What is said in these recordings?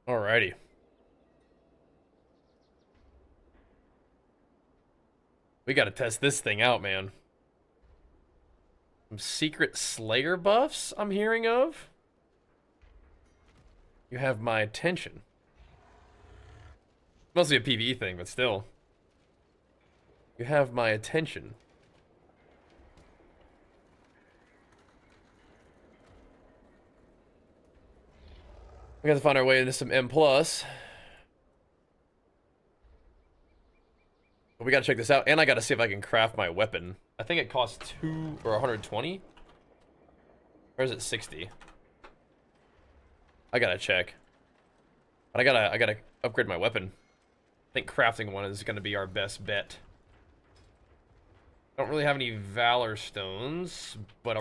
Alrighty. We gotta test this thing out, man. Some secret Slayer buffs I'm hearing of. You have my attention. Mostly a PvE thing, but still. You have my attention. We got to find our way into some M+. But we gotta check this out, and I gotta see if I can craft my weapon. I think it costs 2 or 120. Or is it 60? I gotta check. But I gotta upgrade my weapon. I think crafting one is gonna be our best bet. Don't really have any valor stones, but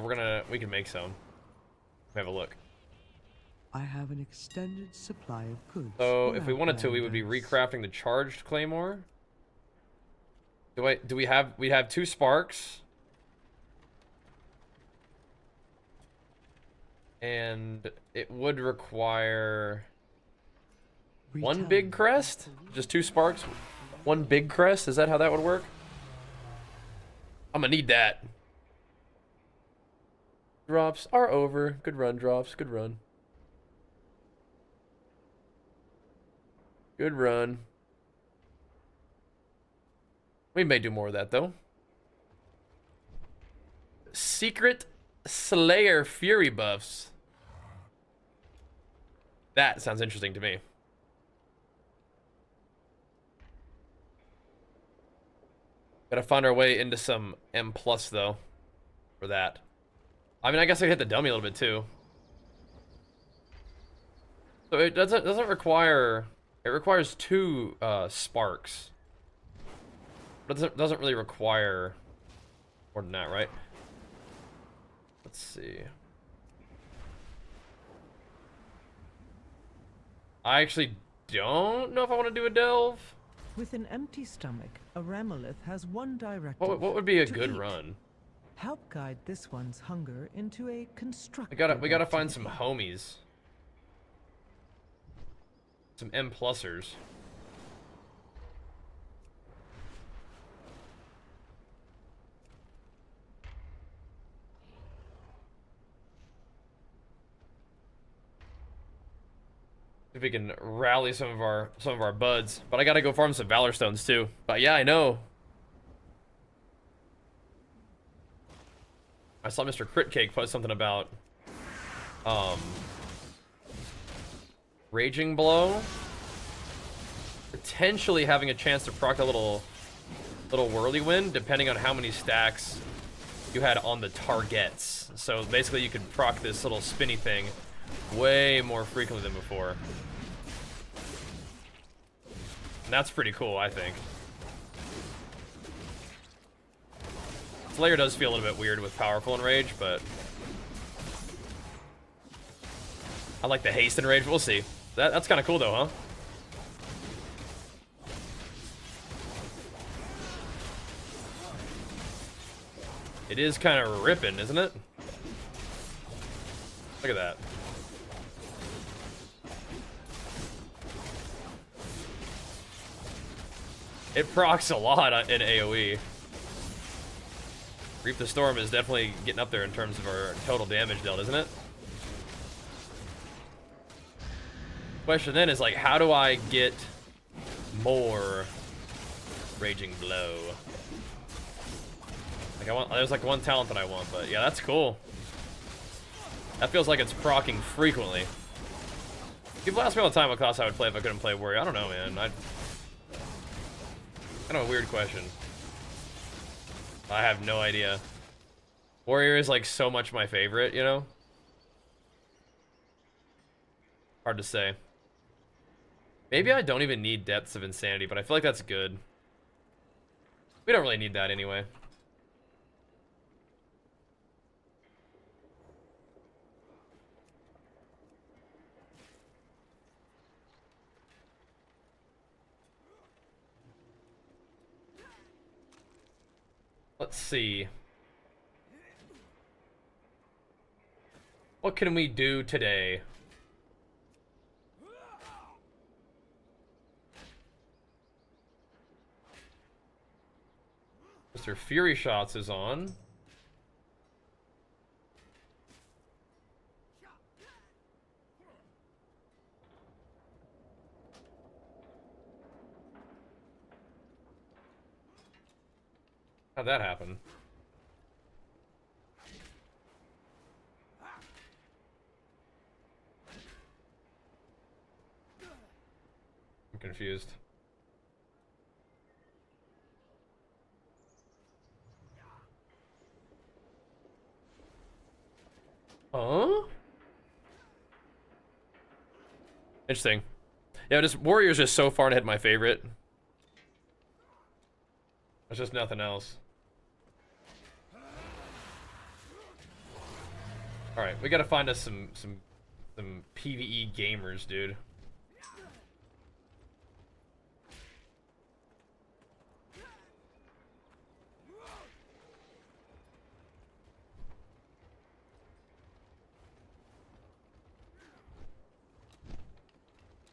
we can make some. Have a look. I have an extended supply of goods. So if we wanted to, we would be recrafting the charged claymore. We have 2 sparks. And it would require 1 big crest? Just 2 sparks? 1 big crest? Is that how that would work? I'm gonna need that. Drops are over. Good run, drops. Good run. Good run. We may do more of that, though. Secret Slayer Fury buffs. That sounds interesting to me. Gotta find our way into some M+, though, for that. I mean, I guess I hit the dummy a little bit, too. So it doesn't require... It requires 2 sparks. But it doesn't really require more than that, right? Let's see. I actually don't know if I want to do a delve. With an empty stomach, a Ramolith has one directive. What would be a to good eat. run? Help guide this one's hunger into a constructive We gotta find activity. some homies. Some M+ers. If we can rally some of our buds. But I gotta go farm some valor stones too. But yeah, I know. I saw Mr. Crit Cake post something about Raging Blow potentially having a chance to proc a little whirlwind depending on how many stacks you had on the targets. So basically you could proc this little spinny thing way more frequently than before. And that's pretty cool, I think. Slayer does feel a little bit weird with powerful enrage, but I like the haste enrage. We'll see. That's kind of cool though, huh? It is kind of ripping, isn't it? Look at that. It procs a lot in AoE. Reap the Storm is definitely getting up there in terms of our total damage dealt, isn't it? Question then is like, how do I get more Raging Blow? Like there's like 1 talent that I want, but yeah, that's cool. That feels like it's proccing frequently. People ask me all the time what class I would play if I couldn't play Warrior. I don't know, man. Kind of a weird question. I have no idea. Warrior is like so much my favorite, you know? Hard to say. Maybe I don't even need Depths of Insanity, but I feel like that's good. We don't really need that anyway. Let's see. What can we do today? Mr. Fury Shots is on. How'd that happen? I'm confused. Huh? Interesting. Yeah, just Warrior's just so far ahead my favorite. There's just nothing else. Alright, we gotta find us some PvE gamers, dude.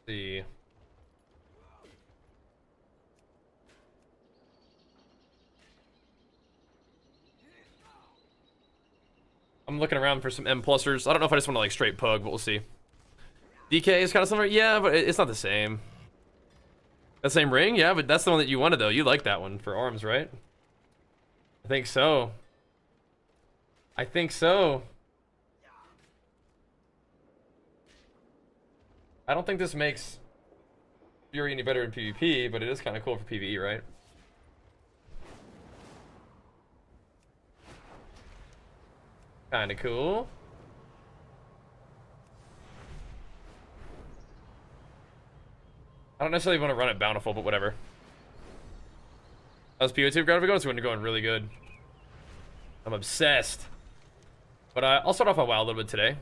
See. I'm looking around for some M+ers. I don't know if I just want to like straight pug, but we'll see. DK is kind of similar. Yeah, but it's not the same. The same ring? Yeah, but that's the one that you wanted though. You like that one for arms, right? I think so. I think so. I don't think this makes Fury any better in PvP, but it is kind of cool for PvE, right? Kind of cool. I don't necessarily want to run it bountiful, but whatever. How's PoE 2 going? It's going really good. I'm obsessed. But I'll start off on WoW a little bit today.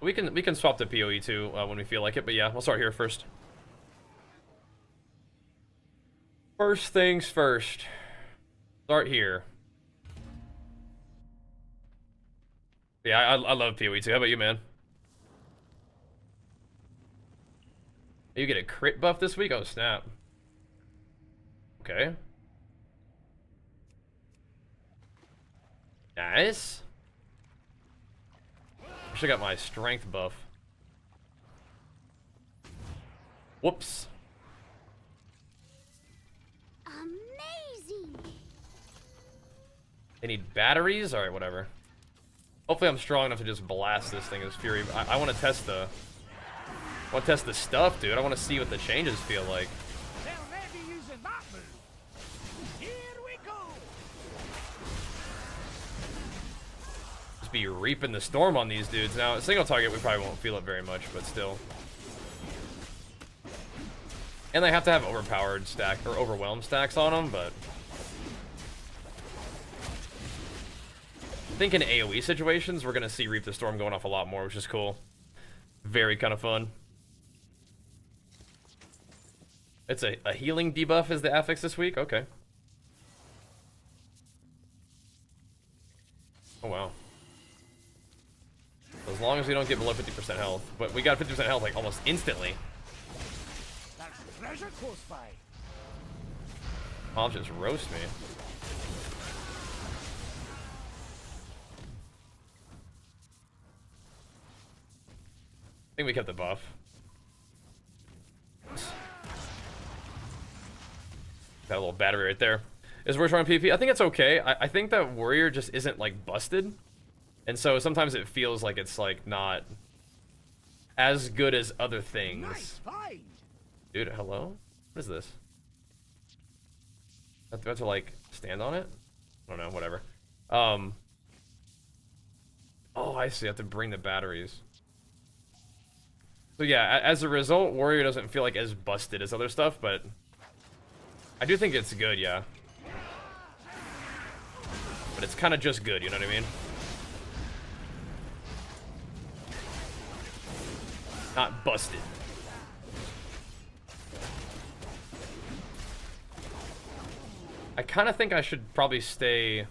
We can swap to PoE 2 when we feel like it, but yeah, we'll start here first. First things first. Start here. Yeah, I love PoE 2. How about you, man? You get a crit buff this week? Oh, snap. Okay. Nice. I should've got my strength buff. Whoops. Amazing. They need batteries? Alright, whatever. Hopefully I'm strong enough to just blast this thing as Fury. I want to test the... I want to test the stuff, dude. I want to see what the changes feel like. They'll be using that move. Here we go. Just be reaping the storm on these dudes. Now, single target, we probably won't feel it very much, but still. And they have to have overpowered stack or overwhelmed stacks on them, but I think in AoE situations, we're gonna see Reap the Storm going off a lot more, which is cool. Very kind of fun. It's a healing debuff is the affix this week? Okay. Oh, wow. As long as we don't get below 50% health. But we got 50% health like almost instantly. There's treasure close by. I'll just roast me. I think we kept the buff. Got a little battery right there. Is Warrior on PvP? I think it's okay. I think that Warrior just isn't like busted. And so sometimes it feels like it's like not as good as other things. Nice find. Dude, hello? What is this? I have to like stand on it? I don't know, whatever. Oh, I see. I have to bring the batteries. So yeah, as a result, Warrior doesn't feel like as busted as other stuff, but I do think it's good, yeah. But it's kind of just good, you know what I mean? Not busted. I kind of think I should probably stay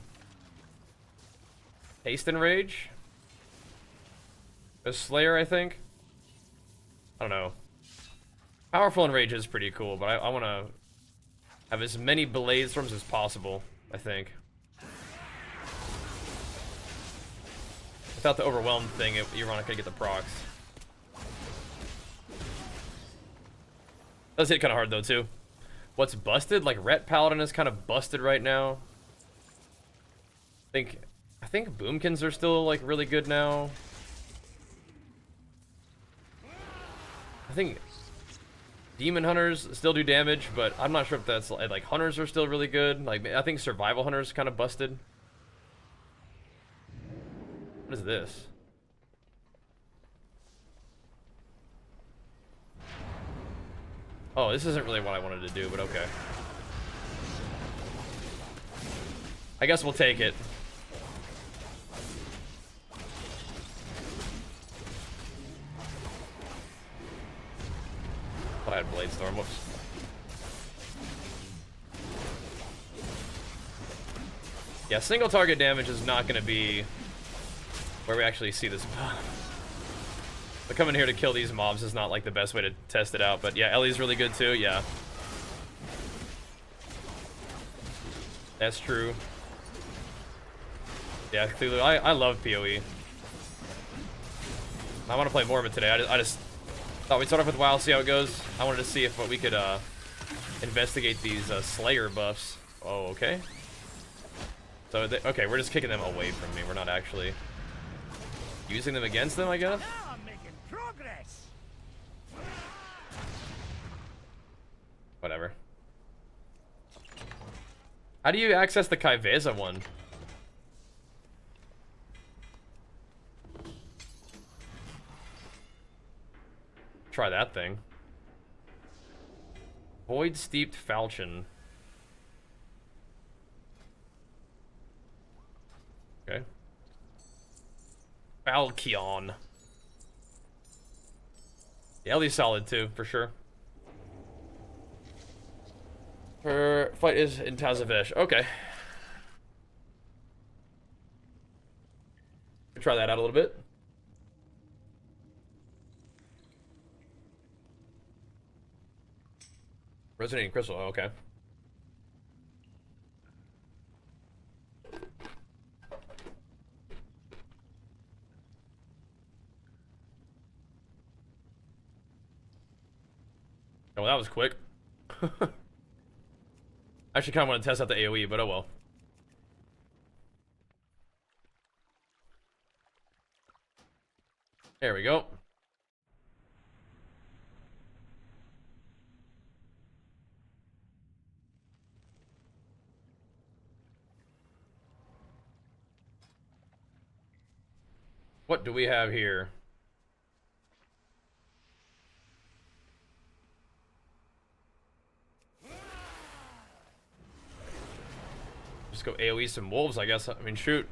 Haste and Rage as Slayer, I think. I don't know. Powerful and Rage is pretty cool, but I want to Have as many blade storms as possible, I think. Without the overwhelmed thing, you're not gonna get the procs. Does hit kind of hard though too. What's busted? Like Ret Paladin is kind of busted right now. I think Boomkins are still like really good now. I think Demon Hunters still do damage, but I'm not sure if that's like Hunters are still really good. Like I think Survival Hunters kind of busted. What is this? Oh, this isn't really what I wanted to do, but okay. I guess we'll take it. I had Blade Storm, whoops. Yeah, single target damage is not going to be where we actually see this. But coming here to kill these mobs is not like the best way to test it out. But yeah, Ellie's really good too, yeah. That's true. Yeah, clearly, I love PoE. I want to play more of it today. I just thought we'd start off with WoW, see how it goes. I wanted to see if we could investigate these Slayer buffs. Oh, okay. So, okay, we're just kicking them away from me. We're not actually using them against them, I guess. Now I'm making progress. Whatever. How do you access the Kaiveza one? Try that thing. Void Steeped Falchion. Okay. Falchion. Yeah, Ellie's solid too, for sure. Her fight is in Tazavesh. Okay. Try that out a little bit. Resonating Crystal, oh, okay. Oh, that was quick. I actually kind of want to test out the AoE, but oh well. There we go. What do we have here? Just go AoE some wolves, I guess. I mean, shoot.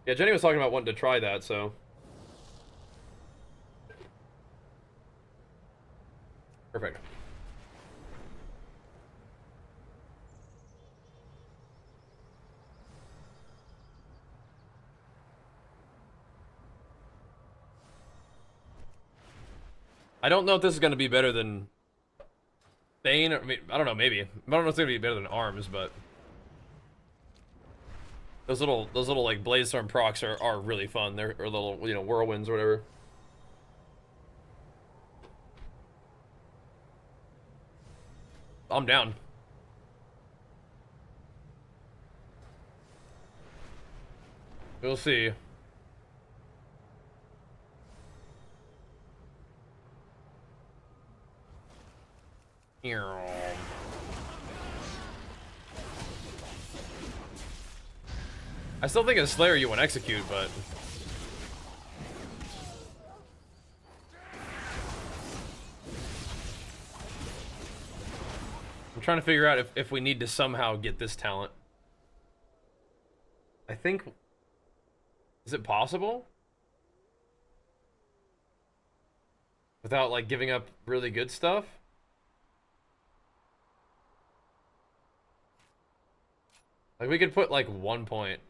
Yeah, Jenny was talking about wanting to try that, so. Perfect. I don't know if this is going to be better than Bane, or I don't know, maybe. I don't know if it's going to be better than Arms, but those little like Blaze Storm procs are really fun. They're or little, you know, whirlwinds or whatever. I'm down. We'll see. I still think as Slayer you want to execute, but I'm trying to figure out if we need to somehow get this talent. I think, is it possible? Without like giving up really good stuff? Like we could put like 1 point.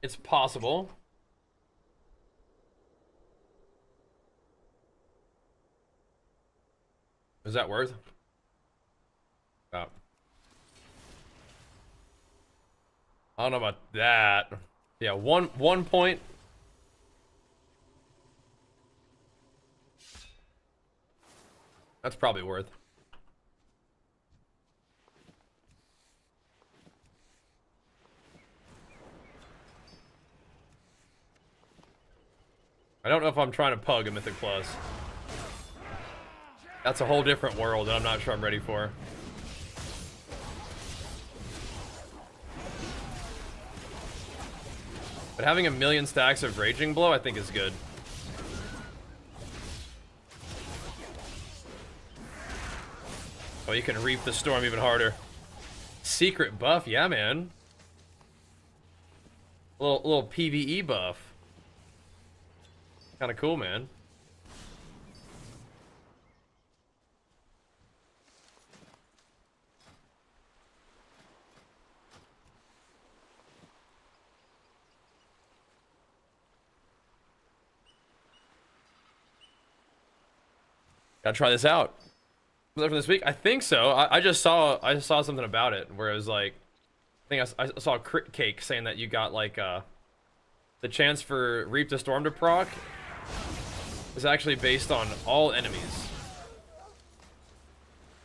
It's possible. Is that worth? Oh. I don't know about that. Yeah, one point. That's probably worth. I don't know if I'm trying to pug a Mythic Plus. That's a whole different world that I'm not sure I'm ready for. But having a million stacks of Raging Blow, I think is good. Oh, you can reap the storm even harder. Secret buff, yeah, man. Little PvE buff. Kind of cool, man. Gotta try this out. Was that for this week? I think so. I just saw something about it where it was like, I think I saw a crit cake saying that you got like the chance for Reap the Storm to proc is actually based on all enemies.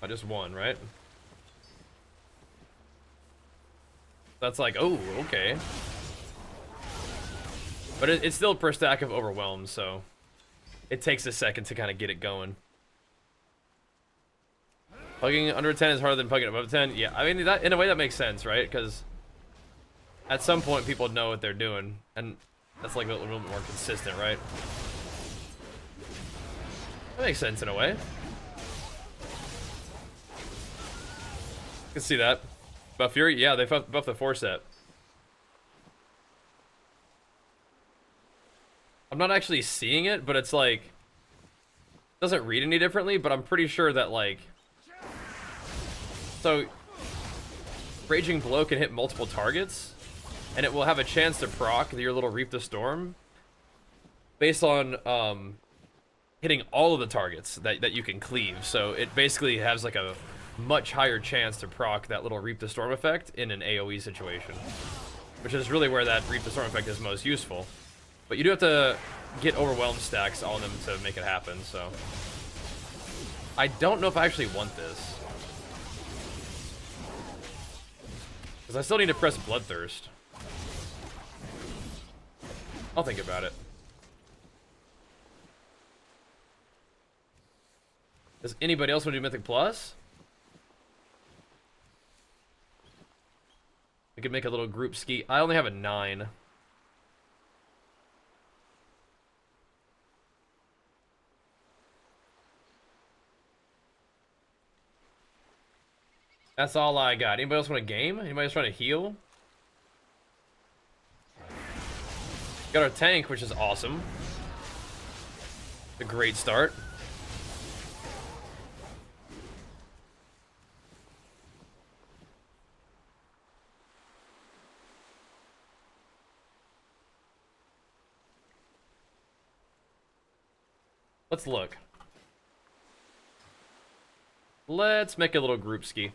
Not just one, right? That's like, oh, okay. But it's still per stack of Overwhelmed, so it takes a second to kind of get it going. Pugging under 10 is harder than pugging above 10. Yeah, I mean, that in a way that makes sense, right? Because at some point people know what they're doing, and that's like a little bit more consistent, right? That makes sense in a way. I can see that. Buff Fury, yeah, they buffed the 4-set. I'm not actually seeing it, but it's like, it doesn't read any differently, but I'm pretty sure that like, so Raging Blow can hit multiple targets, and it will have a chance to proc your little Reap the Storm based on hitting all of the targets that you can cleave. So it basically has like a much higher chance to proc that little Reap the Storm effect in an AoE situation, which is really where that Reap the Storm effect is most useful. But you do have to get Overwhelmed stacks on them to make it happen, so I don't know if I actually want this. Because I still need to press Bloodthirst. I'll think about it. Does anybody else want to do Mythic Plus? We could make a little group ski. I only have a 9. That's all I got. Anybody else want a game? Anybody else trying to heal? Got our tank, which is awesome. A great start. Let's look. Let's make a little group ski.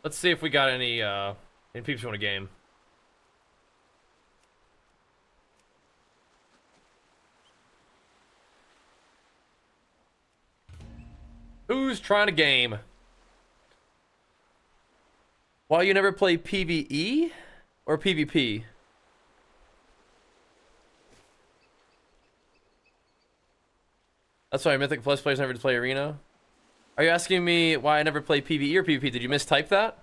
Let's see if we got any peeps who want a game. Who's trying a game? Why you never play PvE or PvP? That's why Mythic Plus players never play Arena. Are you asking me why I never play PvE or PvP? Did you mistype that?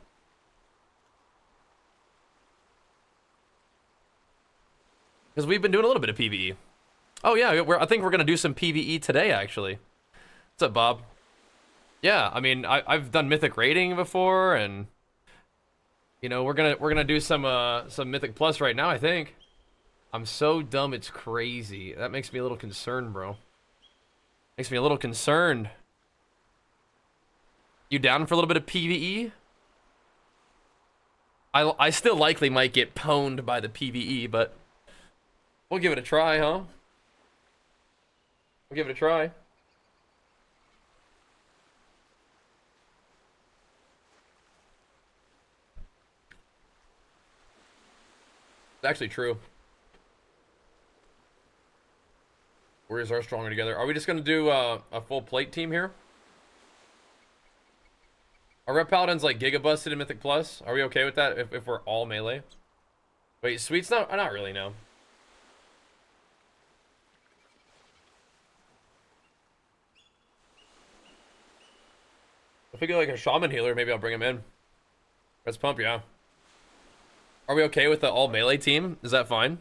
Because we've been doing a little bit of PvE. Oh yeah, I think we're gonna do some PvE today, actually. What's up, Bob? Yeah, I mean, I've done Mythic rating before, and You know, we're gonna do some Mythic Plus right now, I think. I'm so dumb, it's crazy. That makes me a little concerned, bro. Makes me a little concerned. You down for a little bit of PvE? I still likely might get pwned by the PvE, but we'll give it a try, huh? We'll give it a try. It's actually true. Warriors are stronger together. Are we just gonna do a full plate team here? Are Red Paladins like Giga Busted in Mythic Plus? Are we okay with that if we're all melee? Wait, Sweet's not really, no. If we get like a Shaman healer, maybe I'll bring him in. Let's pump, yeah. Are we okay with the all melee team? Is that fine?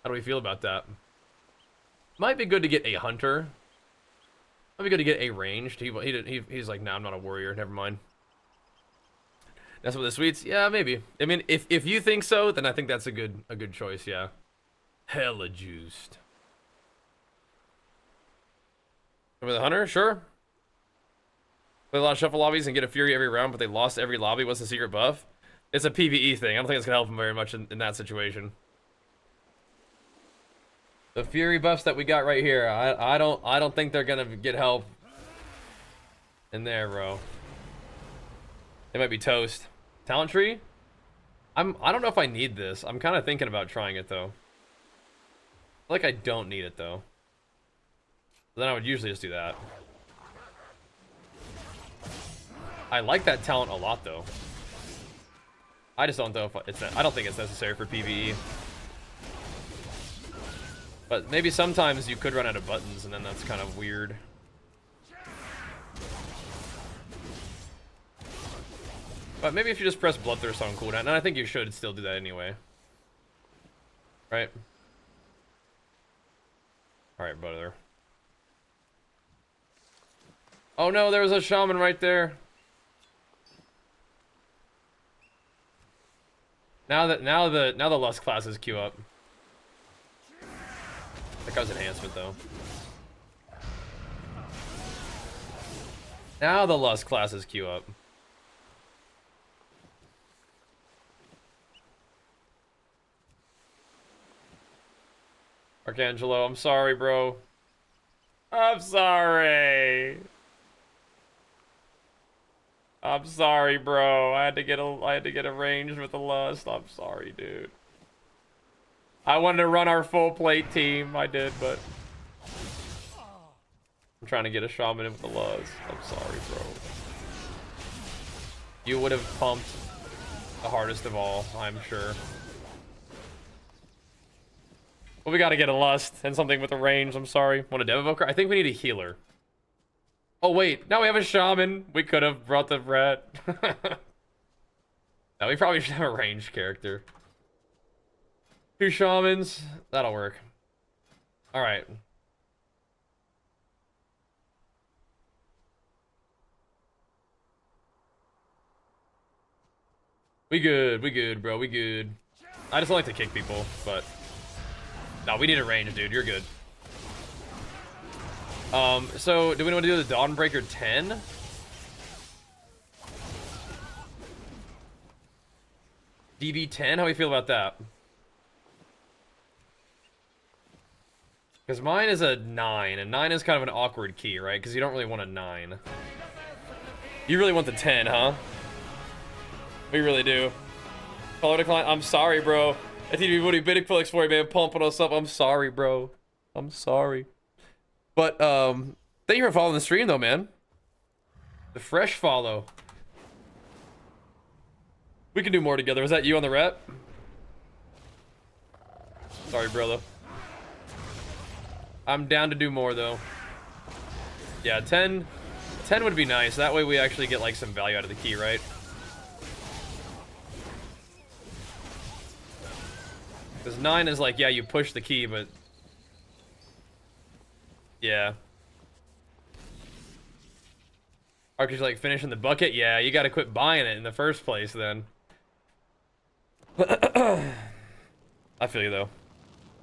How do we feel about that? Might be good to get a hunter. Might be good to get a ranged. He's like, nah, I'm not a warrior. Never mind. That's what the Sweets. Yeah, maybe. I mean, if you think so, then I think that's a good choice. Yeah. Hella juiced. Remember the hunter? Sure. Play a lot of shuffle lobbies and get a fury every round, but they lost every lobby. What's the secret buff? It's a PvE thing. I don't think it's gonna help them very much in that situation. The fury buffs that we got right here, I don't think they're gonna get help in there, bro. They might be toast. Talent tree? I don't know if I need this. I'm kind of thinking about trying it though. I feel like I don't need it though. Then I would usually just do that. I like that talent a lot though. I just don't know if I don't think it's necessary for PvE. But maybe sometimes you could run out of buttons and then that's kind of weird. But maybe if you just press Bloodthirst on cooldown, and I think you should still do that anyway. Right? Alright, brother. Oh no, there was a shaman right there. Now the lust classes queue up. That guy's enhancement though. Now the lust classes queue up. Archangelo, I'm sorry, bro. I'm sorry. I'm sorry, bro. I had to get arranged with the lust. I'm sorry, dude. I wanted to run our full plate team. I did, but I'm trying to get a shaman in with the lust. I'm sorry, bro. You would have pumped the hardest of all, I'm sure. Well, we gotta get a lust and something with a range. I'm sorry. Want a dev evoker? I think we need a healer. Oh wait, now we have a shaman. We could have brought the rat. No, we probably should have a ranged character. 2 shamans. That'll work. Alright. We good, bro. We good. I just don't like to kick people, but... No, we need a range, dude. You're good. So, do we want to do the Dawnbreaker 10? DB 10? How do we feel about that? Because mine is a 9, and 9 is kind of an awkward key, right? Because you don't really want a 9. You really want the 10, huh? We really do. Follow decline. I'm sorry, bro. I think Woody Biddick Felix for you, man, pumping us up. I'm sorry, bro. I'm sorry. But, thank you for following the stream, though, man. The fresh follow. We can do more together. Was that you on the rep? Sorry, brother. I'm down to do more, though. Yeah, 10 would be nice. That way we actually get, like, some value out of the key, right? Because 9 is like, yeah, you push the key, but... Yeah. Or because you like finishing the bucket? Yeah, you gotta quit buying it in the first place then. I feel you though.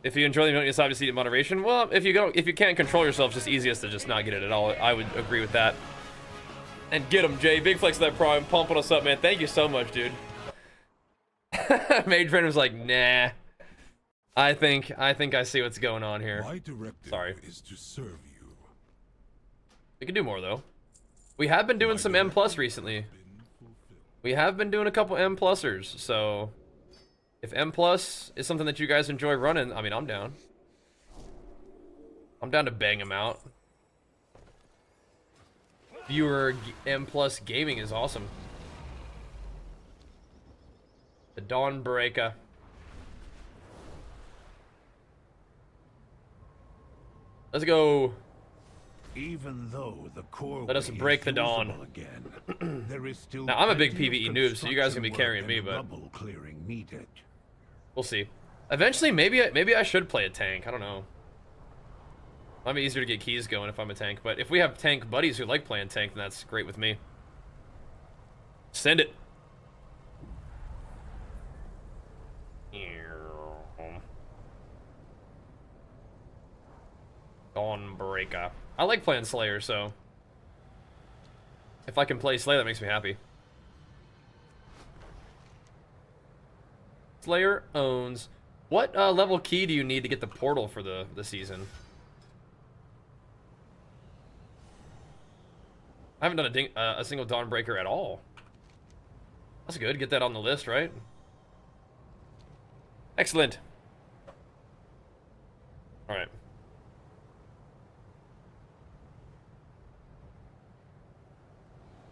If you enjoy the you decide to see it in moderation, well, if you can't control yourself, it's just easiest to just not get it at all. I would agree with that. And get him, Jay. Big flex of that prime, pumping us up, man. Thank you so much, dude. Mage friend was like, nah. I think I see what's going on here. My directive Sorry. is to serve you. We can do more though. We have been doing some M plus recently. We have been doing a couple M plusers, so if M plus is something that you guys enjoy running, I mean, I'm down. I'm down to bang them out. Viewer M plus gaming is awesome. The dawnbreaker. Let's go. Even though the core Let us break the dawn. again, there is still Now, I'm a big plenty PvE of noob, so you guys can be construction carrying work me, and but rubble clearing needed. we'll see. Eventually, maybe I should play a tank. I don't know. Might be easier to get keys going if I'm a tank, but if we have tank buddies who like playing tank, then that's great with me. Send it. Dawnbreaker. I like playing Slayer, so if I can play Slayer, that makes me happy. Slayer owns. What level key do you need to get the portal for the season? I haven't done a single Dawnbreaker at all. That's good. Get that on the list, right? Excellent. All right.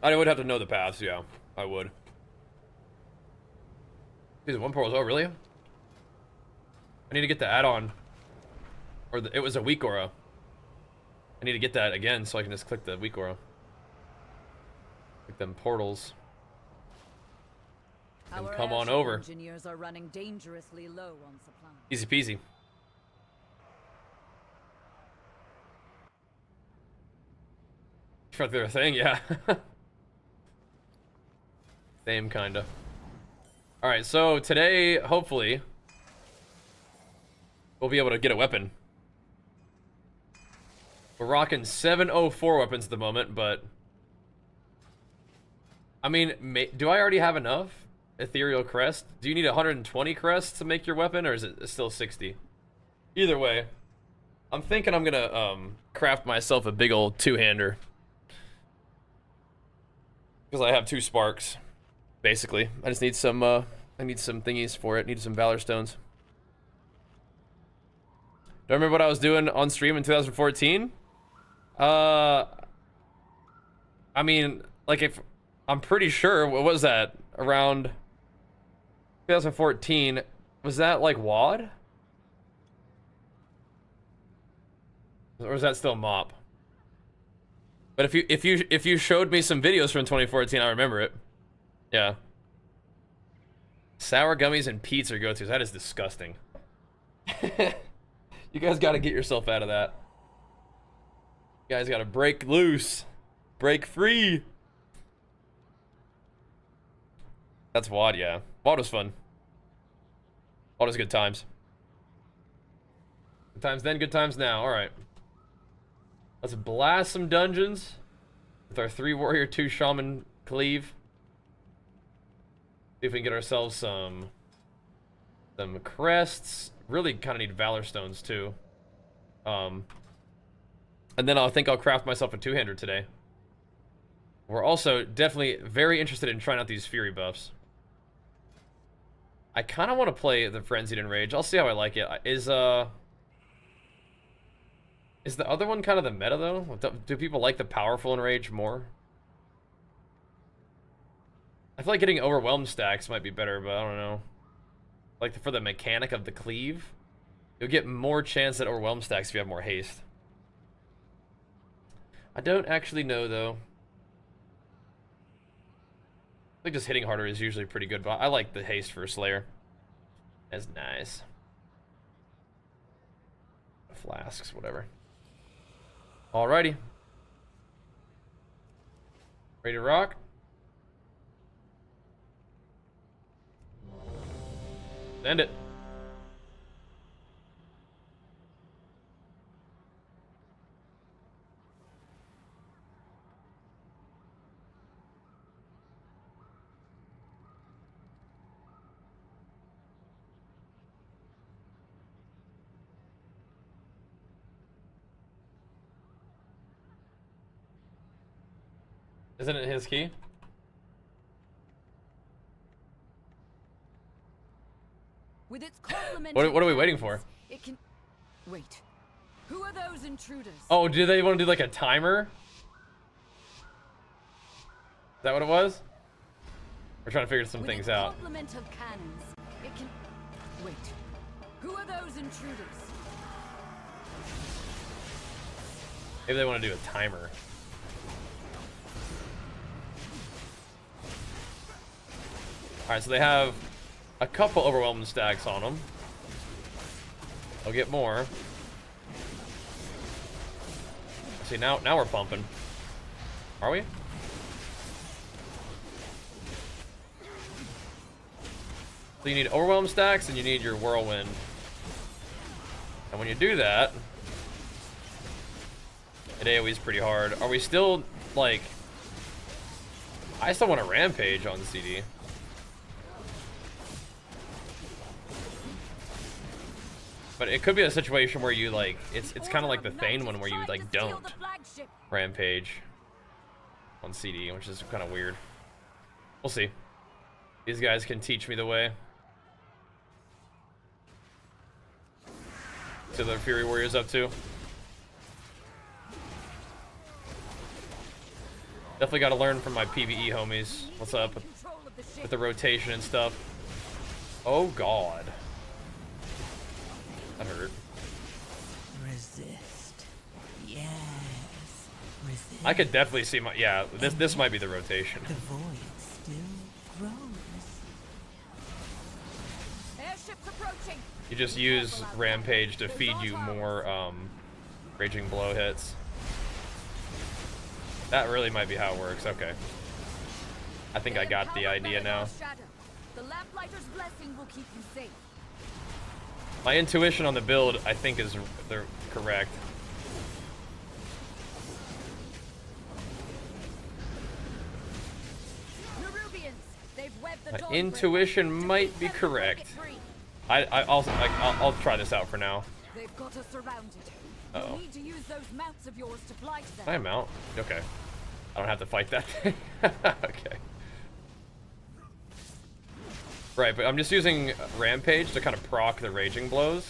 I would have to know the paths, yeah. I would. These are one portals. Oh, really? I need to get the add-on. Or it was a weak aura. I need to get that again so I can just click the weak aura. Click them portals. And Our come on airship over. Engineers are running dangerously low on supply. Easy peasy. For their thing, yeah. Same kinda. Alright, so today, hopefully, we'll be able to get a weapon. We're rocking 704 weapons at the moment, but I mean, do I already have enough? Ethereal crest? Do you need 120 crests to make your weapon, or is it still 60? Either way, I'm thinking I'm gonna craft myself a big old two-hander. Because I have 2 sparks, basically. I just need some, I need some thingies for it. Need some valor stones. Do I remember what I was doing on stream in 2014? I mean, like, if I'm pretty sure, what was that? Around 2014, was that like WAD? Or is that still MOP? But if you showed me some videos from 2014, I remember it. Yeah. Sour gummies and Pete's are go-tos. That is disgusting. You guys got to get yourself out of that. You guys got to break loose. Break free. That's WAD, yeah. WAD was fun. WAD was good times. Good times then, good times now. Alright. Let's blast some dungeons with our 3 warrior, 2 shaman cleave. See if we can get ourselves some crests. Really kind of need valor stones too. And then I think I'll craft myself a 2-hander today. We're also definitely very interested in trying out these fury buffs. I kind of want to play the Frenzied Enrage. I'll see how I like it. Is the other one kind of the meta though? Do people like the powerful Enrage more? I feel like getting overwhelmed stacks might be better, but I don't know. Like for the mechanic of the cleave, you'll get more chance at overwhelmed stacks if you have more haste. I don't actually know though. I think just hitting harder is usually pretty good, but I like the haste for Slayer. That's nice. Flasks, whatever. Alrighty. Ready to rock? End it. Isn't it his key? With its complementary What are we waiting cannons, for? It can. Wait. Who are those intruders? Oh, do they want to do like a timer? Is that what it was? We're trying to figure some With things its out. complement of cannons, it can. Wait. Who are those intruders? Maybe they want to do a timer. Alright, so they have a couple overwhelming stacks on them. They'll get more. See, now we're pumping. Are we? So you need overwhelm stacks and you need your whirlwind. And when you do that, it AoE's pretty hard. Are we still, like... I still want to rampage on CD. But it could be a situation where you, like, it's kind of like the Thane one where you, like, don't rampage on CD, which is kind of weird. We'll see. These guys can teach me the way. See what the Fury Warrior's up to. Definitely got to learn from my PvE homies. What's up with the rotation and stuff? Oh god. That hurt. Resist. Yes. Resist. I could definitely see my this might be the rotation. The void still grows. Airships approaching. You just use rampage to feed you more raging blow hits. That really might be how it works. Okay. I think I got the idea now. The lamplighter's blessing will keep you safe. My intuition on the build, I think, is correct. Nerubians, they've webbed the My dawnbreaker. intuition might be Make them correct. break it free. I'll try this out for now. They've got us surrounded. Uh-oh. You'll need to use those mounts of yours to fly to them. Time out. Okay. I don't have to fight that thing. Okay. Right, but I'm just using rampage to kind of proc the raging blows,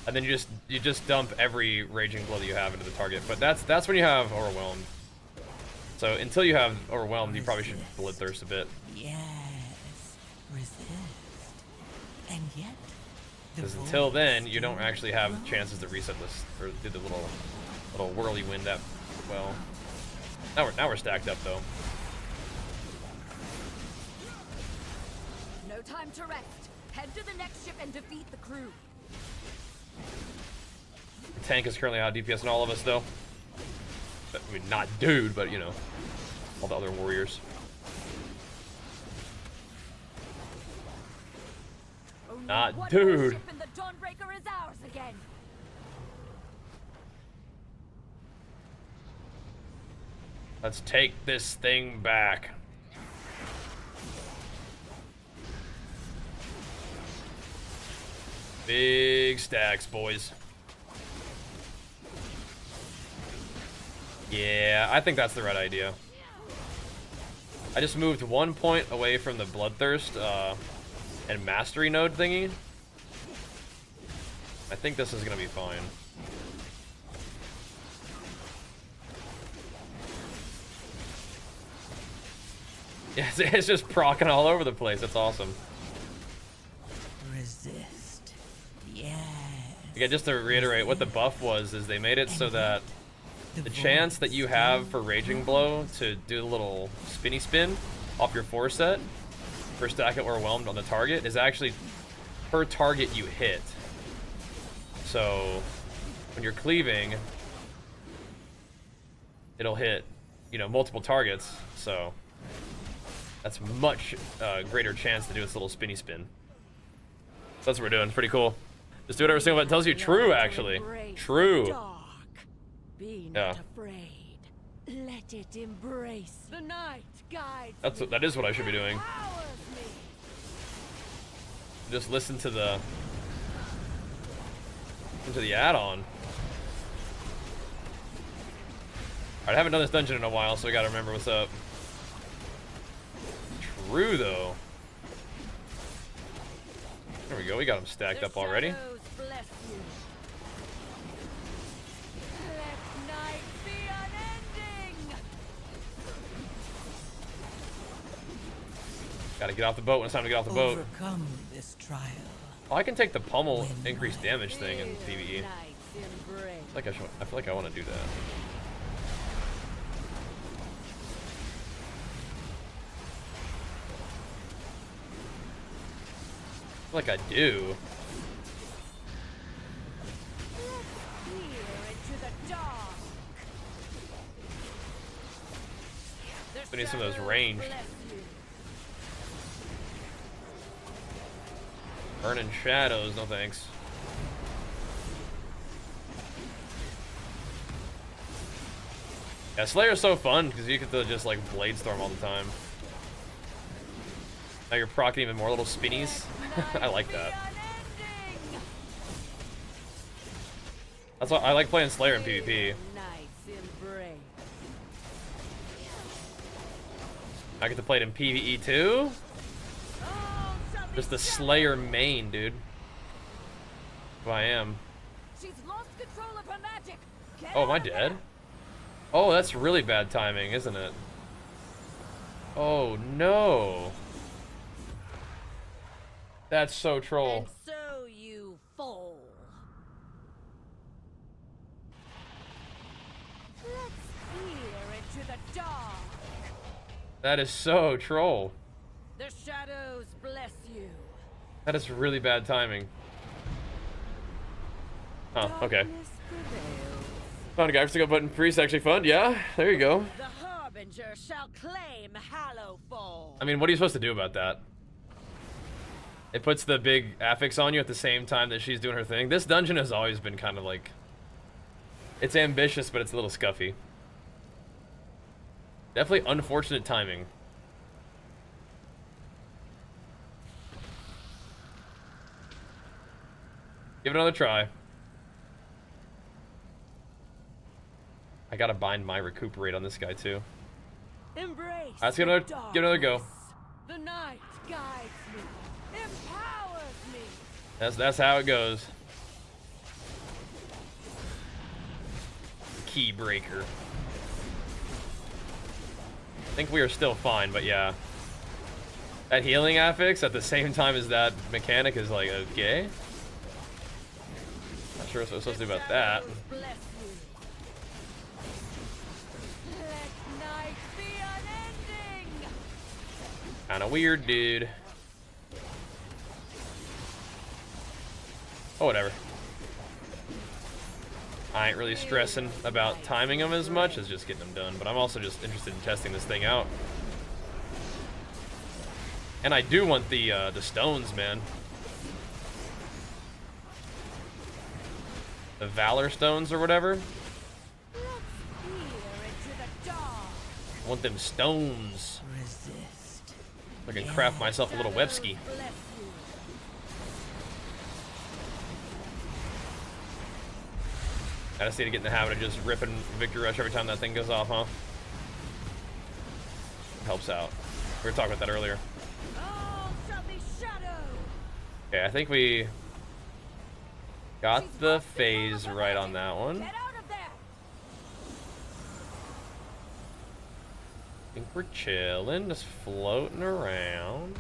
and then you just dump every raging blow that you have into the target. But that's when you have overwhelmed. So until you have overwhelmed, you probably should bloodthirst a bit. Yes. Resist. And yet. The Because void until then, you still don't actually have grows. chances to reset this or do the little whirly wind up. Well, now we're stacked up though. No time to rest. Head to the next ship and defeat the crew. The tank is currently out DPS and all of us though. But, I mean, not dude, but you know, all the other warriors. Only Not one more dude. ship and the dawnbreaker is ours again. Let's take this thing back. Big stacks, boys. Yeah, I think that's the right idea. I just moved 1 point away from the bloodthirst and mastery node thingy. I think this is gonna be fine. Yeah, it's just procking all over the place. That's awesome. Resist. Yes. Yeah, just to reiterate, what the buff was is they made it so that the chance that you have for Raging Blow to do a little spinny spin off your 4-set for stack it overwhelmed on the target is actually per target you hit. So when you're cleaving, it'll hit you know, multiple targets, so that's much greater chance to do its little spinny spin. So that's what we're doing. It's pretty cool. Just do whatever single button tells you. True, actually. True. Dark. Be Yeah. not afraid. Let it embrace the night guides That is what I should be doing. powers me. Just listen to the add-on. Alright, I haven't done this dungeon in a while, so I gotta remember what's up. True, though. There we go, we got them stacked up already. Shadows bless you. Let night be unending. Gotta get off the boat when it's time to get off the boat. Overcome this trial. Oh, I can take the pummel increased damage thing in PvE. Night's embrace. I feel like I want to do that. I feel like I do. Peer into the dark. We need some of those ranged. Bless you. Burning shadows, no thanks. Yeah, Slayer's so fun because you get to just like blade storm all the time. Now you're proccing even more little spinnies. I like that. Unending. That's why I like playing Slayer in PvP. Night's embrace. I get to play it in PvE too. All shall be Just the shattered. Slayer main, dude. Who I am. She's lost control of her magic. Get Oh, am I out of dead? there. Oh, that's really bad timing, isn't it? Oh no. That's so troll. And so you fall. Let's peer into the dark. That is so troll. The shadows bless you. That is really bad timing. Huh, okay. Darkness prevails. Found a guy for single button priest, actually fun. Yeah, there you go. The harbinger shall claim Hallowfall. I mean, what are you supposed to do about that? It puts the big affix on you at the same time that she's doing her thing. This dungeon has always been kind of like... It's ambitious, but it's a little scuffy. Definitely unfortunate timing. Give it another try. I gotta bind my recuperate on this guy too. Embrace. Let's give another, the give another go. darkness. The night guides me. Empowers me. That's how it goes. Key breaker. I think we are still fine, but yeah. That healing affix at the same time as that mechanic is like okay. Not sure what I'm supposed to do about that. Shadows bless you. Let night be unending. Kinda weird, dude. Oh, whatever. I ain't really stressing about timing them as much as just getting them done, but I'm also just interested in testing this thing out. And I do want the stones, man. The valor stones or whatever. Let's peer into the dark. I want them stones. Resist. I can craft myself a little webski. Bless you. I just need to get in the habit of just ripping Victory Rush every time that thing goes off, huh? Helps out. We were talking about that earlier. All shall be shadowed. Okay, I think we got the phase right on that one. Get out of there. I think we're chilling, just floating around.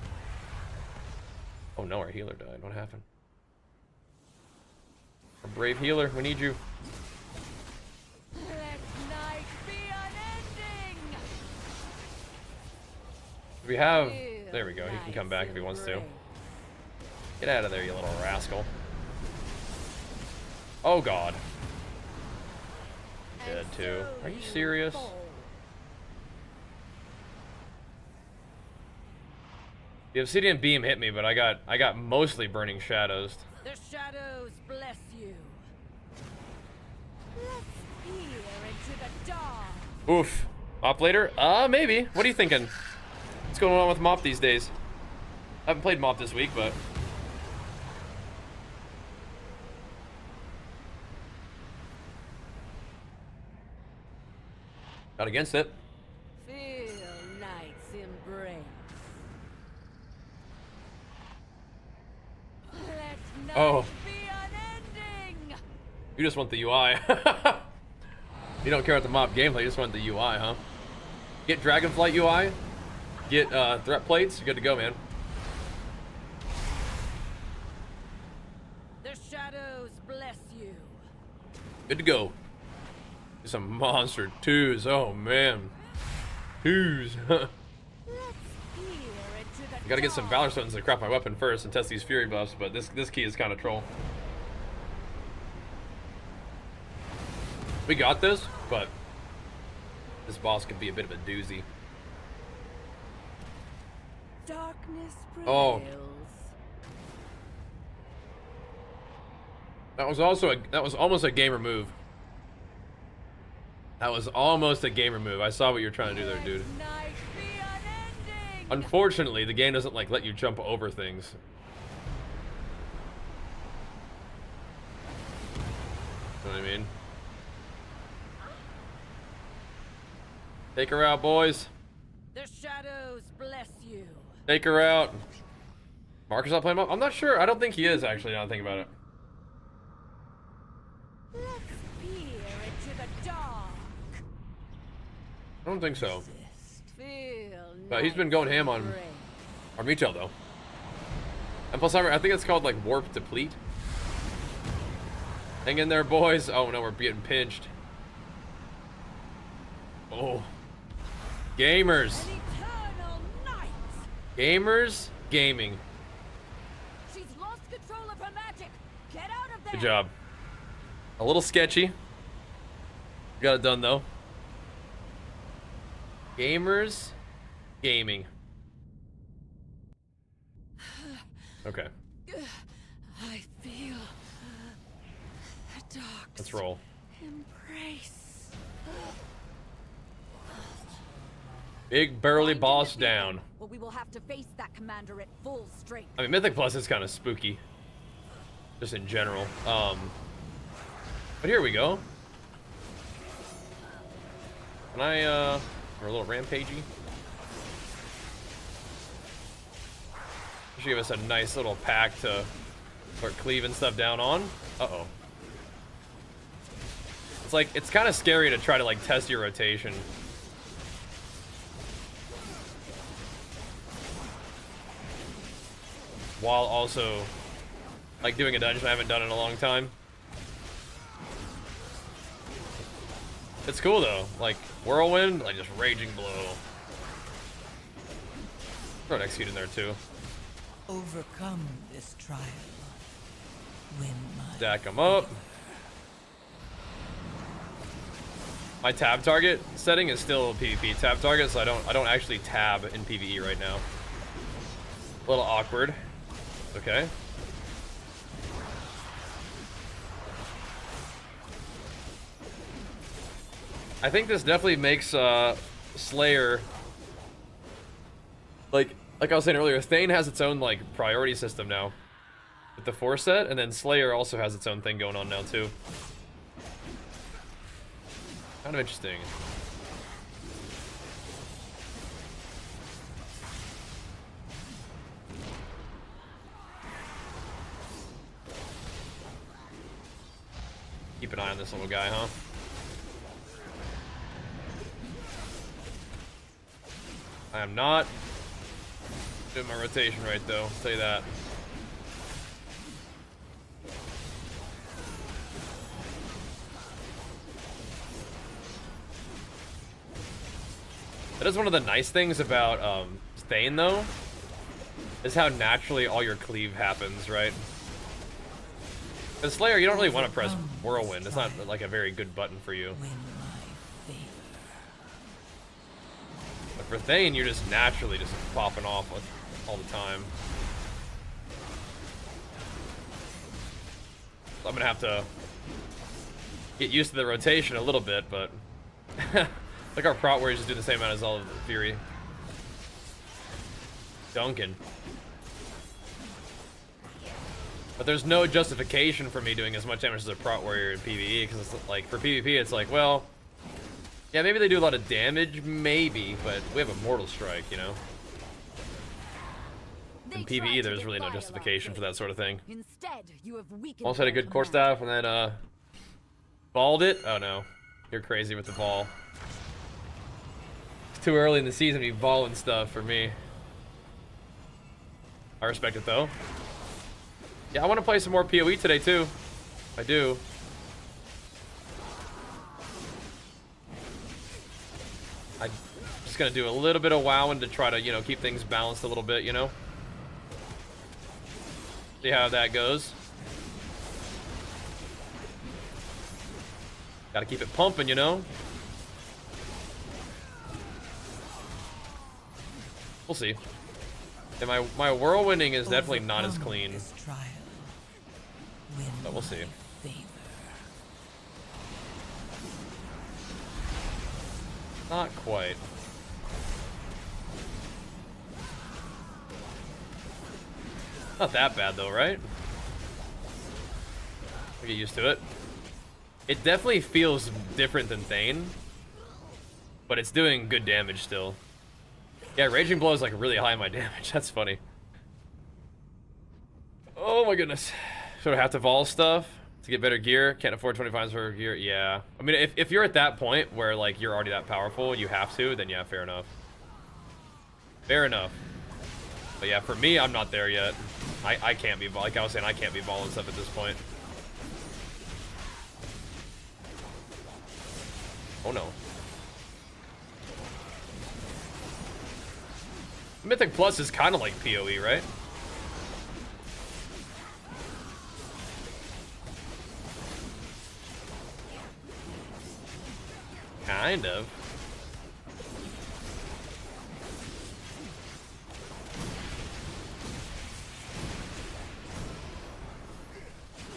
Oh no, our healer died. What happened? Our brave healer, we need you. Let night be unending. We have... There we go, he can come back if he wants to. Embrace. Get out of there, you little rascal. Oh god. Dead And too. so Are you you serious? fall. The obsidian beam hit me, but I got mostly burning shadows. The shadows bless you. Let's peer into the dark. Oof. Mop later? Maybe. What are you thinking? What's going on with Mop these days? I haven't played Mop this week, but... Not against it. Feel night's embrace. Let night Oh. be unending. You just want the UI. You don't care about the Mop gameplay, you just want the UI, huh? Get Dragonflight UI. Get threat plates. You're good to go, man. The shadows bless you. Good to go. Some monster twos. Oh man, twos. Let's peer into the Gotta get some dark. Valor Stones to craft my weapon first and test these Fury buffs. But this key is kind of troll. We got this, but this boss could be a bit of a doozy. Darkness Oh. prevails. That was almost a gamer move. That was almost a gamer move. I saw what you're trying to do there, dude. Let night be unending. Unfortunately, the game doesn't like let you jump over things. You know what I mean? Take her out, boys. The shadows bless you. Take her out. Marcus not playing Mop? I'm not sure. I don't think he is, actually, now that I think about it. Let's peer into the dark. I don't think so. Feel But he's been going ham on night's our Mito, though. And plus, I think it's called, like, Warp Deplete. Hang in there, boys. Oh, no, we're getting pinched. Oh. Gamers. An eternal night. Gamers. Gaming. She's lost control of her magic. Get out of there. Good job. A little sketchy. Got it done, though. Gamers. Gaming. Okay. I feel the dark. Let's roll. Embrace. Big burly boss down. Well, we will have to face that commander at full strength. I mean, Mythic Plus is kind of spooky. Just in general. But here we go. Can I, we're a little rampagey. Should give us a nice little pack to start cleaving stuff down on. Uh-oh. It's like, it's kind of scary to try to, like, test your rotation. While also, like, doing a dungeon I haven't done in a long time. It's cool, though. Like, Whirlwind, like, just Raging Blow. Throw an Execute in there, too. Overcome this trial. Win my Stack them up. My tab target setting is still PvP tab target, so I don't actually tab in PvE right now. A little awkward. Okay. I think this definitely makes Slayer, like I was saying earlier, Thane has its own like priority system now with the 4 set, and then Slayer also has its own thing going on now too. Kind of interesting. Keep an eye on this little guy, huh? I am not doing my rotation right, though. I'll tell you that. That is one of the nice things about Thane, though, is how naturally all your cleave happens, right? Because Slayer, you don't really want to press Whirlwind. It's not like a very good button for you. win my favor. But for Thane, you're just naturally just popping off with all the time. So I'm gonna have to get used to the rotation a little bit, but like our prot warriors just do the same amount as all of the Fury. Duncan. But there's no justification for me doing as much damage as a prot warrior in PvE, because it's like, for PvP it's like, well, yeah, maybe they do a lot of damage, maybe, but we have a mortal strike, you know? In PvE there's really no justification for that sort of thing. Instead, you have weakened Almost had a their good core command. staff and then balled it. Oh no, you're crazy with the ball. It's too early in the season to be balling stuff for me. I respect it though. Yeah, I want to play some more PoE today too. I do. I'm just gonna do a little bit of wowing to try to, you know, keep things balanced a little bit, you know. See how that goes. Gotta keep it pumping, you know. We'll see. And my whirlwinding is definitely not as clean. This trial. Win But we'll see. my favor. Not quite. Not that bad though, right? I get used to it. It definitely feels different than Thane, but it's doing good damage still. Yeah, Raging Blow is like really high in my damage. That's funny. Oh my goodness. So I have to vol stuff to get better gear. Can't afford 25 for gear. Yeah. I mean, if you're at that point where like you're already that powerful, you have to, then yeah, fair enough. Fair enough. But yeah, for me, I'm not there yet. I can't be, like I was saying, I can't be balling stuff at this point. Oh no. Mythic Plus is kind of like PoE, right? Kind of.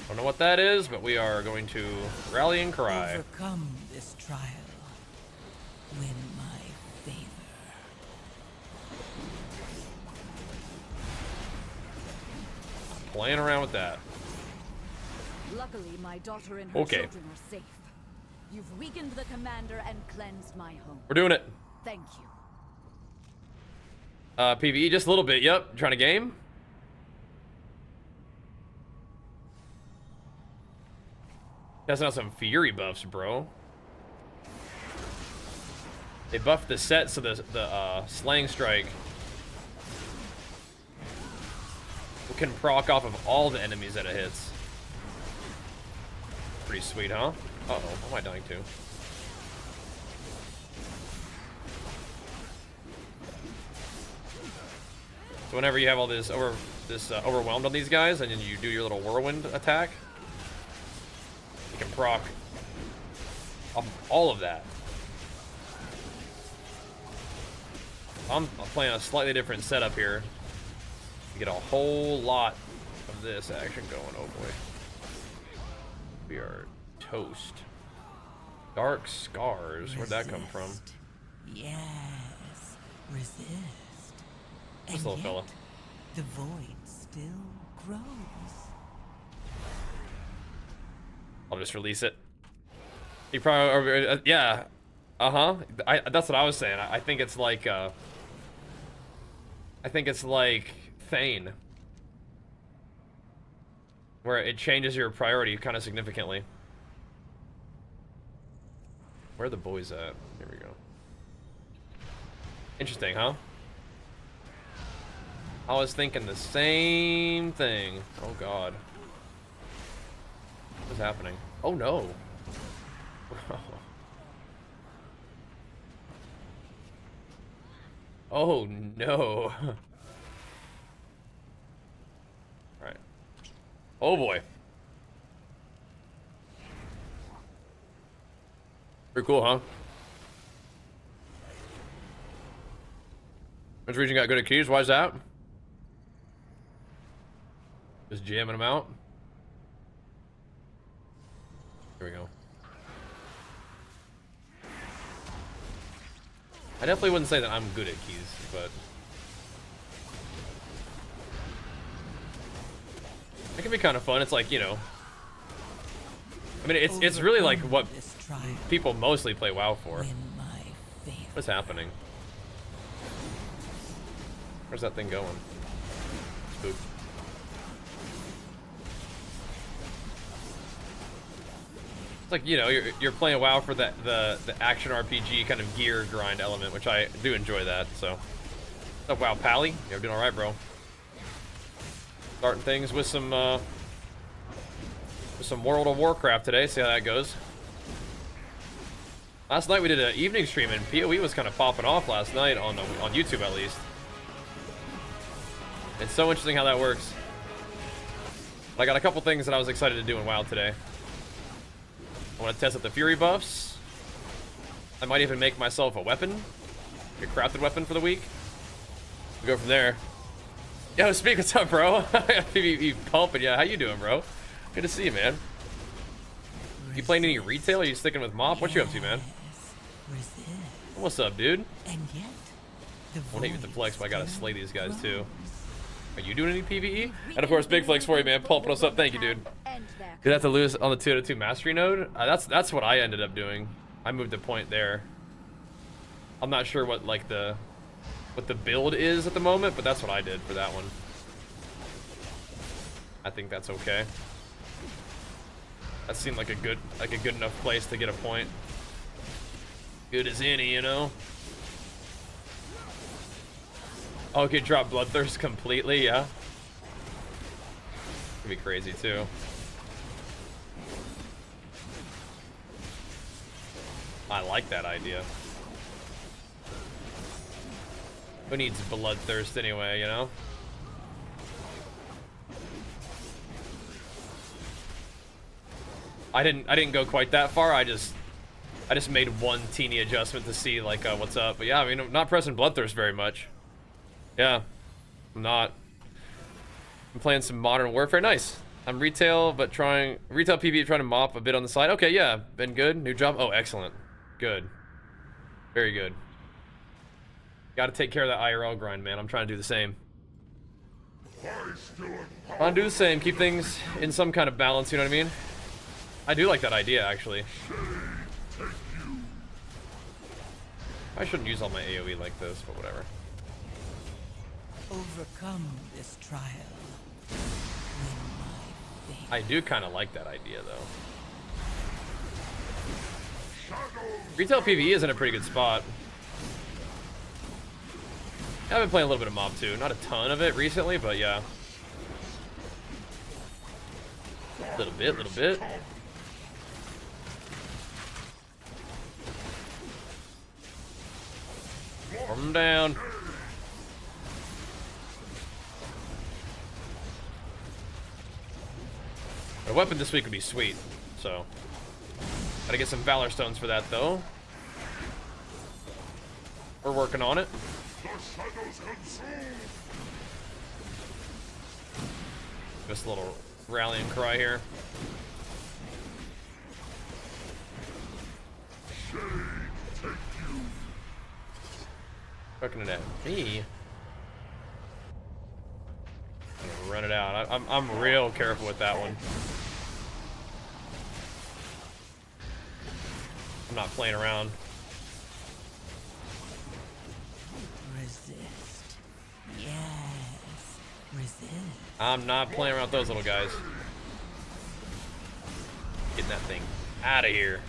Don't know what that is, but we are going to rally and cry. Overcome this trial. Win my favor. Playing around with that. Luckily, my daughter and her Okay. children are safe. You've weakened the commander and cleansed my home. We're doing it. Thank you. PvE just a little bit. Yep. Trying to game. Testing out some Fury buffs, bro. They buffed the set so the Slaying Strike can proc off of all the enemies that it hits. Pretty sweet, huh? Uh-oh, what am I dying to? So whenever you have all this overwhelmed on these guys, and then you do your little whirlwind attack, you can proc off all of that. I'm playing a slightly different setup here. You get a whole lot of this action going. Oh boy. We are toast. Dark Scars. Where'd that come from? Resist. Yes. Resist. This And little yet, fella. the void still grows. I'll just release it. He probably, or, yeah. Uh-huh. That's what I was saying. I think it's like, Thane. Where it changes your priority kind of significantly. Where are the boys at? Here we go. Interesting, huh? I was thinking the same thing. Oh god. What's happening? Oh no. Oh no. Alright. Oh boy. Pretty cool, huh? Which region got good at keys? Why is that? Just jamming them out. Here we go. I definitely wouldn't say that I'm good at keys, but it can be kind of fun. It's like, you know, I mean, it's really like what people mostly play WoW for. What's happening? Where's that thing going? Spook. It's like, you know, you're playing WoW for the action RPG kind of gear grind element, which I do enjoy that. So, what's up, WoW Pally? You're doing all right, bro. Starting things with some World of Warcraft today. See how that goes. Last night we did an evening stream, and PoE was kind of popping off last night on YouTube at least. It's so interesting how that works. I got a couple things that I was excited to do in WoW today. I want to test out the Fury buffs. I might even make myself a weapon, a crafted weapon for the week. We go from there. Yo, Speak, what's up, bro? PvP pumping, yeah. How you doing, bro? Good to see you, man. You playing any retail? Are you sticking with Mop? What you up to, man? What's up, dude? And yet, I won't hit you with the flex, but I gotta slay these guys too. Are you doing any PvE? And of course, big flex for you, man. Pumping us up. Thank you, dude. Did I have to lose on the 202 mastery node? That's what I ended up doing. I moved the point there. I'm not sure what like what the build is at the moment, but that's what I did for that one. I think that's okay. That seemed like a good enough place to get a point. Good as any, you know. Okay, drop Bloodthirst completely, yeah. Could be crazy too. I like that idea. Who needs Bloodthirst anyway, you know? I didn't go quite that far. I just made one teeny adjustment to see like what's up. But yeah, I mean, I'm not pressing Bloodthirst very much. Yeah, I'm not. I'm playing some Modern Warfare. Nice. I'm retail PvP, trying to mop a bit on the side. Okay, yeah, been good. New job. Oh, excellent. Good. Very good. Got to take care of that IRL grind, man. I'm trying to do the same. Trying to do the same. Keep things in some kind of balance. You know what I mean? I do like that idea, actually. I shouldn't use all my AoE like this, but whatever. overcome this trial. I do kind of like that idea, though. Retail PvE is in a pretty good spot. I've been playing a little bit of Mob 2. Not a ton of it recently, but yeah. Little bit. Arm down. A weapon this week would be sweet, so gotta get some Valor Stones for that, though. We're working on it. Just a little rallying cry here. Fucking it at me. I'm gonna run it out. I'm real careful with that one. I'm not playing around. Resist. Yes. Resist. I'm not playing around with those little guys. Getting that thing out of here.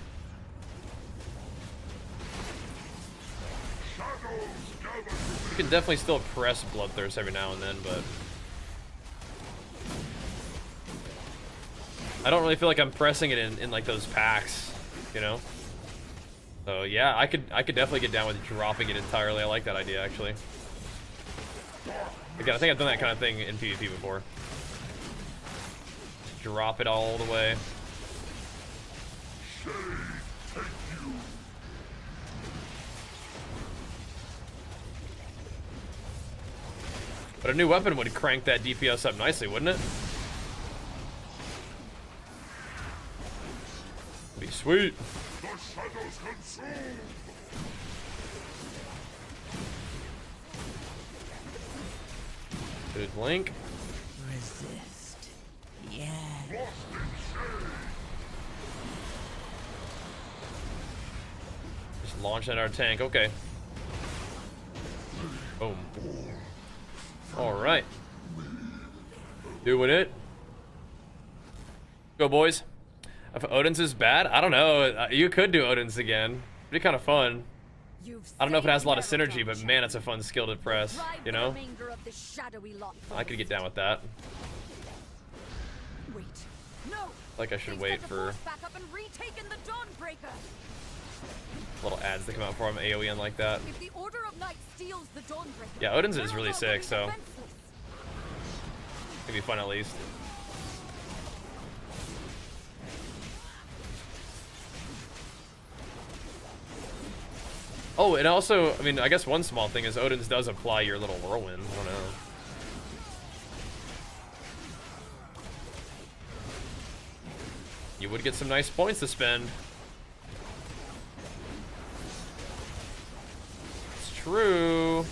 You can definitely still press Bloodthirst every now and then, but I don't really feel like I'm pressing it in like those packs, you know? So yeah, I could definitely get down with dropping it entirely. I like that idea, actually. Again, I think I've done that kind of thing in PvP before. Drop it all the way. But a new weapon would crank that DPS up nicely, wouldn't it? That'd be sweet. Good link. Resist. Yeah. Just launch at our tank. Okay. Boom. All right. Doing it. Go, boys. If Odin's is bad, I don't know. You could do Odin's again. It'd be kind of fun. I don't know if it has a lot of synergy, but man, it's a fun skill to press, you know? I could get down with that. Wait. No. Like I should wait for little ads that come out for him AoE like that. If the Order of Knights steals the dawnbreaker, Yeah, Odin's is really sick, so it'd be fun at least. Oh, and also, I mean, I guess one small thing is Odin's does apply your little whirlwind. I don't know. You would get some nice points to spend. It's true.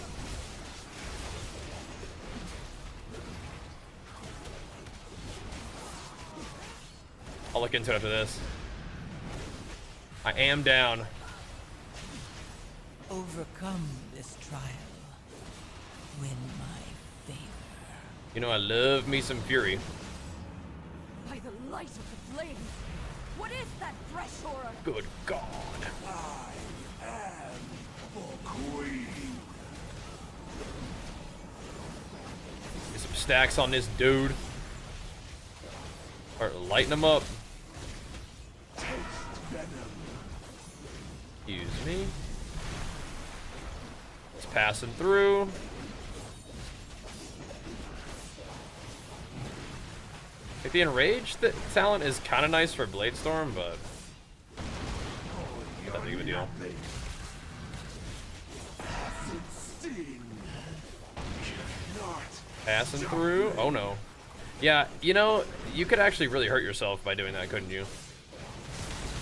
I'll look into it after this. I am down. Overcome this trial. Win my favor. You know, I love me some fury. by the light of the flames, what is that fresh horror? Good God. I am the queen. Get some stacks on this dude. Start lighting him up. Taste venom. Excuse me. It's passing through. Like the enraged talent is kind of nice for Blade Storm, but not that big of a deal. Passing through. Oh no. Yeah, you know, you could actually really hurt yourself by doing that, couldn't you?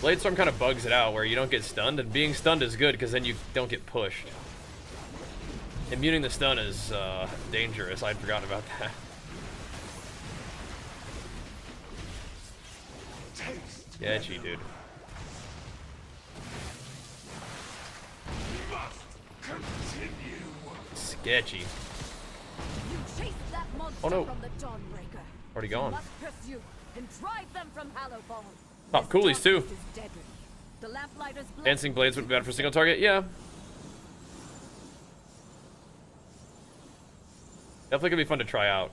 Blade Storm kind of bugs it out where you don't get stunned, and being stunned is good because then you don't get pushed. Immuning the stun is dangerous. I'd forgotten about that. Sketchy, dude. Sketchy. You chased that monster Oh no. from the dawnbreaker. Already You gone. must pursue and drive them from Hallowfall. Oh, coolies too. This is deadly. The lamplighter's blood Dancing blades would be bad for a single target. Yeah. Definitely could be fun to try out.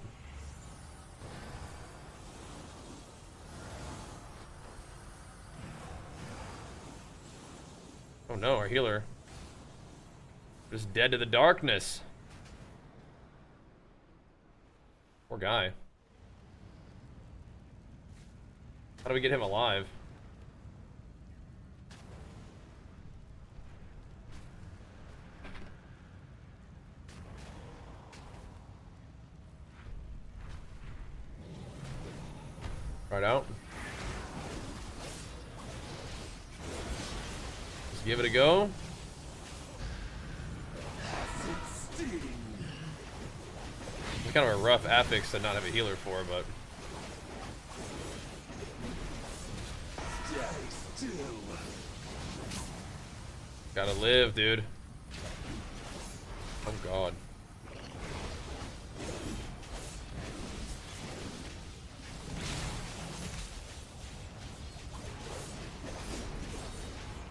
Oh no, our healer. Just dead to the darkness. Poor guy. How do we get him alive? Right out. Let's give it a go. It's kind of a rough affix to not have a healer for, but gotta live, dude. Oh God.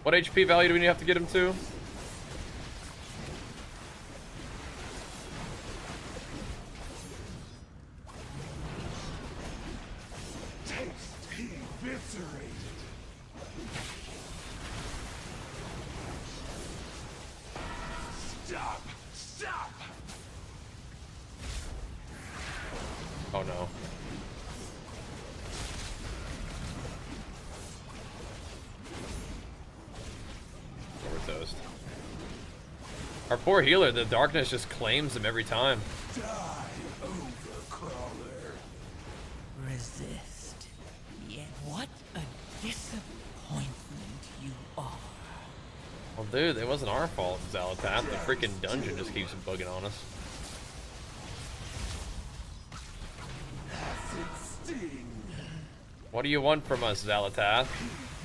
What HP value do we have to get him to? Stop! Stop! Oh no. We're toast. Our poor healer, the darkness just claims him every time. Die, overcrawler. Resist. Yet what a disappointment. Well, dude, it wasn't our fault, Zalatath. The freaking dungeon just keeps bugging on us. Acid sting. What do you want from us, Zalatath?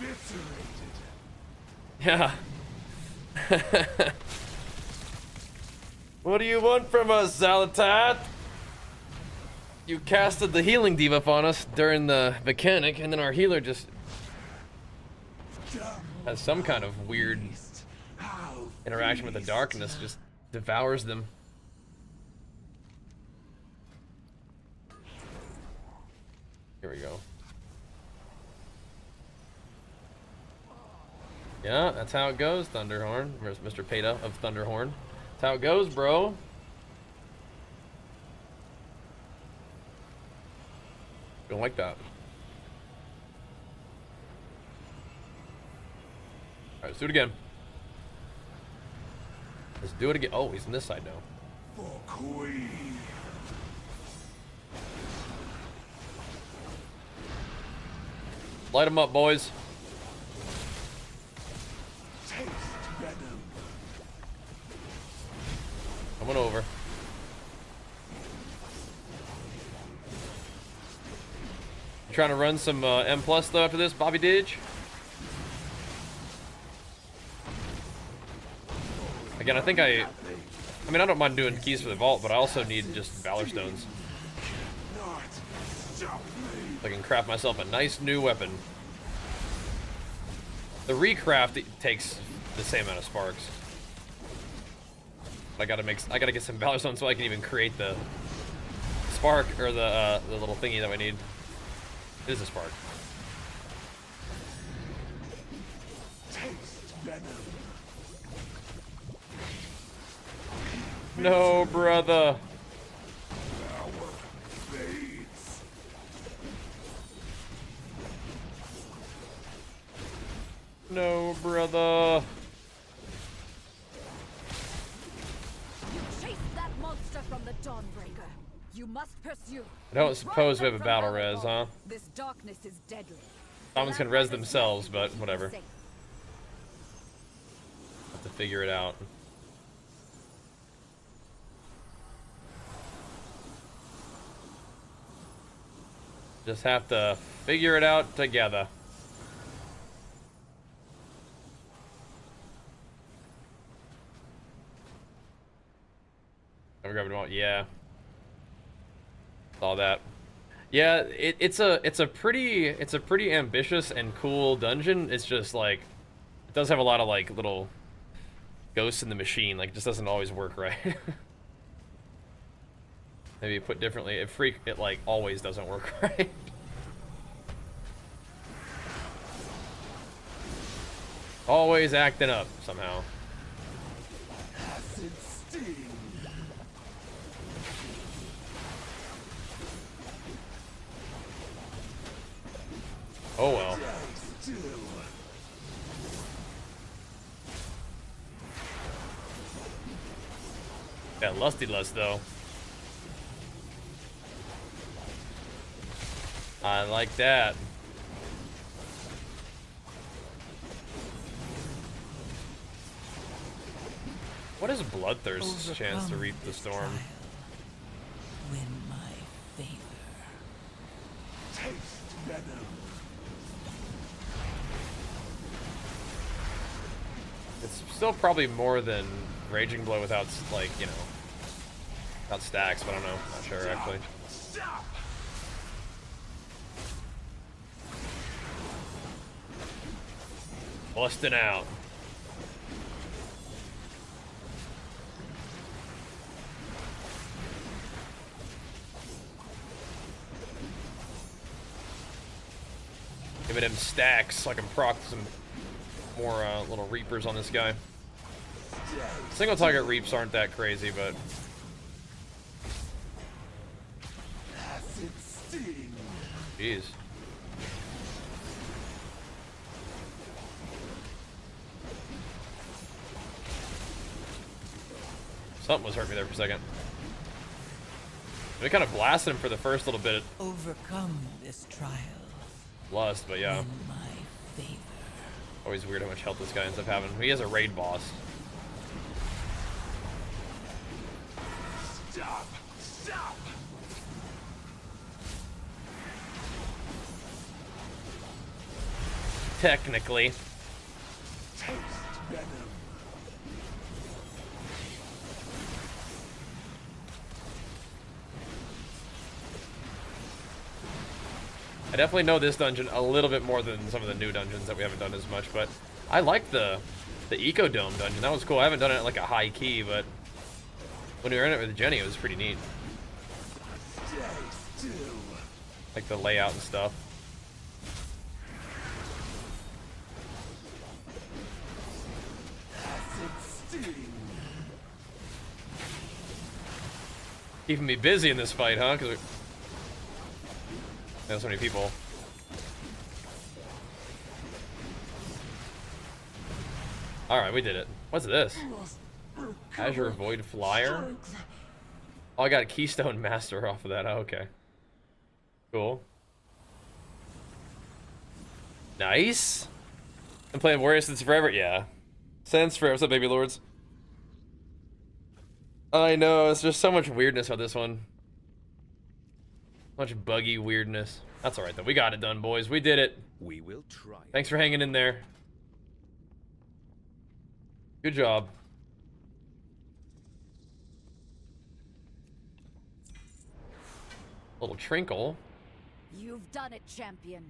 Eviscerated. Yeah. What do you want from us, Zalatath? You casted the healing debuff on us during the mechanic, and then our healer just has some kind of weird How interaction with the darkness, just devours them. Here we go. Yeah, that's how it goes, Thunderhorn. Where's Mr. Peta of Thunderhorn? That's how it goes, bro. Don't like that. Alright, let's do it again. Let's do it again. Oh, he's on this side now. for Queen. Light them up, boys. Taste venom. Coming over. You trying to run some M+ though after this, Bobby Didge? Again, I mean, I don't mind doing keys for the vault, but I also need just Valor Stones. Not stop me. So I can craft myself a nice new weapon. The recraft takes the same amount of sparks. I gotta get some Valor Stones so I can even create the spark, or the little thingy that we need. It is a spark. Taste venom. No, brother. Power fades. No, brother. Chase that monster from the dawnbreaker. You must pursue. I don't suppose we have a From battle Valor res, huh? Vault. This darkness is deadly. Someone's gonna res themselves, but whatever. Safe. Have to figure it out. Just have to figure it out together. Never grabbed them all. Yeah. Saw that. Yeah, it's a pretty ambitious and cool dungeon. It's just like it does have a lot of like little ghosts in the machine. Like it just doesn't always work right. Maybe put differently, it like always doesn't work right. Always acting up somehow. Acid sting. Oh well. Still. That lusty lust though. I like that. What is Bloodthirst's chance to reap the storm? Trial. Win my favor. Taste venom. It's still probably more than Raging Blow without, like, you know, without stacks, but I don't know. Not sure, actually. Stop. Busting out. Give it him stacks so I can proc some more little reapers on this guy. Single target reaps aren't that crazy, but Acid sting. jeez. Something was hurting me there for a second. We kind of blasted him for the first little bit Overcome this trial. of lust, but yeah. Win my favor. Always weird how much health this guy ends up having. He has a raid boss. Stop! Stop! Technically. Taste venom. I definitely know this dungeon a little bit more than some of the new dungeons that we haven't done as much, but I like the Eco Dome dungeon. That was cool. I haven't done it at like a high key, but when we were in it with Jenny, it was pretty neat. Stay still. Like the layout and stuff. Acid sting. Keeping me busy in this fight, huh? Because there's so many people. Alright, we did it. What's this? Azure Void Flyer? Oh, I got a Keystone Master off of that. Oh, okay. Cool. Nice. I'm playing Warrior since forever. Yeah. Since forever. What's up, baby lords? I know. It's just so much weirdness about this one. Much buggy weirdness. That's alright, though. We got it done, boys. We did it. We will try. Thanks for hanging in there. Good job. Little trinkle. You've done it, champion.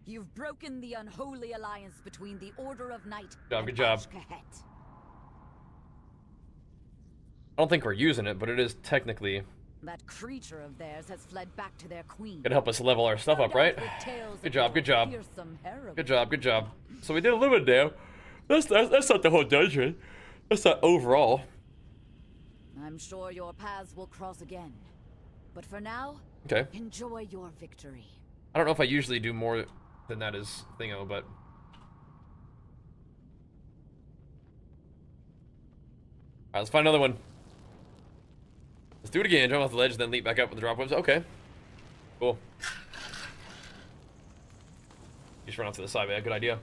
You've broken the unholy alliance between the Order of Night and Good job. Ashkahet. I don't think we're using it, but it is technically That creature of theirs has fled back to their queen. gonna help us level our stuff up, right? Good job, good job. Good job, good job. So we did a little bit now. That's not the whole dungeon. That's not overall. I'm sure your paths will cross again. But for now, Okay. enjoy your victory. I don't know if I usually do more than that as thingo, but alright, let's find another one. Let's do it again. Jump off the ledge, then leap back up with the drop webs. Okay. Cool. Just run off to the side, man. Good idea.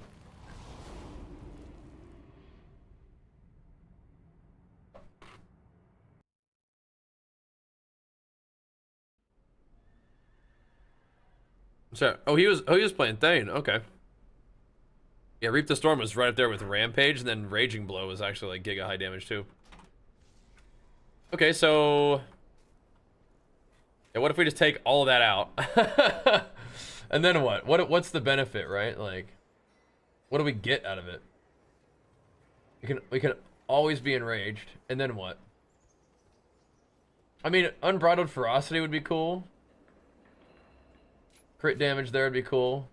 So, oh, he was playing Thane. Okay. Yeah, Reap the Storm was right up there with Rampage, and then Raging Blow was actually like giga high damage too. Okay, so yeah, what if we just take all of that out? And then what? What's the benefit, right? Like, what do we get out of it? We can always be enraged, and then what? I mean, Unbridled Ferocity would be cool. Crit damage there would be cool.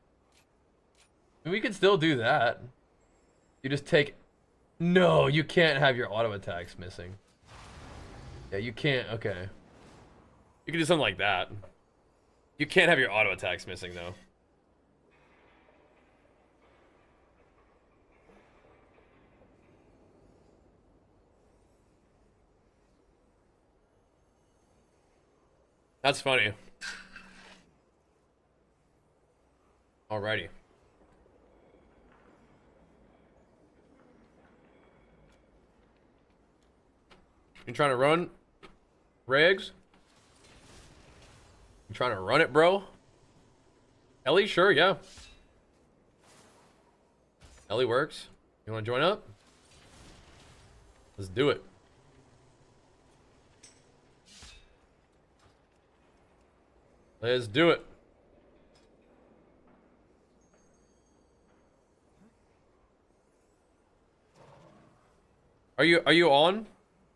We could still do that. You just take... No, you can't have your auto attacks missing. Yeah, you can't. Okay. You can do something like that. You can't have your auto attacks missing, though. That's funny. Alrighty. You trying to run, Regs? You trying to run it, bro? Ellie, sure, yeah. Ellie works. You want to join up? Let's do it. Let's do it. Are you on,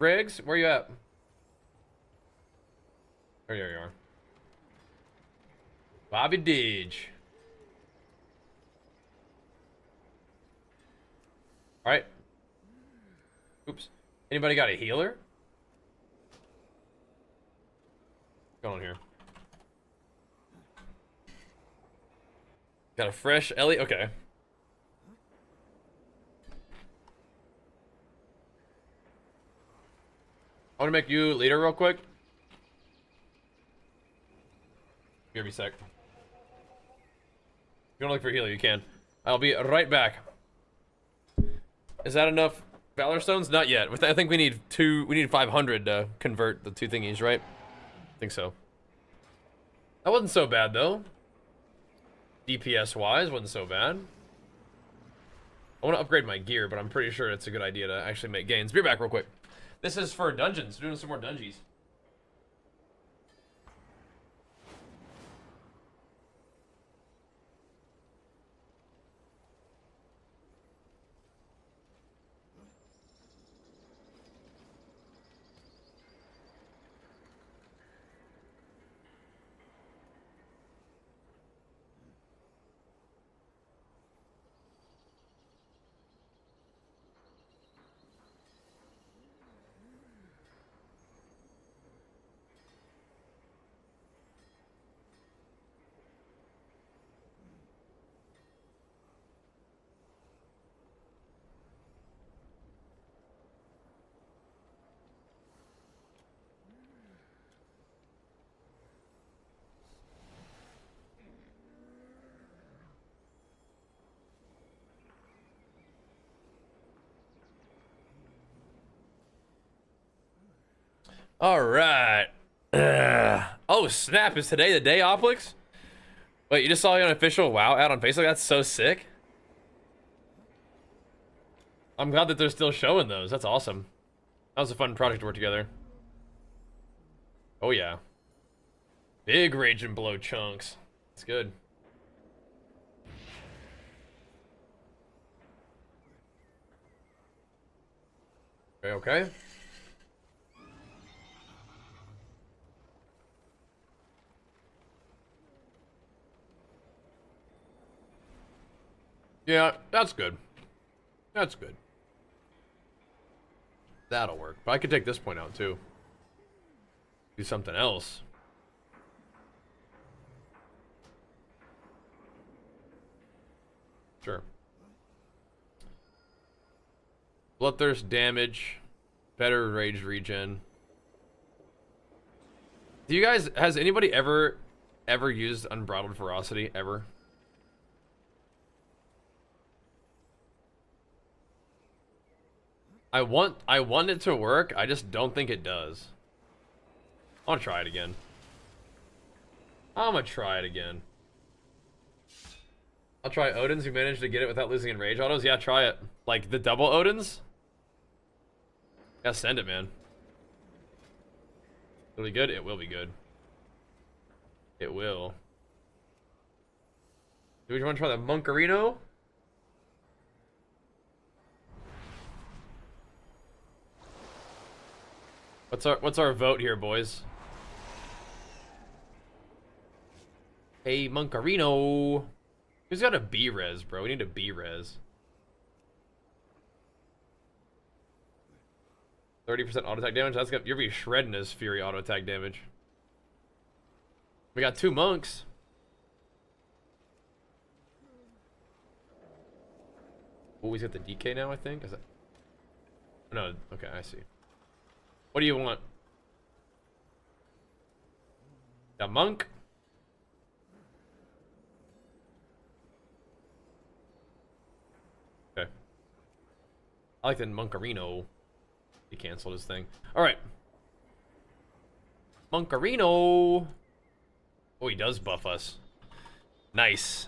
Regs? Where you at? There you are. Bobby Deej. All right. Oops. Anybody got a healer? What's going on here? Got a fresh Ellie? Okay. I want to make you leader real quick. Give me a sec. If you want to look for a healer, you can. I'll be right back. Is that enough Valor Stones? Not yet. I think we need 500 to convert the 2 thingies, right? I think so. That wasn't so bad, though. DPS-wise, wasn't so bad. I want to upgrade my gear, but I'm pretty sure it's a good idea to actually make gains. Be back real quick. This is for dungeons. Doing some more dungeons. All right. Oh, snap. Is today the day, Oplix? Wait, you just saw an official WoW ad on Facebook? That's so sick. I'm glad that they're still showing those. That's awesome. That was a fun project to work together. Oh, yeah. Big Rage and Blow chunks. It's good. Okay, okay. Yeah, that's good. That's good. That'll work. But I could take this point out, too. Do something else. Sure. Bloodthirst damage. Better rage regen. Do you guys... Has anybody ever used Unbridled Ferocity? Ever? I want it to work. I just don't think it does. I want to try it again. I'm gonna try it again. I'll try Odin's who managed to get it without losing in rage autos. Yeah, try it. Like the double Odin's. Yeah, send it, man. It'll be good. It will be good. It will. Do you want to try the Monkarino? What's our vote here, boys? Hey, Monkarino. Who's got a B-res, bro? We need a B-res. 30% auto attack damage. That's gonna, you're gonna be shredding his Fury auto attack damage. We got 2 monks. Oh, he's got the DK now, I think. Is that... No, okay, I see. What do you want? The monk? Okay. I like the Monkarino. He canceled his thing. Alright. Monkarino! Oh, he does buff us. Nice.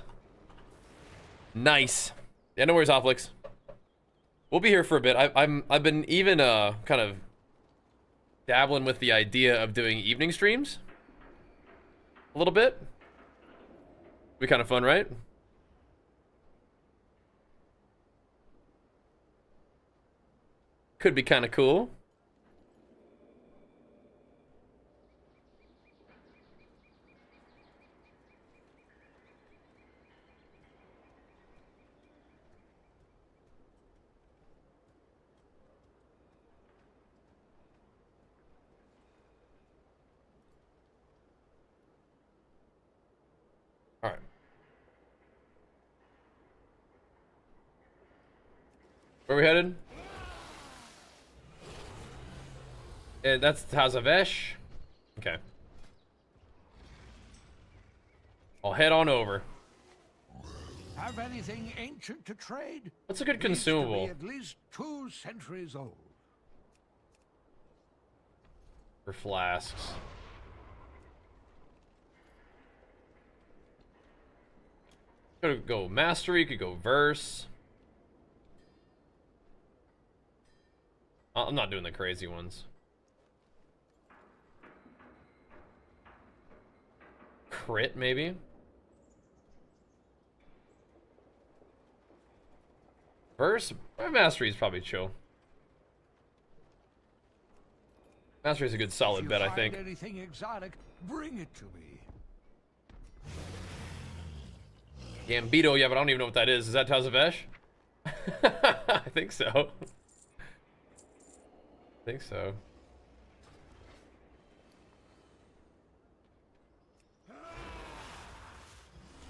Nice. Yeah, no worries, Opflix. We'll be here for a bit. I've been even kind of dabbling with the idea of doing evening streams a little bit. Be kind of fun, right? Could be kind of cool. All right. Where are we headed? And that's Tazavesh. Okay. I'll head on over. have anything ancient to trade? What's a good Needs to be consumable? at least 2 centuries old. For flasks. Could go mastery, could go verse. I'm not doing the crazy ones. Crit, maybe? Verse? Mastery is probably chill. Mastery is a good solid bet, I think. If you find anything exotic, bring it to me. Gambito, yeah, but I don't even know what that is. Is that Tazavesh? I think so. I think so.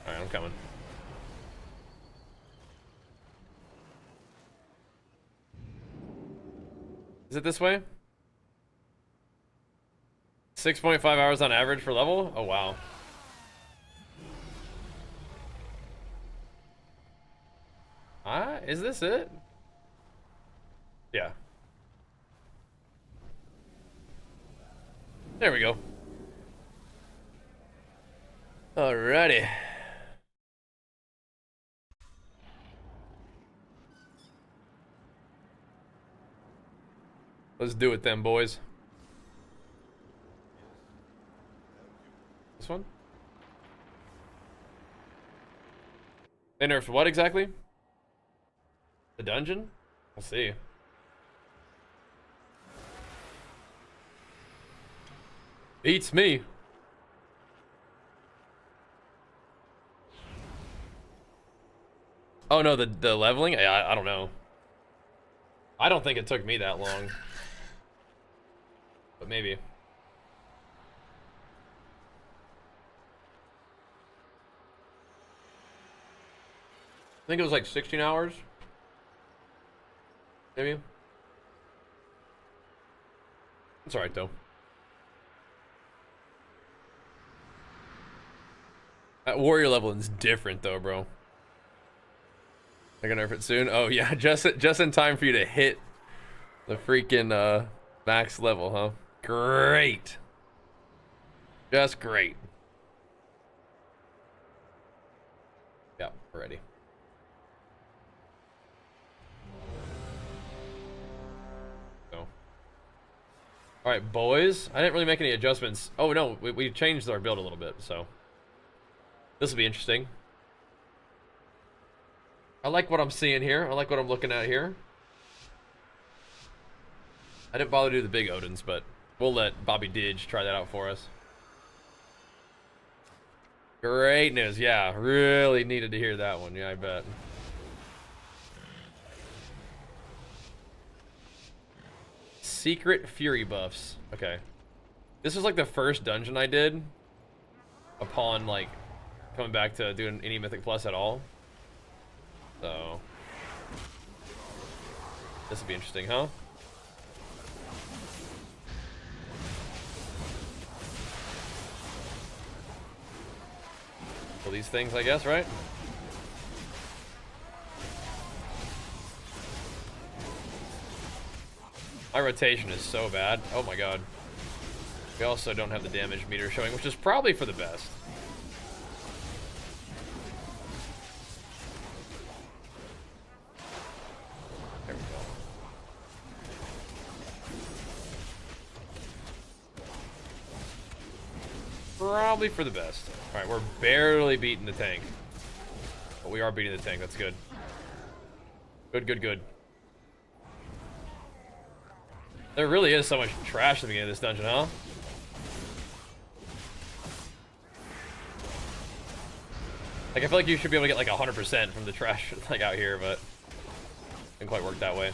Alright, I'm coming. Is it this way? 6.5 hours on average for level? Oh, wow. Is this it? Yeah. There we go. Alrighty. Let's do it then, boys. This one? They nerfed what exactly? The dungeon? We'll see. Beats me. Oh no, the leveling? I don't know. I don't think it took me that long. But maybe. I think it was like 16 hours. Maybe. It's alright though. That warrior leveling is different though, bro. They're gonna nerf it soon. Oh yeah, just in time for you to hit the freaking max level, huh? Great. Just great. Yeah, we're ready. Alright, boys. I didn't really make any adjustments. Oh, no. We changed our build a little bit, so. This will be interesting. I like what I'm seeing here. I like what I'm looking at here. I didn't bother to do the big Odins, but we'll let Bobby Didge try that out for us. Great news. Yeah, really needed to hear that one. Yeah, I bet. Secret Fury buffs. Okay. This was like the first dungeon I did upon like coming back to doing any Mythic Plus at all. So this will be interesting, huh? Well, these things, I guess, right? My rotation is so bad. Oh my god. We also don't have the damage meter showing, which is probably for the best. There we go. Probably for the best. Alright, we're barely beating the tank. But we are beating the tank, that's good. Good, good, good. There really is so much trash at the beginning of this dungeon, huh? Like, I feel like you should be able to get like 100% from the trash like out here, but didn't quite work that way.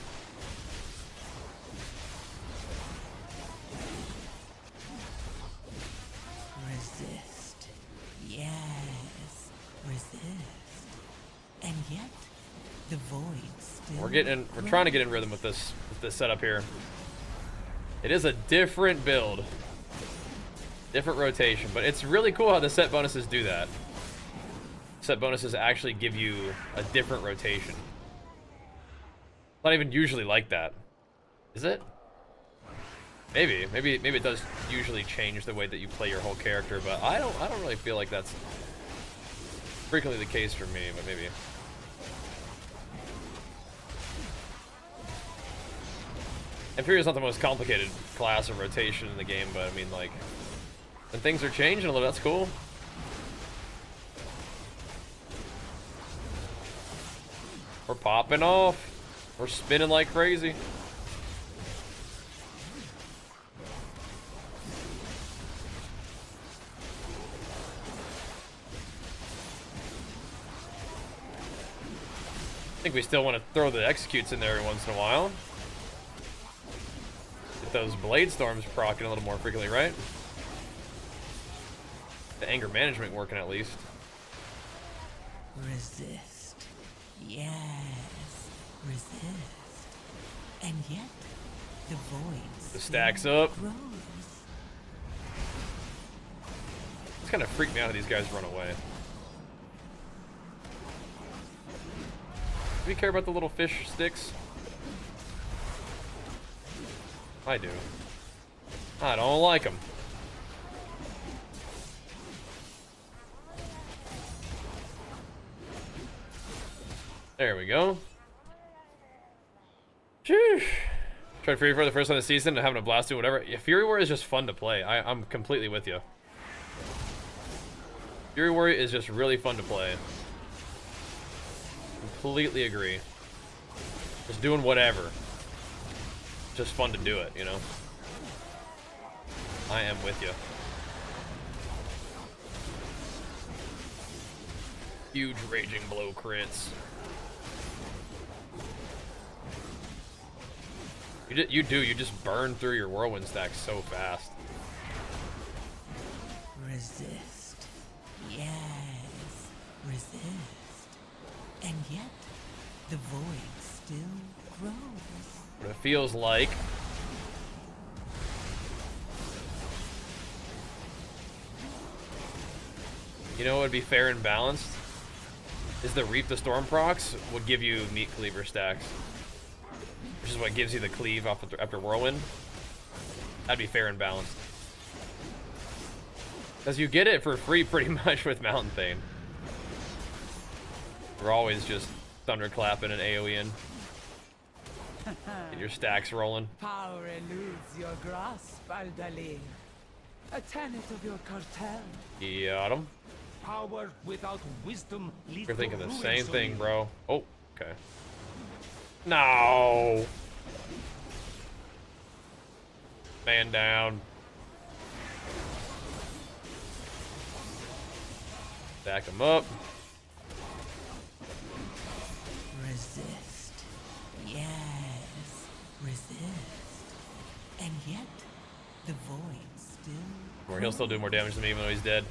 Resist. Yes. Resist. And yet, the void still... We're trying to get in rhythm with this setup here. It is a different build. Different rotation, but it's really cool how the set bonuses do that. set bonuses actually give you a different rotation. Not even usually like that. Is it? Maybe it does usually change the way that you play your whole character, but I don't really feel like that's frequently the case for me, but maybe. Imperial's not the most complicated class of rotation in the game, but I mean, like, when things are changing a little, that's cool. We're popping off. We're spinning like crazy. I think we still want to throw the executes in there every once in a while. Get those blade storms proccing a little more frequently, right? The anger management working at least. Resist. Yes. Resist. And yet, the void The stacks up. grows. It's kind of freaked me out how these guys run away. Do you care about the little fish sticks? I do. I don't like them. There we go. Sheesh. Tried Fury for the first time this season and having a blast doing whatever. Yeah, Fury Warrior is just fun to play. I'm completely with you. Fury Warrior is just really fun to play. Completely agree. Just doing whatever. Just fun to do it, you know? I am with you. Huge raging blow crits. You just burn through your whirlwind stacks so fast. Resist. Yes. Resist. And yet, the void still grows. What it feels like. You know what would be fair and balanced? Is the Reap the Storm procs would give you meat cleaver stacks. Which is what gives you the cleave off after Whirlwind. That'd be fair and balanced. Because you get it for free pretty much with Mountain Thane. We're always just thunderclapping and AoEing. Get your stacks rolling. Power eludes your grasp, Aldalir. A tenet of your cartel. Got him. Power without wisdom leads You're thinking to the ruin, same thing, Sonia. bro. Oh, okay. No. Man down. Stack him up. Resist. Yes. Resist. And yet, the void still. Or he'll still do more damage than me even though he's dead.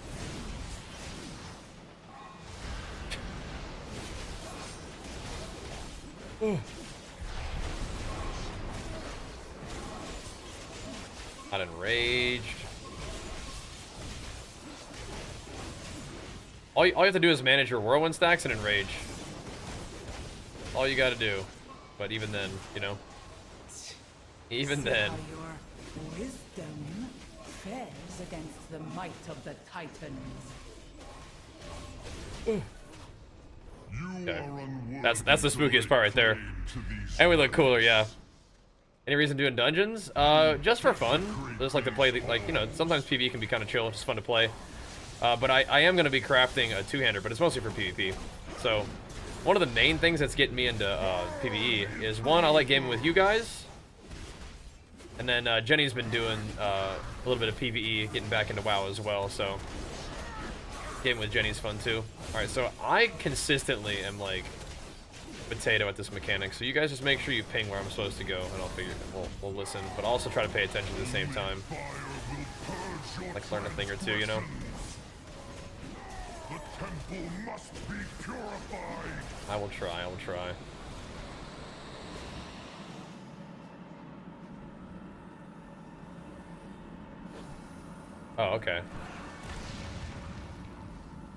Not enraged. All you have to do is manage your whirlwind stacks and enrage. All you gotta do. But even then, you know. Even See then. how your wisdom fares against the might of the Titans. Okay. That's the spookiest part right there. And we look cooler, yeah. Any reason doing dungeons? Just for fun. Just like to play, like, you know, sometimes PvE can be kind of chill. It's fun to play. But I am going to be crafting a two-hander, but it's mostly for PvP. So, one of the main things that's getting me into PvE is, one, I like gaming with you guys. And then Jenny's been doing a little bit of PvE, getting back into WoW as well, so gaming with Jenny's fun too. Alright, so I consistently am like potato at this mechanic, so you guys just make sure you ping where I'm supposed to go, and I'll figure we'll listen, but also try to pay attention at the same time. Like learn a thing or two, you know? The temple must be purified. I will try, I will try. Oh, okay. I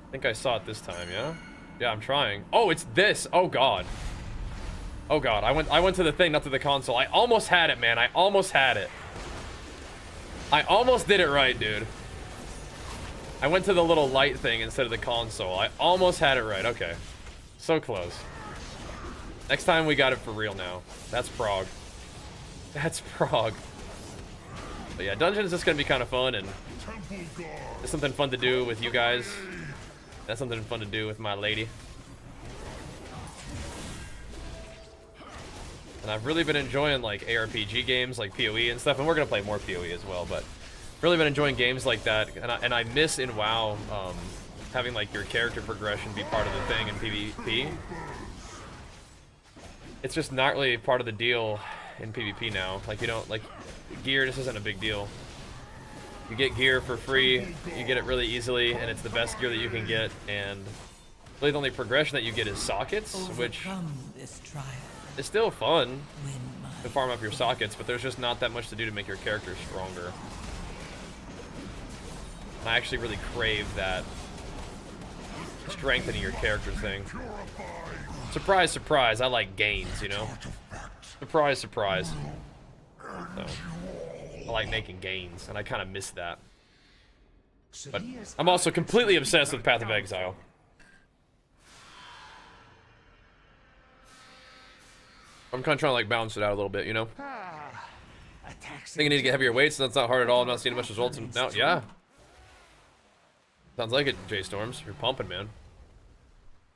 think I saw it this time, yeah? Yeah, I'm trying. Oh, it's this. Oh god. Oh god. I went to the thing, not to the console. I almost had it, man. I almost had it. I almost did it right, dude. I went to the little light thing instead of the console. I almost had it right. Okay. So close. Next time we got it for real now. That's Prague. That's Prague. But yeah, dungeon is just gonna be kind of fun, and it's something fun to do with you guys. That's something fun to do with my lady. And I've really been enjoying like ARPG games like PoE and stuff, and we're gonna play more PoE as well, but really been enjoying games like that. And I miss in WoW having like your character progression be part of the thing in PvP. It's just not really part of the deal in PvP now. Like, you don't, like, gear just isn't a big deal. You get gear for free, you get it really easily, and it's the best gear that you can get, and really the only progression that you get is sockets, which is still fun to farm up your sockets, but there's just not that much to do to make your character stronger. I actually really crave that strengthening your character thing. Surprise, surprise, I like gains, you know? Surprise, surprise. So, I like making gains, and I kind of miss that. But I'm also completely obsessed with Path of Exile. I'm kind of trying to like balance it out a little bit, you know? I think I need to get heavier weights, so that's not hard at all. I'm not seeing much results now. Yeah. Sounds like it, J-Storms. You're pumping, man.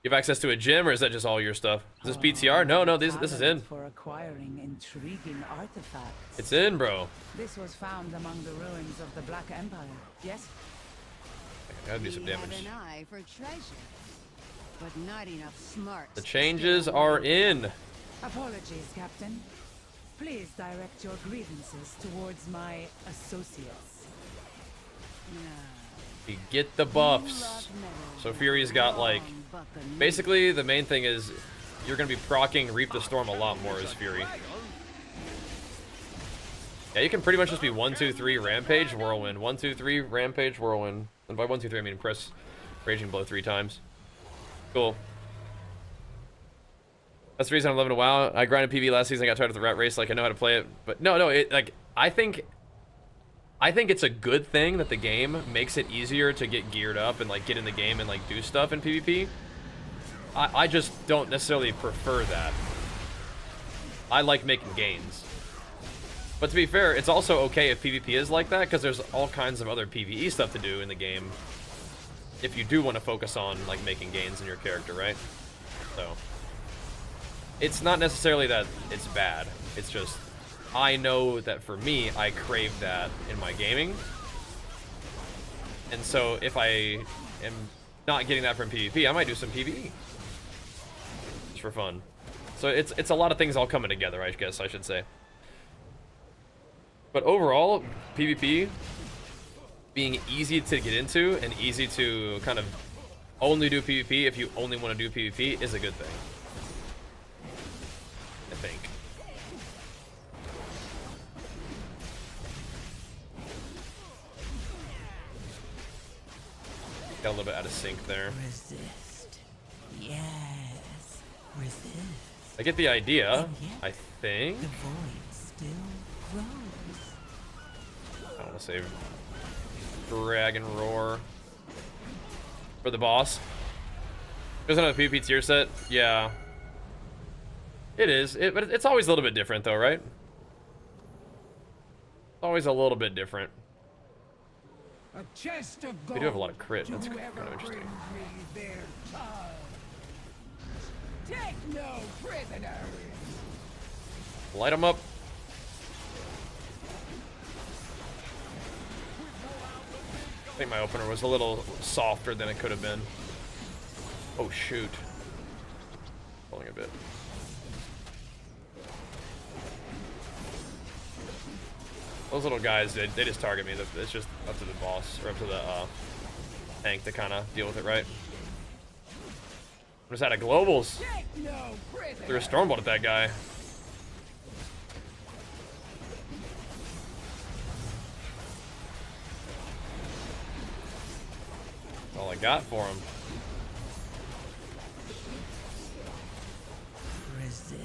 You have access to a gym, or is that just all your stuff? Is this BTR? No, this is in. For acquiring intriguing artifacts. It's in, bro. This was found among the ruins of the Black Empire. Yes? I gotta do some damage. Have an eye for treasure, but not enough smarts. The changes are in. Apologies, Captain. Please direct your grievances towards my associates. You get the buffs. So Fury's got like, basically the main thing is you're gonna be proccing Reap the Storm a lot more as Fury. Yeah, you can pretty much just be 1, 2, 3 Rampage Whirlwind, 1, 2, 3 Rampage Whirlwind, and by 1, 2, 3 I mean press Raging Blow 3 times. Cool. That's the reason I'm loving WoW. I grinded PV last season. I got tired of the rat race. Like, I know how to play it, but no, it like I think it's a good thing that the game makes it easier to get geared up and like get in the game and like do stuff in PvP. I just don't necessarily prefer that. I like making gains. But to be fair, it's also okay if PvP is like that, because there's all kinds of other PvE stuff to do in the game if you do want to focus on like making gains in your character, right? So it's not necessarily that it's bad. It's just I know that for me, I crave that in my gaming. And so if I am not getting that from PvP, I might do some PvE. Just for fun. So it's a lot of things all coming together, I guess I should say. But overall, PvP being easy to get into and easy to kind of only do PvP if you only want to do PvP is a good thing. I think. Got a little bit out of sync there. Resist. Yes. Resist. I get the idea, I think. The void still grows. I want to save Dragon Roar for the boss. Doesn't have a PvP tier set? Yeah. It is. But it's always a little bit different though, right? Always a little bit different. A chest of gold. We do have a lot of crit. That's kind of interesting. Take no prisoners. Light them up. I think my opener was a little softer than it could have been. Oh shoot. Pulling a bit. Those little guys, they just target me. It's just up to the boss, or up to the tank to kind of deal with it, right? I'm just out of globals. Threw a stormbolt at that guy. That's all I got for him.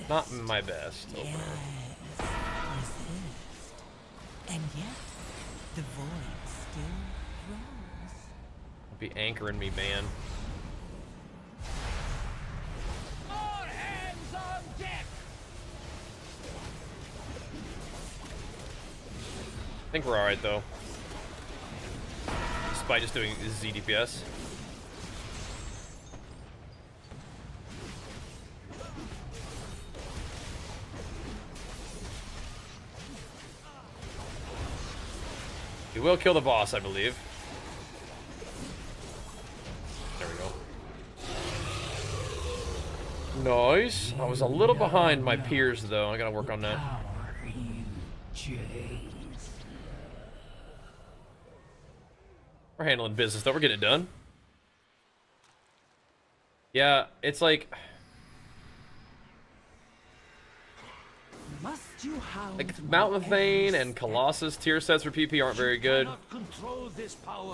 Not my best. Yes, resist. And yet, the void still grows. Be anchoring me, man. All hands on deck! I think we're alright though. Despite just doing Z DPS. We will kill the boss, I believe. There we go. Nice. I was a little behind my peers though. I gotta work on that. We're handling business though. We're getting it done. Yeah, it's like Must you hound Mountain Thane and Colossus tier sets for PP aren't very good.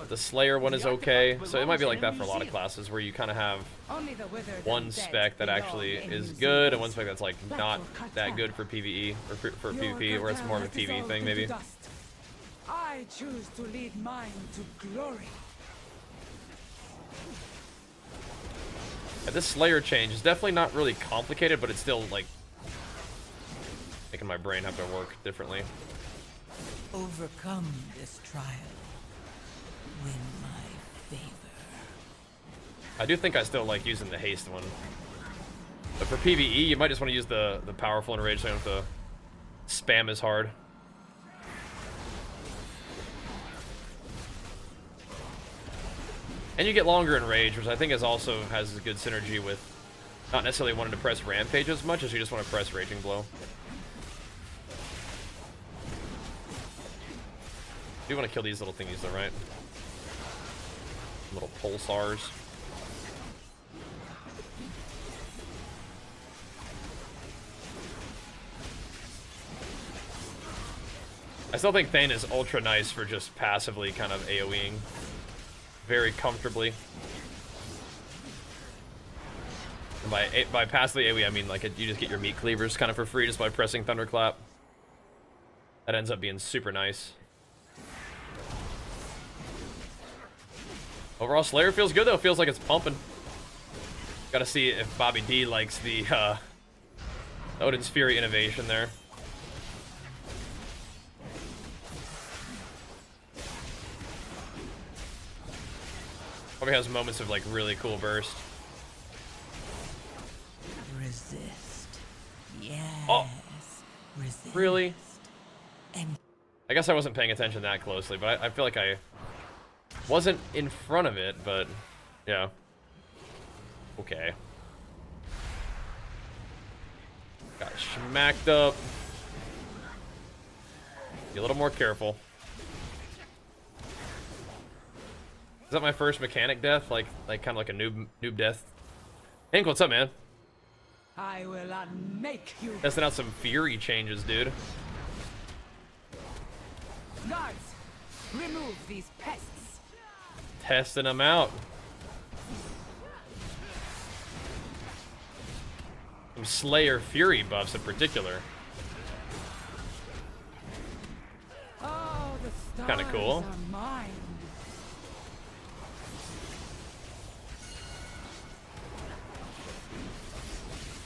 The Slayer one is okay, so it might be like that for a lot of classes where you kind of have only the withered one and dead spec that actually belong is in good and museums. one spec that's like not that good for PvE or for PvP, where it's more of a PvE thing maybe. I choose to lead mine to glory. Yeah, this Slayer change is definitely not really complicated, but it's still like making my brain have to work differently. Overcome this trial. Win my favor. I do think I still like using the haste one. But for PvE, you might just want to use the powerful enrage so you don't have to spam as hard. And you get longer in rage, which I think is also has a good synergy with not necessarily wanting to press rampage as much as you just want to press raging blow. You do want to kill these little thingies though, right? Little pulsars. I still think Thane is ultra nice for just passively kind of AoEing very comfortably. And by passively AoE, I mean like you just get your meat cleavers kind of for free just by pressing Thunderclap. That ends up being super nice. Overall, Slayer feels good though. Feels like it's pumping. Gotta see if Bobby D likes the Odin's Fury innovation there. Probably has moments of like really cool burst. Resist. Yes. Oh. Resist. Really? And I guess I wasn't paying attention that closely, but I feel like I wasn't in front of it, but yeah. Okay. Got smacked up. Be a little more careful. Is that my first mechanic death? Like kind of like a noob death? Hank, what's up, man? I will unmake you. Testing out some Fury changes, dude. Guards, remove these pests. Testing them out. Some Slayer Fury buffs in particular. Oh, the stars Kinda cool. are mine.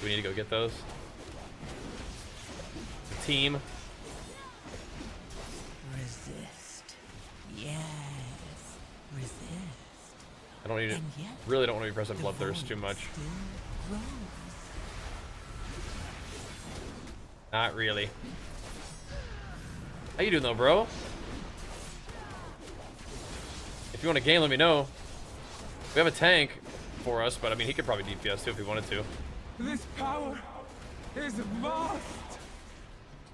Do we need to go get those? The team. resist. Yes. Resist. I don't need to, And yet, really don't want to be pressing the Bloodthirst void too much. still grows. Not really. How you doing though, bro? If you want a game, let me know. We have a tank for us, but I mean, he could probably DPS too if he wanted to. This power is vast.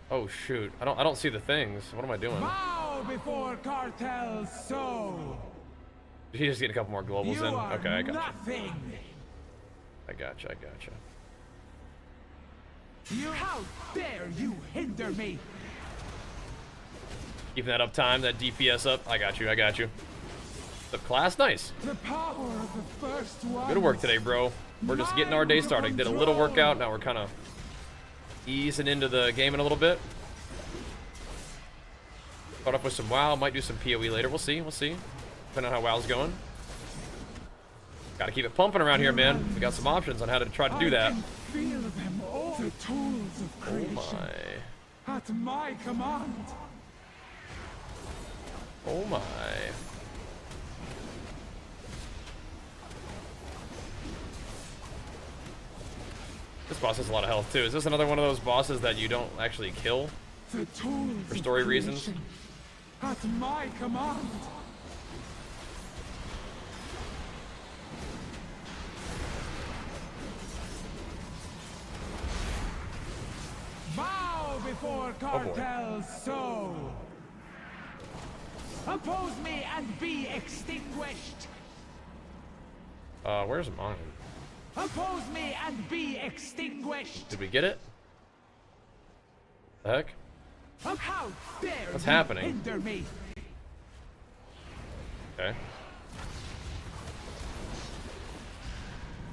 Oh shoot! I don't see the things. What am I doing? Bow before cartels so. Did he just get a couple more globals You in? are Okay, I gotcha. nothing. I gotcha. I gotcha. How dare you hinder me? Keeping that up time, that DPS up. I got you. I got you. The class, nice. The power of the first one. Good work today, bro. We're just getting our day started. Did a little workout. Now we're kind of easing into the game in a little bit. Start off with some WoW. Might do some PoE later. We'll see. We'll see. Depending on how WoW's going. Gotta keep it pumping around here, man. We got some options on how to try to do that. Feel them all. The tools of Oh creation. my. At my command. Oh my. This boss has a lot of health too. Is this another one of those bosses that you don't actually kill The tools for story of reasons? creation. At my command. Bow before cartel's soul. Oppose me and be extinguished. Where's mine? Oppose me and be extinguished. Did we get it? The heck? How dare What's you happening? hinder me? Okay.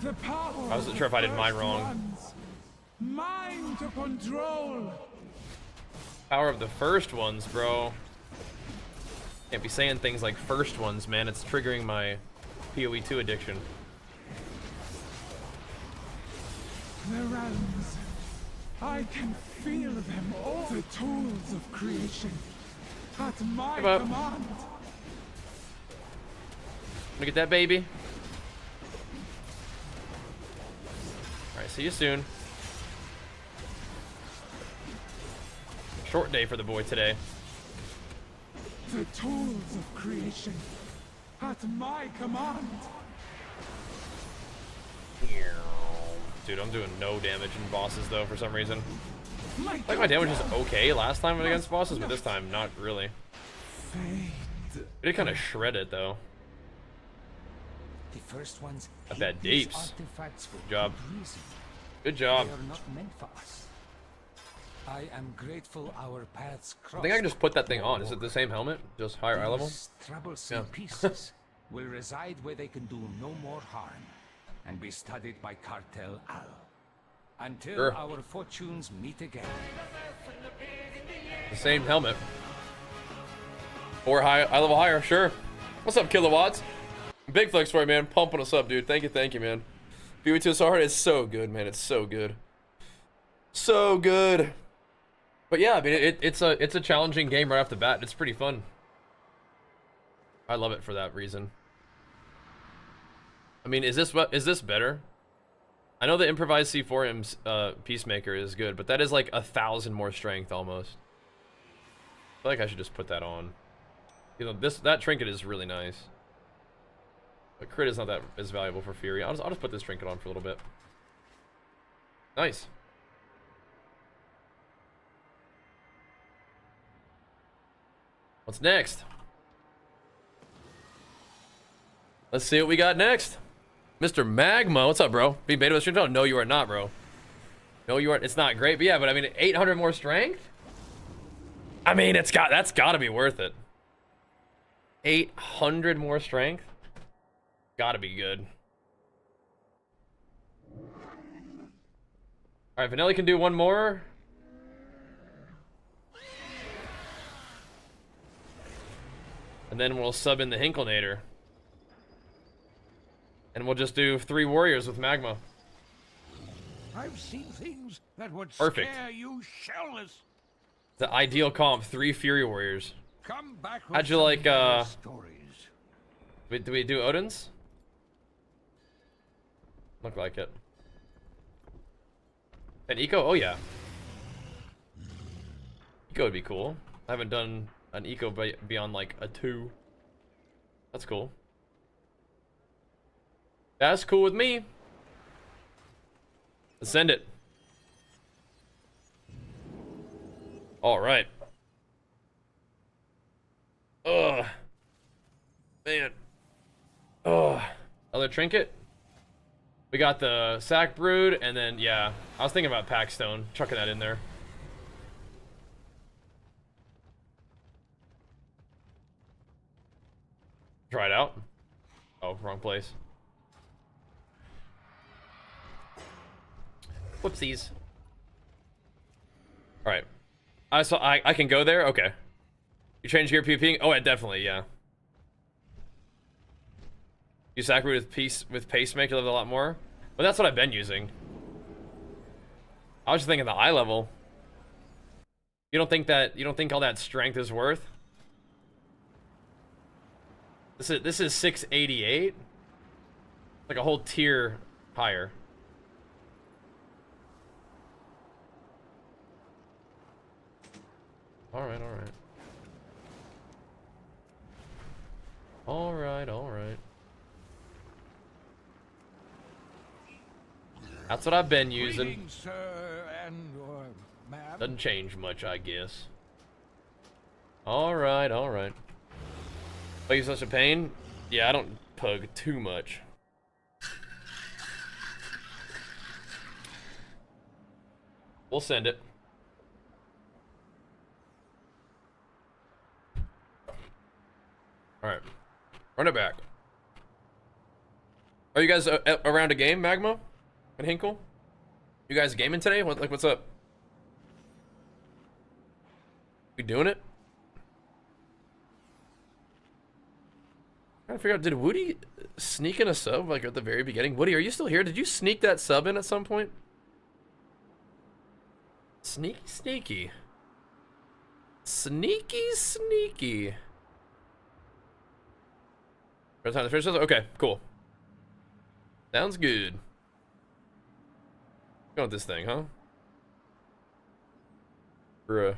The power I wasn't sure if I did mine wrong. Mine to control. Power of the first ones, bro. Can't be saying things like first ones, man. It's triggering my PoE 2 addiction. The realms. I can feel them all. The tools of creation. At my Give up. command. Look at that, baby. Alright, see you soon. Short day for the boy today. The tools of creation. At my command. Dude, I'm doing no damage in bosses though for some reason. My Like my damage was okay last time against bosses, but this time not really. fade. It did kind of shred it though. The first ones Not hate bad these deeps. artifacts for Good job. good reason. Good job. They are not meant for us. I am grateful our paths I crossed. think I can just put that thing on. Is it the same helmet? Just higher eye level? These troublesome Yeah. pieces will reside where they can do no more harm and be studied by Cartel Al. Until Sure. our fortunes meet again. The same helmet. Or eye level higher, sure. What's up, kilowatts? Big flex for you, man. Pumping us up, dude. Thank you, man. PoE 2 is so hard. It's so good, man. It's so good. So good. But yeah, I mean, it's a challenging game right off the bat. It's pretty fun. I love it for that reason. I mean, is this better? I know the improvised C4M's Peacemaker is good, but that is like 1,000 more strength almost. I feel like I should just put that on. You know, that trinket is really nice. But crit is not that as valuable for Fury. I'll just put this trinket on for a little bit. Nice. What's next? Let's see what we got next. Mr. Magma, what's up, bro? Being beta with stream? No, you are not, bro. No, you aren't. It's not great, but yeah, but I mean, 800 more strength? I mean, that's got to be worth it. 800 more strength? Got to be good. All right, Vanelli can do one more. And then we'll sub in the Hinklenator. And we'll just do 3 warriors with Magma. I've seen things that would Perfect. scare you shellless. The ideal comp, 3 Fury Warriors. Come back with How'd you some like, better stories. Do we do Odin's? Look like it. And Eco? Oh yeah. Eco would be cool. I haven't done an Eco beyond like a 2. That's cool. That's cool with me. Let's send it. All right. Ugh. Man. Ugh. Other trinket? We got the Sack Brood, and then, yeah. I was thinking about Packstone. Chucking that in there. Try it out. Oh, wrong place. Whoopsies. All right. I can go there. Okay. You change your PvP? Oh, yeah, definitely. Yeah. You sacrifice with pacemaker level a lot more. But that's what I've been using. I was just thinking the eye level. You don't think all that strength is worth? This is 688? Like a whole tier higher. Alright, alright. Alright, alright. That's what I've been using. Greetings, sir and/or ma'am. Doesn't change much, I guess. Alright, alright. Are you such a pain? Yeah, I don't pug too much. We'll send it. Alright. Run it back. Are you guys around a game, Magma? And Hinkle? You guys gaming today? What's up? We doing it? Trying to figure out, did Woody sneak in a sub like at the very beginning? Woody, are you still here? Did you sneak that sub in at some point? Sneaky, sneaky. Sneaky, sneaky. First time the first okay, cool. Sounds good. Go with this thing, huh? Bruh.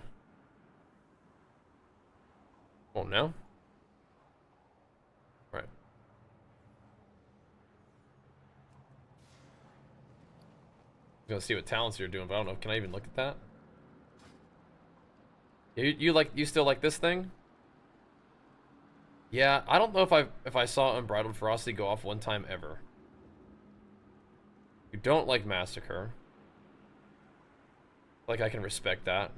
Oh, now? Right. I'm gonna see what talents you're doing, but I don't know. Can I even look at that? You still like this thing? Yeah, I don't know if I saw Unbridled Ferocity go off one time ever. You don't like Massacre. Like, I can respect that.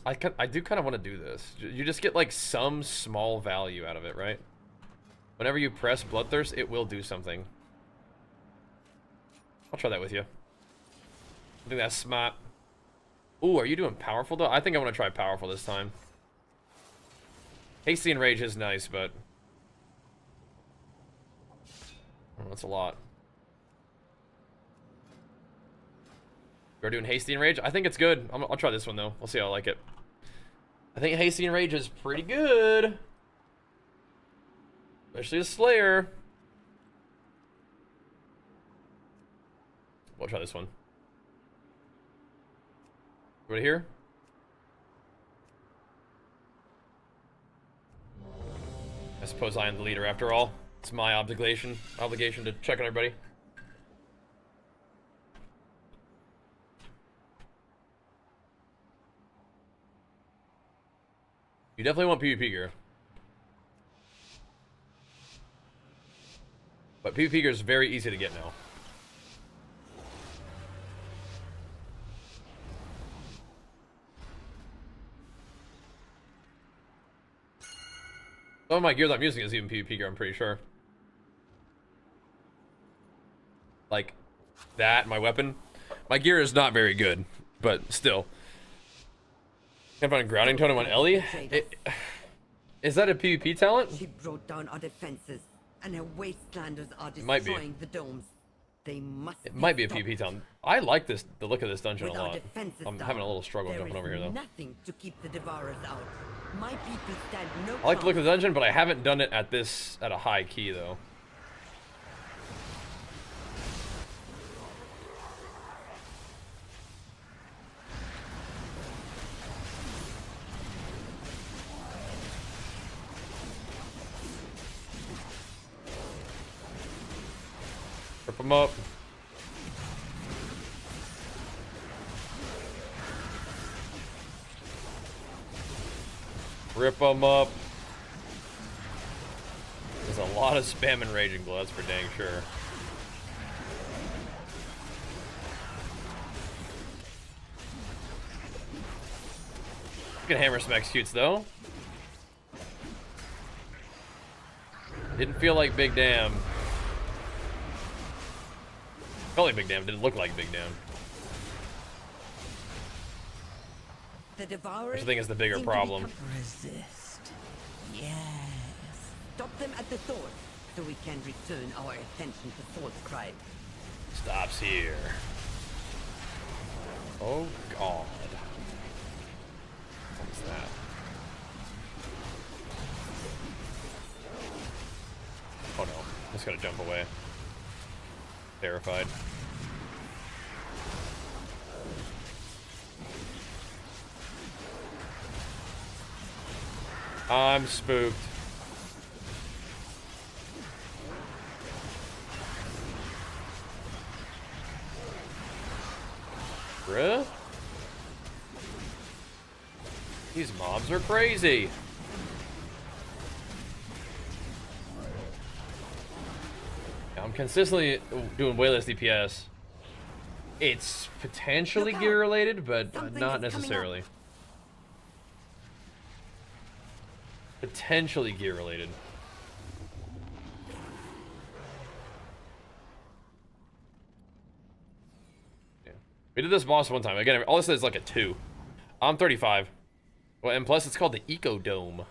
I do kind of want to do this. You just get like some small value out of it, right? Whenever you press Bloodthirst, it will do something. I'll try that with you. I think that's smart. Ooh, are you doing Powerful though? I think I want to try Powerful this time. Hasty and Rage is nice, but oh, that's a lot. We're doing Hasty and Rage. I think it's good. I'll try this one though. We'll see how I like it. I think Hasty and Rage is pretty good, especially a Slayer. We'll try this one. Right here. I suppose I am the leader after all. It's my obligation to check on everybody. You definitely want PvP gear. But PvP gear is very easy to get now. Some of my gear that I'm using is even PvP gear, I'm pretty sure. Like, that, my weapon. My gear is not very good, but still. Can't find a grounding totem on Ellie? Is that a PvP talent? She brought down our defenses, and her wastelanders are might be. destroying the domes. They must It might be a PvP talent. I like the look of this dungeon a With our lot. defenses I'm down, having a little struggle there jumping is over here though. nothing to keep the devourers out. My people stand no I like the look of chance. the dungeon, but I haven't done it at a high key though. Rip them up. Rip them up. There's a lot of spam and Raging Blood, that's for dang sure. Fucking hammer some executes though. Didn't feel like Big Damn. Felt like Big Damn, didn't look like Big Damn. The Devourers Which I think is the bigger seem to be problem. Resist. Yes. Stop them at the source, so we can return our attention to Soul Scribe. Stops here. Oh god. What's that? Oh no. Just gotta jump away. Terrified. I'm spooked. Bruh? These mobs are crazy. I'm consistently doing way less DPS. It's potentially gear related, but not necessarily. Potentially gear related. Yeah. We did this boss one time. Again, all this is like a 2. I'm 35. Well, and plus it's called the Eco Dome.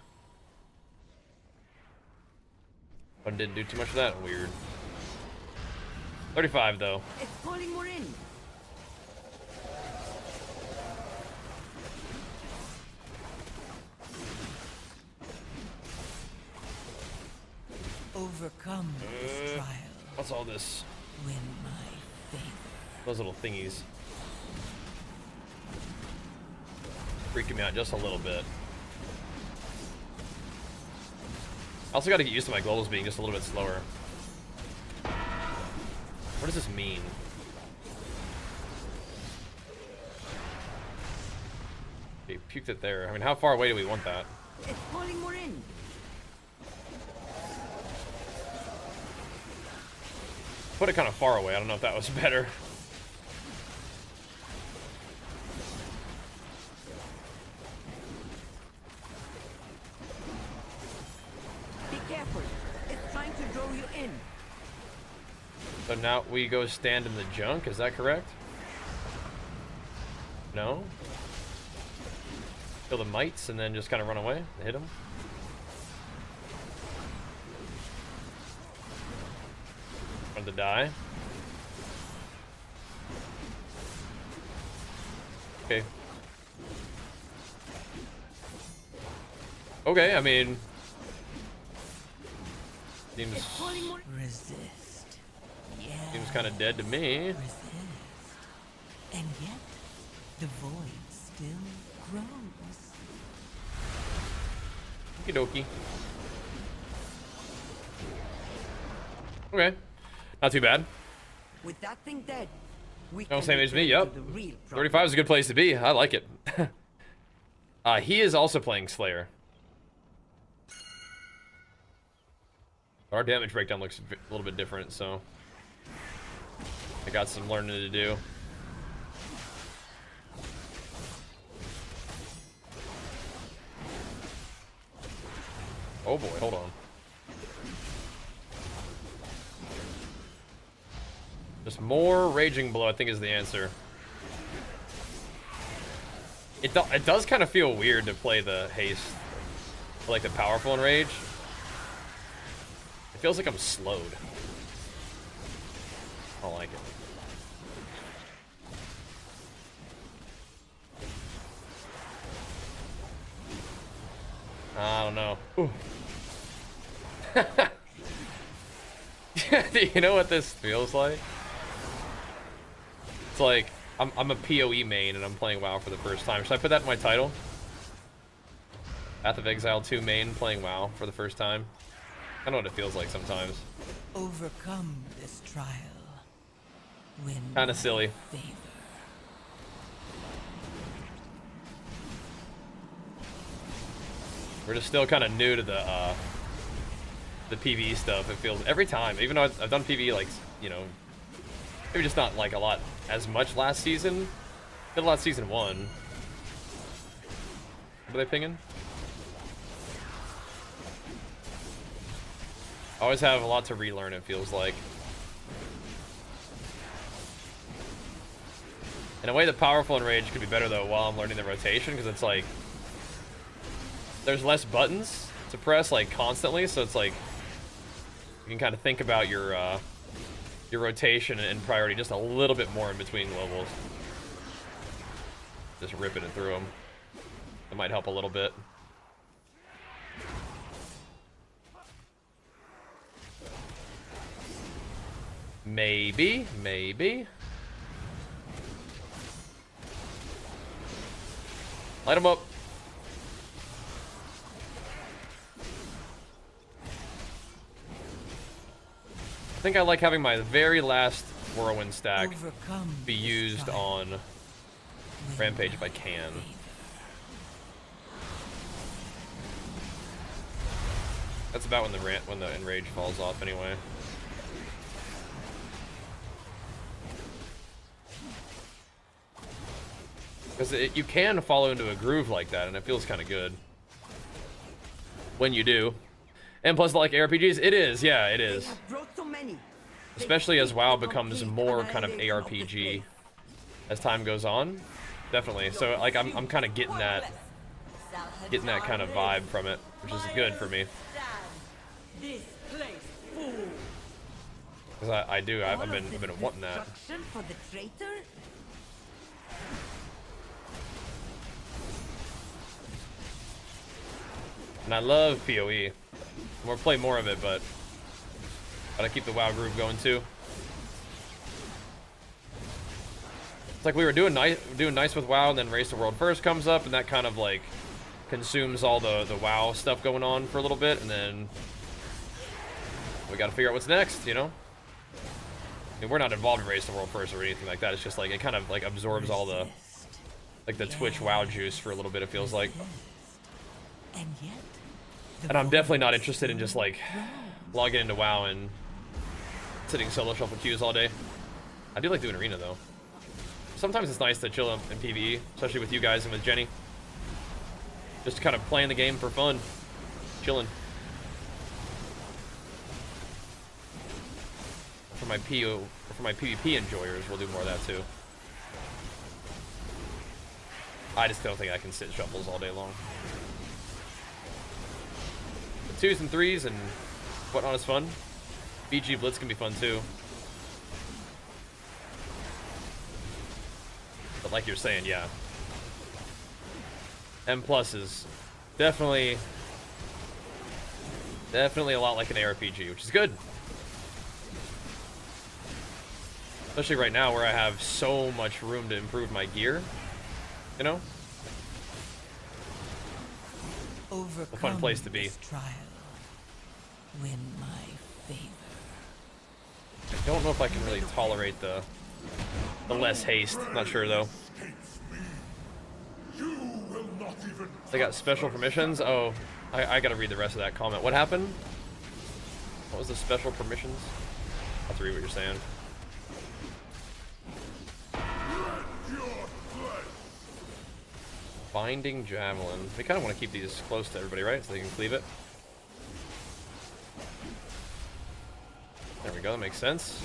But didn't do too much of that. Weird. 35 though. It's calling more in. Overcome this trial. What's all this? Win my favor. Those little thingies. Freaking me out just a little bit. I also got to get used to my globals being just a little bit slower. What does this mean? Okay, puked it there. I mean, how far away do we want that? It's calling more in. Put it kind of far away. I don't know if that was better. Be careful. It's trying to draw you in. So now we go stand in the junk. Is that correct? No? Kill the mites and then just kind of run away? Hit them? Want to die? Okay. Okay, I mean... Seems Resist. Yes. seems kind of dead to me. Resist. And yet, the void still grows. Okie dokie. Okay. Not too bad. With that thing dead, we No, can same age as me, return yep. to the real problem. 35 is a good place to be. I like it. He is also playing Slayer. Our damage breakdown looks a little bit different, so I got some learning to do. Oh boy, hold on. Just more Raging Blow, I think, is the answer. It does kind of feel weird to play the haste, like the powerful enrage. It feels like I'm slowed. I don't like it. I don't know. Ooh. Do you know what this feels like? It's like I'm a PoE main and I'm playing WoW for the first time. Should I put that in my title? Path of Exile 2 main playing WoW for the first time. I know what it feels like sometimes. Overcome this trial. Win Kind of my silly. favor. We're just still kind of new to the PvE stuff. It feels every time, even though I've done PvE like, you know, maybe just not like a lot as much last season. Did a lot season 1. What are they pinging? I always have a lot to relearn, it feels like. In a way, the powerful enrage could be better though while I'm learning the rotation, because it's like there's less buttons to press like constantly, so it's like you can kind of think about your rotation and priority just a little bit more in between levels. Just ripping it through them. It might help a little bit. Maybe. Light them up. I think I like having my very last whirlwind stack be used on Rampage if I can. That's about when the enrage falls off anyway. Because you can follow into a groove like that, and it feels kind of good when you do. And plus, like ARPGs, it is, yeah, it is. Especially as WoW becomes more kind of ARPG as time goes on, definitely. So like I'm kind of getting that kind of vibe from it, which is good for me. Because I've been wanting that. And I love PoE. We'll play more of it, but gotta keep the WoW groove going too. It's like we were doing nice with WoW, and then Race the World First comes up, and that kind of like consumes all the WoW stuff going on for a little bit, and then we gotta figure out what's next, you know? I mean, we're not involved in Race the World First or anything like that. It's just like it kind of like absorbs all the like the Twitch WoW juice for a little bit, it feels like. And I'm definitely not interested in just like logging into WoW and sitting solo shuffle queues all day. I do like doing arena though. Sometimes it's nice to chill in PvE, especially with you guys and with Jenny. Just kind of playing the game for fun, chilling. For my PvP enjoyers, we'll do more of that too. I just don't think I can sit shuffles all day long. The 2s and 3s and whatnot is fun. BG Blitz can be fun too. But like you're saying, yeah. M+ is definitely a lot like an ARPG, which is good. Especially right now where I have so much room to improve my gear, you know? A fun place to be. Win my favor. I don't know if I can really tolerate the less haste. Not sure though. They got special permissions? Oh, I gotta read the rest of that comment. What happened? What was the special permissions? I'll have to read what you're saying. Binding Javelin. We kind of want to keep these close to everybody, right? So they can cleave it. There we go, that makes sense.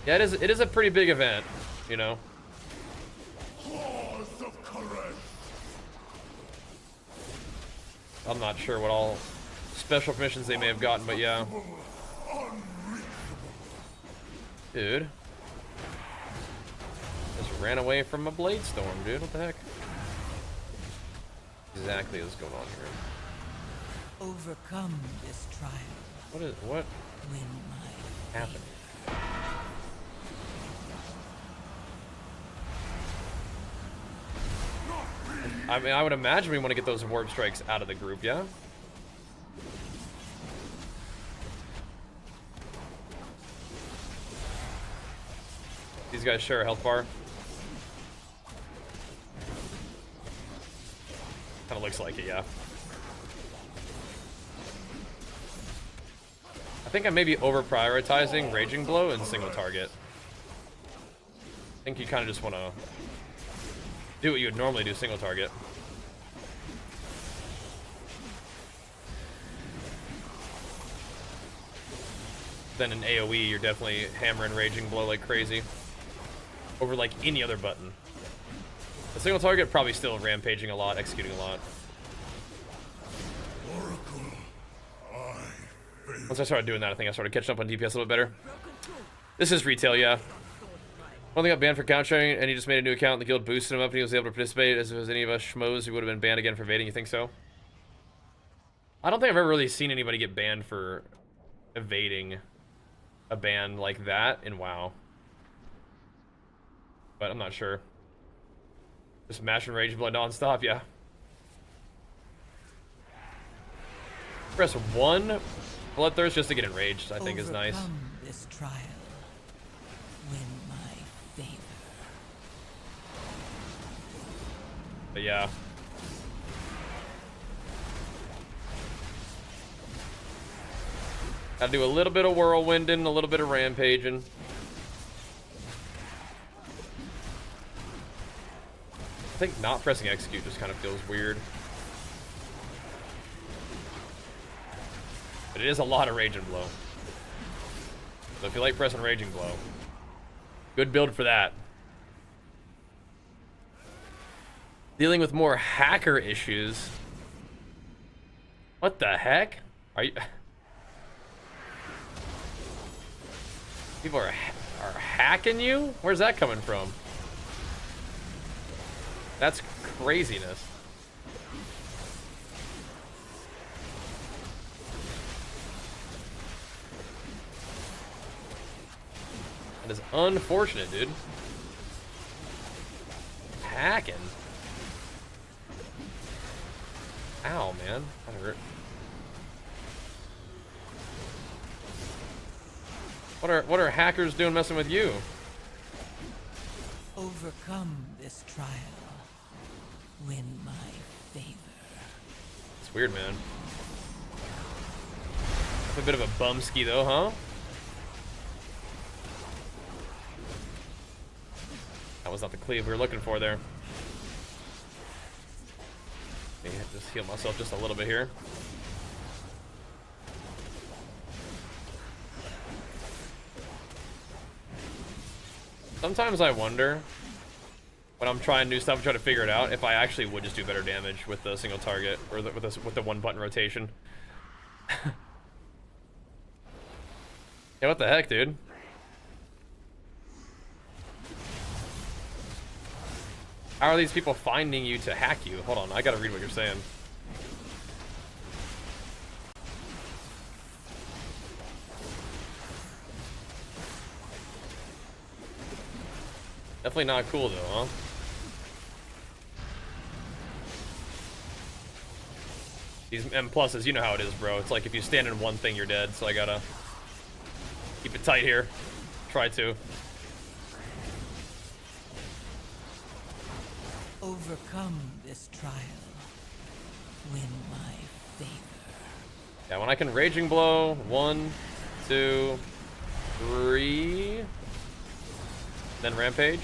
Yeah, it is a pretty big event, you know. I'm not sure what all special permissions they may have gotten, but yeah. Dude. Just ran away from a blade storm, dude. What the heck? Exactly what's going on here. Overcome this trial. What Win my happened? I mean, I would imagine we want to get those warp strikes out of the group, yeah? These guys share a health bar. Kind of looks like it, yeah. I think I may be over-prioritizing Raging Blow and single target. I think you kind of just want to do what you would normally do single target. Then in AoE, you're definitely hammering Raging Blow like crazy. over like any other button. A single target probably still rampaging a lot, executing a lot. Once I started doing that, I think I started catching up on DPS a little better. This is retail, yeah. One thing got banned for count sharing, and he just made a new account, and the guild boosted him up, and he was able to participate. As if it was any of us schmoes who would have been banned again for evading. You think so? I don't think I've ever really seen anybody get banned for evading a ban like that in WoW. But I'm not sure. Just mash and rage blood non-stop, yeah. Press 1 bloodthirst just to get enraged, I think is nice. Overcome this trial. Win my favor. But yeah. Gotta do a little bit of whirlwinding, a little bit of rampaging. I think not pressing execute just kind of feels weird. But it is a lot of rage and blow. So if you like pressing raging blow, good build for that. Dealing with more hacker issues. What the heck? Are you... People are hacking you? Where's that coming from? That's craziness. That is unfortunate, dude. Hacking. Ow, man. That hurt. What are hackers doing messing with you? Overcome this trial. Win my favor. It's weird, man. That's a bit of a bumski though, huh? That was not the cleave we were looking for there. Let me just heal myself just a little bit here. Sometimes I wonder, when I'm trying new stuff and try to figure it out, if I actually would just do better damage with the single target, or with the one button rotation. Yeah, what the heck, dude? How are these people finding you to hack you? Hold on, I gotta read what you're saying. Definitely not cool though, huh? These M pluses, you know how it is, bro. It's like if you stand in one thing, you're dead. So I gotta keep it tight here. Try to. Overcome this trial. Win my favor. Yeah, when I can raging blow, 1, 2, 3, then rampage,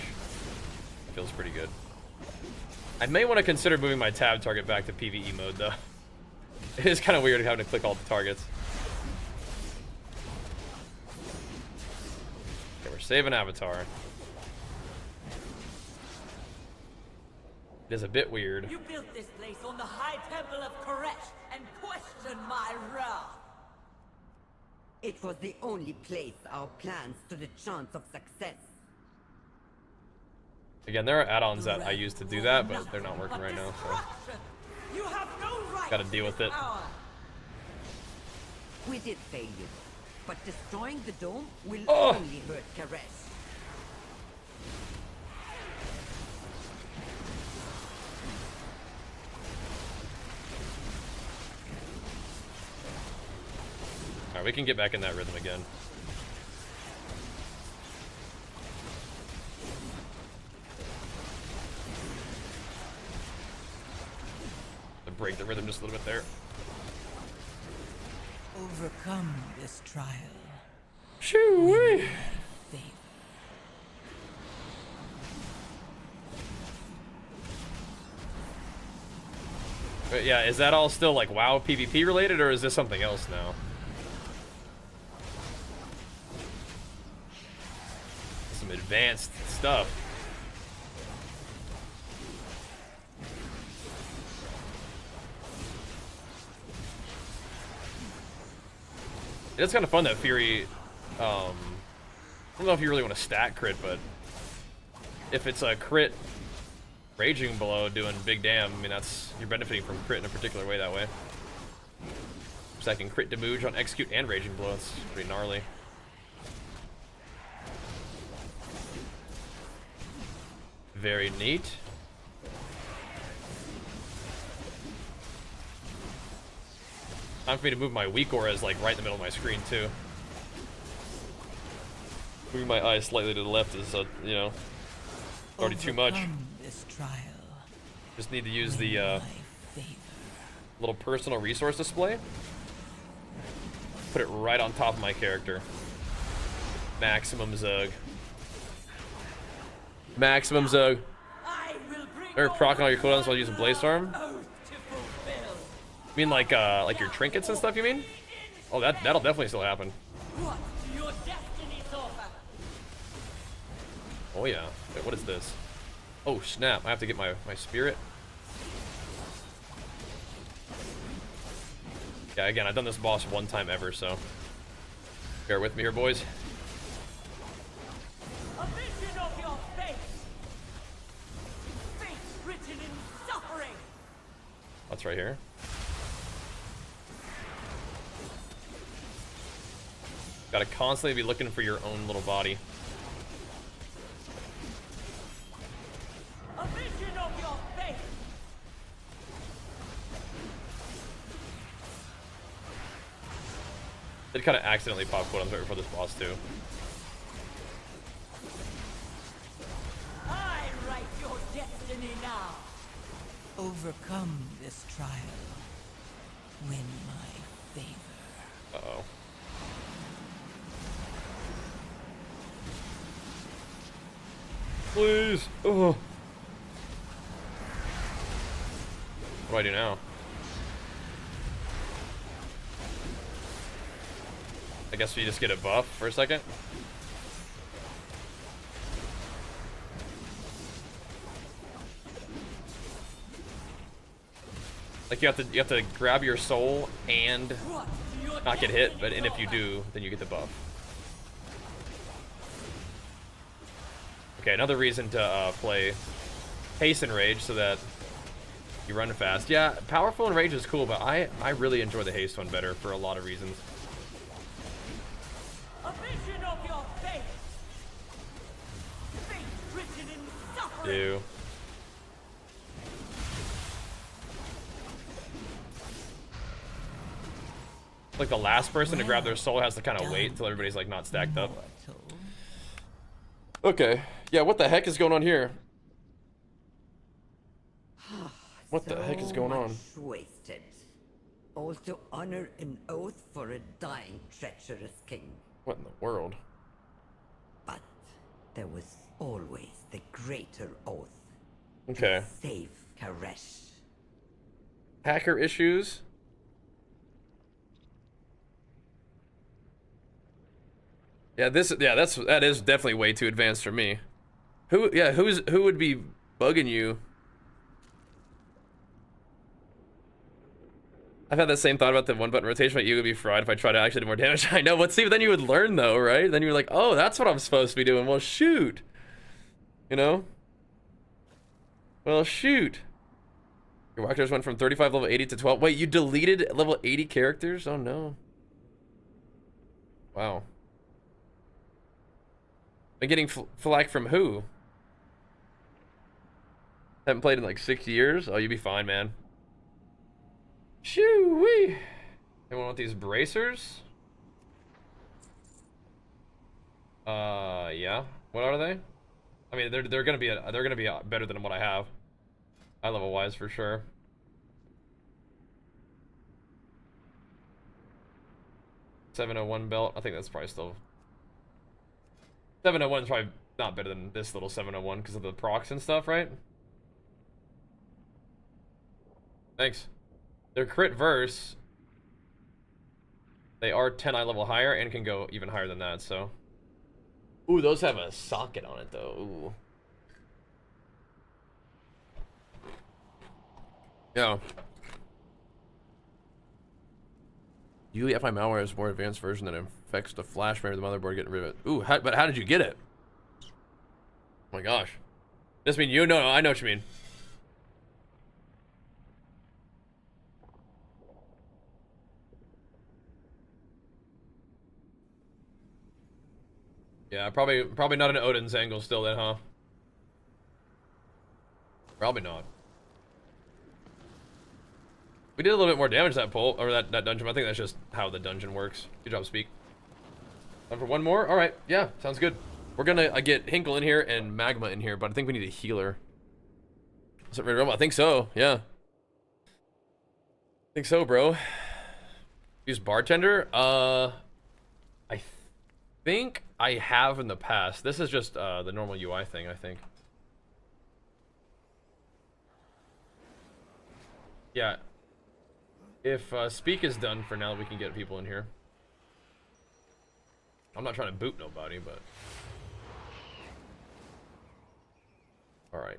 feels pretty good. I may want to consider moving my tab target back to PvE mode though. It is kind of weird having to click all the targets. Okay, we're saving Avatar. It is a bit weird. You built this place on the high temple of Koresh and questioned my wrath. It was the only place our plans stood a chance of success. Again, there are add-ons that I use to do that, but they're not working right now, so You have no right gotta deal with it. power. We did fail you, but destroying the dome will only hurt Koresh. Alright, we can get back in that rhythm again. Break the rhythm just a little bit there. Overcome this trial. Shoo-wee! But yeah, is that all still like WoW PvP related, or is this something else now? Some advanced stuff. It's kind of fun that Fury, I don't know if you really want to stack crit, but if it's a crit raging blow doing big damn, I mean, that's, you're benefiting from crit in a particular way that way. So I can crit demuge on execute and raging blow. It's pretty gnarly. Very neat. Time for me to move my weak auras like right in the middle of my screen too. Moving my eyes slightly to the left is, you know, already too much. This trial. Just need to use the little personal resource display. Put it right on top of my character. Maximum Zug. Maximum Zug. Or proc all your cooldowns while using Blaze Storm. You mean like your trinkets and stuff, you mean? Oh, that'll definitely still happen. Oh yeah. Wait, what is this? Oh snap, I have to get my spirit. Yeah, again, I've done this boss one time ever, so bear with me here, boys. A vision of your face. Fate written in suffering. That's right here. Gotta constantly be looking for your own little body. A vision of your face. Did kind of accidentally pop cooldowns right before this boss too. I write your destiny now. Overcome this trial. Win my favor. Uh-oh. Please. Oh. What do I do now? I guess we just get a buff for a second. Like you have to grab your soul and not get hit, and if you do, then you get the buff. Okay, another reason to play haste and rage so that you run fast. Yeah, powerful and rage is cool, but I really enjoy the haste one better for a lot of reasons. A vision of your face. Fate written in suffering. Do. Like the last person to grab their soul has to kind of wait until everybody's like not stacked up. Okay. Yeah, what the heck is going on here? What the heck is going on? Wasted. All to honor an oath for a dying, treacherous king. What in the world? But there was always the greater oath. Okay. Save Karesh. Hacker issues. Yeah, that is definitely way too advanced for me. Who would be bugging you? I've had that same thought about the one button rotation, but you would be fried if I tried to actually do more damage. I know, but see, then you would learn though, right? Then you're like, oh, that's what I'm supposed to be doing. Well, shoot. You know? Well, shoot. Your characters went from 35 level 80 to 12. Wait, you deleted level 80 characters? Oh no. Wow. Been getting flack from who? Haven't played in like 6 years? Oh, you'd be fine, man. Shoo-wee! Anyone want these bracers? Yeah. What are they? I mean, they're gonna be better than what I have. High level wise for sure. $701 belt. I think that's probably still. 701 is probably not better than this little 701 because of the procs and stuff, right? Thanks. They're crit verse. They are 10 eye level higher and can go even higher than that, so. Ooh, those have a socket on it though. Ooh. Yeah. UEFI malware is a more advanced version that infects the flash memory of the motherboard, getting rid of it. Ooh, but how did you get it? Oh my gosh. Does this mean you? No, I know what you mean. Yeah, probably not an Odin's angle still then, huh? Probably not. We did a little bit more damage that pull, or that dungeon. I think that's just how the dungeon works. Good job, Speak. Time for one more? Alright, yeah, sounds good. We're gonna get Hinkle in here and Magma in here, but I think we need a healer. Is it ready to rumble? I think so, yeah. I think so, bro. Use Bartender? I think I have in the past. This is just the normal UI thing, I think. Yeah. If Speak is done for now, we can get people in here. I'm not trying to boot nobody, but... Alright.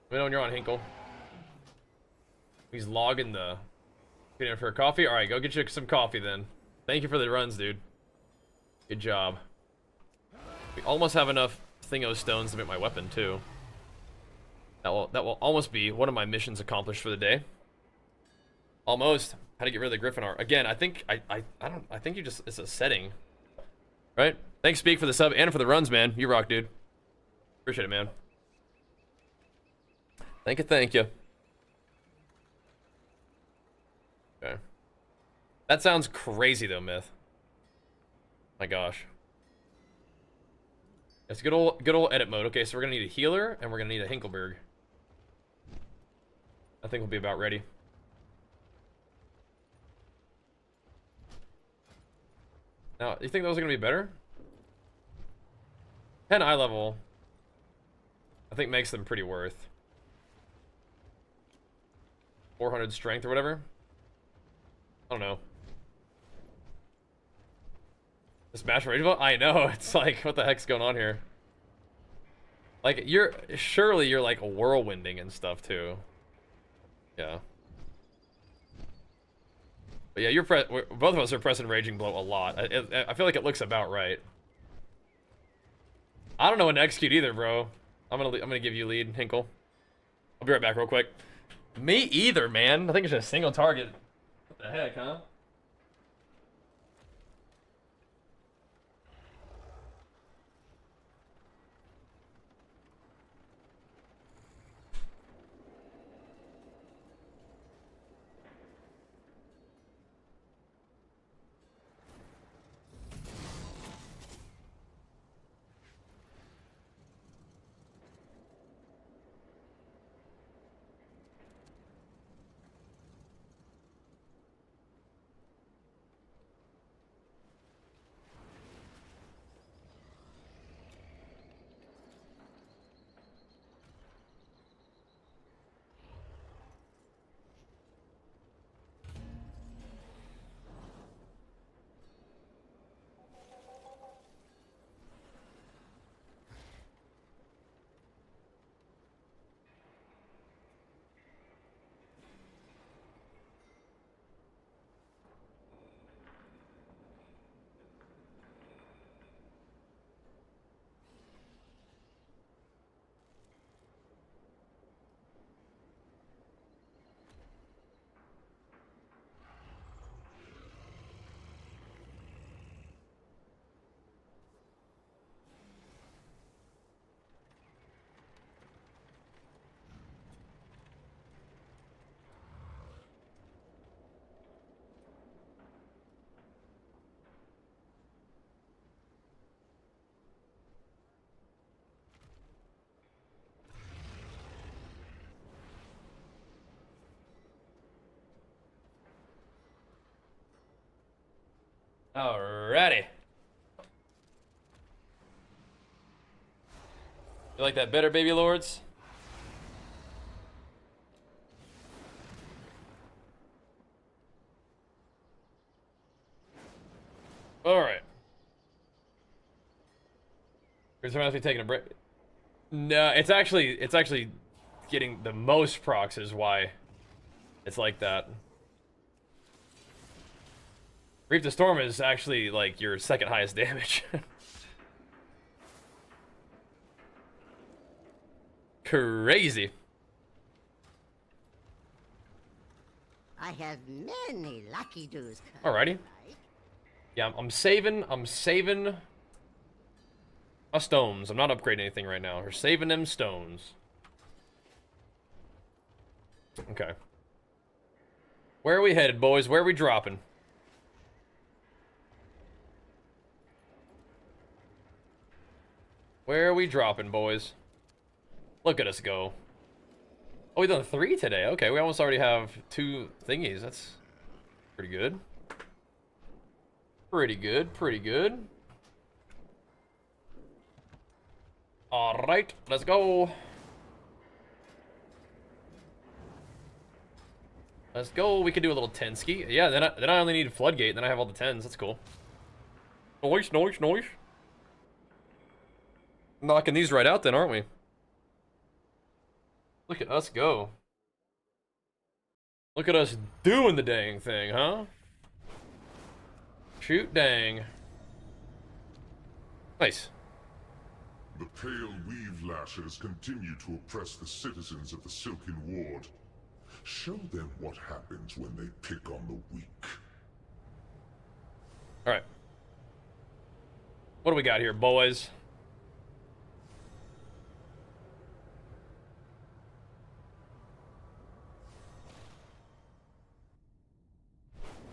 Let me know when you're on, Hinkle. He's logging the... Getting for a coffee? Alright, go get you some coffee then. Thank you for the runs, dude. Good job. We almost have enough Thingo stones to make my weapon, too. That will almost be one of my missions accomplished for the day. Almost. How to get rid of the Griffin art. Again, I think I think you just, it's a setting. Right? Thanks, Speak, for the sub and for the runs, man. You rock, dude. Appreciate it, man. Thank you. Okay. That sounds crazy though, Myth. My gosh. It's good old edit mode. Okay, so we're gonna need a healer and we're gonna need a Hinkleberg. I think we'll be about ready. Now, you think those are gonna be better? 10 eye level, I think makes them pretty worth. 400 strength or whatever. I don't know. This match rageable? I know, it's like, what the heck's going on here? Like, surely you're like whirlwinding and stuff too. Yeah. But yeah, both of us are pressing Raging Blow a lot. I feel like it looks about right. I don't know when to execute either, bro. I'm gonna give you lead, Hinkle. I'll be right back real quick. Me either, man. I think it's just a single target. What the heck, huh? Alrighty. You like that better, baby lords? Alright. We're supposed to be taking a break. No, it's actually getting the most procs is why it's like that. Reap the Storm is actually like your second highest damage. Crazy. I have many lucky doos. Alrighty. Yeah, I'm saving my stones. I'm not upgrading anything right now. We're saving them stones. Okay. Where are we headed, boys? Where are we dropping? Where are we dropping, boys? Look at us go. Oh, we done 3 today. Okay, we almost already have 2 thingies. That's pretty good. Pretty good, pretty good. Alright, let's go. Let's go. We could do a little 10 ski. Yeah, then I only need Floodgate, then I have all the 10s. That's cool. Noise, noise, noise. Knocking these right out then, aren't we? Look at us go. Look at us doing the dang thing, huh? Shoot dang. Nice. The pale weave lashers continue to oppress the citizens of the Silken Ward. Show them what happens when they pick on the weak. Alright. What do we got here, boys?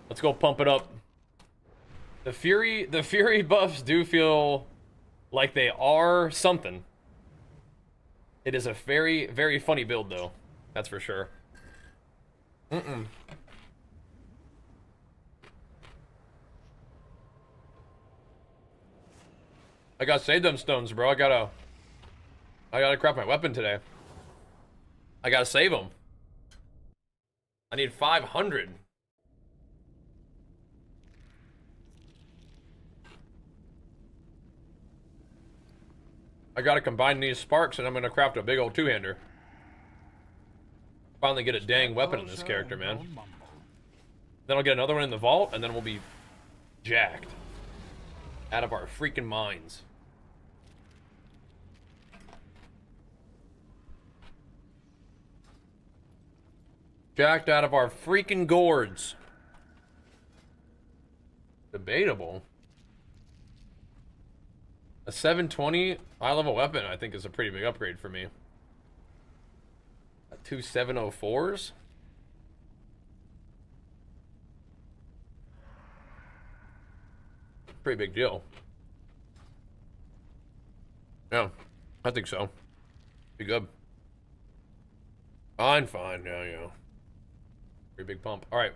Let's go pump it up. The Fury buffs do feel like they are something. It is a very, very funny build, though. That's for sure. I gotta save them stones, bro. I gotta craft my weapon today. I gotta save them. I need 500. I gotta combine these sparks and I'm gonna craft a big old 2-hander. Finally get a dang weapon in this character, man. Then I'll get another one in the vault and then we'll be jacked. Out of our freaking minds. Jacked out of our freaking gourds. Debatable. A 720 high-level weapon, I think, is a pretty big upgrade for me. 2 704s? Pretty big deal. Yeah, I think so. Be good. Fine. Yeah. Pretty big pump. All right.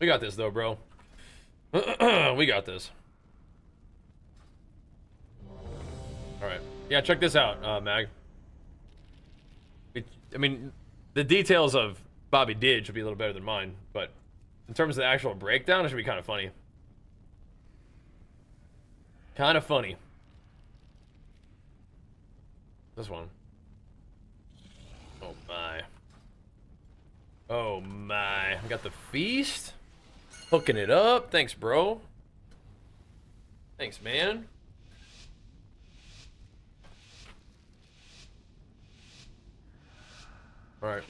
We got this, though, bro. We got this. All right. Yeah, check this out, Mag. I mean, the details of Bobby Didge would be a little better than mine, but in terms of the actual breakdown, it should be kind of funny. Kind of funny. This one. Oh my. Oh my. I got the feast. Hooking it up. Thanks, bro. Thanks, man. Alright.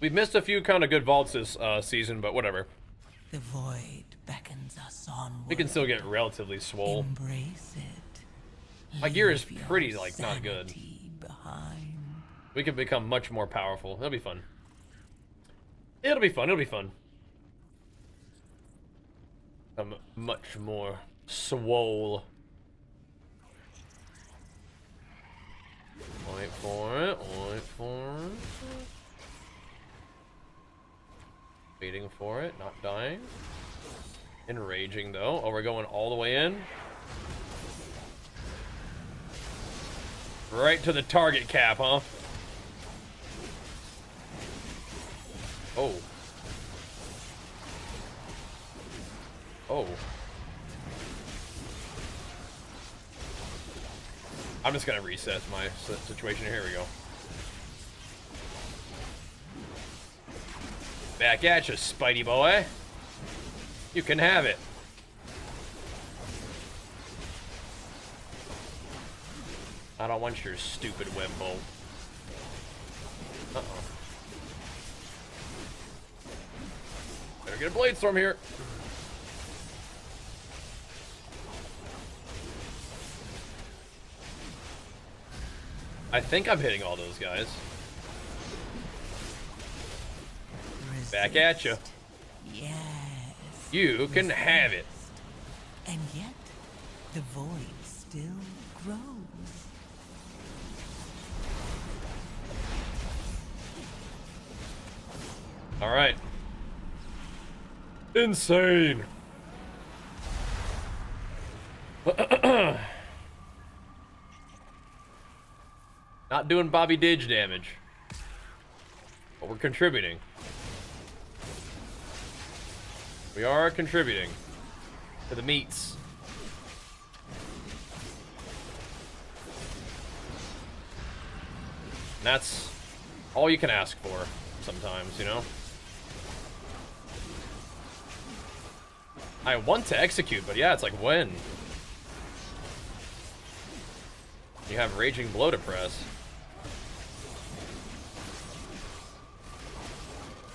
We've missed a few kind of good vaults this season, but whatever. The void beckons us onward. We can still get relatively swole. Embrace it. My gear is Leave pretty, your like, not good. sanity behind. We can become much more powerful. It'll be fun. It'll be fun. It'll be fun. I'm much more swole. Wait for it. Wait for it. Waiting for it. Not dying. Enraging, though. Oh, we're going all the way in. Right to the target cap, huh? Oh. Oh. I'm just gonna reset my situation. Here we go. Back at you, Spidey boy. You can have it. I don't want your stupid web bolt. Uh-oh. Better get a blade storm here. I think I'm hitting all those guys. Back at you. Yes. You can have it. And yet, the void still grows. All right. Insane. Not doing Bobby Didge damage, but we're contributing. We are contributing to the meats. And that's all you can ask for sometimes, you know? I want to execute, but yeah, it's like when? You have Raging Blow to press.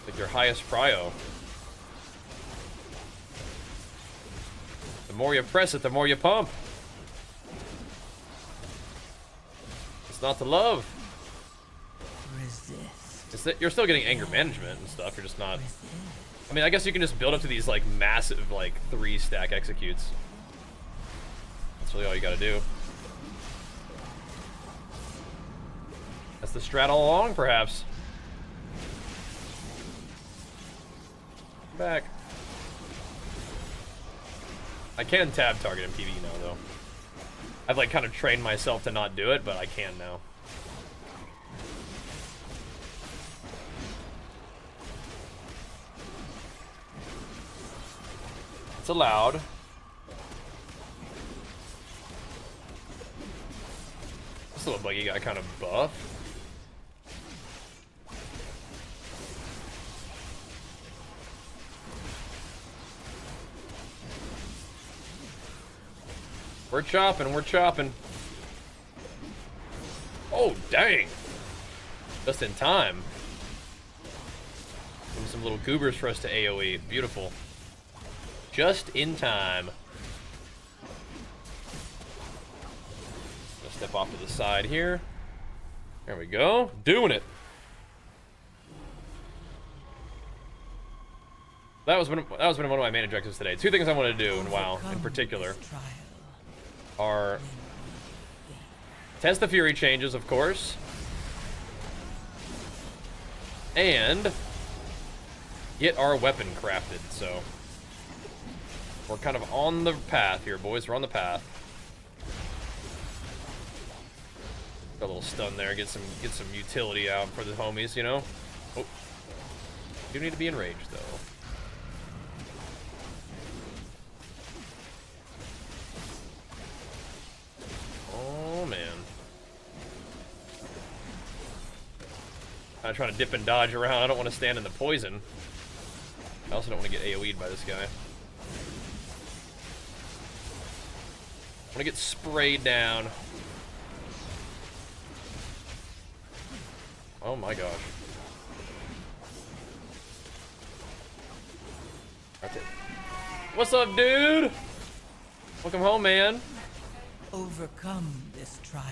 Like your highest prio. The more you press it, the more you pump. It's not the love. Resist. It's that you're still getting anger management and stuff. You're just not. I mean, I guess you can just build up to these like massive like 3-stack executes. That's really all you gotta do. That's the strat all along, perhaps. Back. I can tab target in PvE now, though. I've like kind of trained myself to not do it, but I can now. It's allowed. This little buggy got kind of buff. We're chopping, we're chopping. Oh, dang. Just in time. And some little goobers for us to AoE. Beautiful. Just in time. Gonna step off to the side here. There we go. Doing it. That was one of my main objectives today. Two things I wanted to do in WoW in particular are test the Fury changes, of course, and get our weapon crafted. So we're kind of on the path here, boys. We're on the path. Got a little stun there. Get some utility out for the homies, you know. Oh, do need to be enraged though. Oh man. I'm trying to dip and dodge around. I don't want to stand in the poison. I also don't want to get AoE'd by this guy. I want to get sprayed down. Oh my gosh. That's it. What's up, dude? Welcome home, man. Overcome this trial.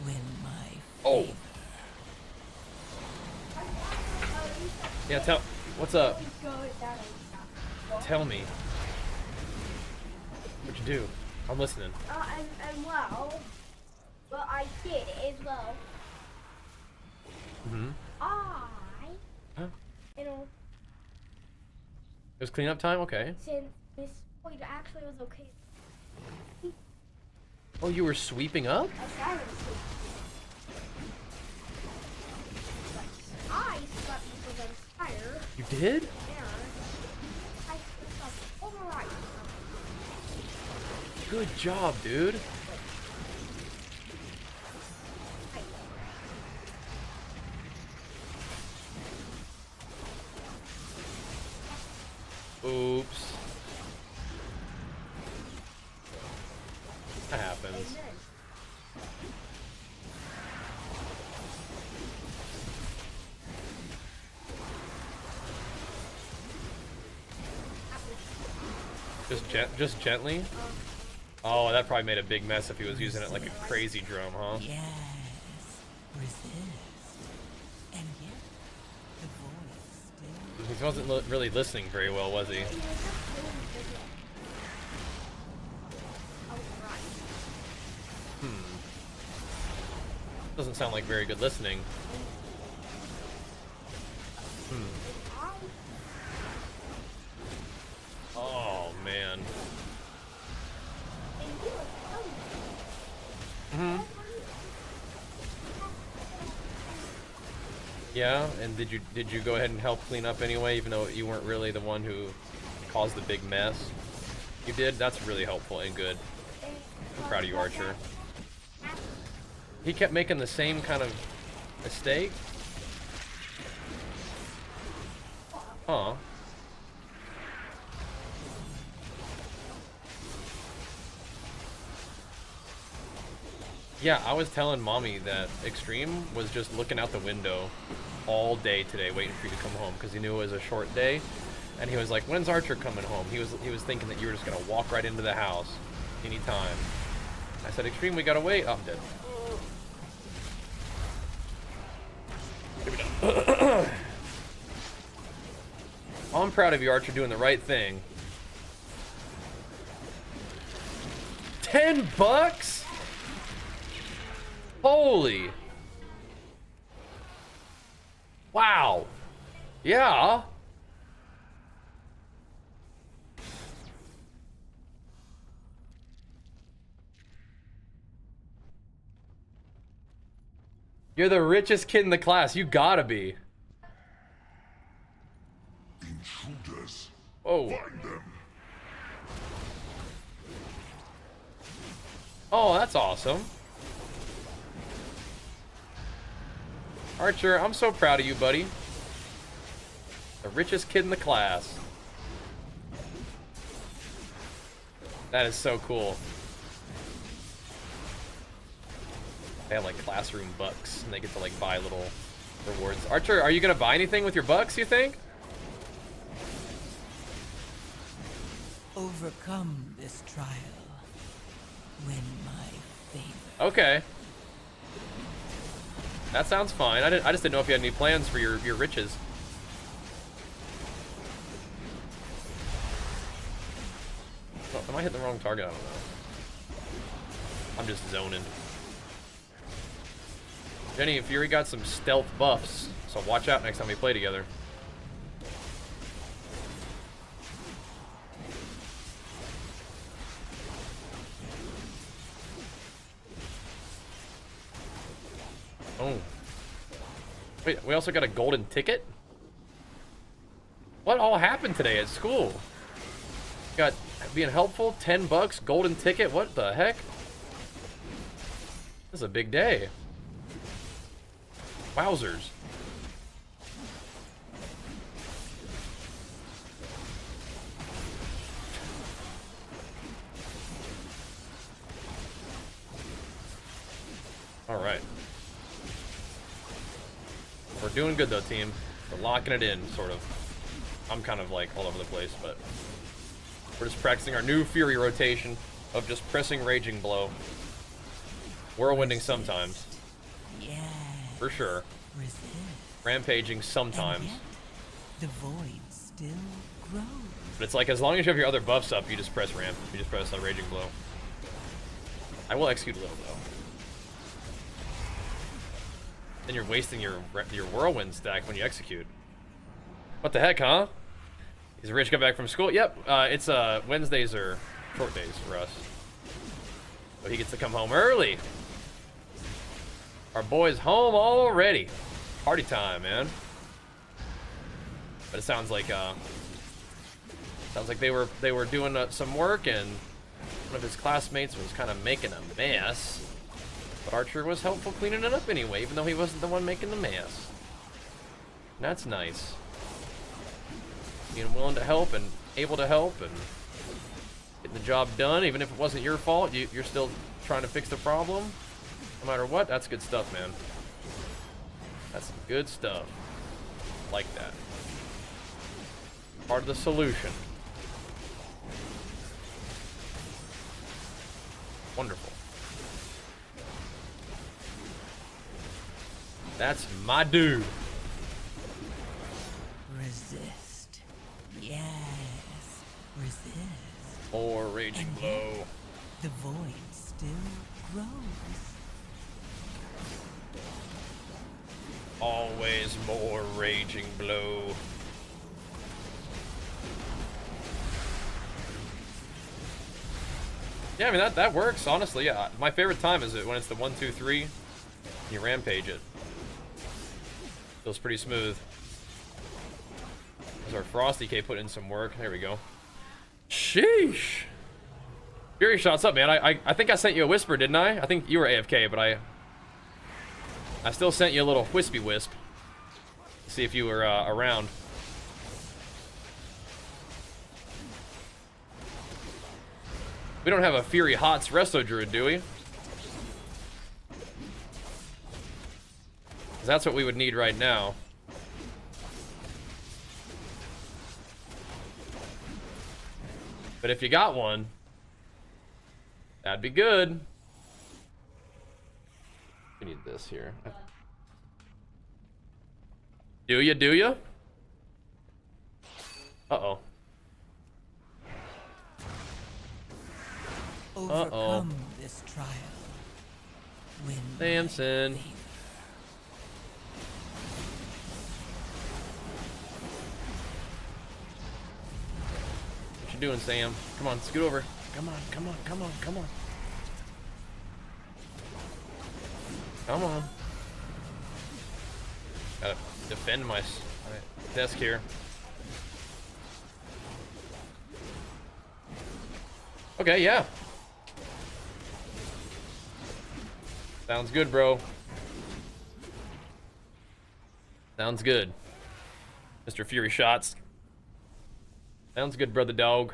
Win my Oh. Yeah, what's up? Tell me. What'd you do? I'm listening. And well, but I did as well. Mm-hmm. Huh? You know. It was cleanup time? Okay. Since this point actually was okay. Oh, you were sweeping up? I started sweeping. But I slept with the fire. You did? Yeah. I slept override. Good job, dude. Oops. That happens. Just gently? Oh, that probably made a big mess if he was using it like a crazy drum, huh? Yes. Resist. And yet, the voice still... He wasn't really listening very well, was he? Doesn't sound like very good listening. Oh, man. Yeah, and did you go ahead and help clean up anyway, even though you weren't really the one who caused the big mess? You did? That's really helpful and good. I'm proud of you, Archer. He kept making the same kind of mistake? Huh. Yeah, I was telling Mommy that Extreme was just looking out the window all day today waiting for you to come home because he knew it was a short day. And he was like, when's Archer coming home? He was thinking that you were just going to walk right into the house anytime. I said, Extreme, we got to wait. Oh, I'm dead. I'm proud of you, Archer, doing the right thing. $10? Holy. Wow. Yeah. You're the richest kid in the class. You gotta be. Intruders. Oh. Find them. Oh, that's awesome. Archer, I'm so proud of you, buddy. The richest kid in the class. That is so cool. They have like classroom bucks, and they get to like buy little rewards. Archer, are you gonna buy anything with your bucks, you think? Overcome this trial. Win my favor. Okay. That sounds fine. I just didn't know if you had any plans for your riches. Oh, am I hitting the wrong target? I don't know. I'm just zoning. Jenny and Fury got some stealth buffs, so watch out next time we play together. Oh. Wait, we also got a golden ticket? What all happened today at school? Got being helpful, $10, golden ticket, what the heck? This is a big day. Wowzers. All right. We're doing good though, team. We're locking it in, sort of. I'm kind of like all over the place, but we're just practicing our new Fury rotation of just pressing Raging Blow. Whirlwinding sometimes. Yeah. For sure. Resist. Rampaging sometimes. And yet, the void still grows. But it's like as long as you have your other buffs up, you just press ramp. You just press a Raging Blow. I will execute a little though. Then you're wasting your whirlwind stack when you execute. What the heck, huh? Is Rich got back from school? Yep. It's Wednesdays are short days for us. So he gets to come home early. Our boy's home already. Party time, man. But it sounds like they were doing some work, and one of his classmates was kind of making a mess. But Archer was helpful cleaning it up anyway, even though he wasn't the one making the mess. And that's nice. Being willing to help and able to help and getting the job done, even if it wasn't your fault. You're still trying to fix the problem, no matter what. That's good stuff, man. That's some good stuff. Like that. Part of the solution. Wonderful. That's my dude. Resist. Yes. Resist. More raging And blow. yet, the void still grows. Always more raging blow. Yeah, I mean that works, honestly. Yeah, my favorite time is when it's the 1, 2, 3. And you rampage it. Feels pretty smooth. There's our Frosty K put in some work. There we go. Sheesh. Fury shots up, man. I think I sent you a whisper, didn't I? I think you were AFK, but I still sent you a little wispy wisp. See if you were around. We don't have a Fury Hots Resto Druid, do we? 'Cause that's what we would need right now. But if you got one, that'd be good. We need this here. Do ya? Do ya? Uh-oh. Overcome this trial. Win Samson. What you doing, Sam? Come on, scoot over. Come on, come on, come on, come on. Come on. Gotta defend my desk here. Okay, yeah. Sounds good, bro. Sounds good. Mr. Fury Shots. Sounds good, brother dog.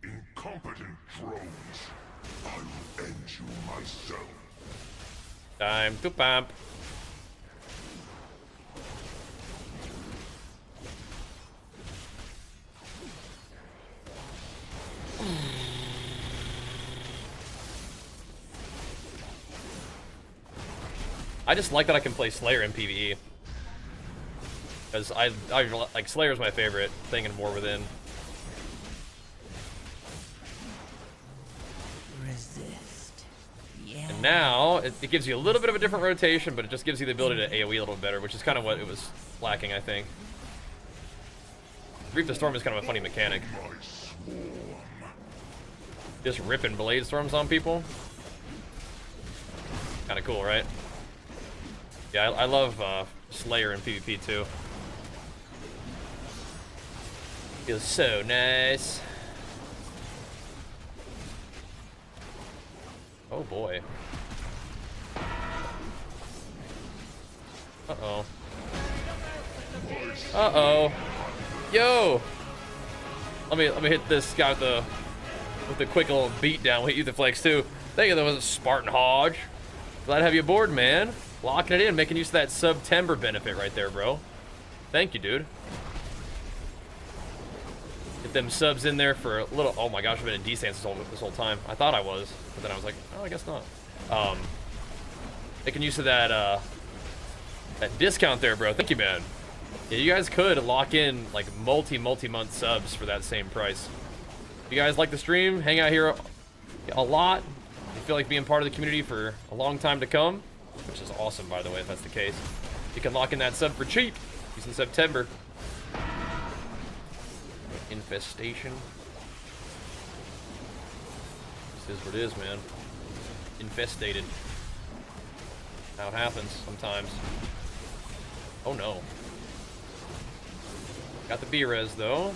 Incompetent drones. I will end you myself. Time to pump. I just like that I can play Slayer in PvE. Because I like Slayer's my favorite thing in War Within. Resist. Yeah. And now it gives you a little bit of a different rotation, but it just gives you the ability to AoE a little bit better, which is kind of what it was lacking, I think. Reap the Storm is kind of a funny mechanic. Just ripping blade storms on people. Kind of cool, right? Yeah, I love Slayer in PvP too. Feels so nice. Oh boy. Uh-oh. Uh-oh. Yo! Let me hit this guy with the quick little beat down with Ether Flex too. Thank you, that was a Spartan Hodge. Glad to have you aboard, man. Locking it in, making use of that September benefit right there, bro. Thank you, dude. Get them subs in there for a little. Oh my gosh, I've been in D-stance this whole time. I thought I was, but then I was like, oh, I guess not. Making use of that that discount there, bro. Thank you, man. Yeah, you guys could lock in like multi-month subs for that same price. If you guys like the stream, hang out here a lot. You feel like being part of the community for a long time to come, which is awesome, by the way, if that's the case. You can lock in that sub for cheap. Using September. Infestation. This is what it is, man. Infestated. How it happens sometimes. Oh no. Got the B-res though.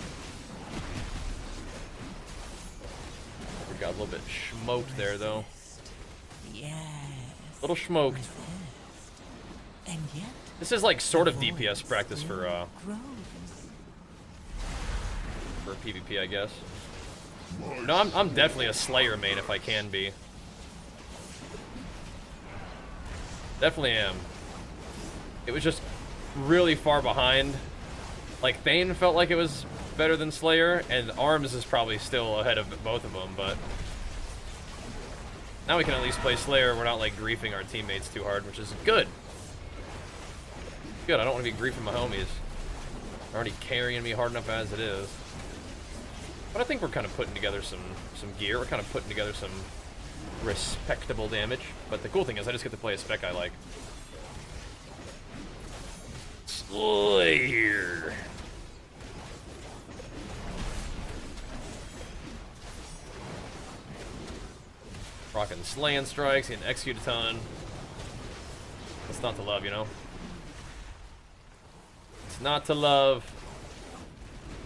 We got a little bit smoked there though. Yes. Little smoked. And yet, this is like sort of DPS practice for PvP, I guess. No, I'm definitely a Slayer main if I can be. Definitely am. It was just really far behind. Like, Thane felt like it was better than Slayer, and Arms is probably still ahead of both of them, but now we can at least play Slayer. We're not, like, griefing our teammates too hard, which is good. Good, I don't want to be griefing my homies. They're already carrying me hard enough as it is. But I think we're kind of putting together some gear. We're kind of putting together some respectable damage. But the cool thing is I just get to play a spec I like. Slayer. Rocking slaying strikes, getting execute a ton. It's not to love, you know? It's not to love.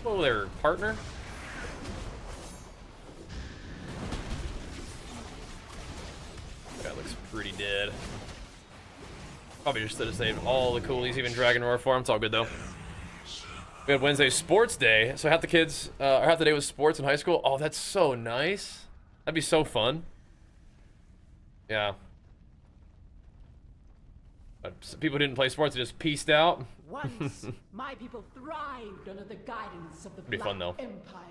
Oh, their partner? That looks pretty dead. Probably just should have saved all the coolies, even Dragon Roar for him. It's all good though. We had Wednesday sports day, so half the kids, or half the day was sports in high school. Oh, that's so nice. That'd be so fun. Yeah. But people who didn't play sports, they just pieced out. Once, my people thrived under the guidance of the It'd be fun though. Empire.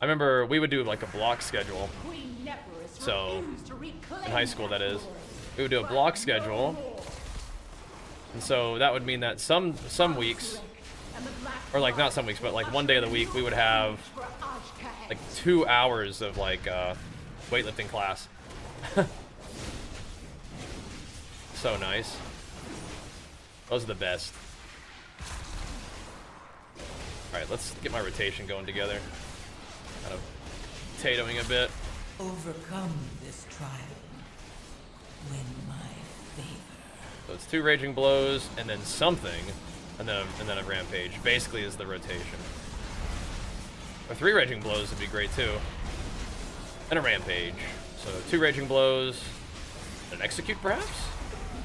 I remember we would do like a block schedule. Queen Neferus So, refused to reclaim in high school that is. glory. We would do a block schedule. And so that would mean that some weeks, or like not some weeks, but like one day of the week, we would have like 2 hours of like weightlifting class. So nice. Those are the best. Alright, let's get my rotation going together. Kind of potatoing a bit. Overcome this trial. Win my favor. So it's 2 raging blows and then something, and then a rampage. Basically is the rotation. Or 3 raging blows would be great too. And a rampage. So 2 raging blows, an execute perhaps,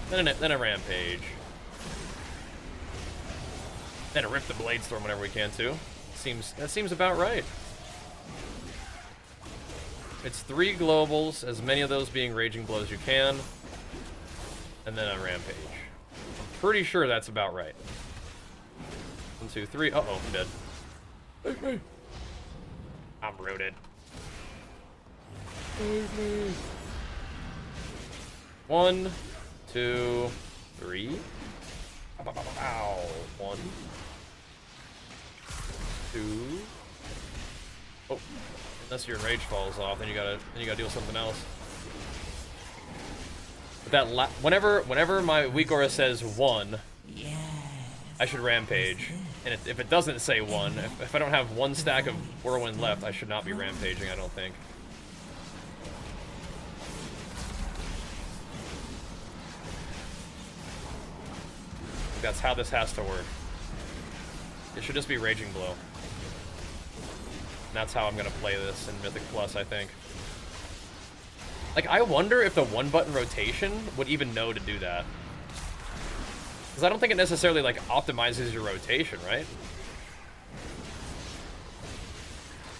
then a rampage. Then a rip the blade storm whenever we can too. That seems about right. It's 3 globals, as many of those being raging blows you can, and then a rampage. I'm pretty sure that's about right. 1, 2, 3. Uh-oh, I'm dead. Save me. I'm rooted. Save me. 1, 2, 3. Ow. 1, 2. Oh, unless your rage falls off, then you gotta deal with something else. But that whenever my weak aura says 1, I should rampage. And if it doesn't say 1, if I don't have 1 stack of whirlwind left, I should not be rampaging. I don't think. That's how this has to work. It should just be Raging Blow. And that's how I'm gonna play this in Mythic Plus, I think. Like, I wonder if the 1-button rotation would even know to do that. Because I don't think it necessarily, like, optimizes your rotation, right?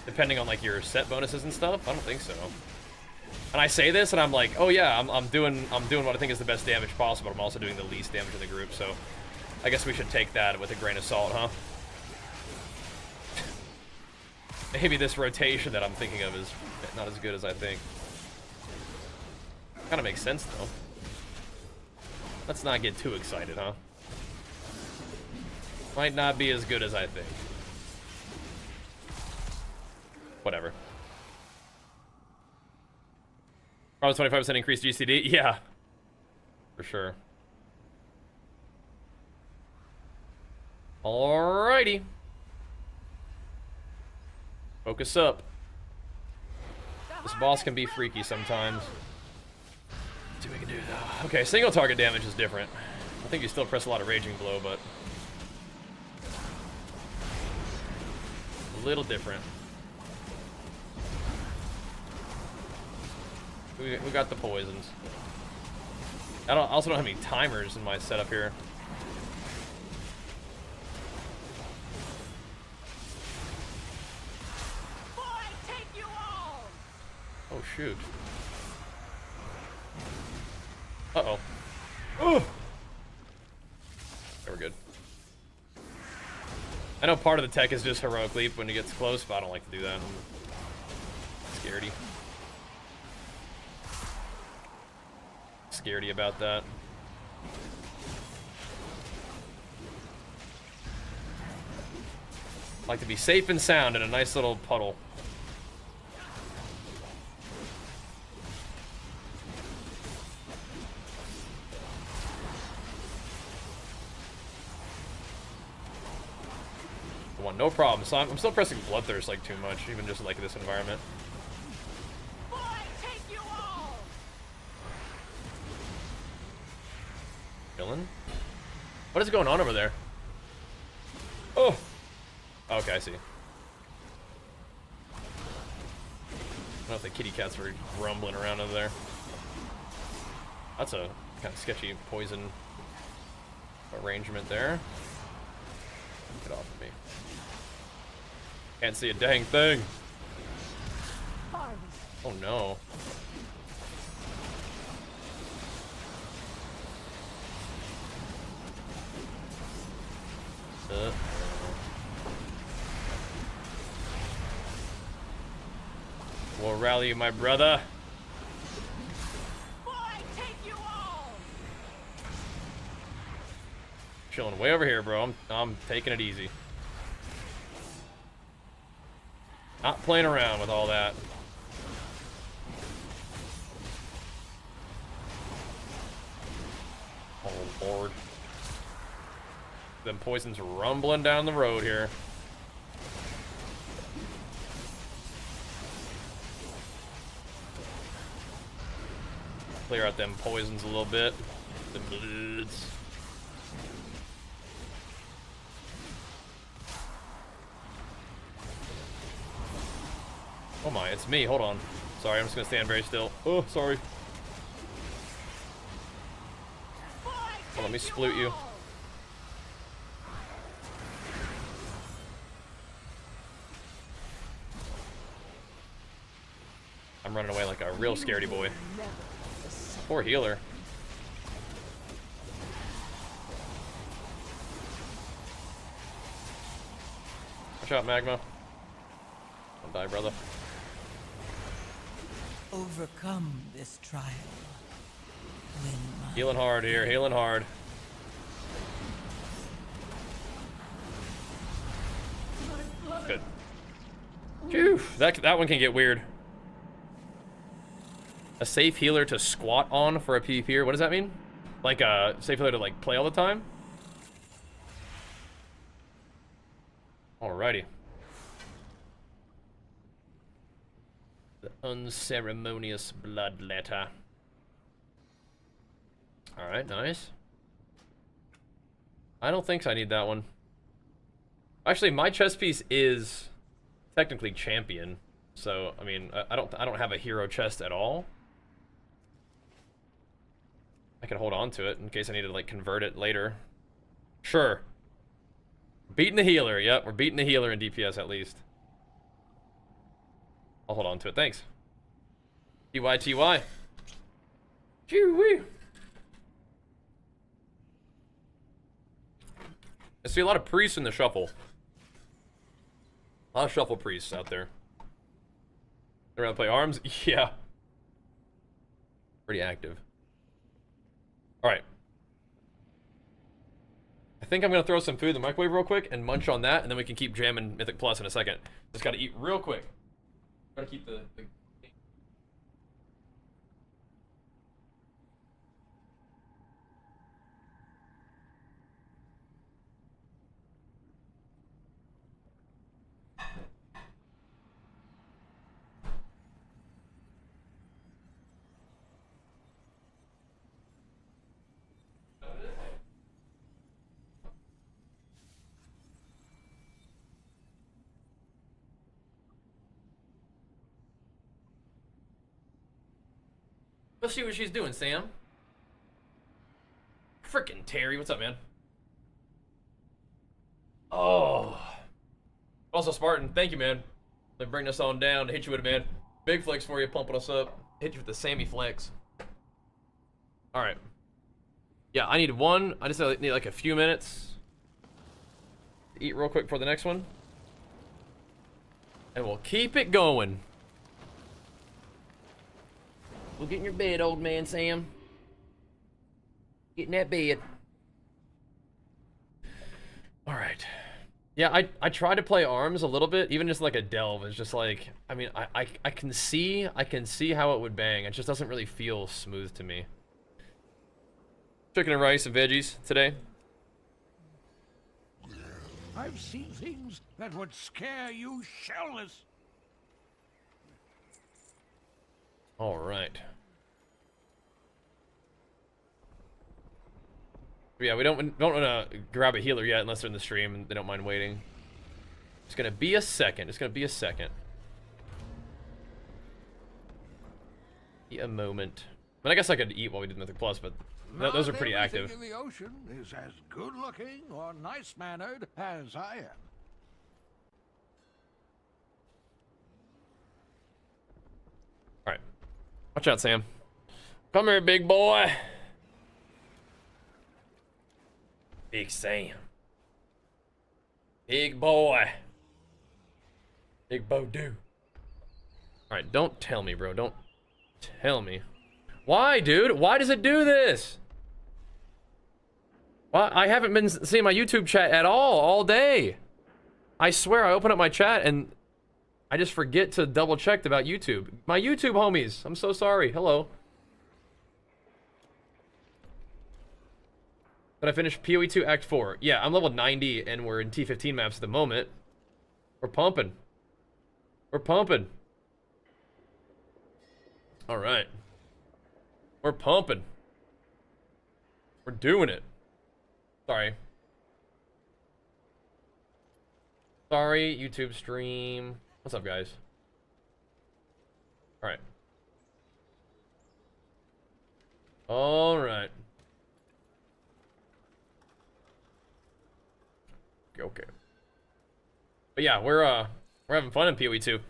Depending on, like, your set bonuses and stuff? I don't think so. And I say this, and I'm like, oh yeah, I'm doing what I think is the best damage possible. I'm also doing the least damage in the group, so I guess we should take that with a grain of salt, huh? Maybe this rotation that I'm thinking of is not as good as I think. Kind of makes sense, though. Let's not get too excited, huh? Might not be as good as I think. Whatever. Probably 25% increased GCD? Yeah. For sure. Alrighty. Focus up. This boss can be freaky sometimes. Let's see what we can do though. Okay, single target damage is different. I think you still press a lot of Raging Blow, but a little different. We got the poisons. I also don't have any timers in my setup here. Oh, shoot. Uh-oh. Oh! We're good. I know part of the tech is just heroic leap when it gets close, but I don't like to do that. I'm scaredy. Scaredy about that. I like to be safe and sound in a nice little puddle. No problem. So I'm still pressing Bloodthirst like too much, even just like this environment. Villain? What is going on over there? Oh! Okay, I see. I don't know if the kitty cats were rumbling around over there. That's a kind of sketchy poison arrangement there. Get off of me. Can't see a dang thing. Oh no. We'll rally you, my brother. Chilling way over here, bro. I'm taking it easy. Not playing around with all that. Oh, Lord. Them poisons rumbling down the road here. Clear out them poisons a little bit. The bloods. Oh my, it's me. Hold on. Sorry, I'm just gonna stand very still. Oh, sorry. Oh, let me sploot you. I'm running away like a real scaredy boy. Poor healer. Watch out, Magma. Don't die, brother. Overcome this trial. Healing hard here, healing hard. Good. Phew, that one can get weird. A safe healer to squat on for a PvPer. What does that mean? Like a safe healer to like play all the time? Alrighty. The unceremonious bloodletter. Alright, nice. I don't think I need that one. Actually, my chess piece is technically champion. So, I mean, I don't have a hero chest at all. I can hold on to it in case I need to like convert it later. Sure. Beating the healer. Yep, we're beating the healer in DPS at least. I'll hold on to it. Thanks. TY. Choo-wee. I see a lot of priests in the shuffle. A lot of shuffle priests out there. They're gonna play arms? Yeah. Pretty active. Alright. I think I'm gonna throw some food in the microwave real quick and munch on that, and then we can keep jamming Mythic Plus in a second. Just gotta eat real quick. Gotta keep the Let's see what she's doing, Sam. Frickin' Terry, what's up, man? Oh. Also, Spartan, thank you, man. They bring us on down to hit you with it, man. Big flex for you, pumping us up. Hit you with the Sammy flex. All right. Yeah, I need one. I just need like a few minutes to eat real quick for the next one. And we'll keep it going. We'll get in your bed, old man Sam. Get in that bed. All right. Yeah, I tried to play arms a little bit, even just like a delve. It's just like, I mean, I can see how it would bang. It just doesn't really feel smooth to me. Chicken and rice and veggies today. I've seen things that would scare you shellless. All right. Yeah, we don't want to grab a healer yet unless they're in the stream and they don't mind waiting. It's gonna be a second. It's gonna be a second. Be a moment. I mean, I guess I could eat while we did Mythic Plus, but those are pretty active. In the ocean is as good looking or nice mannered as I am. All right, watch out, Sam. Come here, big boy. Big Sam. Big boy. Big Bo-Doo. Alright, don't tell me, bro. Don't tell me. Why, dude? Why does it do this? Why? I haven't been seeing my YouTube chat at all day. I swear I open up my chat and I just forget to double check about YouTube. My YouTube homies. I'm so sorry. Hello. But I finished PoE 2 Act 4. Yeah, I'm level 90 and we're in T15 maps at the moment. We're pumping. We're pumping. Alright. We're pumping. We're doing it. Sorry. Sorry, YouTube stream. What's up, guys? Alright. Alright. Okay. But yeah, we're having fun in PoE 2. Can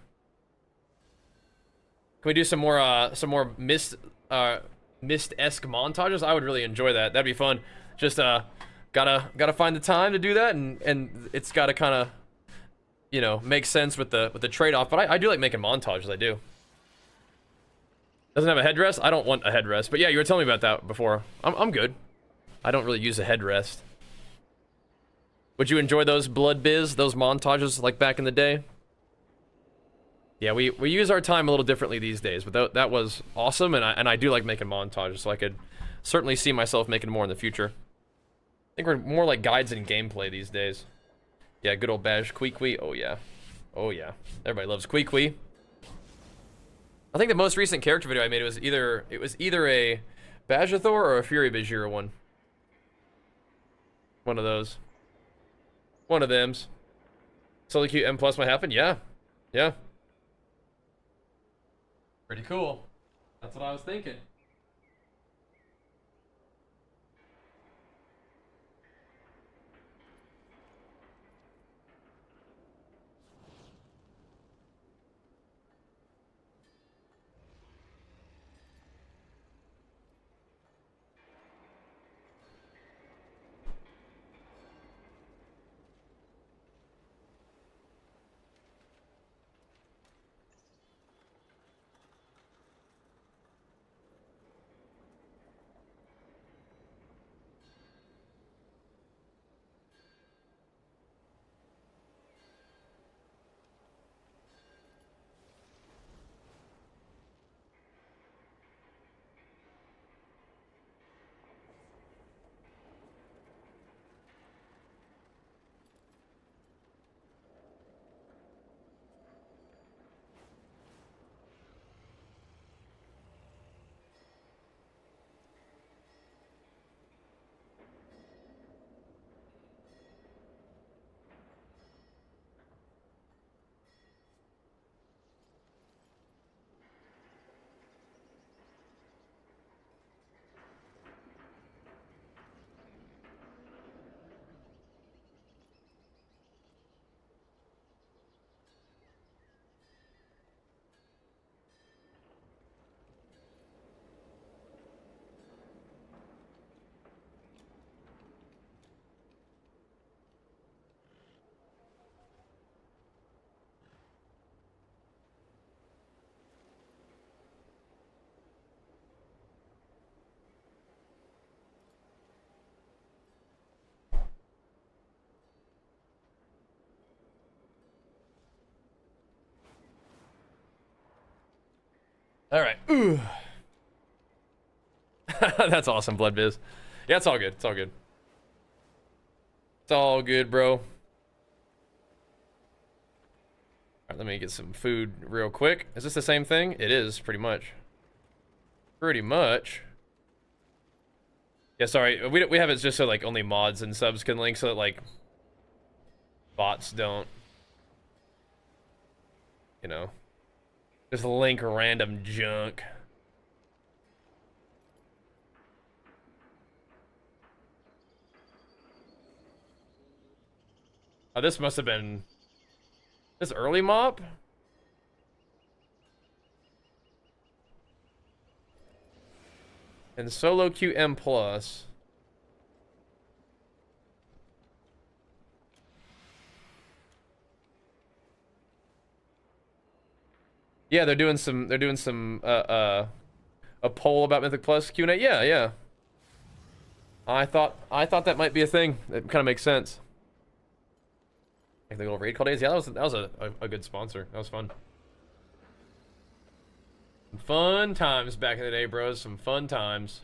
we do some more Mist-esque montages? I would really enjoy that. That'd be fun. Just gotta find the time to do that, and it's gotta kind of, you know, make sense with the trade-off. But I do like making montages. I do. Doesn't have a headrest? I don't want a headrest. But yeah, you were telling me about that before. I'm good. I don't really use a headrest. Would you enjoy those Blood Biz, those montages like back in the day? Yeah, we use our time a little differently these days, but that was awesome, and I do like making montages, so I could certainly see myself making more in the future. I think we're more like guides and gameplay these days. Yeah, good old Bash Queequee. Oh yeah. Oh yeah. Everybody loves Queequee. I think the most recent character video I made was either a Bajathor or a Fury Bajira one. One of those. One of them's. Solo Q M plus might happen? Yeah. Yeah. Pretty cool. That's what I was thinking. All right. Ooh. That's awesome, Blood Biz. Yeah, it's all good. It's all good. It's all good, bro. All right, let me get some food real quick. Is this the same thing? It is, pretty much. Pretty much. Yeah, sorry. We have it just so, like, only mods and subs can link so that, like, bots don't, you know, just link random junk. Oh, this must have been this early mop. And solo QM plus. Yeah, they're doing some a poll about Mythic Plus Q&A. Yeah, yeah. I thought that might be a thing. It kind of makes sense. Like the little raid call days. Yeah, that was a good sponsor. That was fun. Fun times back in the day, bros. Some fun times.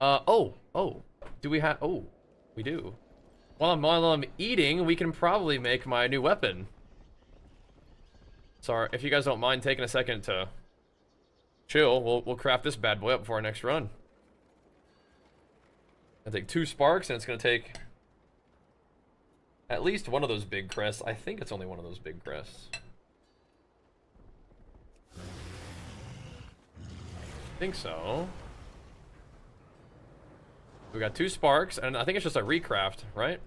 Oh. Do we have? Oh, we do. While I'm eating, we can probably make my new weapon. Sorry, if you guys don't mind taking a second to chill, we'll craft this bad boy up before our next run. I'll take 2 sparks, and it's gonna take at least one of those big crests. I think it's only one of those big crests. I think so. We got 2 sparks, and I think it's just a recraft, right?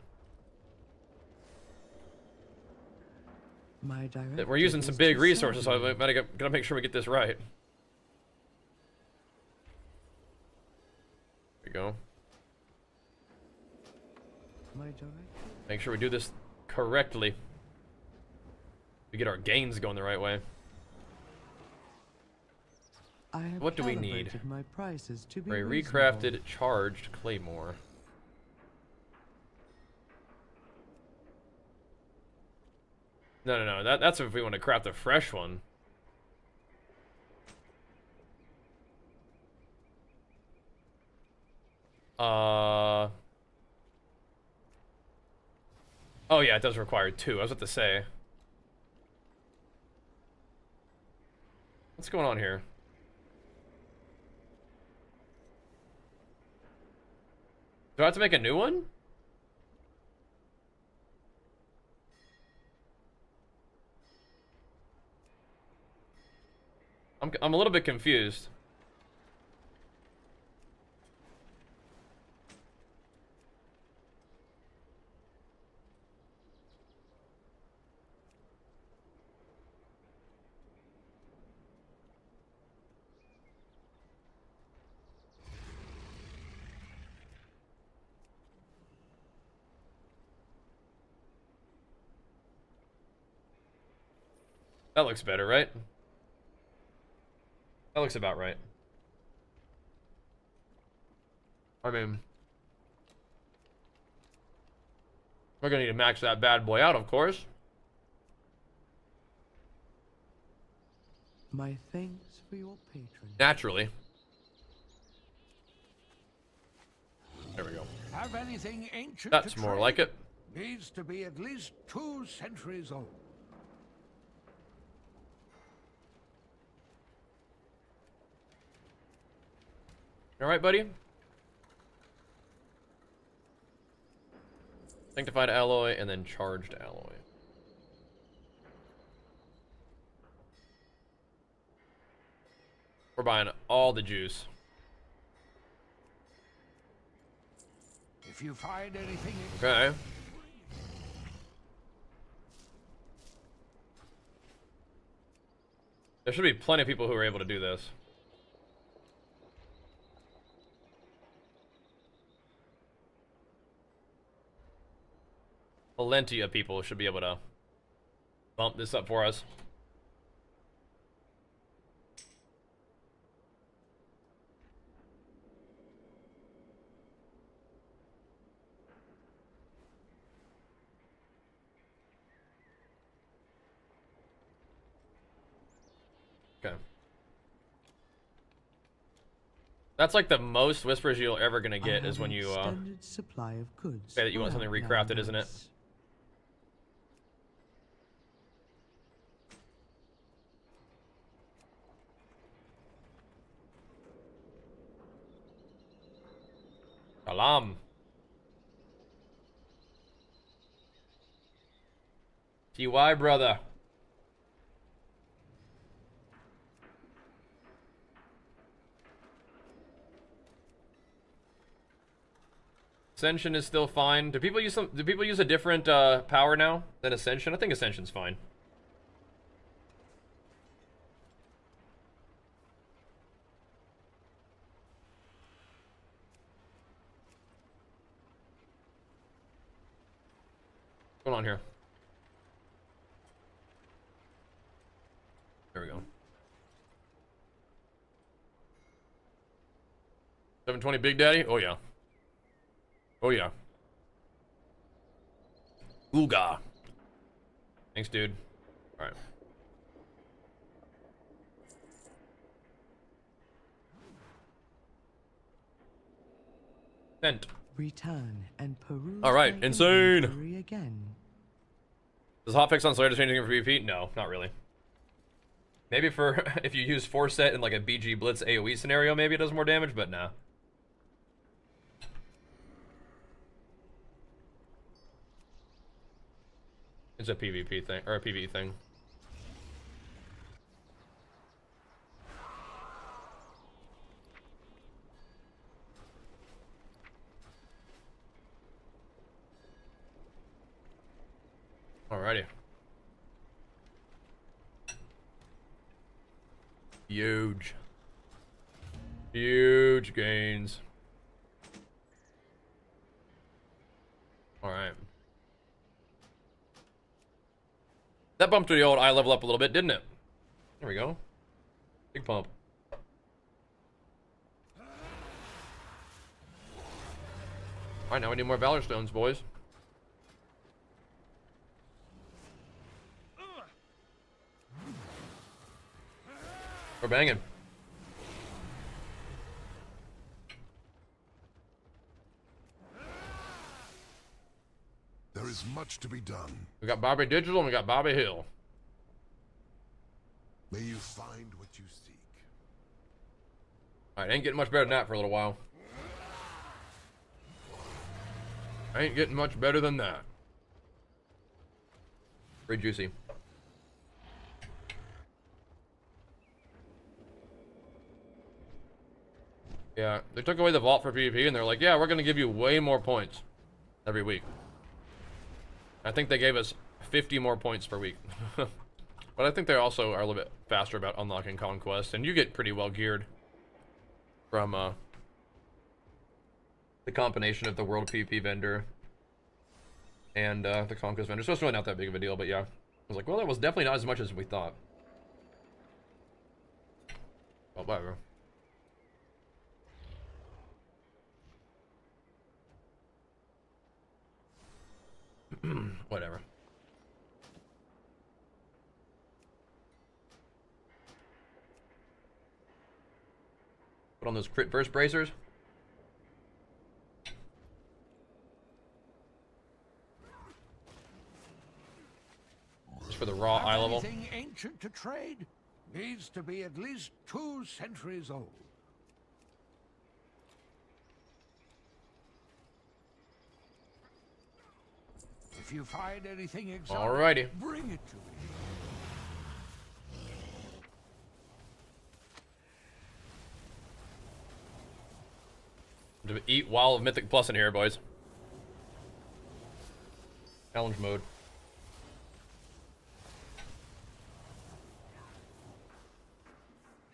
We're using some big resources, so I gotta make sure we get this right. There we go. Make sure we do this correctly. We get our gains going the right way. What do we need? My prices to be For a recrafted charged claymore. No. That's if we want to craft a fresh one. Oh yeah, it does require 2. I was about to say. What's going on here? Do I have to make a new one? I'm a little bit confused. That looks better, right? That looks about right. I mean, we're gonna need to max that bad boy out, of course. My thanks for your patronage. Naturally. There we go. Have anything ancient That's to more trade? like it. Needs to be at least 2 centuries old. All right, buddy. Sanctified alloy and then charged alloy. We're buying all the juice. If you find anything, Okay. There should be plenty of people who are able to do this. Plenty of people should be able to bump this up for us. Okay. That's like the most whispers you're ever gonna get is when you extended supply of goods say that you want something recrafted, isn't it? Salam. TY, brother. Ascension is still fine. Do people use a different power now than Ascension? I think Ascension's fine. What's going on here? There we go. 720 Big Daddy? Oh yeah. Oh yeah. Ooga. Thanks, dude. Alright. Sent. Return and peruse. Alright, insane. Again. Does hotfix on Slayer change anything for PvP? No, not really. Maybe for if you use Force Set in like a BG Blitz AoE scenario, maybe it does more damage, but nah. It's a PvP thing, or a PvE thing. Alrighty. Huge. Huge gains. Alright. That bumped the old eye level up a little bit, didn't it? There we go. Big pump. Alright, now we need more Valor Stones, boys. We're banging. There is much to be done. We got Bobby Digital and we got Bobby Hill. May you find what you seek. Alright, ain't getting much better than that for a little while. Ain't getting much better than that. Pretty juicy. Yeah, they took away the vault for PvP and they're like, yeah, we're gonna give you way more points every week. I think they gave us 50 more points per week. But I think they also are a little bit faster about unlocking conquest, and you get pretty well geared from the combination of the world PvP vendor and the conquest vendor. So it's really not that big of a deal, but yeah. I was like, well, that was definitely not as much as we thought. Well, whatever. Whatever. Put on those crit burst bracers. Just for the raw eye level. Anything ancient to trade needs to be at least 2 centuries old. If you find anything exotic, alrighty, bring it to me. To eat Wall of Mythic Plus in here, boys. Challenge mode.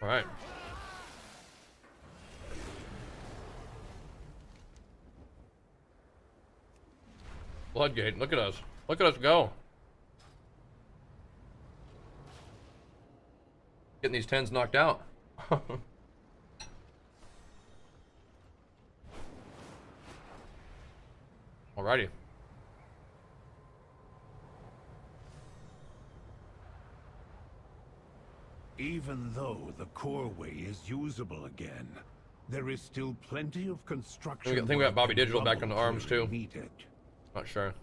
Alright. Floodgate, look at us. Look at us go. Getting these 10s knocked out. Alrighty. Even though the core way is usable again, there is still plenty of construction. I think we got Bobby work and Digital back on the rubble arms clearing too. needed. Not sure.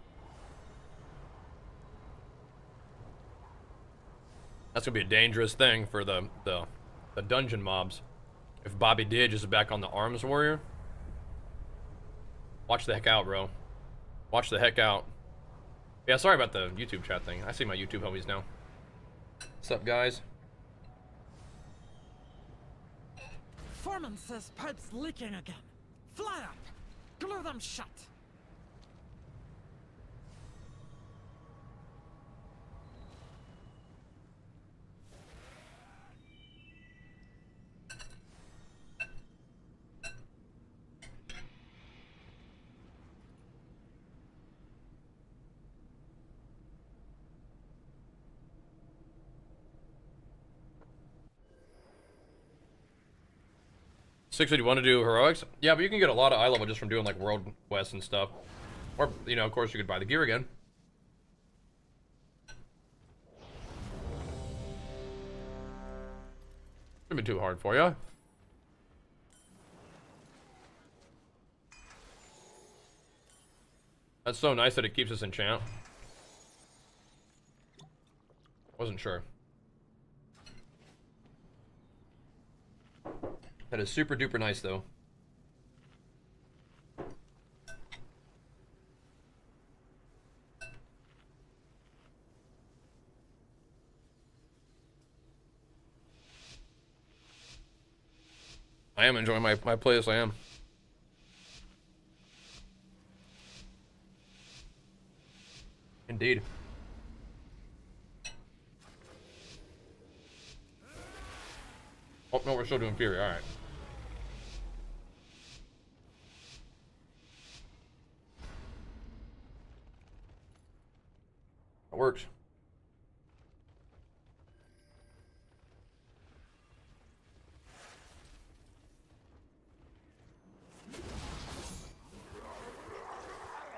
That's gonna be a dangerous thing for the dungeon mobs. If Bobby Dig is back on the arms warrior, watch the heck out, bro. Watch the heck out. Yeah, sorry about the YouTube chat thing. I see my YouTube homies now. What's up, guys? Foreman says pipe's leaking again. Fly up! Glue them shut! Do you want to do heroics? Yeah, but you can get a lot of eye level just from doing like World West and stuff. Or, you know, of course you could buy the gear again. Shouldn't be too hard for you. That's so nice that it keeps us in champ. Wasn't sure. That is super duper nice though. I am enjoying my playlist, I am. Indeed. Oh, no, we're still doing Fury, alright. It works.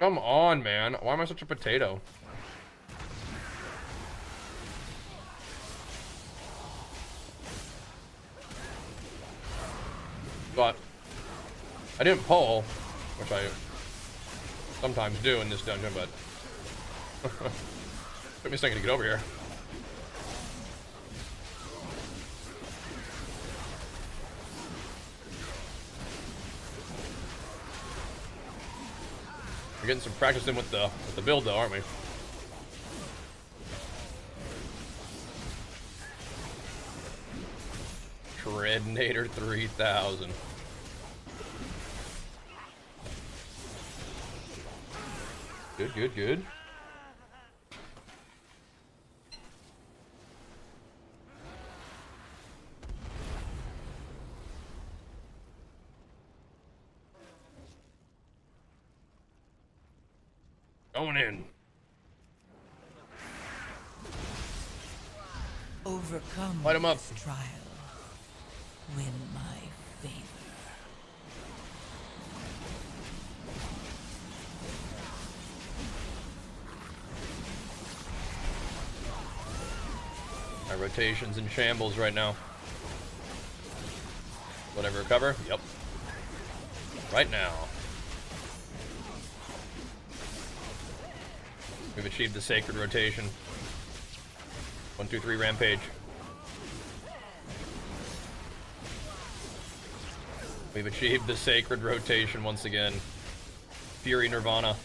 Come on, man. Why am I such a potato? But I didn't pull, which I sometimes do in this dungeon, but took me a second to get over here. We're getting some practice in with the build though, aren't we? Treadnator 3000. Good, good, good. Going in. Overcome light him up. this trial. Win my favor. My rotation's in shambles right now. Whatever, recover? Yep. Right now. We've achieved the sacred rotation. 1, 2, 3, rampage. We've achieved the sacred rotation once again. Fury Nirvana.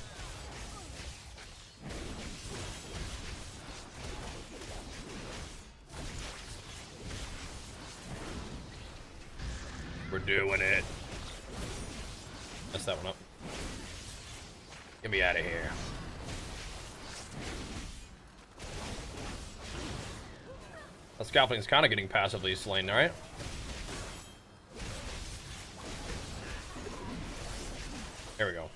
We're doing it. Messed that one up. Get me out of here. The scalping's kind of getting passively slain, right? There we go.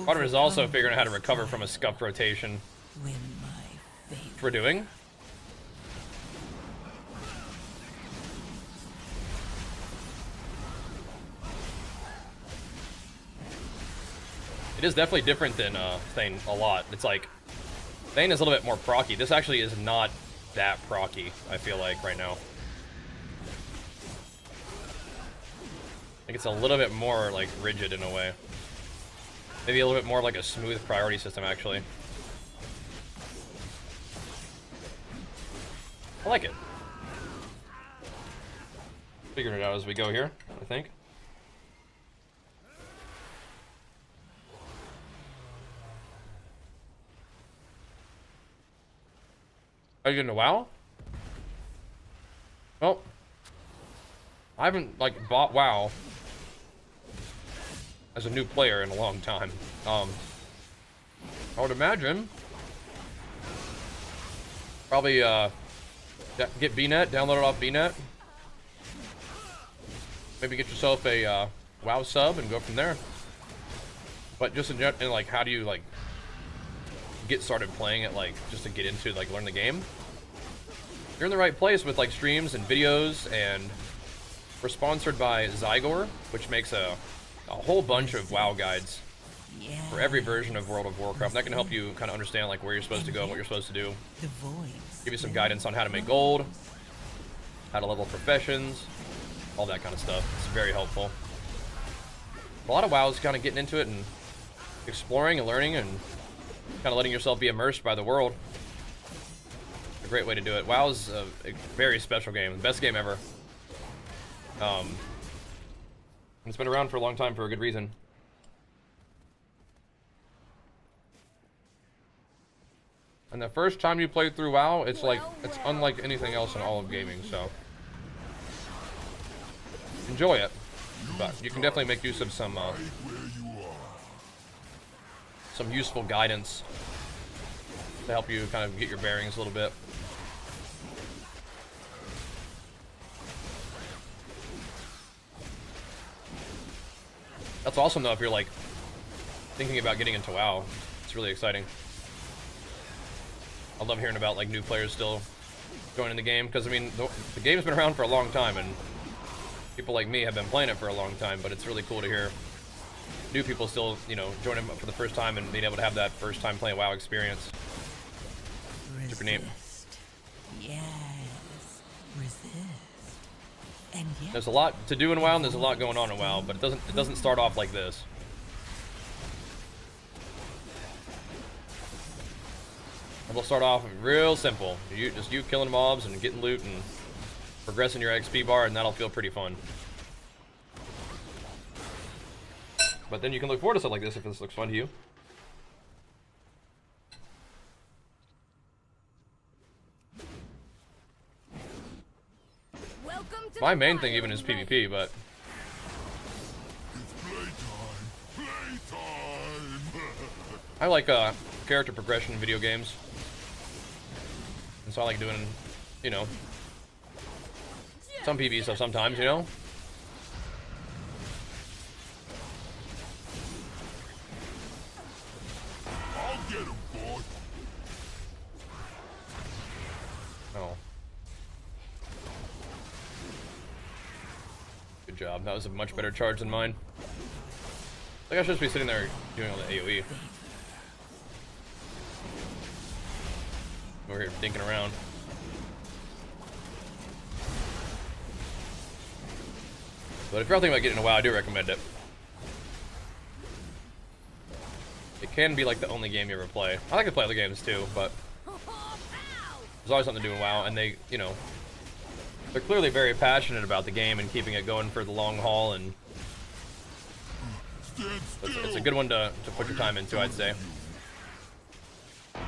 Part of it is also figuring out how to recover from a scuffed rotation. Win my favor. We're doing. It is definitely different than saying a lot. It's like Bane is a little bit more procky. This actually is not that procky, I feel like, right now. I think it's a little bit more, like, rigid in a way. Maybe a little bit more like a smooth priority system, actually. I like it. Figuring it out as we go here, I think. Are you gonna WoW? Well, I haven't like bought WoW as a new player in a long time. I would imagine probably get BNet, download it off BNet. Maybe get yourself a WoW sub and go from there. But just in like, how do you like get started playing it, like just to get into like learn the game? You're in the right place with like streams and videos, and we're sponsored by Zygor, which makes a whole bunch of WoW guides for every version of World of Warcraft. That can help you kind of understand like where you're supposed to go and what you're supposed to do. Give you some guidance on how to make gold, how to level professions, all that kind of stuff. It's very helpful. A lot of WoW is kind of getting into it and exploring and learning and kind of letting yourself be immersed by the world. A great way to do it. WoW is a very special game, the best game ever. It's been around for a long time for a good reason. And the first time you play through WoW, it's like it's unlike anything else in all of gaming. So enjoy it, but you can definitely make use of some useful guidance to help you kind of get your bearings a little bit. That's awesome though if you're like thinking about getting into WoW. It's really exciting. I love hearing about like new players still joining the game, because I mean the game's been around for a long time and people like me have been playing it for a long time, but it's really cool to hear new people still, you know, joining for the first time and being able to have that first time playing WoW experience. Super neat. Yes. Resist. And yes. There's a lot to do in WoW and there's a lot going on in WoW, but it doesn't start off like this. It'll start off real simple. Just you killing mobs and getting loot and progressing your XP bar, and that'll feel pretty fun. But then you can look forward to stuff like this if this looks fun to you. My main thing even is PvP, but I like character progression in video games. And so I like doing, you know, some PvP stuff sometimes, you know? I'll get him, boy. Oh. Good job. That was a much better charge than mine. I think I should just be sitting there doing all the AoE. We're here thinking around. But if you're thinking about getting into WoW, I do recommend it. It can be like the only game you ever play. I like to play other games too, but there's always something to do in WoW, and they, you know, they're clearly very passionate about the game and keeping it going for the long haul, and it's a good one to put your time into, I'd say.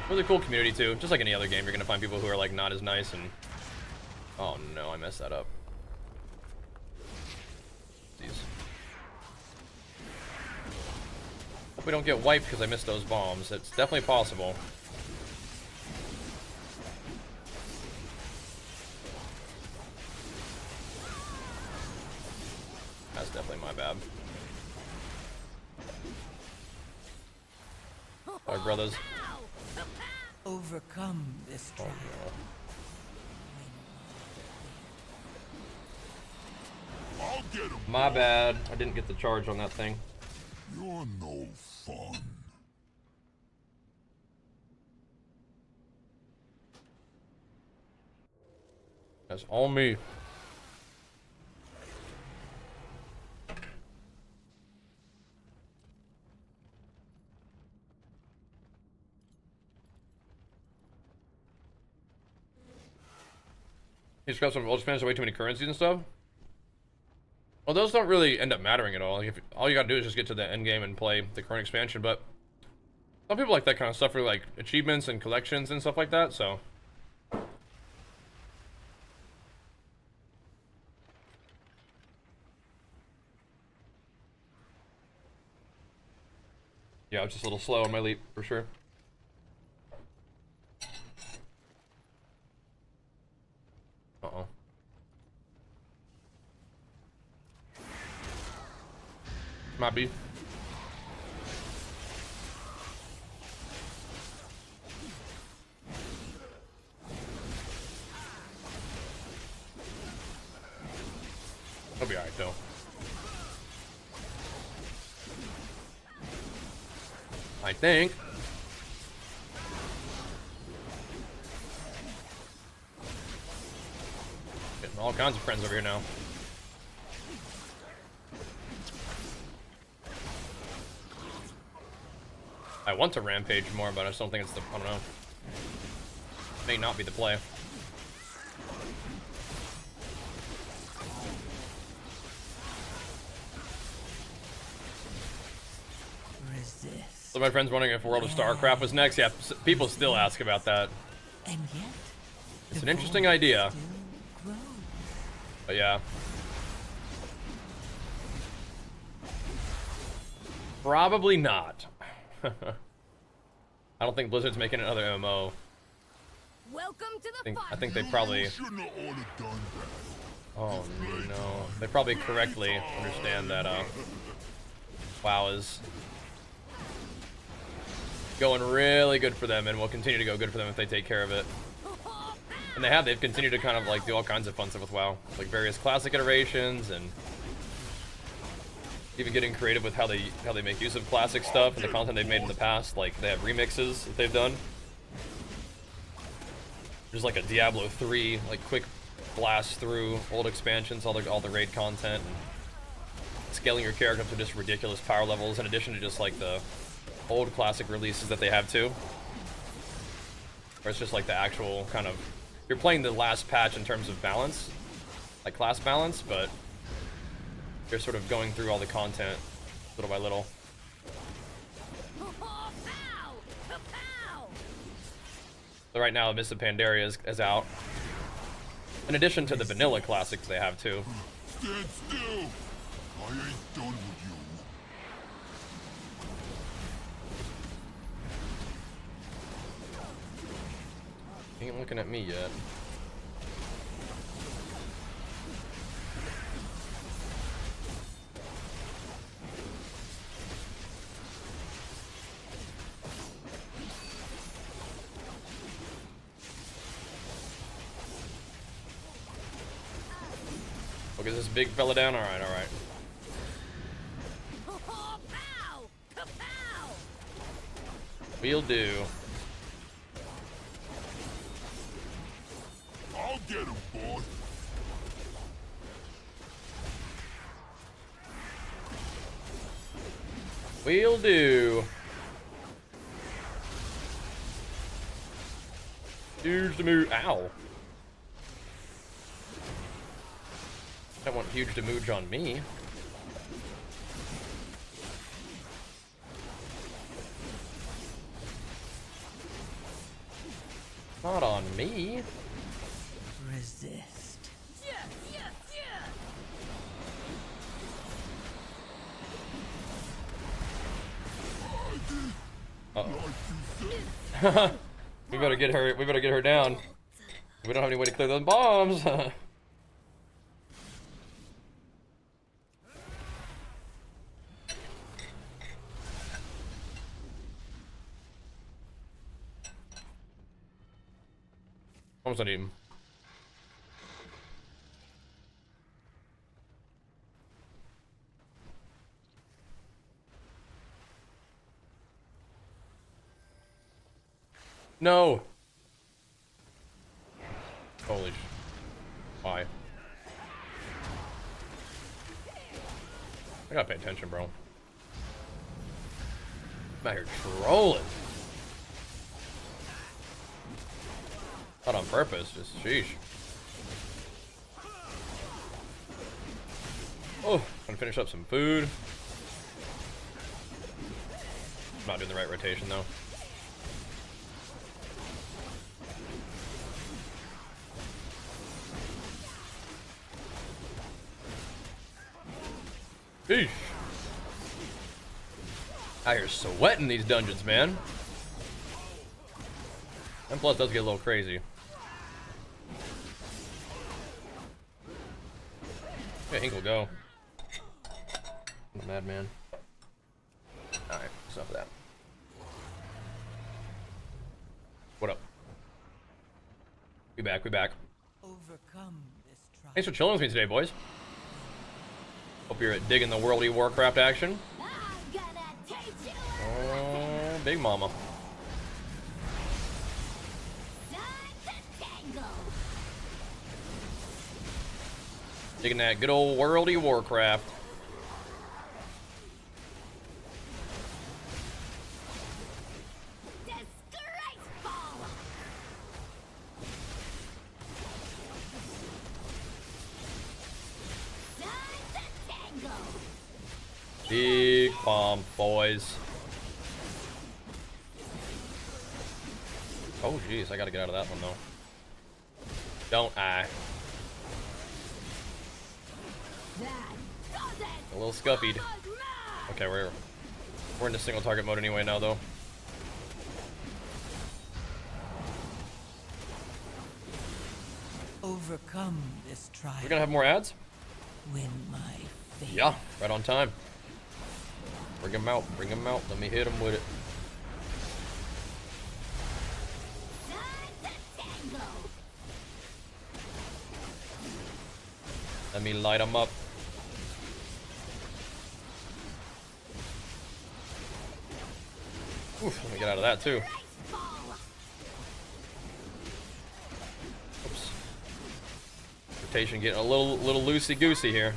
Really cool community too. Just like any other game, you're gonna find people who are like not as nice and... Oh no, I messed that up. Jeez. Hope we don't get wiped because I missed those bombs. It's definitely possible. That's definitely my bad. Sorry, brothers. Overcome this trial. I'll get him. My bad. I didn't get the charge on that thing. You're no fun. That's all me. You just got some old Spanish, way too many currencies and stuff. Well, those don't really end up mattering at all. Like, if all you gotta do is just get to the end game and play the current expansion. But some people like that kind of stuff for like achievements and collections and stuff like that. So yeah, I was just a little slow on my leap for sure. Uh-oh. Might be. I'll be alright though. I think. Getting all kinds of friends over here now. I want to rampage more, but I just don't think it's the, I don't know. May not be the play. Resist. So my friend's wondering if World of StarCraft was next. Yeah, people still ask about that. And yet, it's an interesting idea. But yeah. Probably not. I don't think Blizzard's making another MMO. Welcome to the I think they probably... Oh no. They probably correctly understand that WoW is going really good for them and will continue to go good for them if they take care of it. And they've continued to kind of like do all kinds of fun stuff with WoW. Like various classic iterations and even getting creative with how they make use of classic stuff and the content they've made in the past. Like they have remixes that they've done. There's like a Diablo 3 like quick blast through old expansions, all the raid content, and scaling your character up to just ridiculous power levels in addition to just like the old classic releases that they have too. Where it's just like the actual kind of, you're playing the last patch in terms of balance, like class balance, but you're sort of going through all the content little by little. So right now, Mists of Pandaria is out. In addition to the vanilla classics they have too. Stand still! I ain't done with you. He ain't looking at me yet. Okay, this big fella down. All right, all right. We'll do. I'll get him, boy. We'll do. Huge damage. Ow. I don't want huge damage on me. Not on me. Resist. Uh-oh. We better get her. We better get her down. We don't have any way to clear those bombs. Almost not even. No. Holy sh... Why? I gotta pay attention, bro. I'm out here trolling. Not on purpose, just sheesh. Oh, gonna finish up some food. Not doing the right rotation though. Sheesh. Out here sweating these dungeons, man. And plus, it does get a little crazy. Yeah, Hink will go. Madman. Alright, enough of that. What up? We back, we back. Overcome this trial. Thanks for chilling with me today, boys. Hope you're digging the World of Warcraft action. Oh, Big Mama. Digging that good old World of Warcraft. Big bomb, boys. Oh, jeez, I gotta get out of that one, though. Don't I? A little scuffied. Okay, we're in a single target mode anyway now, though. Overcome this trial. We're gonna have more ads? Win my fate. Yeah, right on time. Bring him out, bring him out. Let me hit him with it. Let me light him up. Oof, let me get out of that too. Oops. Rotation getting a little loosey-goosey here.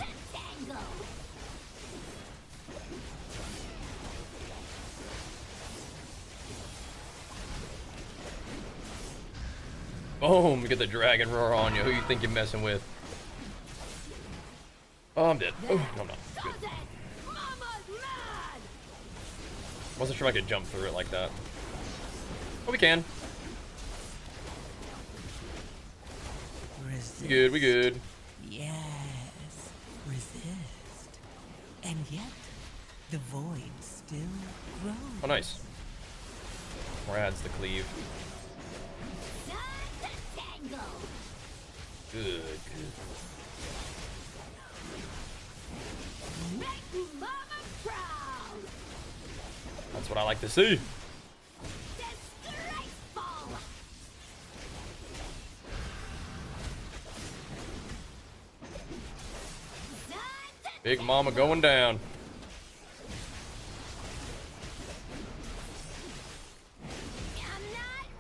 Boom, get the dragon roar on you. Who you think you're messing with? Oh, I'm dead. Oh, no, I'm not. Good. Wasn't sure I could jump through it like that. But we can. Resist. We good, we good. Yes, resist. And yet, the void still grows. Oh, nice. More adds to cleave. Good, good. That's what I like to see. Big Mama going down.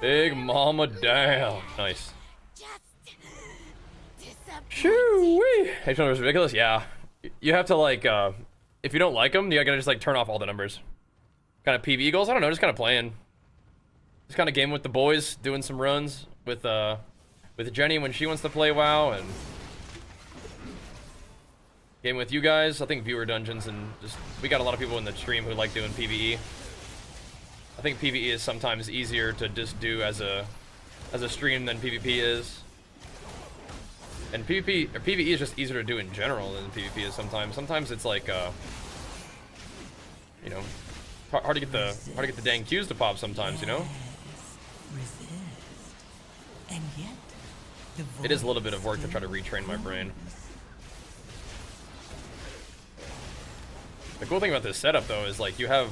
Big Mama down. Nice. Shoo-wee. H number is ridiculous. Yeah, you have to like, if you don't like them, you gotta just like turn off all the numbers. Kind of PvE goals. I don't know. Just kind of playing. Just kind of gaming with the boys, doing some runs with Jenny when she wants to play WoW, and game with you guys. I think viewer dungeons, and just we got a lot of people in the stream who like doing PvE. I think PvE is sometimes easier to just do as a stream than PvP is. And PvP or PvE is just easier to do in general than PvP is sometimes. Sometimes it's like you know, hard to get the dang Qs to pop sometimes, you know? Resist. And yet, the It is a little bit of work to try to retrain my brain. The cool thing about this setup though is like you have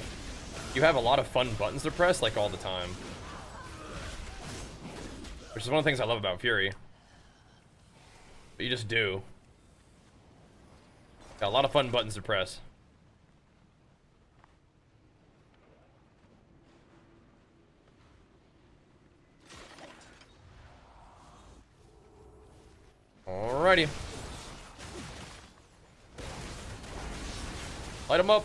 a lot of fun buttons to press like all the time. Which is one of the things I love about Fury. But you just do. Got a lot of fun buttons to press. Alrighty. Alrighty. Light them up.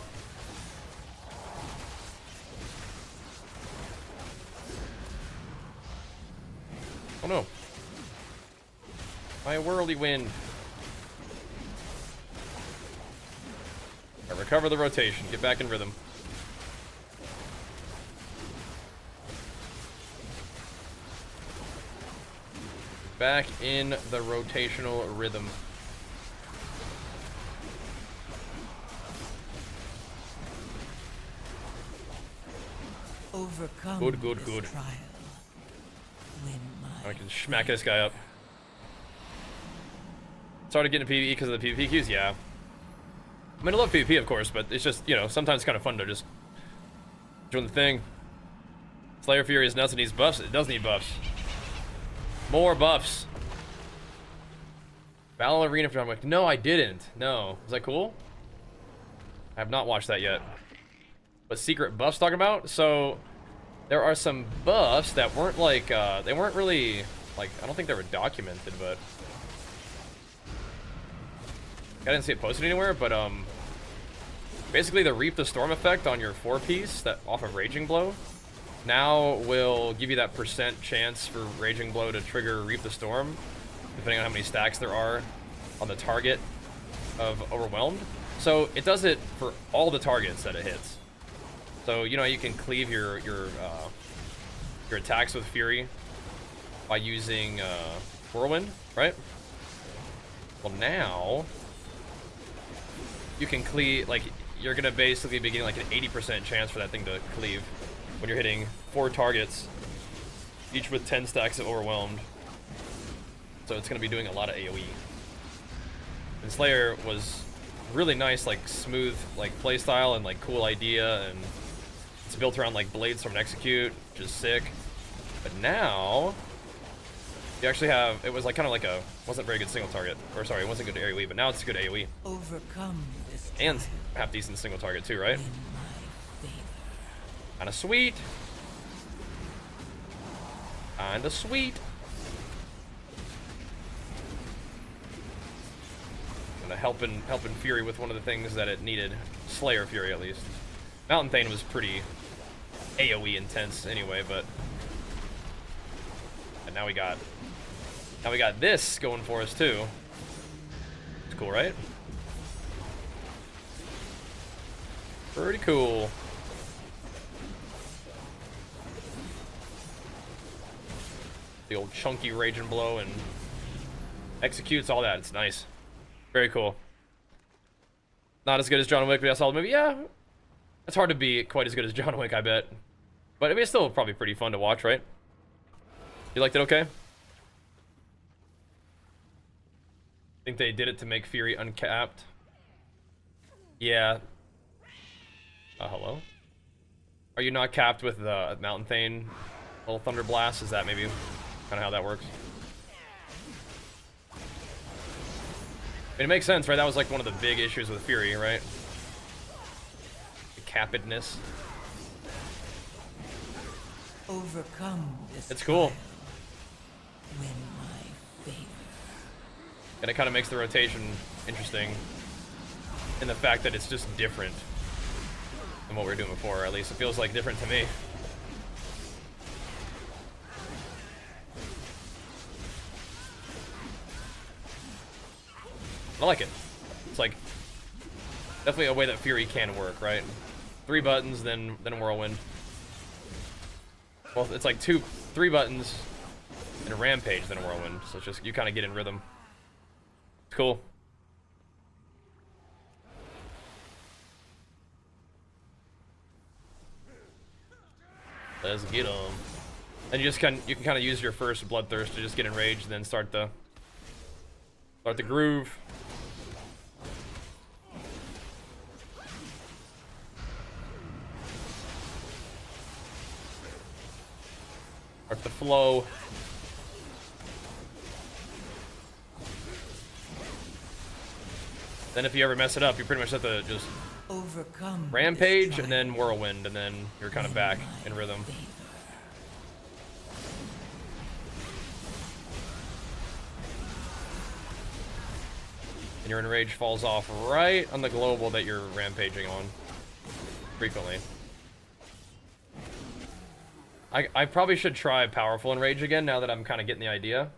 Oh no. My whirlwind. Right, recover the rotation. Get back in rhythm. Back in the rotational rhythm. Overcome Good. trial. I can smack this guy up. Started getting PvE because of the PvP queues? Yeah. I mean, I love PvP, of course, but it's just, you know, sometimes it's kind of fun to just doing the thing. Slayer Fury is nuts and needs buffs. It does need buffs. More buffs. Battle Arena for John Wick. No, I didn't. No. Is that cool? I have not watched that yet. What secret buffs talking about? So, there are some buffs that weren't like, they weren't really, like, I don't think they were documented, but I didn't see it posted anywhere, but, basically the Reap the Storm effect on your 4-piece that off of Raging Blow now will give you that % chance for Raging Blow to trigger Reap the Storm, depending on how many stacks there are on the target of Overwhelmed. So it does it for all the targets that it hits. So, you know, you can cleave your attacks with Fury by using Whirlwind, right? Well, now you can cleave, like, you're gonna basically be getting like an 80% chance for that thing to cleave when you're hitting 4 targets, each with 10 stacks of Overwhelmed. So it's gonna be doing a lot of AoE. And Slayer was really nice, like smooth, like playstyle and like cool idea, and it's built around like blades from an execute, which is sick. But now you actually have, it was like kind of like a, wasn't very good single target, or sorry, it wasn't good AoE, but now it's good AoE. Overcome this And half decent single target too, right? Kinda sweet. Kinda sweet. Kinda helping Fury with one of the things that it needed. Slayer Fury, at least. Mountain Thane was pretty AoE intense anyway, but and now we got this going for us too. It's cool, right? Pretty cool. The old chunky Raging Blow and executes all that. It's nice. Very cool. Not as good as John Wick, but I saw the movie. Yeah, it's hard to be quite as good as John Wick, I bet. But I mean, it's still probably pretty fun to watch, right? You liked it okay? Think they did it to make Fury uncapped? Yeah. Hello? Are you not capped with the Mountain Thane little Thunder Blast? Is that maybe kind of how that works? I mean, it makes sense, right? That was like one of the big issues with Fury, right? The cappedness. Overcome this. It's cool. Win my favor. And it kind of makes the rotation interesting in the fact that it's just different than what we were doing before, or at least it feels like different to me. I like it. It's like definitely a way that Fury can work, right? 3 buttons, then a whirlwind. Well, it's like 3 buttons and a rampage, then a whirlwind. So it's just you kind of get in rhythm. It's cool. Let's get them. And you can kind of use your first bloodthirst to just get enraged, then start the groove. Start the flow. Then if you ever mess it up, you pretty much have to just overcome rampage and then whirlwind, and then you're kind of back in rhythm. And your enrage falls off right on the global that you're rampaging on. Frequently. I probably should try powerful enrage again now that I'm kind of getting the idea.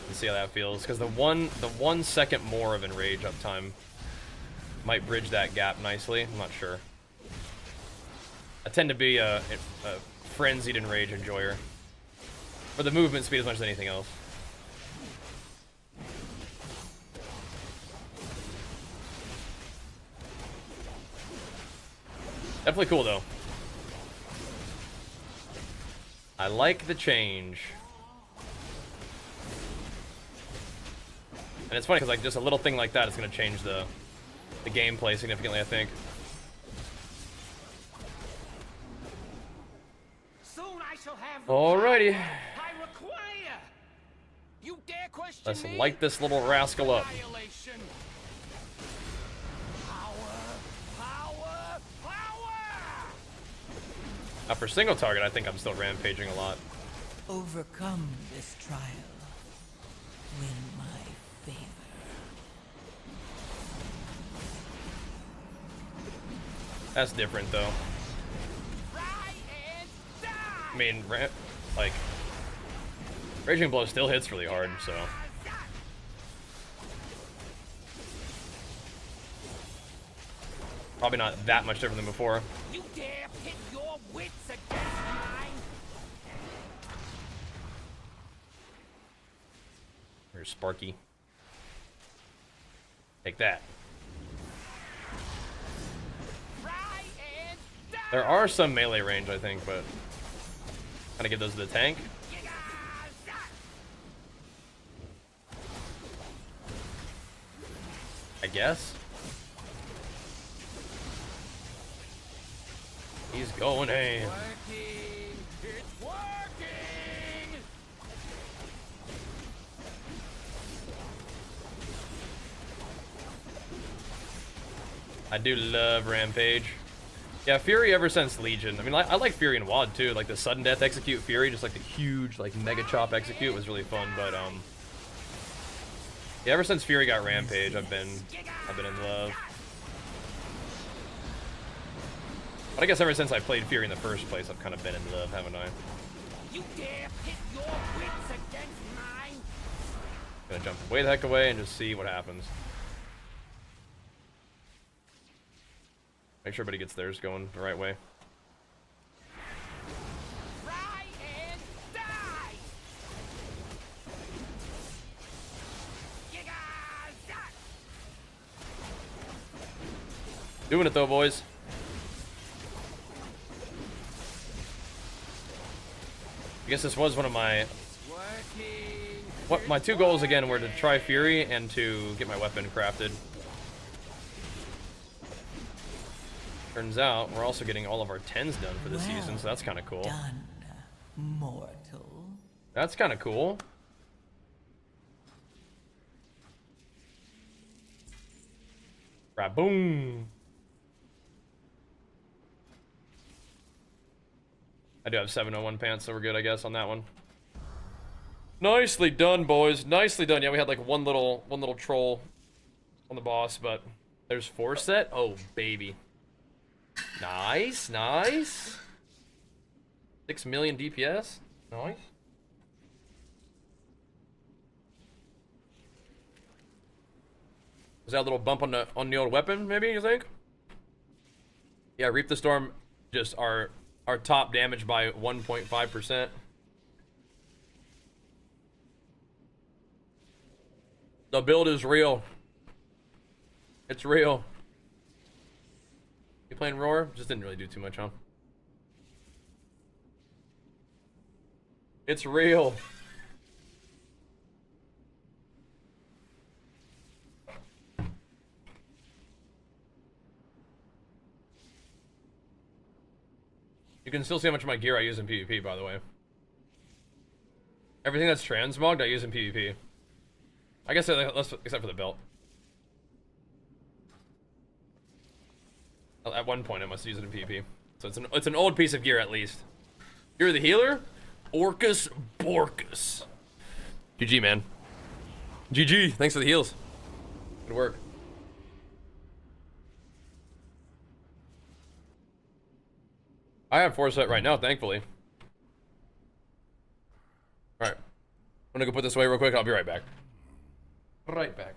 Let's see how that feels, because the 1 second more of enrage uptime might bridge that gap nicely. I'm not sure. I tend to be a frenzied enrage enjoyer for the movement speed as much as anything else. Definitely cool though. I like the change. And it's funny because like just a little thing like that is going to change the gameplay significantly, I think. Soon I shall have Alrighty. I require. You dare question Let's me? light this little rascal up. Annihilation. Now for single target, I think I'm still rampaging a lot. Overcome this trial. Win my favor. That's different though. I mean, like, Raging Blow still hits really hard, so. Probably not that much different than before. You dare pit your wits against mine? Here's Sparky. Take that. There are some melee range, I think, but kind of give those to the tank. I guess. He's going in. It's working. I do love Rampage. Yeah, Fury ever since Legion. I mean, I like Fury and WoD too. Like the sudden death execute Fury, just like the huge like mega chop execute was really fun. But yeah, ever since Fury got Rampage, I've been in love. But I guess ever since I played Fury in the first place, I've kind of been in love, haven't I? You dare pit your wits against mine? Gonna jump way the heck away and just see what happens. Make sure everybody gets theirs going the right way. Try and die. Doing it though, boys. I guess this was one of my... my two goals again were to try Fury and to get my weapon crafted. Turns out we're also getting all of our 10s done for this season, so that's kind of cool. Done, mortal. That's kind of cool. Right, boom. I do have 701 pants, so we're good, I guess, on that one. Nicely done, boys. Nicely done. Yeah, we had like one little troll on the boss, but there's 4 set. Oh, baby. Nice, nice. 6 million DPS. Nice. Was that a little bump on the old weapon, maybe, you think? Yeah, Reap the Storm, just our top damage by 1.5%. The build is real. It's real. You playing Roar? Just didn't really do too much, huh? It's real. You can still see how much of my gear I use in PvP, by the way. Everything that's transmogged, I use in PvP. I guess except for the belt. At one point, I must use it in PvP. So it's an old piece of gear, at least. You're the healer? Orcus Borcus. GG, man. GG. Thanks for the heals. Good work. I have foresight right now, thankfully. Alright. I'm gonna go put this away real quick. I'll be right back. Right back.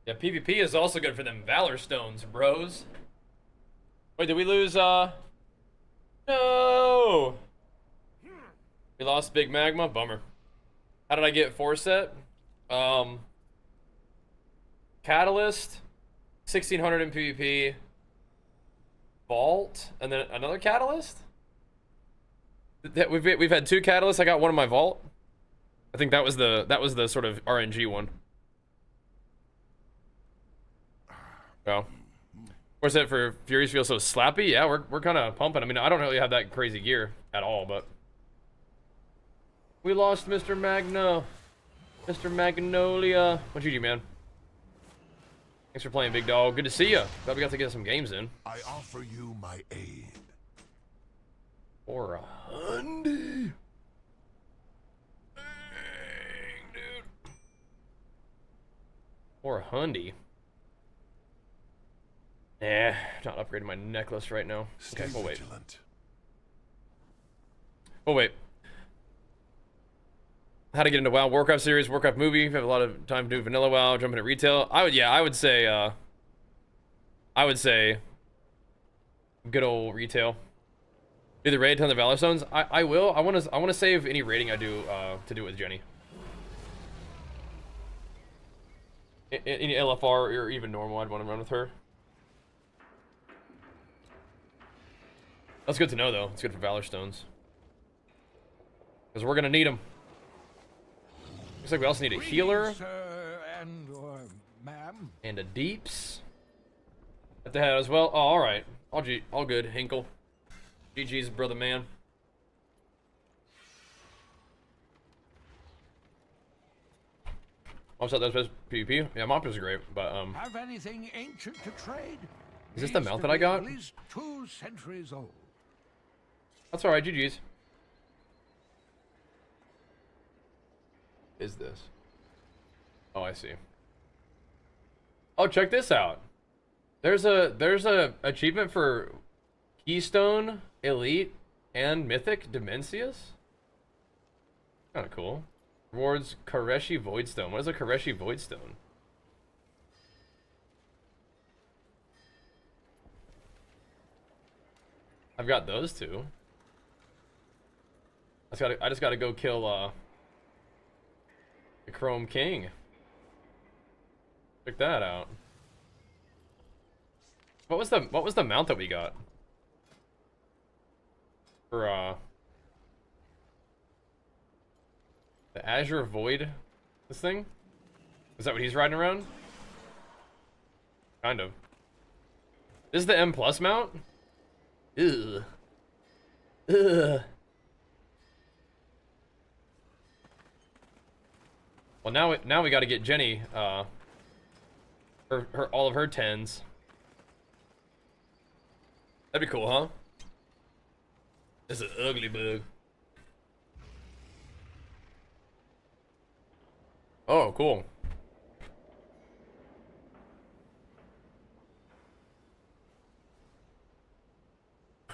Yeah, PvP is also good for them Valor Stones, bros. Wait, did we lose, No! We lost Big Magma? Bummer. How did I get 4-set? Catalyst, 1600 in PvP, Vault, and then another Catalyst? We've had 2 Catalysts, I got one in my Vault. I think that was the sort of RNG one. Oh. What's that for Furies feel so slappy? Yeah, we're kind of pumping. I mean, I don't really have that crazy gear at all, but we lost Mr. Magna. Mr. Magnolia. What you do, man? Thanks for playing, big dog. Good to see you. Glad we got to get some games in. I offer you my aid. For a hundy. Dang, dude. For a hundy. Nah, not upgrading my necklace right now. Okay, we'll wait. Oh wait. How to get into WoW Warcraft series, Warcraft movie. If you have a lot of time to do vanilla WoW, jump into retail. I would say good old retail. Do the raid, ton of the Valor Stones. I will. I want to save any raiding I do to do with Jenny. Any LFR or even normal, I'd want to run with her. That's good to know, though. It's good for Valor Stones. Because we're going to need them. Looks like we also need a healer. And a deeps. At the head as well. Oh, alright. All good, Hinkle. GG's, brother man. Also, that's best PvP. Yeah, Mopper's great, but Have anything ancient to trade? Is this the mount that I got? At least 2 centuries old. That's alright, GG's. Is this? Oh, I see. Oh, check this out. There's a achievement for Keystone, Elite, and Mythic Dimensius. Kind of cool. Rewards Koreshi Voidstone. What is a Koreshi Voidstone? I've got those two. I just gotta go kill the Chrome King. Check that out. What was the mount that we got? For the Azure Void, this thing? Is that what he's riding around? Kind of. This is the M+ mount? Ugh. Ugh. Well, now we got to get Jenny all of her 10s. That'd be cool, huh? It's an ugly bug. Oh, cool.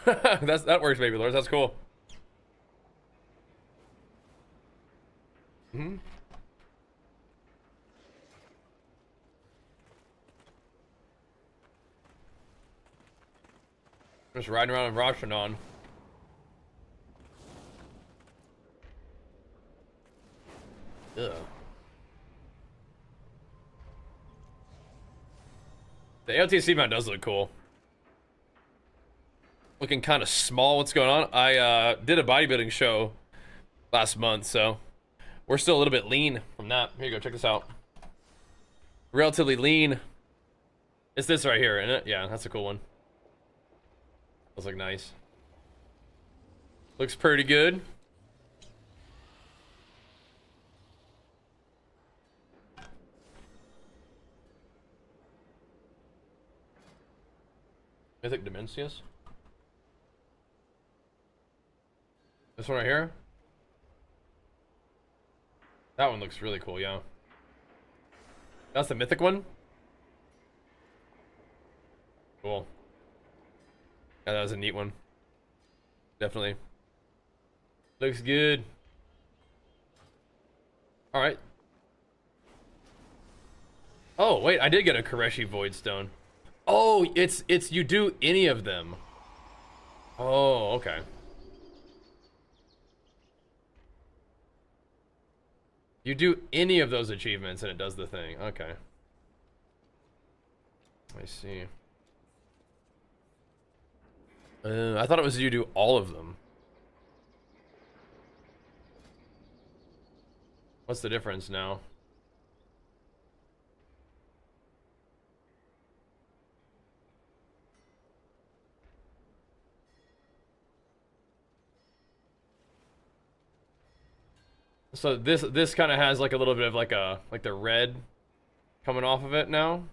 That works, baby lords. That's cool. Mm-hmm. Just riding around in Roshanon. Ugh. The AOTC mount does look cool. Looking kind of small. What's going on? I did a bodybuilding show last month, so we're still a little bit lean from that. Here you go. Check this out. Relatively lean. It's this right here, isn't it? Yeah, that's a cool one. Those look nice. Looks pretty good. Mythic Dimensius. This one right here. That one looks really cool, yeah. That's the mythic one. Cool. Yeah, that was a neat one. Definitely. Looks good. Alright. Oh, wait, I did get a Koreshi Voidstone. Oh, it's you do any of them. Oh, okay. You do any of those achievements and it does the thing. Okay. I see. I thought it was you do all of them. What's the difference now? So this kind of has like a little bit of like the red coming off of it now.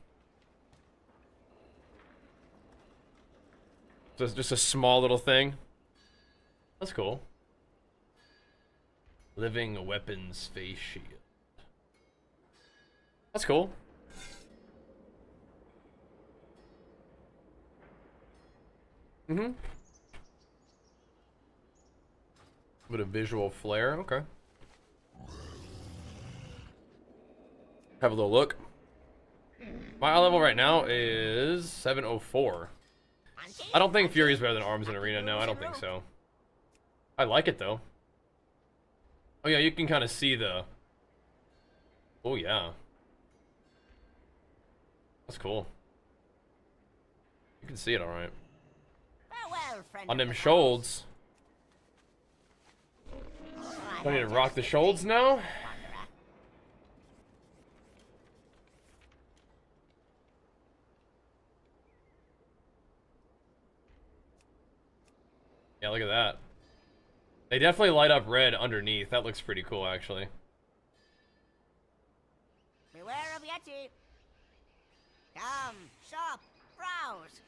So it's just a small little thing. That's cool. Living weapons face shield. That's cool. Mm-hmm. Bit of visual flair. Okay. Have a little look. My eye level right now is 704. I don't think Fury is better than Arms in Arena. No, I don't think so. I like it though. Oh yeah, you can kind of see the... Oh yeah. That's cool. You can see it alright. On them shoulds. Do I need to rock the shoulds now? Yeah, look at that. They definitely light up red underneath. That looks pretty cool, actually. Beware of Yeti. Come, shop, browse.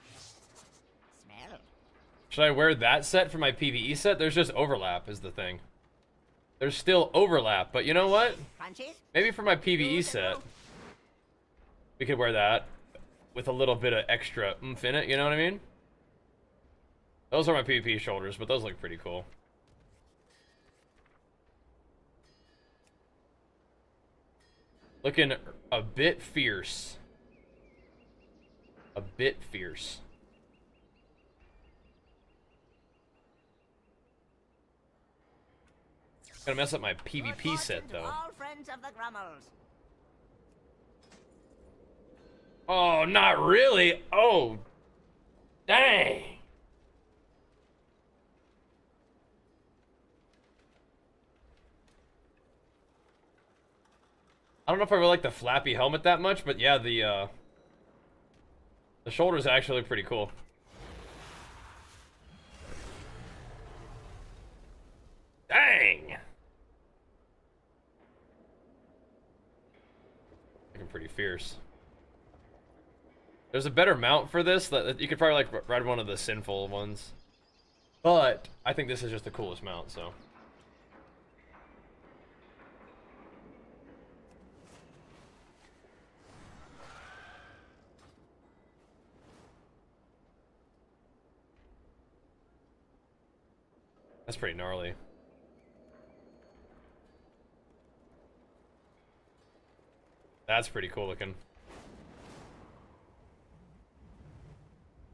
Smell. Should I wear that set for my PvE set? There's just overlap is the thing. There's still overlap, but you know what? Maybe for my PvE set, we could wear that with a little bit of extra oomph in it, you know what I mean? Those are my PvP shoulders, but those look pretty cool. Looking a bit fierce. A bit fierce. Gonna mess up my PvP set though. All friends of the Grummels. Oh, not really. Oh, dang. I don't know if I really like the flappy helmet that much, but yeah, the shoulders actually look pretty cool. Dang. Looking pretty fierce. There's a better mount for this that you could probably like ride one of the sinful ones. But I think this is just the coolest mount, so. That's pretty gnarly. That's pretty cool looking.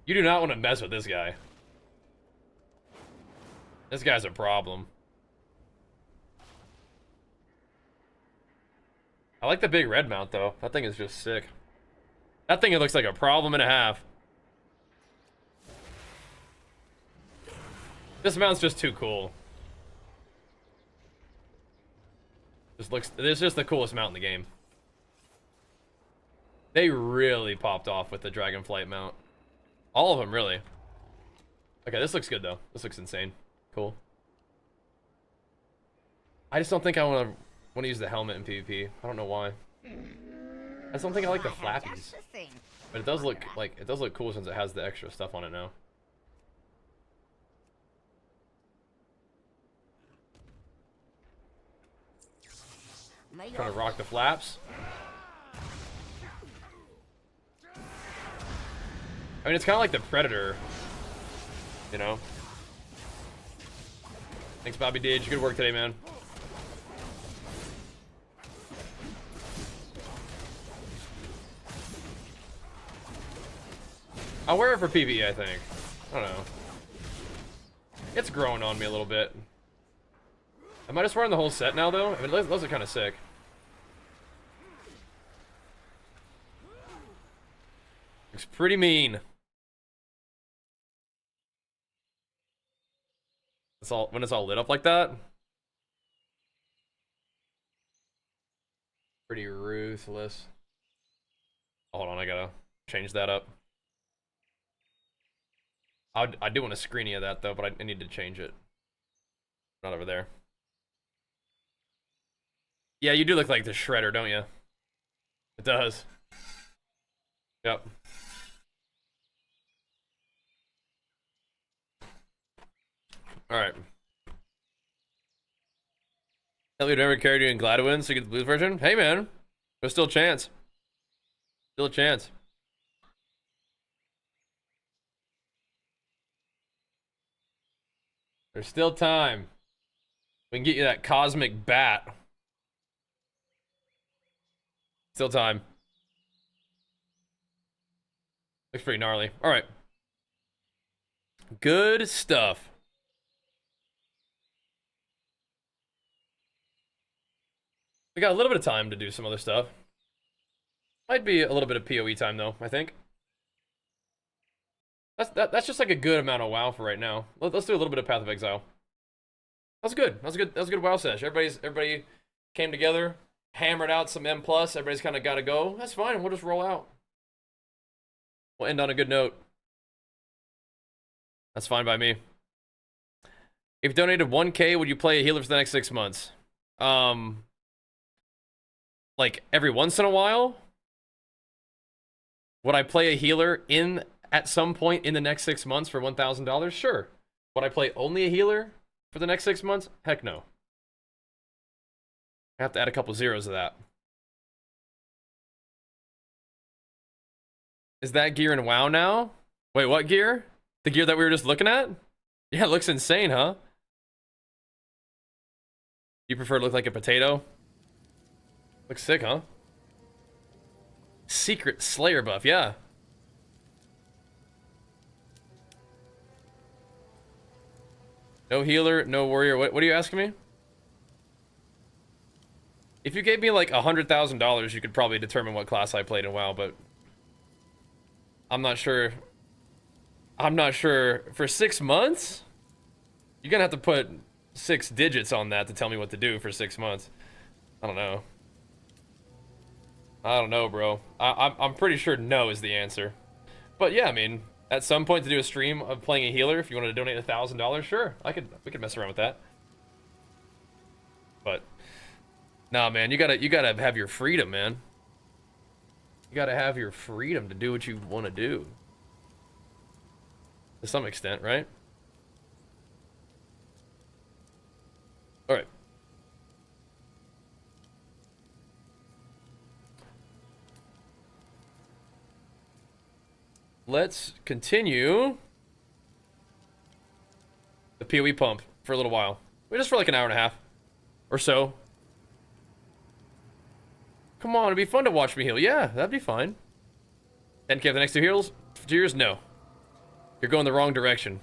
You do not want to mess with this guy. This guy's a problem. I like the big red mount though. That thing is just sick. That thing, it looks like a problem and a half. This mount's just too cool. It's just the coolest mount in the game. They really popped off with the Dragonflight mount. All of them, really. Okay, this looks good though. This looks insane. Cool. I just don't think I want to use the helmet in PvP. I don't know why. I just don't think I like the flappies. But it does look cool since it has the extra stuff on it now. Trying to rock the flaps. I mean, it's kind of like the Predator, you know? Thanks, Bobby Dage. Good work today, man. I'll wear it for PvE, I think. I don't know. It's growing on me a little bit. Am I just wearing the whole set now, though? I mean, those are kind of sick. Looks pretty mean. It's all when it's all lit up like that. Pretty ruthless. Hold on, I gotta change that up. I do want a screeny of that though, but I need to change it. Not over there. Yeah, you do look like the Shredder, don't you? It does. Yep. Alright. We've never carried you in Gladwin, so you get the blue version? Hey man, there's still a chance. Still a chance. There's still time. We can get you that cosmic bat. Still time. Looks pretty gnarly. Alright. Good stuff. We got a little bit of time to do some other stuff. Might be a little bit of PoE time though, I think. That's just like a good amount of WoW for right now. Let's do a little bit of Path of Exile. That's good. That was a good WoW sesh. Everybody came together, hammered out some M+. Everybody's kind of got to go. That's fine. We'll just roll out. We'll end on a good note. That's fine by me. If you donated 1K, would you play a healer for the next 6 months? Like every once in a while? Would I play a healer at some point in the next 6 months for $1,000? Sure. Would I play only a healer for the next 6 months? Heck no. I have to add a couple zeros to that. Is that gear in WoW now? Wait, what gear? The gear that we were just looking at? Yeah, it looks insane, huh? You prefer to look like a potato? Looks sick, huh? Secret Slayer buff, yeah. No healer, no warrior. What are you asking me? If you gave me like $100,000, you could probably determine what class I played in WoW, but I'm not sure. I'm not sure. For 6 months? You're gonna have to put 6 digits on that to tell me what to do for 6 months. I don't know. I don't know, bro. I'm pretty sure no is the answer. But yeah, I mean, at some point to do a stream of playing a healer, if you wanted to donate $1,000, sure, we could mess around with that. But nah, man, you gotta have your freedom, man. You gotta have your freedom to do what you want to do. To some extent, right? All right. Let's continue the PoE pump for a little while. Just for like an hour and a half or so. Come on, it'd be fun to watch me heal. Yeah, that'd be fine. 10k for the next 2 years? No. You're going the wrong direction.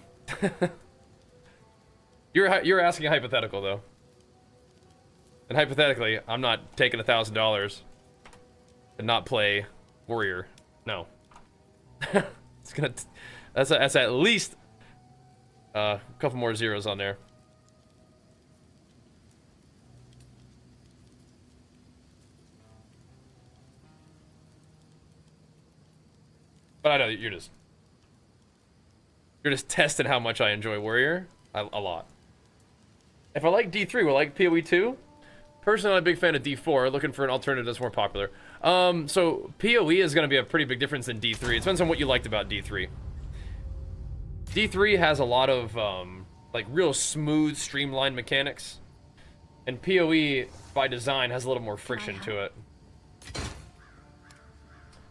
You're asking a hypothetical, though. And hypothetically, I'm not taking $1,000 and not play warrior. No. It's gonna. That's at least a couple more zeros on there. But I know you're just testing how much I enjoy warrior. A lot. If I like D3, will I like PoE 2? Personally, I'm a big fan of D4, looking for an alternative that's more popular. So PoE is going to be a pretty big difference in D3. It depends on what you liked about D3. D3 has a lot of, like, real smooth, streamlined mechanics. And PoE, by design, has a little more friction to it.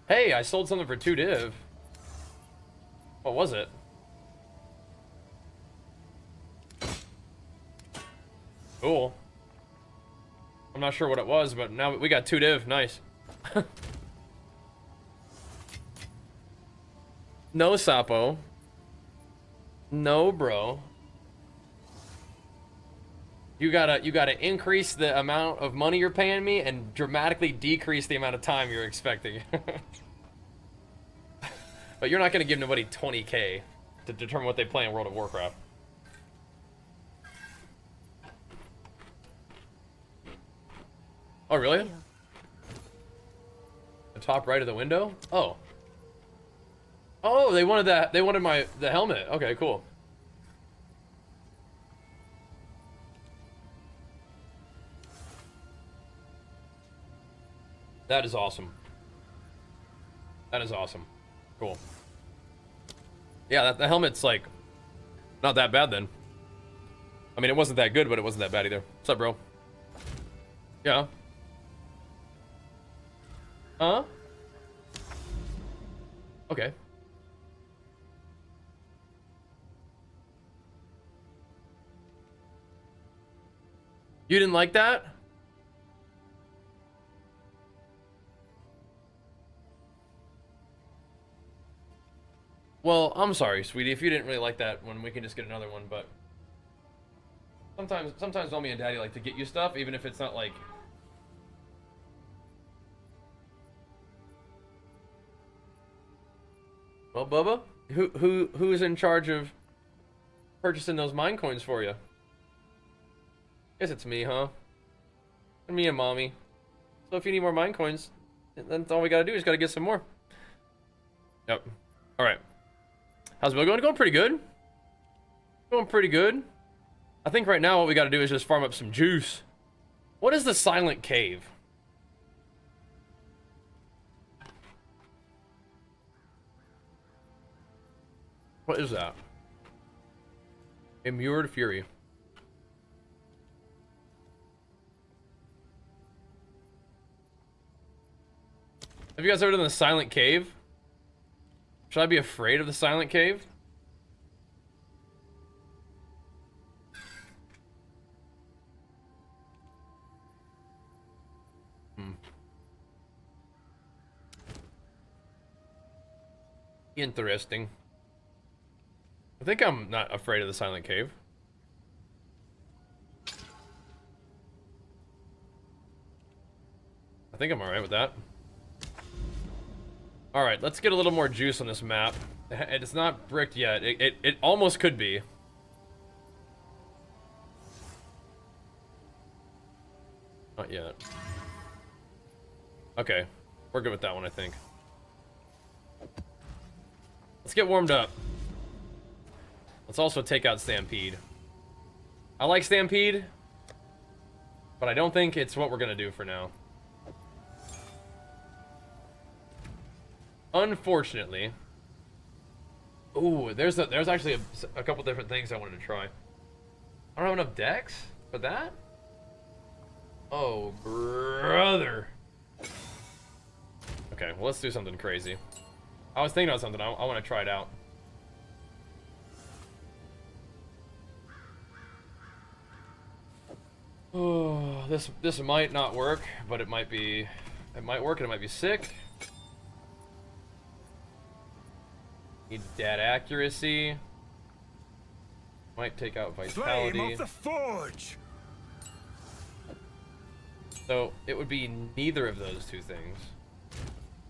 Hey, I sold something for 2 div. What was it? Cool. I'm not sure what it was, but now we got 2 div. Nice. No, Sapo. No, bro. You gotta increase the amount of money you're paying me and dramatically decrease the amount of time you're expecting. But you're not gonna give nobody 20k to determine what they play in World of Warcraft. Oh, really? The top right of the window? Oh. Oh, they wanted that. They wanted the helmet. Okay, cool. That is awesome. That is awesome. Cool. Yeah, the helmet's like not that bad then. I mean, it wasn't that good, but it wasn't that bad either. What's up, bro? Yeah. Huh? Okay. You didn't like that? Well, I'm sorry, sweetie, if you didn't really like that one, we can just get another one, but sometimes mommy and daddy like to get you stuff, even if it's not like... Well, Bubba, who's in charge of purchasing those mine coins for you? Guess it's me, huh? And me and mommy. So if you need more mine coins, then all we gotta do is gotta get some more. Yep. Alright. How's it going? Going pretty good. Going pretty good. I think right now what we gotta do is just farm up some juice. What is the silent cave? What is that? Immured Fury. Have you guys ever done the silent cave? Should I be afraid of the silent cave? Interesting. I think I'm not afraid of the Silent Cave. I think I'm alright with that. Alright, let's get a little more juice on this map. It's not bricked yet. It almost could be. Not yet. Okay, we're good with that one, I think. Let's get warmed up. Let's also take out Stampede. I like Stampede, but I don't think it's what we're gonna do for now. Unfortunately. Ooh, there's actually a couple different things I wanted to try. I don't have enough decks for that? Oh, brother. Okay, well, let's do something crazy. I was thinking about something. I want to try it out. Oh, this might not work, but it might be. It might work and it might be sick. Need dead accuracy. Might take out vitality. Flame of the forge. So it would be neither of those two things.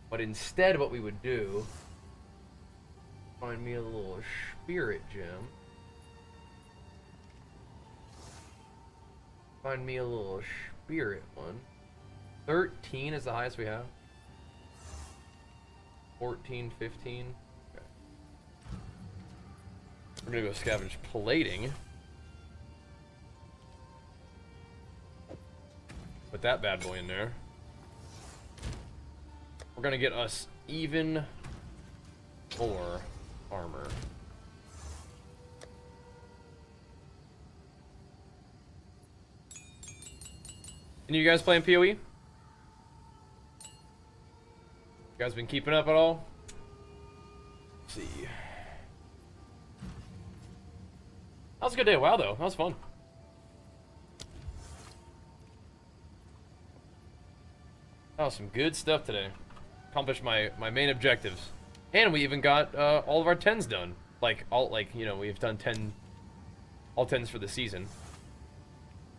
But instead what we would do, find me a little spirit gem. Find me a little spirit one. 13 is the highest we have. 14, 15. Okay. We're gonna go scavenge plating. Put that bad boy in there. We're gonna get us even more armor. And you guys playing PoE? You guys been keeping up at all? Let's see. That was a good day. Wow, though. That was fun. That was some good stuff today. Accomplished my main objectives. And we even got all of our 10s done. Like, you know, we've done all 10s for the season.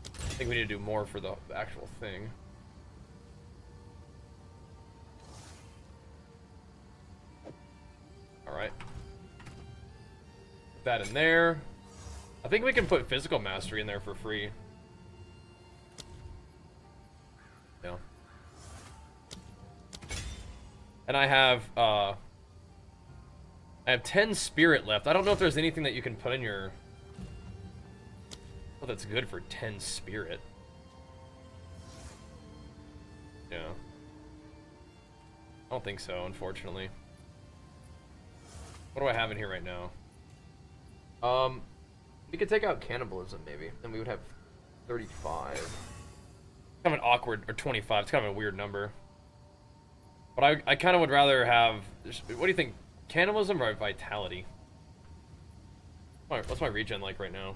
I think we need to do more for the actual thing. Alright. Put that in there. I think we can put physical mastery in there for free. Yeah. And I have 10 spirit left. I don't know if there's anything that you can put in your... Oh, that's good for 10 spirit. Yeah. I don't think so, unfortunately. What do I have in here right now? We could take out cannibalism, maybe, and we would have 35. Kind of an awkward, or 25. It's kind of a weird number. But I kind of would rather have... What do you think? Cannibalism or vitality? What's my regen like right now?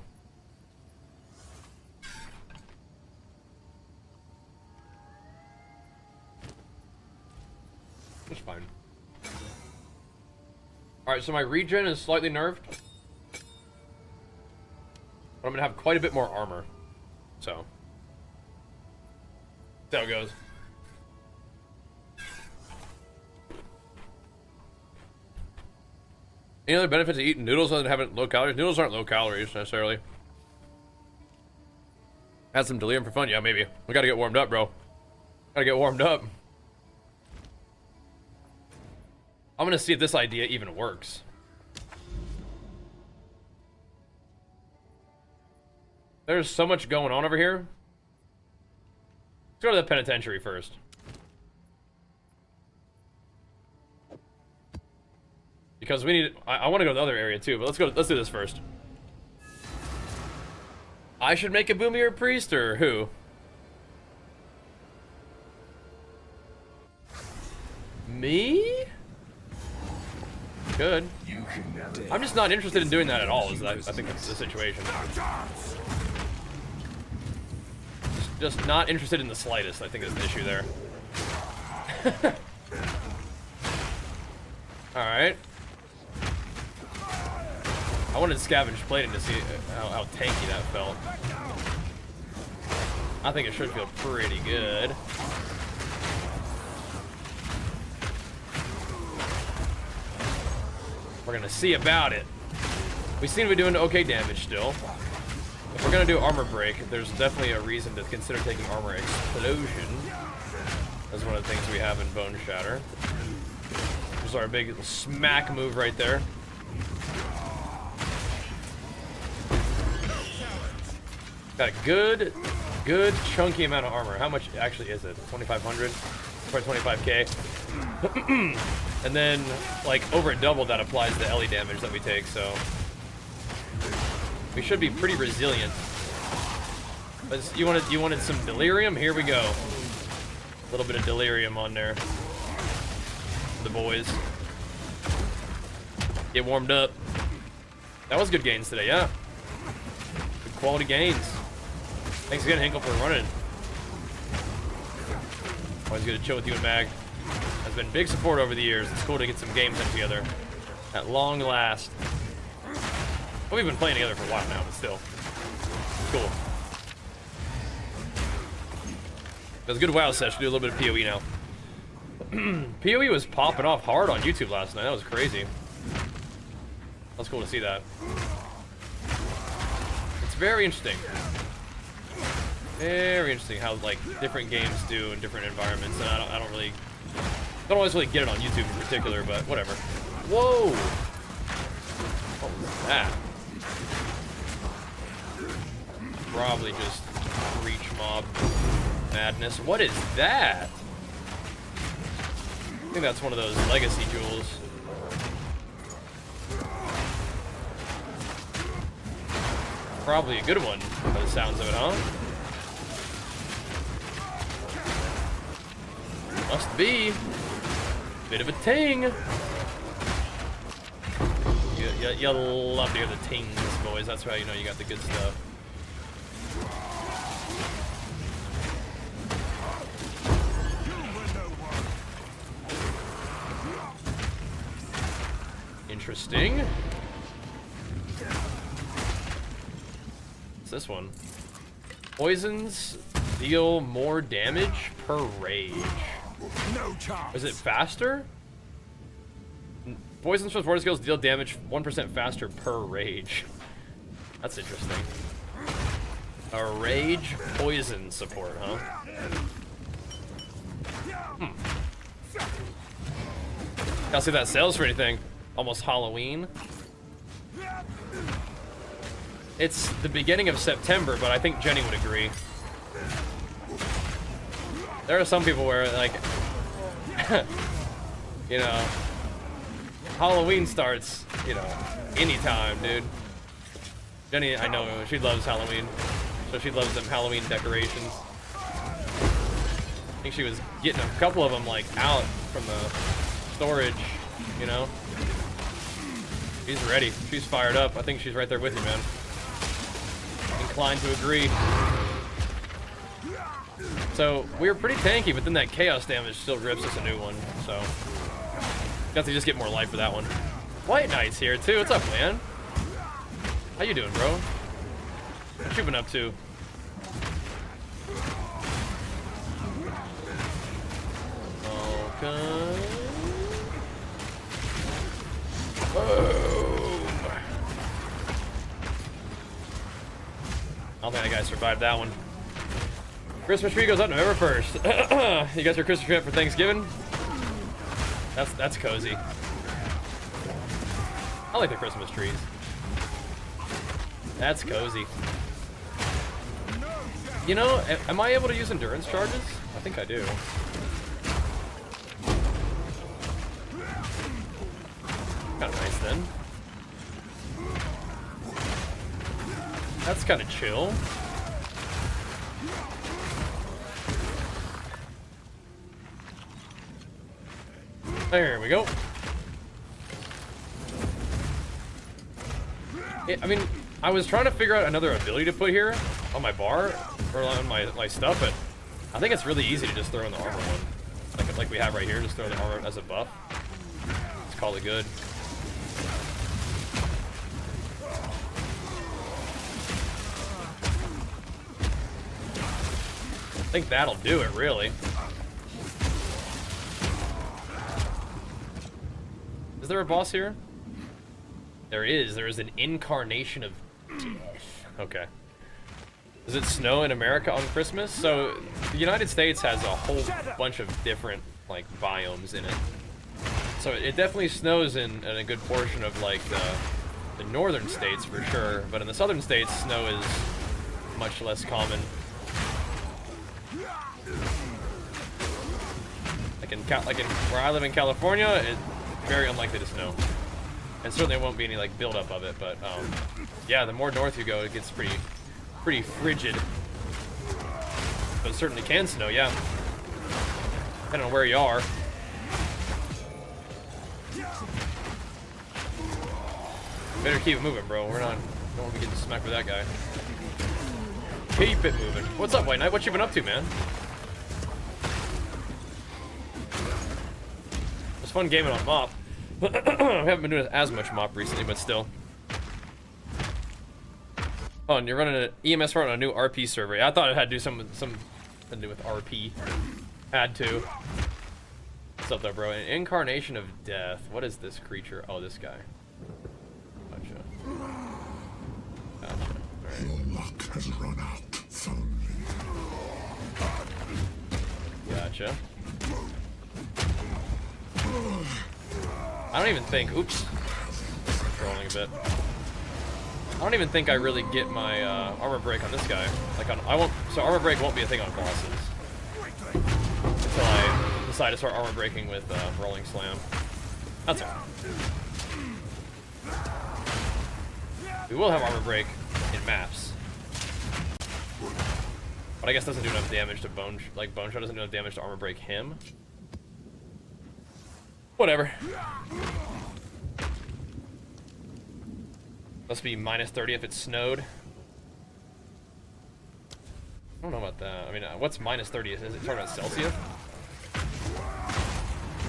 It's fine. Alright, so my regen is slightly nerfed. But I'm going to have quite a bit more armor. So. That's how it goes. Any other benefits of eating noodles other than having low calories? Noodles aren't low calories, necessarily. Add some delirium for fun? Yeah, maybe. We gotta get warmed up, bro. Gotta get warmed up. I'm gonna see if this idea even works. There's so much going on over here. Let's go to the penitentiary first. Because we need... I want to go to the other area too, but let's do this first. I should make a boomier priest, or who? Me? Good. I'm just not interested in doing that at all, I think that's the situation. Just not interested in the slightest, I think is the issue there. Alright. I wanted scavenge plating to see how tanky that felt. I think it should feel pretty good. We're gonna see about it. We seem to be doing okay damage still. If we're gonna do armor break, there's definitely a reason to consider taking armor explosion. That's one of the things we have in Bone Shatter. There's our big smack move right there. Got a good chunky amount of armor. How much actually is it? 2,500? Probably 25k. And then, like, over double that applies the LE damage that we take, so we should be pretty resilient. But you wanted some delirium? Here we go. A little bit of delirium on there. The boys. Get warmed up. That was good gains today, yeah. Good quality gains. Thanks again, Hinkle, for running. Always good to chill with you and Mag. Has been big support over the years. It's cool to get some games in together. At long last. Well, we've been playing together for a while now, but still. Cool. It was a good WoW session. Do a little bit of PoE now. PoE was popping off hard on YouTube last night. That was crazy. That was cool to see that. It's very interesting. Very interesting how like different games do in different environments, and I don't always really get it on YouTube in particular, but whatever. Whoa! What was that? Probably just breach mob madness. What is that? I think that's one of those legacy jewels. Probably a good one by the sounds of it, huh? Must be. Bit of a ting. You love to hear the tings, boys. That's how you know you got the good stuff. Interesting. What's this one? Poisons deal more damage per rage. No chance. Is it faster? Poisons plus water skills deal damage 1% faster per rage. That's interesting. A rage poison support, huh? Gotta see if that sells for anything. Almost Halloween. It's the beginning of September, but I think Jenny would agree. There are some people where, like, you know, Halloween starts, you know, anytime, dude. Jenny, I know, she loves Halloween. So she loves them Halloween decorations. I think she was getting a couple of them, like, out from the storage, you know? She's ready. She's fired up. I think she's right there with you, man. Inclined to agree. So, we were pretty tanky, but then that chaos damage still rips us a new one, so got to just get more life for that one. White Knight's here, too. What's up, man? How you doing, bro? What you been up to? Okay. Boom. I don't think that guy survived that one. Christmas tree goes up November 1st. You guys are Christmas tree up for Thanksgiving? That's cozy. I like the Christmas trees. That's cozy. You know, am I able to use endurance charges? I think I do. Kind of nice then. That's kind of chill. There we go. I mean, I was trying to figure out another ability to put here on my bar or on my stuff, but I think it's really easy to just throw in the armor one, like we have right here. Just throw the armor as a buff. Let's call it good. think that'll do it, really. Is there a boss here? There is. There is an incarnation of death. Okay. Does it snow in America on Christmas? So, the United States has a whole bunch of different, like, biomes in it. So, it definitely snows in a good portion of, like, the northern states, for sure. But in the southern states, snow is much less common. Like in where I live in California, it's very unlikely to snow. And certainly there won't be any, like, buildup of it. But, yeah, the more north you go, it gets pretty frigid. But it certainly can snow, yeah. Depending on where you are. Better keep it moving, bro. Don't want to be getting smacked with that guy. Keep it moving. What's up, White Knight? What you been up to, man? It's fun gaming on Mop. I haven't been doing as much Mop recently, but still. Oh, and you're running an EMS run on a new RP server. Yeah, I thought it had to do something to do with RP. Had to. What's up there, bro? An incarnation of death. What is this creature? Oh, this guy. Gotcha. Right. Your luck has run out, phone. Gotcha. I don't even think. Oops. Rolling a bit. I don't even think I really get my armor break on this guy. Like I won't. So armor break won't be a thing on bosses until I decide to start armor breaking with rolling slam. That's all. We will have armor break in maps, but I guess doesn't do enough damage to Bone Shot doesn't do enough damage to armor break him. Whatever. Must be minus 30 if it snowed. I don't know about that. I mean, what's minus 30? Is it talking about Celsius?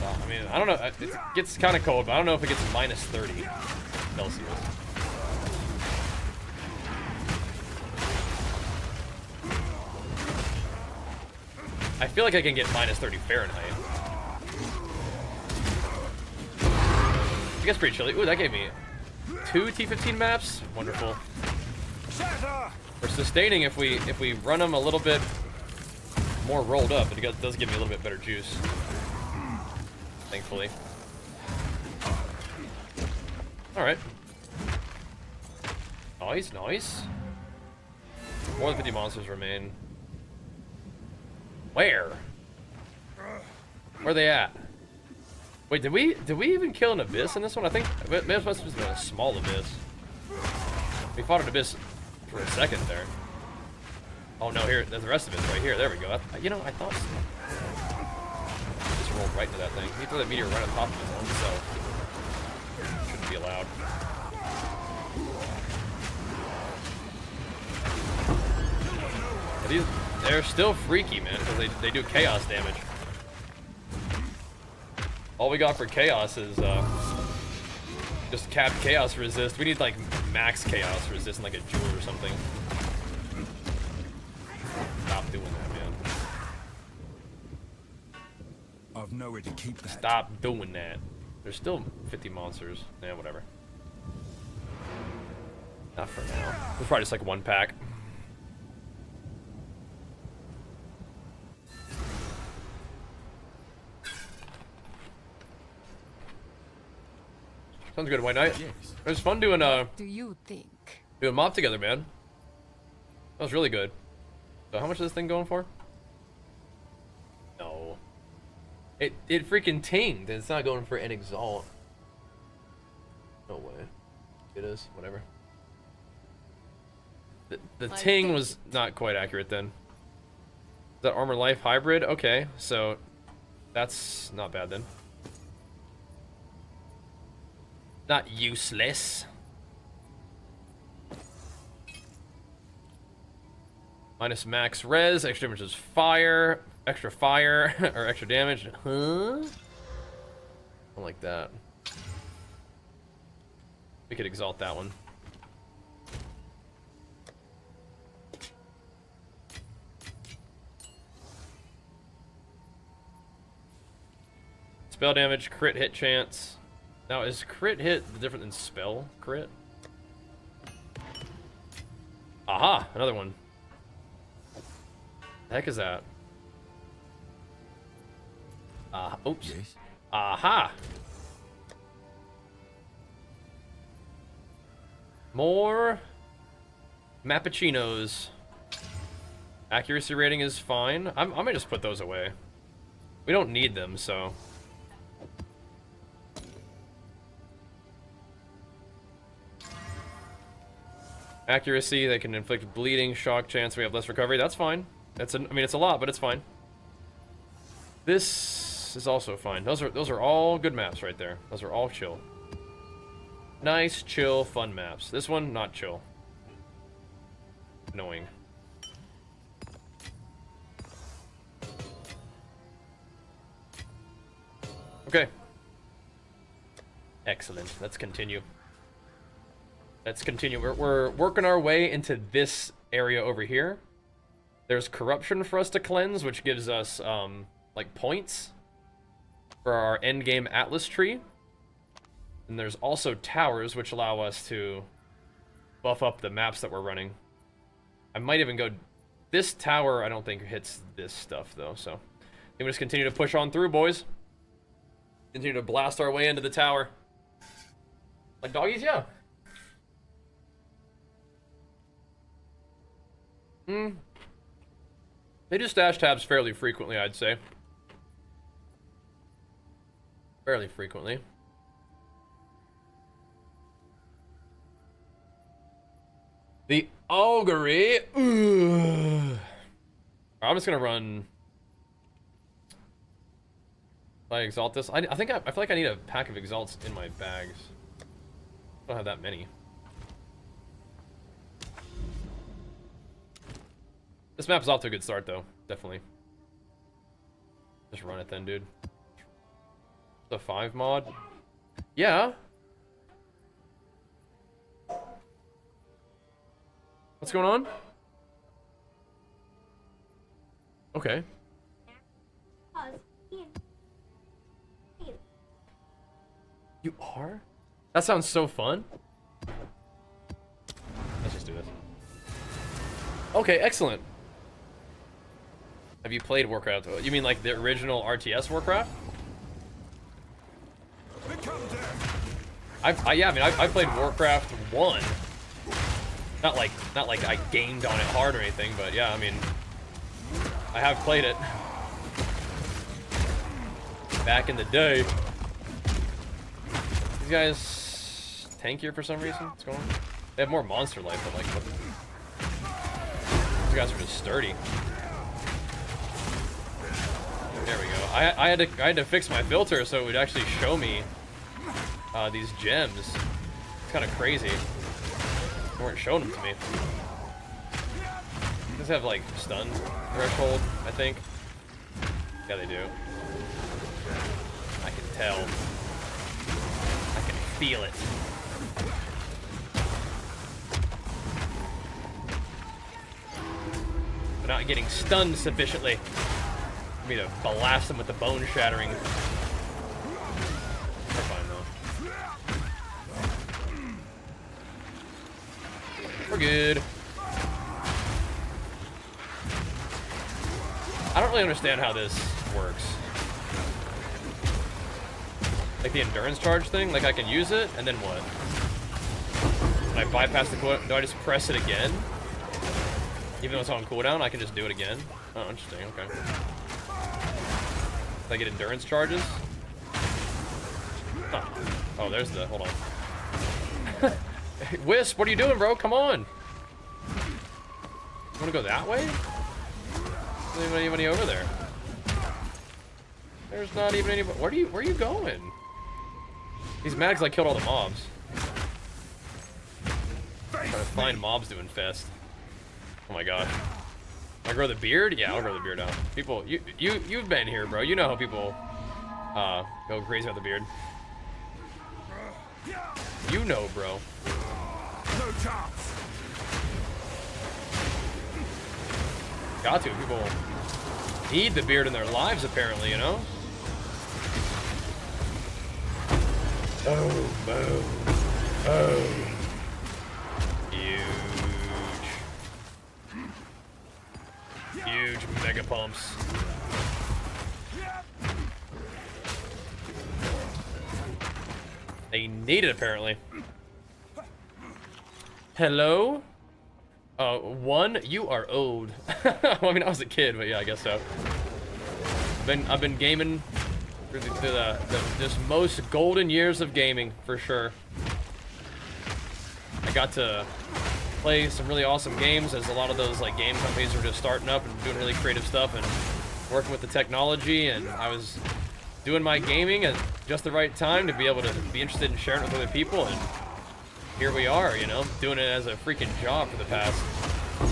I mean, I don't know. It gets kind of cold, but I don't know if it gets minus 30 Celsius. I feel like I can get minus 30 Fahrenheit. It gets pretty chilly. Ooh, that gave me 2 T15 maps. Wonderful. We're sustaining if we run them a little bit more rolled up. It does give me a little bit better juice. Thankfully. Alright. Nice, nice. More than 50 monsters remain. Where? Where are they at? Wait, did we even kill an abyss in this one? I think maybe it must have been a small abyss. We fought an abyss for a second there. Oh no, here, there's the rest of it right here. There we go. You know, I thought so. Just rolled right into that thing. He threw that meteor right on top of his own self. Shouldn't be allowed. They're still freaky, man, because they do chaos damage. All we got for chaos is just capped chaos resist. We need like max chaos resist in like a jewel or something. Stop doing that, man. I've nowhere to keep that. Stop doing that. There's still 50 monsters. Yeah, whatever. Not for now. It's probably just like one pack. Sounds good, White Knight. Yes. It was fun doing do you think? Doing Mob together, man. That was really good. So how much is this thing going for? No. It freaking tinged. It's not going for an exalt. No way. It is. Whatever. The ting was not quite accurate then. Is that armor life hybrid? Okay, so that's not bad then. Not useless. Minus max res, extra damage is fire, or extra damage. Huh? I like that. We could exalt that one. Spell damage, crit hit chance. Now, is crit hit different than spell crit? Aha! Another one. The heck is that? Oops. Yes. Aha! More Mappuccinos. Accuracy rating is fine. I might just put those away. We don't need them, so... Accuracy, they can inflict bleeding, shock chance, we have less recovery. That's fine. I mean, it's a lot, but it's fine. This is also fine. Those are all good maps right there. Those are all chill. Nice, chill, fun maps. This one, not chill. Annoying. Okay. Excellent. Let's continue. Let's continue. We're working our way into this area over here. There's corruption for us to cleanse, which gives us, like, points for our endgame Atlas tree. And there's also towers, which allow us to buff up the maps that we're running. I might even go... This tower, I don't think, hits this stuff, though, so... We'll just continue to push on through, boys. Continue to blast our way into the tower. Like doggies, yeah. They do stash tabs fairly frequently, I'd say. Fairly frequently. The augury. Ooh. I'm just gonna run. If I exalt this, I feel like I need a pack of exalts in my bags. I don't have that many. This map's off to a good start, though. Definitely. Just run it then, dude. The 5 mod? Yeah. What's going on? Okay. You are? That sounds so fun. Let's just do this. Okay, excellent. Have you played Warcraft? You mean like the original RTS Warcraft? I played Warcraft 1. Not like I gamed on it hard or anything, but yeah, I mean, I have played it back in the day. These guys tankier for some reason. What's going on? They have more monster life, but like, what the... These guys are just sturdy. There we go. I had to fix my filter so it would actually show me these gems. It's kind of crazy. They weren't showing them to me. These have like stun threshold, I think. Yeah, they do. I can tell. I can feel it. But not getting stunned sufficiently for me to blast them with the bone shattering. They're fine though. We're good. I don't really understand how this works. Like the endurance charge thing, like I can use it, and then what? When I bypass the cooldown, do I just press it again? Even though it's on cooldown, I can just do it again? Oh, interesting, okay. Did I get endurance charges? Huh. Oh, there's the, hold on. Hey, Wisp, what are you doing, bro? Come on! You wanna go that way? There's not anybody over there. There's not even anybody. Where are you going? These mags like killed all the mobs. Trying to find mobs to infest. Oh my god. I'll grow the beard? Yeah, I'll grow the beard out. People, you've been here, bro. You know how people go crazy about the beard. You know, bro. No chance. Got to. People need the beard in their lives, apparently, you know? Boom, boom, boom. Huge mega pumps. They need it apparently. Hello? One, you are old. Well, I mean, I was a kid, but yeah, I guess so. I've been gaming through the just most golden years of gaming for sure. I got to play some really awesome games as a lot of those like game companies were just starting up and doing really creative stuff and working with the technology, and I was doing my gaming at just the right time to be able to be interested in sharing it with other people, and here we are, you know, doing it as a freaking job for the past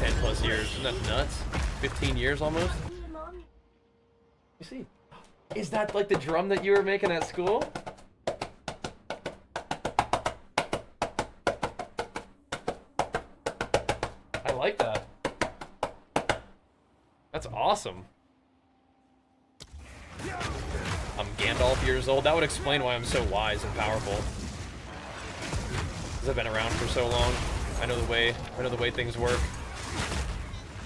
10 plus years. Isn't that nuts? 15 years almost. You see, is that like the drum that you were making at school? I like that. That's awesome. I'm Gandalf years old. That would explain why I'm so wise and powerful. Because I've been around for so long. I know the way things work.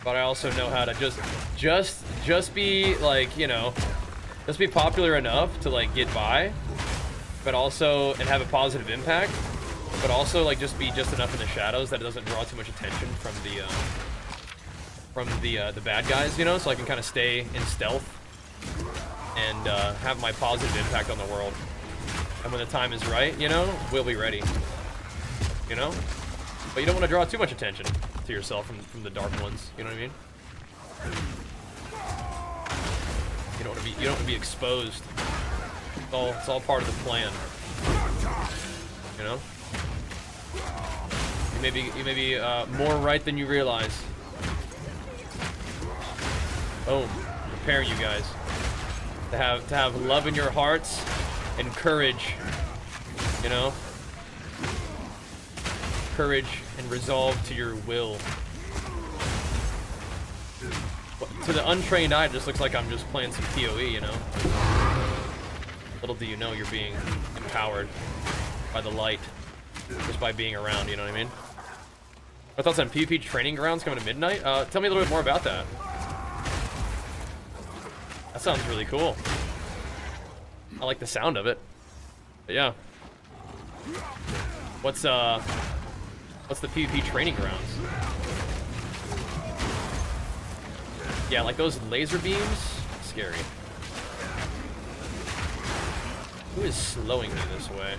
But I also know how to just be like, you know, just be popular enough to like get by, but also and have a positive impact, but also like just be just enough in the shadows that it doesn't draw too much attention from the bad guys, you know, so I can kind of stay in stealth and have my positive impact on the world. And when the time is right, you know, we'll be ready. You know? But you don't want to draw too much attention to yourself from the dark ones, you know what I mean? You don't want to be exposed. It's all part of the plan. You know? You may be more right than you realize. Boom. Prepare you guys to have love in your hearts and courage. You know? Courage and resolve to your will. To the untrained eye, it just looks like I'm just playing some PoE, you know? Little do you know you're being empowered by the light just by being around, you know what I mean? My thoughts on PvP training grounds coming to midnight? Tell me a little bit more about that. That sounds really cool. I like the sound of it. But yeah. What's the PvP training grounds? Yeah, like those laser beams? Scary. Who is slowing me this way?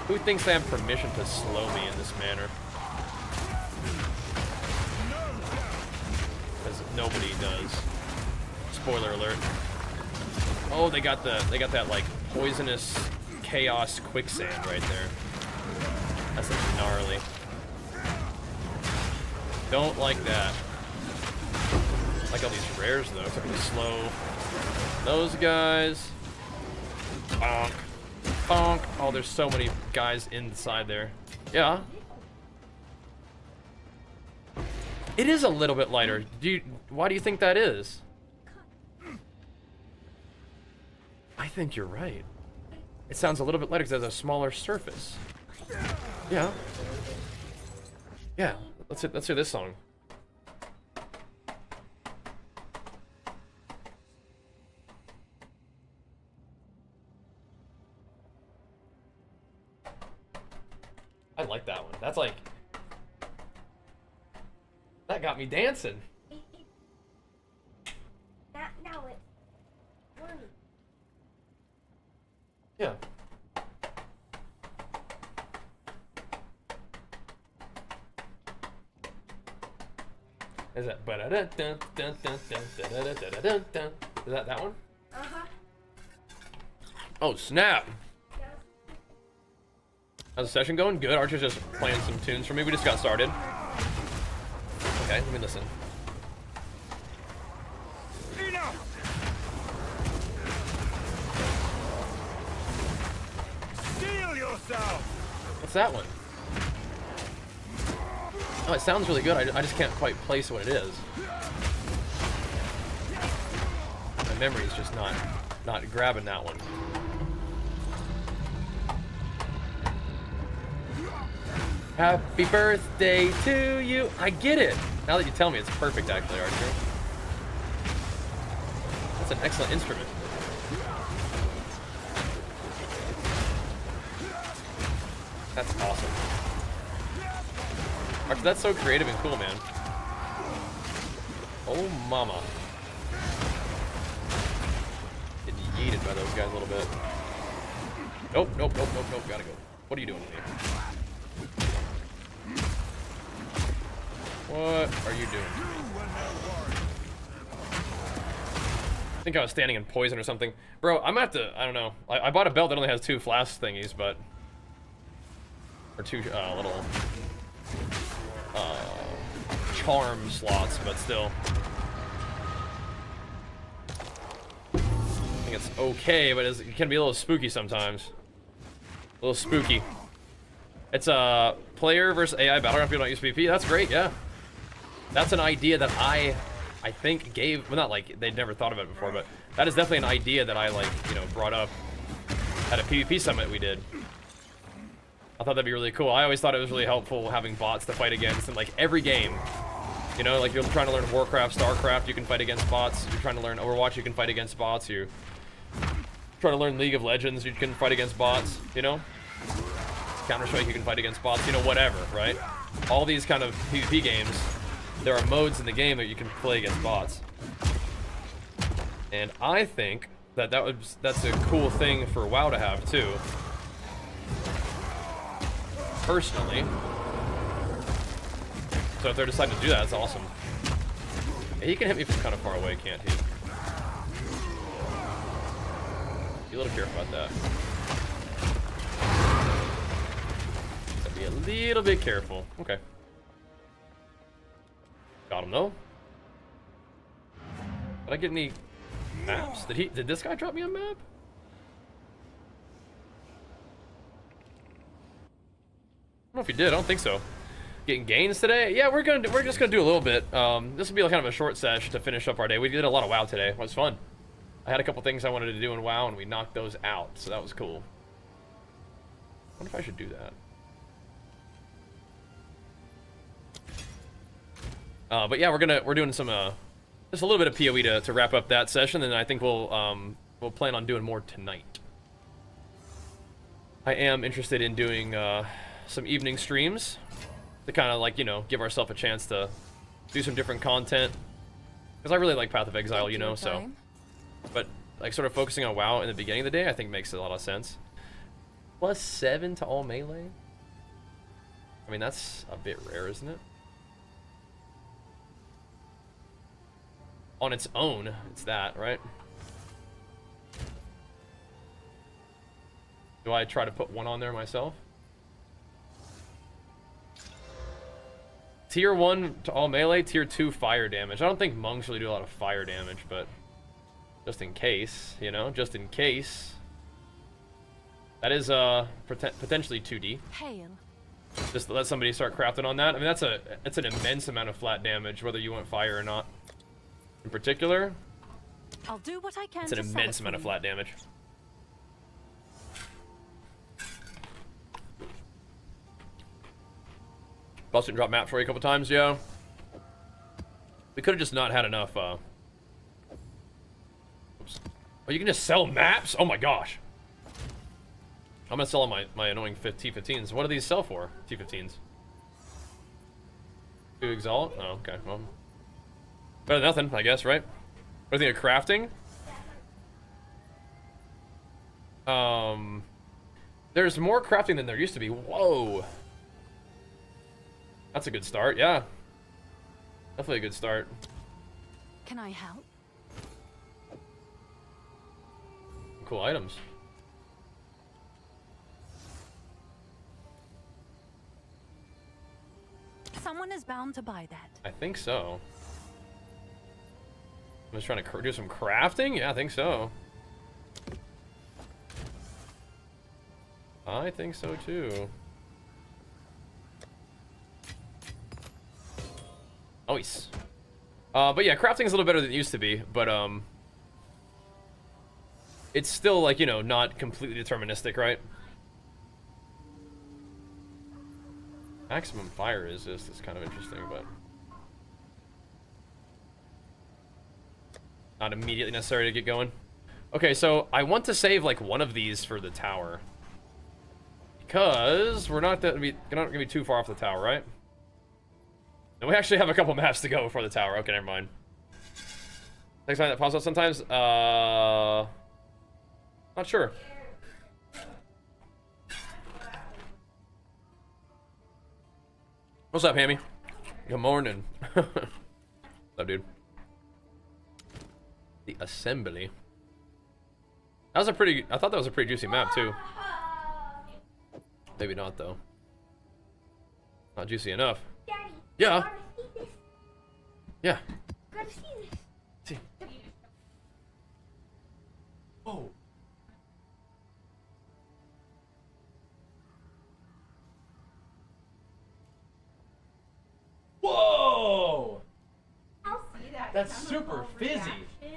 Who thinks they have permission to slow me in this manner? Because nobody does. Spoiler alert. Oh, they got that like poisonous chaos quicksand right there. That's gnarly. Don't like that. I like all these rares though, so I can slow those guys. Bonk. Bonk. Oh, there's so many guys inside there. Yeah. It is a little bit lighter. Why do you think that is? I think you're right. It sounds a little bit lighter because it has a smaller surface. Yeah. Yeah. Let's hear this song. I like that one. That's like... That got me dancing. Now it's learning. Yeah. Is that is that one? Uh-huh. Oh snap! How's the session going? Good. Archer's just playing some tunes for me. We just got started. Okay, let me listen. Steel yourself! What's that one? Oh, it sounds really good. I just can't quite place what it is. My memory's just not grabbing that one. Happy birthday to you. I get it. Now that you tell me, it's perfect, actually, Archer. That's an excellent instrument. That's awesome. Archer, that's so creative and cool, man. Oh, mama. Getting yeeted by those guys a little bit. Nope, nope, nope, nope, nope. Gotta go. What are you doing with me? What are you doing? I think I was standing in poison or something. Bro, I'm gonna have to, I don't know. I bought a belt that only has 2 flask thingies, but... Or 2 little... charm slots, but still. I think it's okay, but it can be a little spooky sometimes. A little spooky. It's a player versus AI battleground. People don't use PvP. That's great, yeah. That's an idea that I think gave, well, not like they'd never thought of it before, but that is definitely an idea that I, like, you know, brought up at a PvP summit we did. I thought that'd be really cool. I always thought it was really helpful having bots to fight against in, like, every game. You know, like, you're trying to learn Warcraft, StarCraft, you can fight against bots. You're trying to learn Overwatch, you can fight against bots. You try to learn League of Legends, you can fight against bots, you know? Counter-Strike, you can fight against bots, you know, whatever, right? All these kind of PvP games, there are modes in the game that you can play against bots. And I think that that's a cool thing for WoW to have, too. Personally. So if they're deciding to do that, that's awesome. He can hit me from kind of far away, can't he? Be a little careful about that. Gotta be a little bit careful. Okay. Got him though. Did I get any maps? Did this guy drop me a map? I don't know if he did. I don't think so. Getting gains today? Yeah, we're just gonna do a little bit. This will be kind of a short sesh to finish up our day. We did a lot of WoW today. It was fun. I had a couple things I wanted to do in WoW, and we knocked those out, so that was cool. I wonder if I should do that. But yeah, we're doing some just a little bit of PoE to wrap up that session, and I think we'll plan on doing more tonight. I am interested in doing some evening streams to kind of, like, you know, give ourselves a chance to do some different content, because I really like Path of Exile, you know. So, but like sort of focusing on WoW in the beginning of the day, I think makes a lot of sense. +7 to all melee. I mean, that's a bit rare, isn't it? On its own, it's that, right? Do I try to put 1 on there myself? Tier 1 to all melee, Tier 2 fire damage. I don't think monks really do a lot of fire damage, but just in case, you know, just in case. That is potentially 2D. Hail. Just to let somebody start crafting on that. I mean, that's an immense amount of flat damage, whether you want fire or not. In particular, I'll do what I can. It's an immense amount of flat damage. Busted drop map for you a couple times, yeah. We could have just not had enough. Oops. Oh, you can just sell maps? Oh my gosh. I'm gonna sell all my annoying T15s. What do these sell for? T15s. To exalt? Oh, okay. Well, better than nothing, I guess, right? What do you think of crafting? There's more crafting than there used to be. Whoa. That's a good start, yeah. Definitely a good start. Can I help? Cool items. Someone is bound to buy that. I think so. I'm just trying to do some crafting? Yeah, I think so. I think so too. Nice. But yeah, crafting's a little better than it used to be, but it's still, like, you know, not completely deterministic, right? Maximum fire resist is kind of interesting, but not immediately necessary to get going. Okay, so I want to save like one of these for the tower because we're not gonna be too far off the tower, right? And we actually have a couple maps to go before the tower. Okay, never mind. Next time that pops up sometimes. Not sure. What's up, Hammy? Good morning. What's up, dude? The assembly. That was a pretty. I thought that was a pretty juicy map too. Maybe not though. Not juicy enough. Daddy, Yeah. gotta see this. Yeah. Gotta see this. See. Oh. Whoa! I'll see that. That's super fizzy.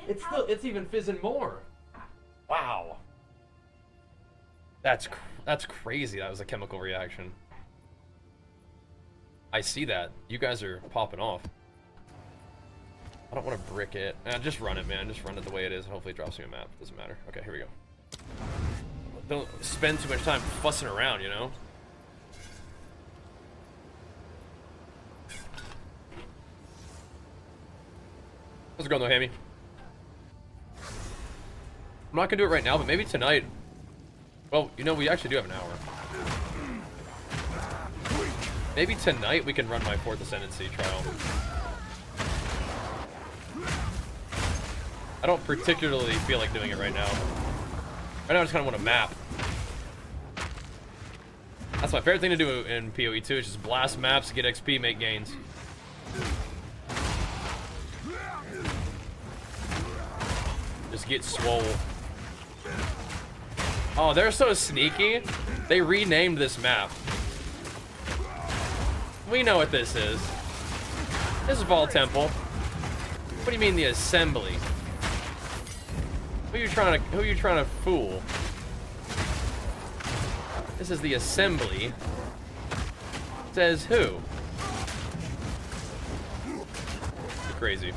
It's even fizzing more. Wow. That's crazy. That was a chemical reaction. I see that. You guys are popping off. I don't want to brick it. Just run it, man. Just run it the way it is. Hopefully it drops me a map. Doesn't matter. Okay, here we go. Don't spend too much time fussing around, you know? How's it going though, Hammy? I'm not gonna do it right now, but maybe tonight. Well, you know, we actually do have an hour. Maybe tonight we can run my 4th Ascendancy trial. I don't particularly feel like doing it right now. Right now I just kind of want a map. That's my favorite thing to do in PoE 2, is just blast maps, get XP, make gains. Just get swole. Oh, they're so sneaky. They renamed this map. We know what this is. This is Vault Temple. What do you mean the assembly? Who are you trying to fool? This is the assembly. Says who? You're crazy.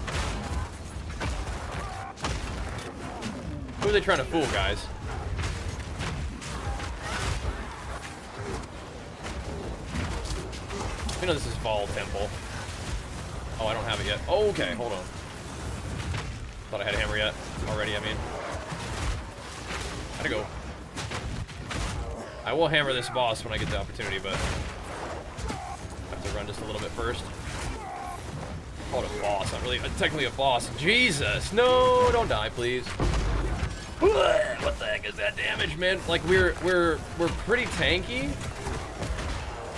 Who are they trying to fool, guys? You know this is Vault Temple. Oh, I don't have it yet. Oh, okay, hold on. Thought I had a hammer yet. Already, I mean. Gotta go. I will hammer this boss when I get the opportunity, but I have to run just a little bit first. Call it a boss, not really technically a boss. Jesus, no, don't die, please. What the heck is that damage, man? Like we're pretty tanky,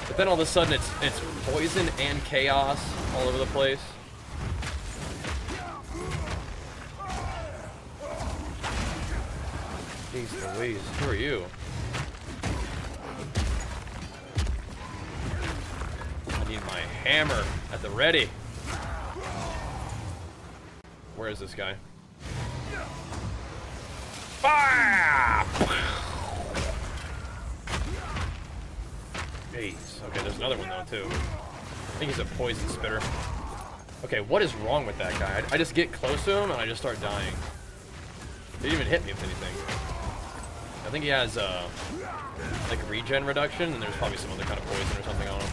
but then all of a sudden it's poison and chaos all over the place. Jeez Louise, who are you? I need my hammer at the ready. Where is this guy? Fire! Jeez. Okay, there's another one though too. I think he's a poison spitter. Okay, what is wrong with that guy? I just get close to him and I just start dying. He didn't even hit me with anything. I think he has like regen reduction, and there's probably some other kind of poison or something on him.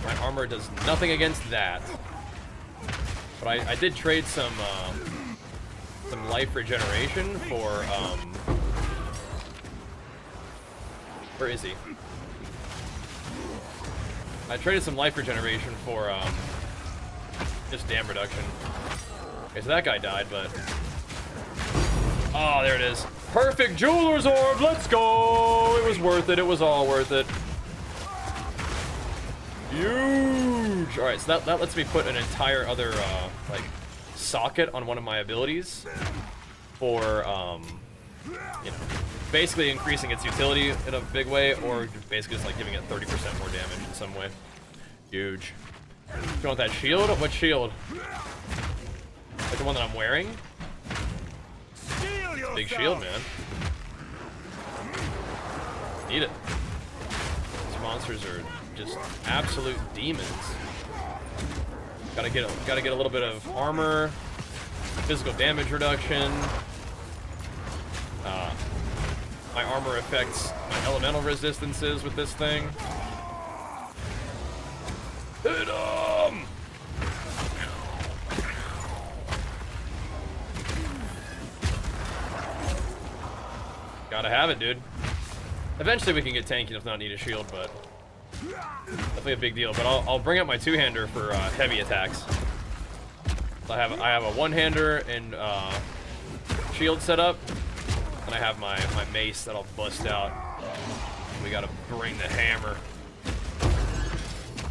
My armor does nothing against that. But I did trade some life regeneration for where is he? I traded some life regeneration for just dam reduction. Okay, so that guy died, but oh, there it is. Perfect jeweler's orb. Let's go. It was worth it. It was all worth it. Huge. All right, so that lets me put an entire other like socket on one of my abilities for you know, basically increasing its utility in a big way, or basically just like giving it 30% more damage in some way. Huge. You want that shield? What shield? Like the one that I'm wearing? Big shield, man. need it. These monsters are just absolute demons. Gotta get a little bit of armor, physical damage reduction. My armor affects my elemental resistances with this thing. Hit 'em! Gotta have it, dude. Eventually we can get tanky if not need a shield, but definitely a big deal. But I'll bring up my two-hander for heavy attacks. I have a one-hander and shield set up, and I have my mace that I'll bust out. We gotta bring the hammer.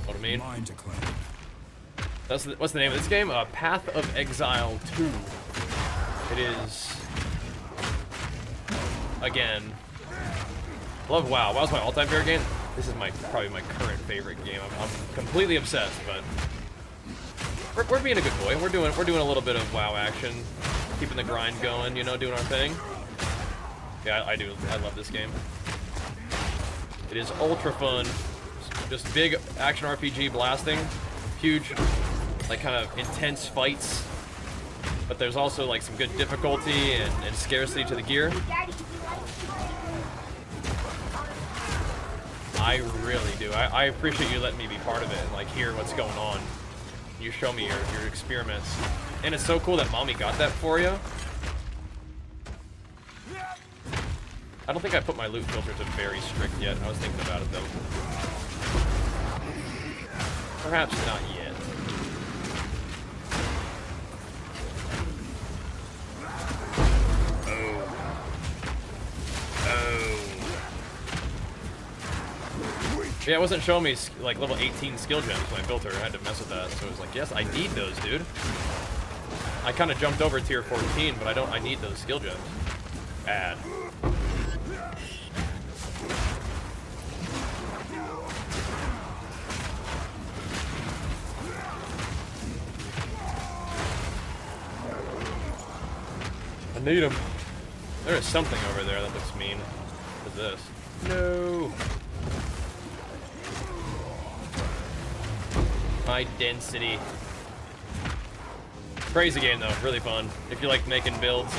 What I mean? What's the name of this game? Path of Exile 2. It is, again, love WoW. WoW's my all-time favorite game. This is probably my current favorite game. I'm completely obsessed, but we're being a good boy. We're doing a little bit of WoW action, keeping the grind going, you know, doing our thing. Yeah, I do. I love this game. It is ultra fun. Just big action RPG blasting, huge, like kind of intense fights. But there's also like some good difficulty and scarcity to the gear. I really do. I appreciate you letting me be part of it and like hear what's going on. You show me your experiments. And it's so cool that Mommy got that for you. I don't think I put my loot filter to very strict yet. I was thinking about it though. Perhaps not yet. Yeah, it wasn't showing me like level 18 skill gems. My filter, I had to mess with that. So it was like, yes, I need those, dude. I kind of jumped over tier 14, but I need those skill gems. Bad. I need them. There is something over there that looks mean. What's this? No. High density. Crazy game though, really fun. If you like making builds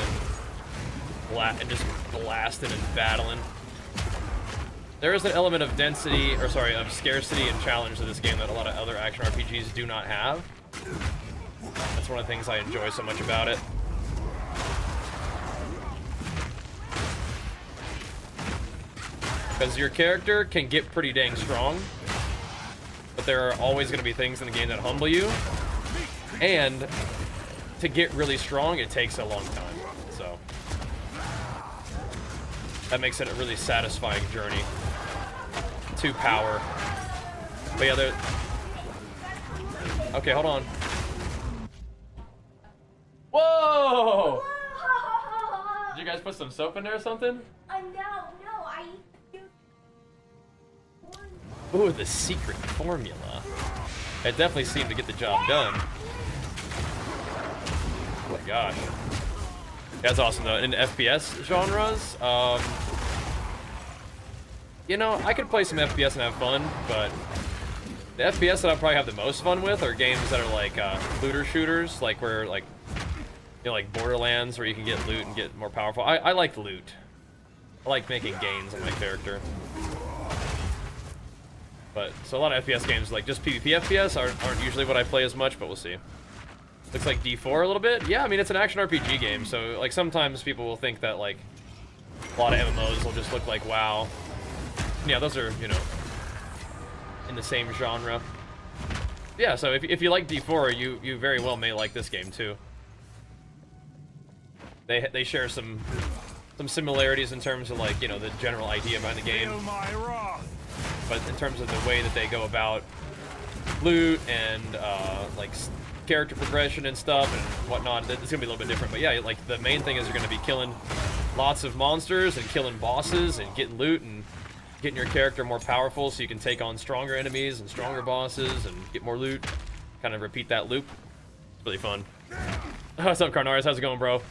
and just blasting and battling. There is an element of density, or sorry, of scarcity and challenge to this game that a lot of other action RPGs do not have. That's one of the things I enjoy so much about it. Because your character can get pretty dang strong, but there are always going to be things in the game that humble you, and to get really strong, it takes a long time, so that makes it a really satisfying journey to power. But yeah, there... Okay, hold on. Whoa! Did you guys put some soap in there or something? No, I... Ooh, the secret formula. It definitely seemed to get the job done. Oh my gosh. That's awesome though. In FPS genres, you know, I could play some FPS and have fun, but the FPS that I'll probably have the most fun with are games that are like looter shooters, like where like, you know, like Borderlands, where you can get loot and get more powerful. I like loot. I like making gains on my character. But, so a lot of FPS games, like just PvP FPS, aren't usually what I play as much, but we'll see. Looks like D4 a little bit. Yeah, I mean, it's an action RPG game, so like sometimes people will think that like a lot of MMOs will just look like WoW. Yeah, those are, you know, in the same genre. Yeah, so if you like D4, you very well may like this game too. They share some similarities in terms of like, you know, the general idea behind the game. But in terms of the way that they go about loot and like character progression and stuff and whatnot, it's gonna be a little bit different. But yeah, like the main thing is you're gonna be killing lots of monsters and killing bosses and getting loot and getting your character more powerful so you can take on stronger enemies and stronger bosses and get more loot. Kind of repeat that loop. It's really fun. What's up, Carnaris? How's it going, bro?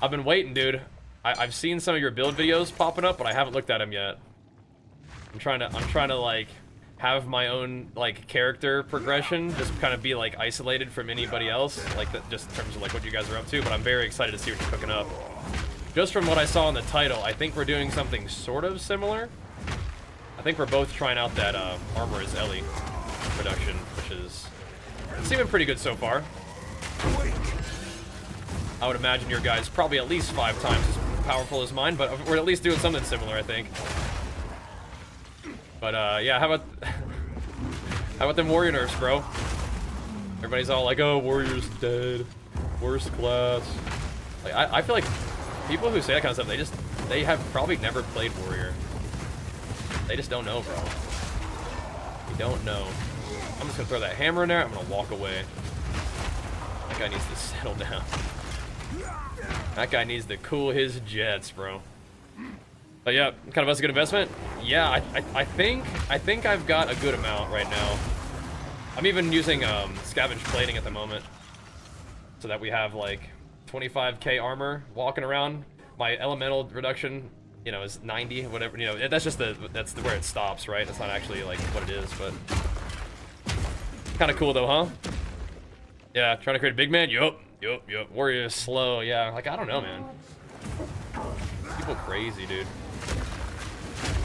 I've been waiting, dude. I've seen some of your build videos popping up, but I haven't looked at them yet. I'm trying to like have my own like character progression, just kind of be like isolated from anybody else, like that, just in terms of like what you guys are up to. But I'm very excited to see what you're cooking up. Just from what I saw in the title, I think we're doing something sort of similar. I think we're both trying out that armor as Ellie production, which is seeming pretty good so far. I would imagine your guys probably at least 5 times as powerful as mine, but we're at least doing something similar, I think. But yeah, how about them warrior nerfs, bro? Everybody's all like, "Oh, warrior's dead, worst class." Like, I feel like people who say that kind of stuff, they have probably never played warrior. They just don't know, bro. They don't know. I'm just gonna throw that hammer in there. I'm gonna walk away. That guy needs to settle down. That guy needs to cool his jets, bro. But yeah, kind of us a good investment. Yeah, I think I've got a good amount right now. I'm even using scavenge plating at the moment, so that we have like 25k armor walking around. My elemental reduction, you know, is 90, whatever. You know, that's just that's where it stops, right? That's not actually like what it is, but kind of cool though, huh? Yeah, trying to create a big man. Yup. Warrior is slow. Yeah, like I don't know, man. People crazy, dude.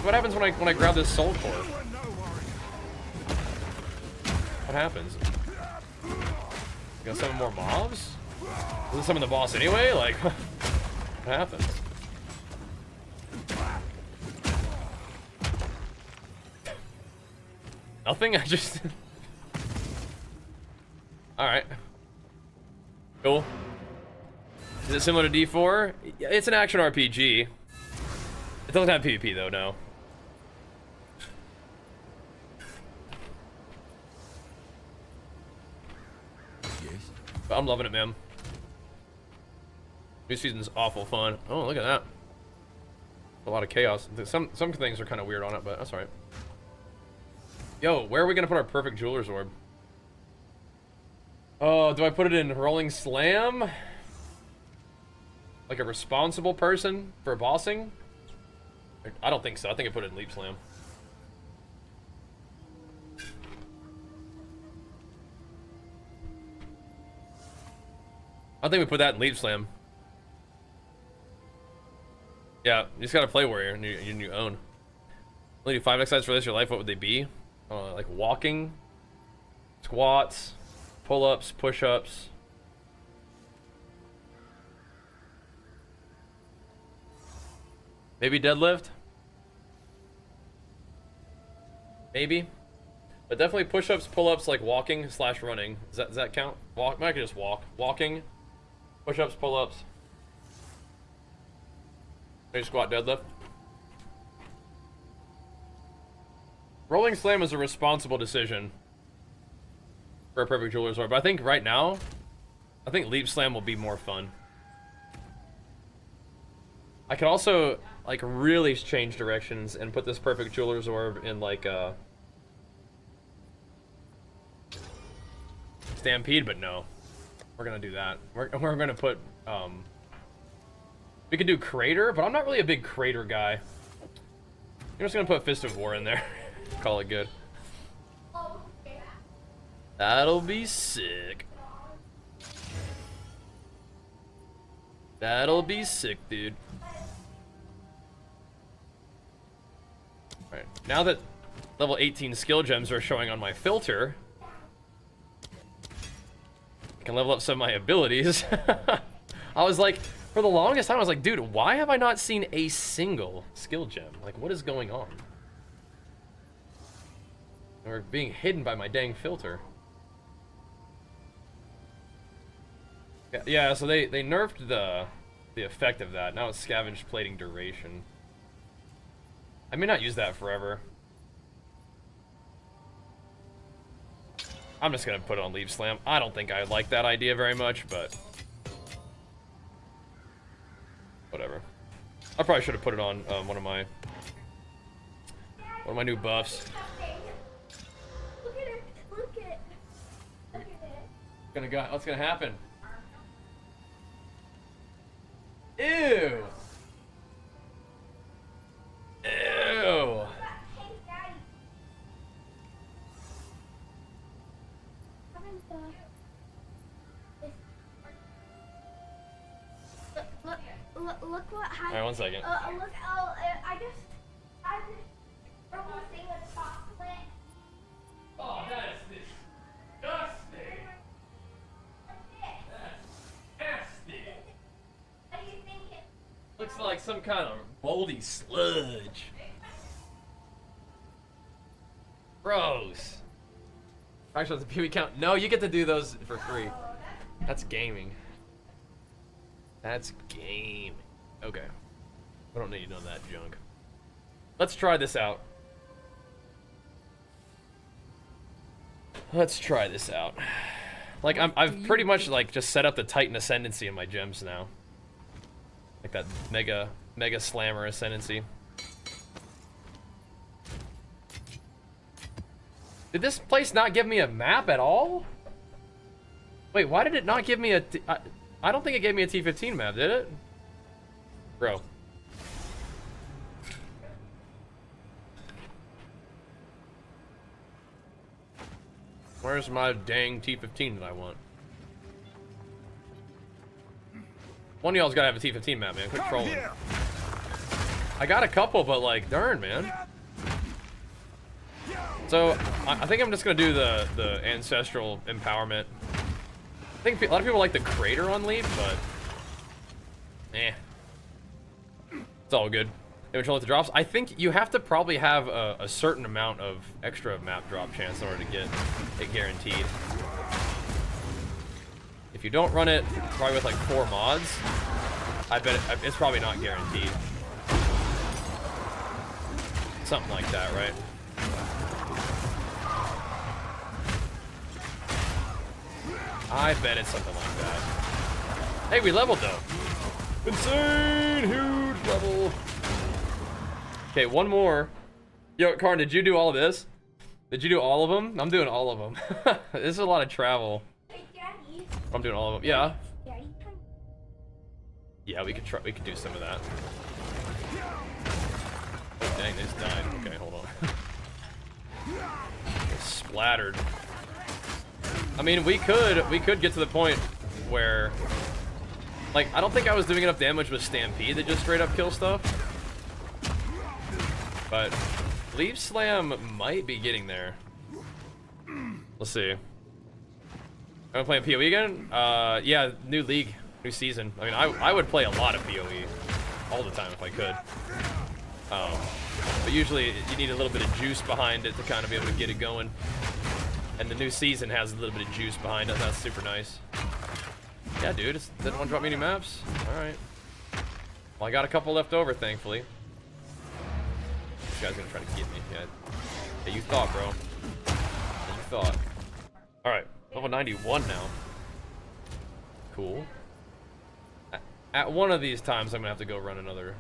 What happens when I grab this soul core? What happens? You gonna summon more mobs? Doesn't summon the boss anyway? Like, what happens? Nothing? I just... Alright. Cool. Is it similar to D4? It's an action RPG. It doesn't have PvP though, no. Yes. But I'm loving it, man. New season's awful fun. Oh, look at that. A lot of chaos. Some things are kind of weird on it, but that's alright. Yo, where are we gonna put our perfect jeweler's orb? Oh, do I put it in rolling slam? Like a responsible person for bossing? I don't think so. I think I put it in leap slam. I think we put that in leap slam. Yeah, you just gotta play warrior and you own. Only do 5 exercises for this your life. What would they be? Like walking, squats, pull-ups, push-ups. Maybe deadlift. Maybe. But definitely push-ups, pull-ups, like walking / running. Does that count? Walk. I could just walk. Walking, push-ups, pull-ups. Maybe squat, deadlift. Rolling slam is a responsible decision for a perfect jeweler's orb. But I think right now, I think leap slam will be more fun. I could also like really change directions and put this perfect jeweler's orb in like Stampede, but no, we're gonna do that. We're gonna put we could do Crater, but I'm not really a big Crater guy. I'm just gonna put Fist of War in there. Call it good. That'll be sick. That'll be sick, dude. Alright, now that level 18 skill gems are showing on my filter, I can level up some of my abilities. I was like, for the longest time, I was like, dude, why have I not seen a single skill gem? Like, what is going on? And we're being hidden by my dang filter. Yeah, so they nerfed the effect of that. Now it's scavenged plating duration. I may not use that forever. I'm just gonna put it on leap slam. I don't think I like that idea very much, but whatever. I probably should have put it on one of my new buffs. Look at it. Look at it. Look at it. What's gonna happen? Ew. Ew. look what happened. Alright, 1 second. Look, I just had this purple thing with chocolate. Oh, that's disgusting. That's nasty. What do you think it Looks like some kind of moldy sludge. Gross. Actually, the PoE count. No, you get to do those for free. That's gaming. That's gaming. Okay. I don't need none of that junk. Let's try this out. Let's try this out. Like, I've pretty much, like, just set up the Titan Ascendancy in my gems now. Like that mega slammer ascendancy. Did this place not give me a map at all? Wait, why did it not give me a... I don't think it gave me a T15 map, did it? Bro. Where's my dang T15 that I want? One of y'all's gotta have a T15 map, man. Quit trolling. I got a couple, but like, darn, man. So, I think I'm just gonna do the ancestral empowerment. I think a lot of people like the crater on Leap, but... eh. It's all good. They control the drops. I think you have to probably have a certain amount of extra map drop chance in order to get it guaranteed. If you don't run it probably with like 4 mods, I bet it's probably not guaranteed. Something like that, right? I bet it's something like that. Hey, we leveled though. Insane, huge level. Okay, one more. Yo, Karn, did you do all of this? Did you do all of them? I'm doing all of them. This is a lot of travel. Hey, Daddy. I'm doing all of them. Yeah. Daddy. Yeah, we could try. We could do some of that. Oh, dang, they just died. Okay, hold on. Splattered. I mean, we could get to the point where, like, I don't think I was doing enough damage with Stampede to just straight up kill stuff. But Leaf Slam might be getting there. Let's see. I'm playing PoE again? Yeah, new league, new season. I mean, I would play a lot of PoE all the time if I could. But usually you need a little bit of juice behind it to kind of be able to get it going. And the new season has a little bit of juice behind it. That's super nice. Yeah, dude, didn't want to drop me any maps? Alright. Well, I got a couple left over, thankfully. This guy's gonna try to get me. Yeah, you thought, bro. Yeah, you thought. Alright, level 91 now. Cool. At one of these times, I'm gonna have to go run another.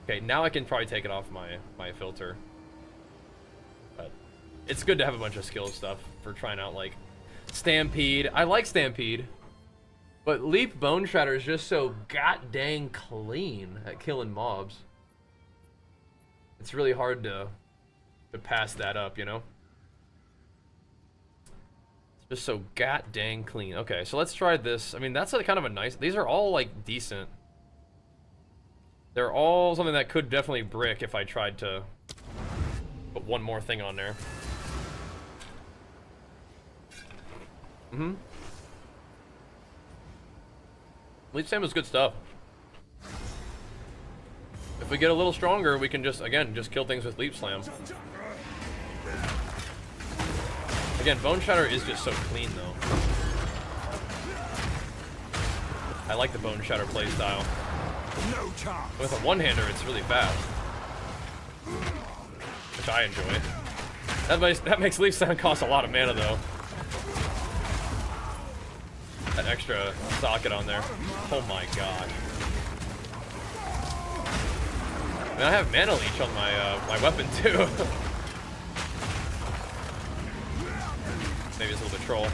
Okay, now I can probably take it off my filter. But it's good to have a bunch of skill stuff for trying out, like, Stampede. I like Stampede. But Leap Bone Shatter is just so god dang clean at killing mobs. It's really hard to pass that up, you know? It's just so god dang clean. Okay, so let's try this. I mean, that's a kind of a nice... These are all, like, decent. They're all something that could definitely brick if I tried to put one more thing on there. Mm-hmm. Leaf Slam is good stuff. If we get a little stronger, we can just, again, just kill things with Leap Slam. Again, Bone Shatter is just so clean, though. I like the Bone Shatter playstyle. No chance. With a one-hander, it's really fast. Which I enjoy. That makes Leaf Slam cost a lot of mana, though. That extra socket on there. Oh my gosh. I mean, I have mana leech on my my weapon too. Maybe it's a little bit troll.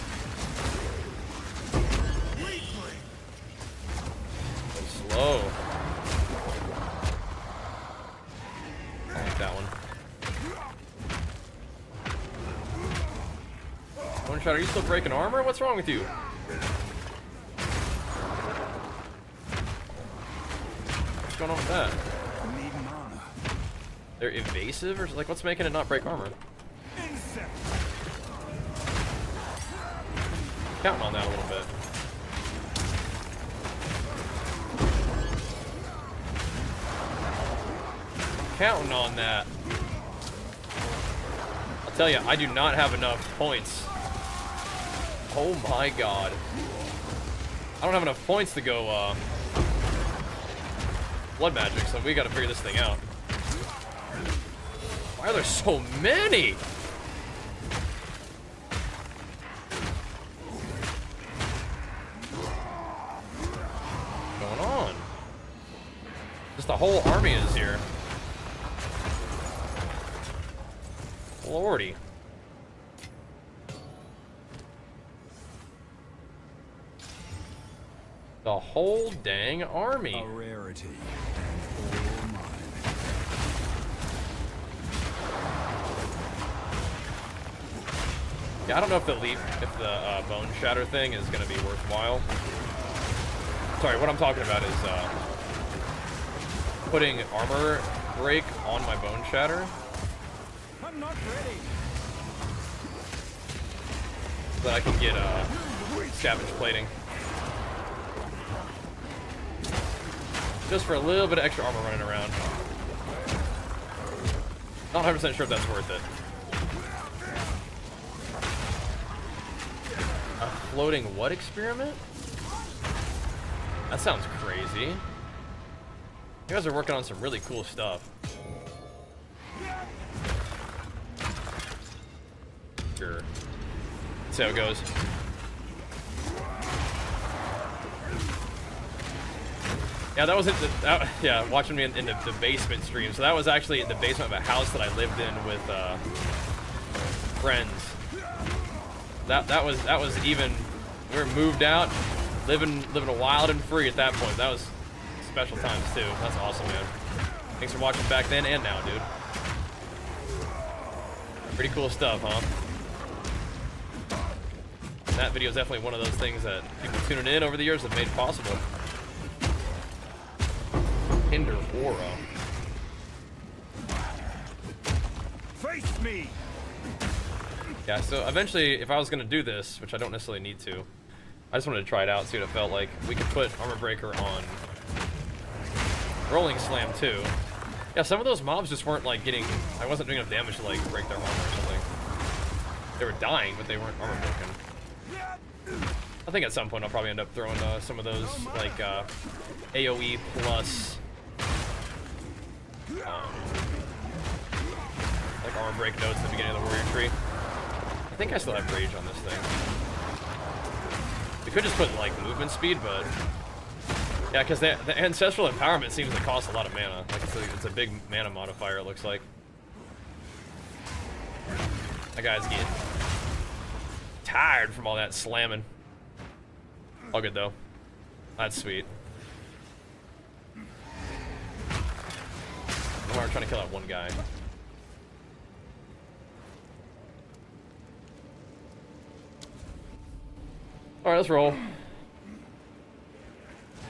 So slow. I like that one. One shot, are you still breaking armor? What's wrong with you? going on with that? Need mana. They're evasive, or like what's making it not break armor? Counting on that a little bit. Counting on that. I'll tell you, I do not have enough points. Oh my god. I don't have enough points to go blood magic, so we gotta figure this thing out. Why are there so many? What's going on? Just the whole army is here. Lordy. The whole dang army. A rarity. Yeah, I don't know if the bone shatter thing is gonna be worthwhile. Sorry, what I'm talking about is putting armor break on my bone shatter. I'm not ready. So that I can get scavenge plating. Just for a little bit of extra armor running around. Not 100% sure if that's worth it. A floating what experiment? That sounds crazy. You guys are working on some really cool stuff. Sure. Let's see how it goes. Yeah, that wasn't yeah, watching me in the basement stream. So that was actually in the basement of a house that I lived in with friends. That was even, we were moved out, living a wild and free at that point. That was special times too. That's awesome, man. Thanks for watching back then and now, dude. Pretty cool stuff, huh? And that video is definitely one of those things that people tuning in over the years have made possible. Hinder aura. Face me. Yeah, so eventually, if I was gonna do this, which I don't necessarily need to, I just wanted to try it out, see what it felt like. We could put armor breaker on rolling slam too. Yeah, some of those mobs just weren't like getting. I wasn't doing enough damage to like break their armor or something. They were dying, but they weren't armor broken. I think at some point I'll probably end up throwing some of those like AOE plus like armor break notes at the beginning of the warrior tree. I think I still have rage on this thing. We could just put like movement speed, but yeah, because the ancestral empowerment seems to cost a lot of mana. Like it's a big mana modifier. It looks like. That guy's getting tired from all that slamming. All good though. That's sweet. We're trying to kill that one guy. Alright, let's roll.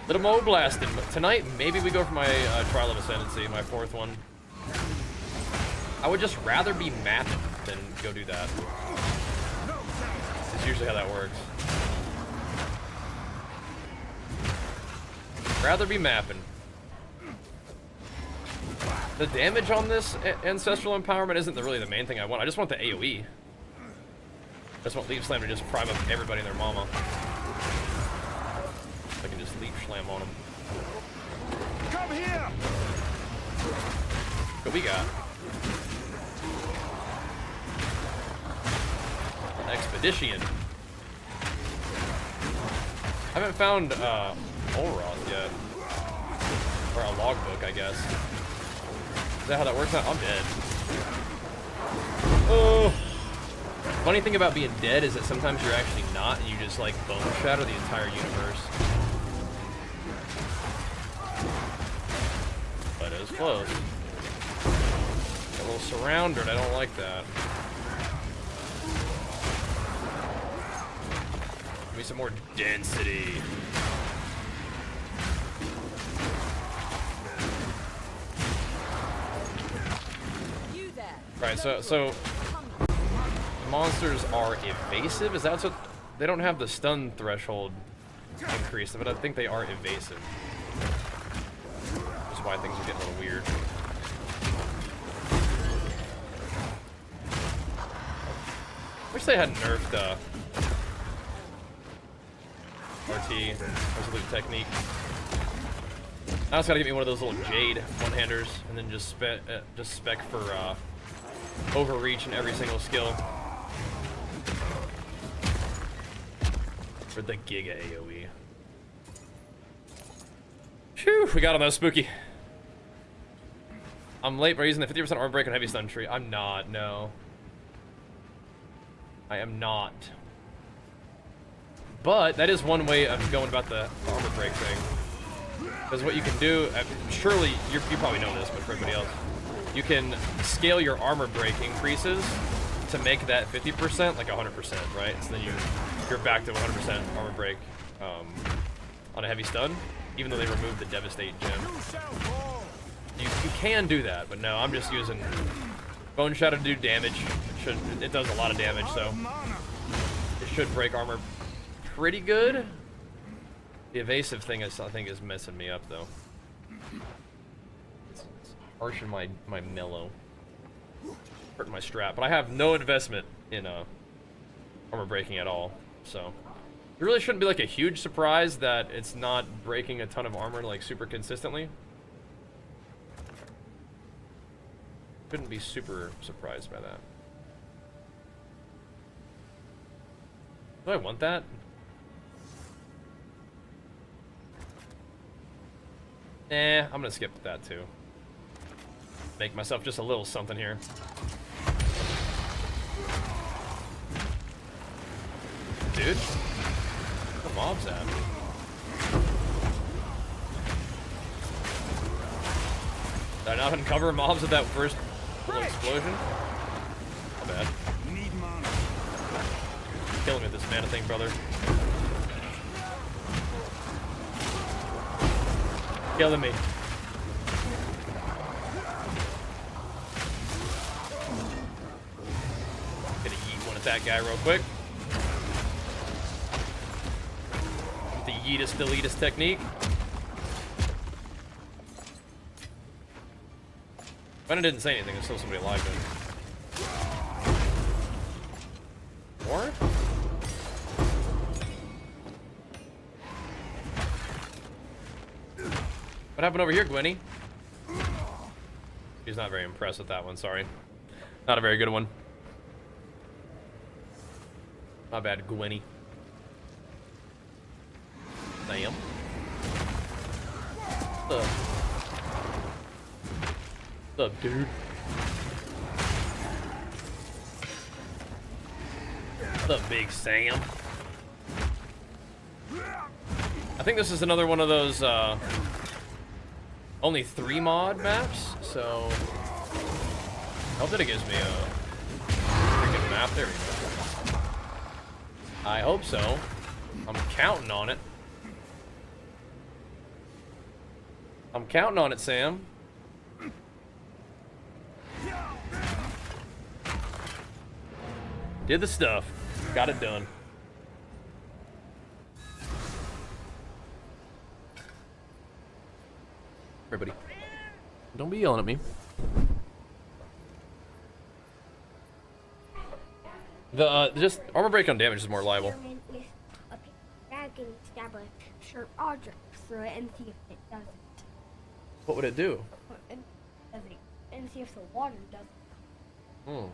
Little Mo blasted. Tonight, maybe we go for my Trial of Ascendancy, my 4th one. I would just rather be mapping than go do that. It's usually how that works. Rather be mapping. The damage on this ancestral empowerment isn't really the main thing I want. I just want the AoE. I just want Leaf Slam to just prime up everybody and their mama. I can just Leaf Slam on them. Come here. What we got? An Expedition. I haven't found Olroth yet. Or a logbook, I guess. Is that how that works out? I'm dead. Oh. Funny thing about being dead is that sometimes you're actually not, and you just like bone shatter the entire universe. But it was close. Got a little surrounded. I don't like that. Give me some more density. Right, so monsters are evasive. Is that what they don't have the stun threshold increased, but I think they are evasive. Which is why things are getting a little weird. Wish they had nerfed RT, Resolute Technique. I just gotta get me one of those little Jade one-handers, and then just spec for overreach in every single skill. For the Giga AoE. Phew, we got him, that was spooky. I'm late, but using the 50% armor break on heavy stun tree. I'm not, no. I am not. But that is one way of going about the armor break thing. Because what you can do, surely, you probably know this, but for everybody else, you can scale your armor break increases to make that 50% like 100%, right? So then you're back to 100% armor break on a heavy stun, even though they removed the Devastate gem. You can do that, but no, I'm just using Bone Shadow to do damage. It does a lot of damage, so it should break armor pretty good. The evasive thing I think is messing me up though. It's harshing my mellow, hurting my strap. But I have no investment in armor breaking at all, so it really shouldn't be like a huge surprise that it's not breaking a ton of armor like super consistently. Shouldn't be super surprised by that. Do I want that? I'm gonna skip that too. Make myself just a little something here. Dude, where the mob's at? Did I not uncover mobs with that first little explosion? Not bad. Killing me with this mana thing, brother. Killing me. Gonna yeet one at that guy real quick. The yeetest deletest technique. When I didn't say anything, there's still somebody alive then. More? What happened over here, Gwenny? She's not very impressed with that one, sorry. Not a very good one. Not bad, Gwenny. Damn. What's up, dude? What's up, Big Sam? I think this is another one of those, only 3 mod maps, so I hope that it gives me a freaking map. There we go. I hope so. I'm counting on it. I'm counting on it, Sam. Did the stuff. Got it done. Everybody, don't be yelling at me. The just armor break on damage is more reliable. With a dragon stab a sharp object through it and see if it doesn't. What would it do? And see if the water doesn't.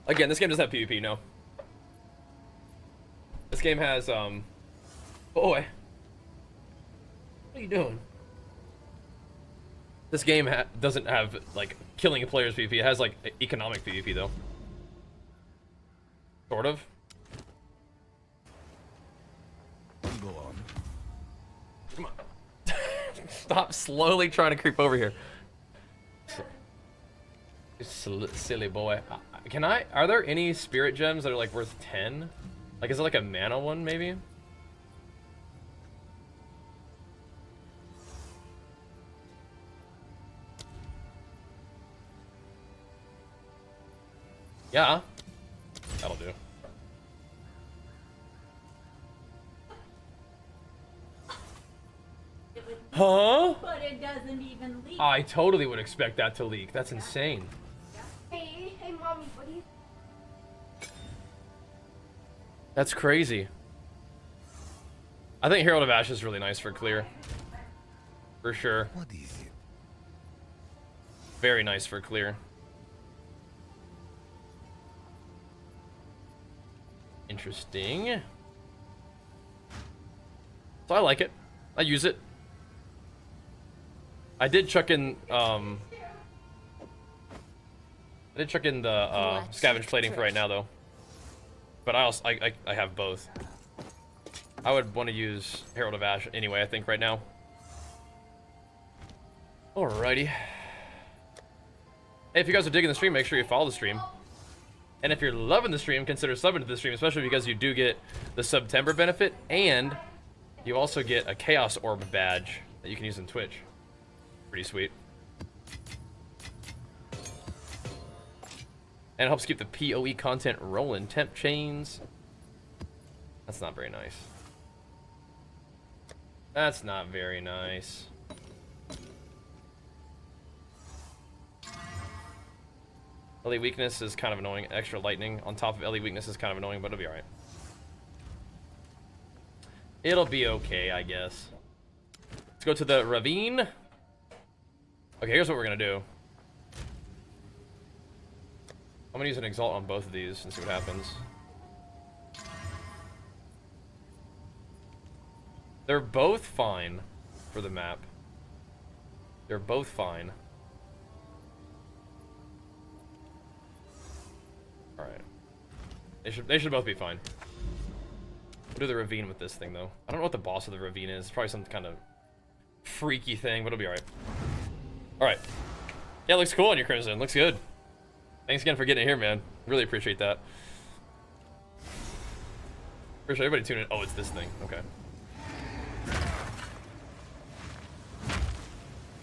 Again, this game doesn't have PvP, no. This game has boy. What are you doing? This game doesn't have, like, killing a player's PvP. It has, like, economic PvP, though. Sort of. Go on. Come on. Stop slowly trying to creep over here. Silly boy. Are there any spirit gems that are, like, worth 10? Like, is it, like, a mana one, maybe? Yeah. That'll do. Huh? But it doesn't even leak. I totally would expect that to leak. That's insane. Hey, mommy, what do you... That's crazy. I think Herald of Ash is really nice for clear. For sure. What is it? Very nice for clear. Interesting. So I like it. I use it. I did chuck in the scavenge plating for right now though. But I have both. I would want to use Herald of Ash anyway, I think right now. Alrighty. Hey, if you guys are digging the stream, make sure you follow the stream. And if you're loving the stream, consider subbing to the stream, especially because you do get the September benefit, and you also get a Chaos Orb badge that you can use in Twitch. Pretty sweet. And it helps keep the PoE content rolling. Temp chains. That's not very nice. That's not very nice. LE weakness is kind of annoying. Extra lightning on top of LE weakness is kind of annoying, but it'll be alright. It'll be okay, I guess. Let's go to the ravine. Okay, here's what we're gonna do. I'm gonna use an exalt on both of these and see what happens. They're both fine for the map. They're both fine. Alright. They should both be fine. We'll do the ravine with this thing though. I don't know what the boss of the ravine is. It's probably some kind of freaky thing, but it'll be alright. Alright. Yeah, it looks cool on your Crimson. Looks good. Thanks again for getting it here, man. Really appreciate that. Appreciate everybody tuning in. Oh, it's this thing. Okay.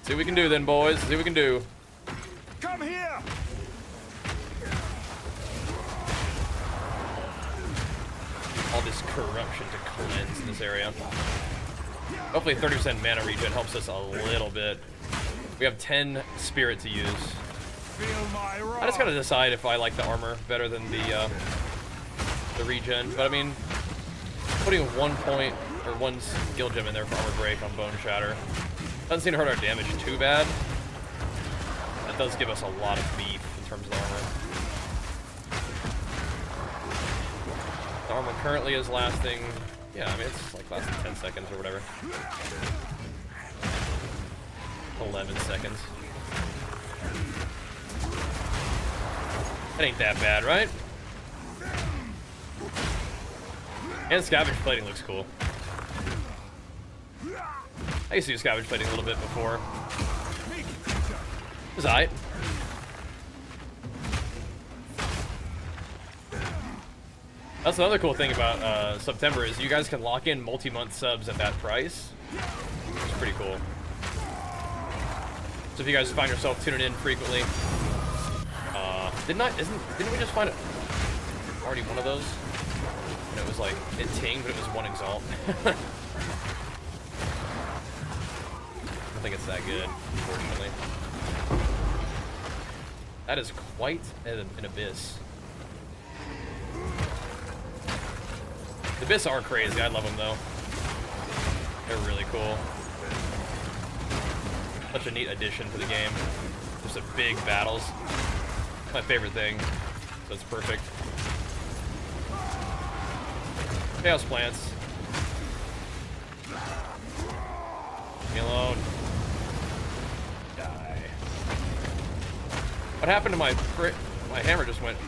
See what we can do then, boys. See what we can do. Come here! All this corruption to cleanse in this area. Hopefully 30% mana regen helps us a little bit. We have 10 spirit to use. I just gotta decide if I like the armor better than the regen. But I mean, putting 1 point or 1 skill gem in there for armor break on bone shatter doesn't seem to hurt our damage too bad. That does give us a lot of beef in terms of the armor. The armor currently is lasting, yeah, I mean it's like lasting 10 seconds or whatever. 11 seconds. That ain't that bad, right? And scavenge plating looks cool. I used to use scavenge plating a little bit before. It was alright. That's another cool thing about September is you guys can lock in multi-month subs at that price. It's pretty cool. So if you guys find yourself tuning in frequently, didn't we just find already one of those? And it was like it tinged, but it was 1 exalt. I don't think it's that good, unfortunately. That is quite an abyss. The abyss are crazy. I love them though. They're really cool. Such a neat addition to the game. Just a big battles. My favorite thing. So it's perfect. Chaos plants. Leave me alone. Die. What happened to my hammer just went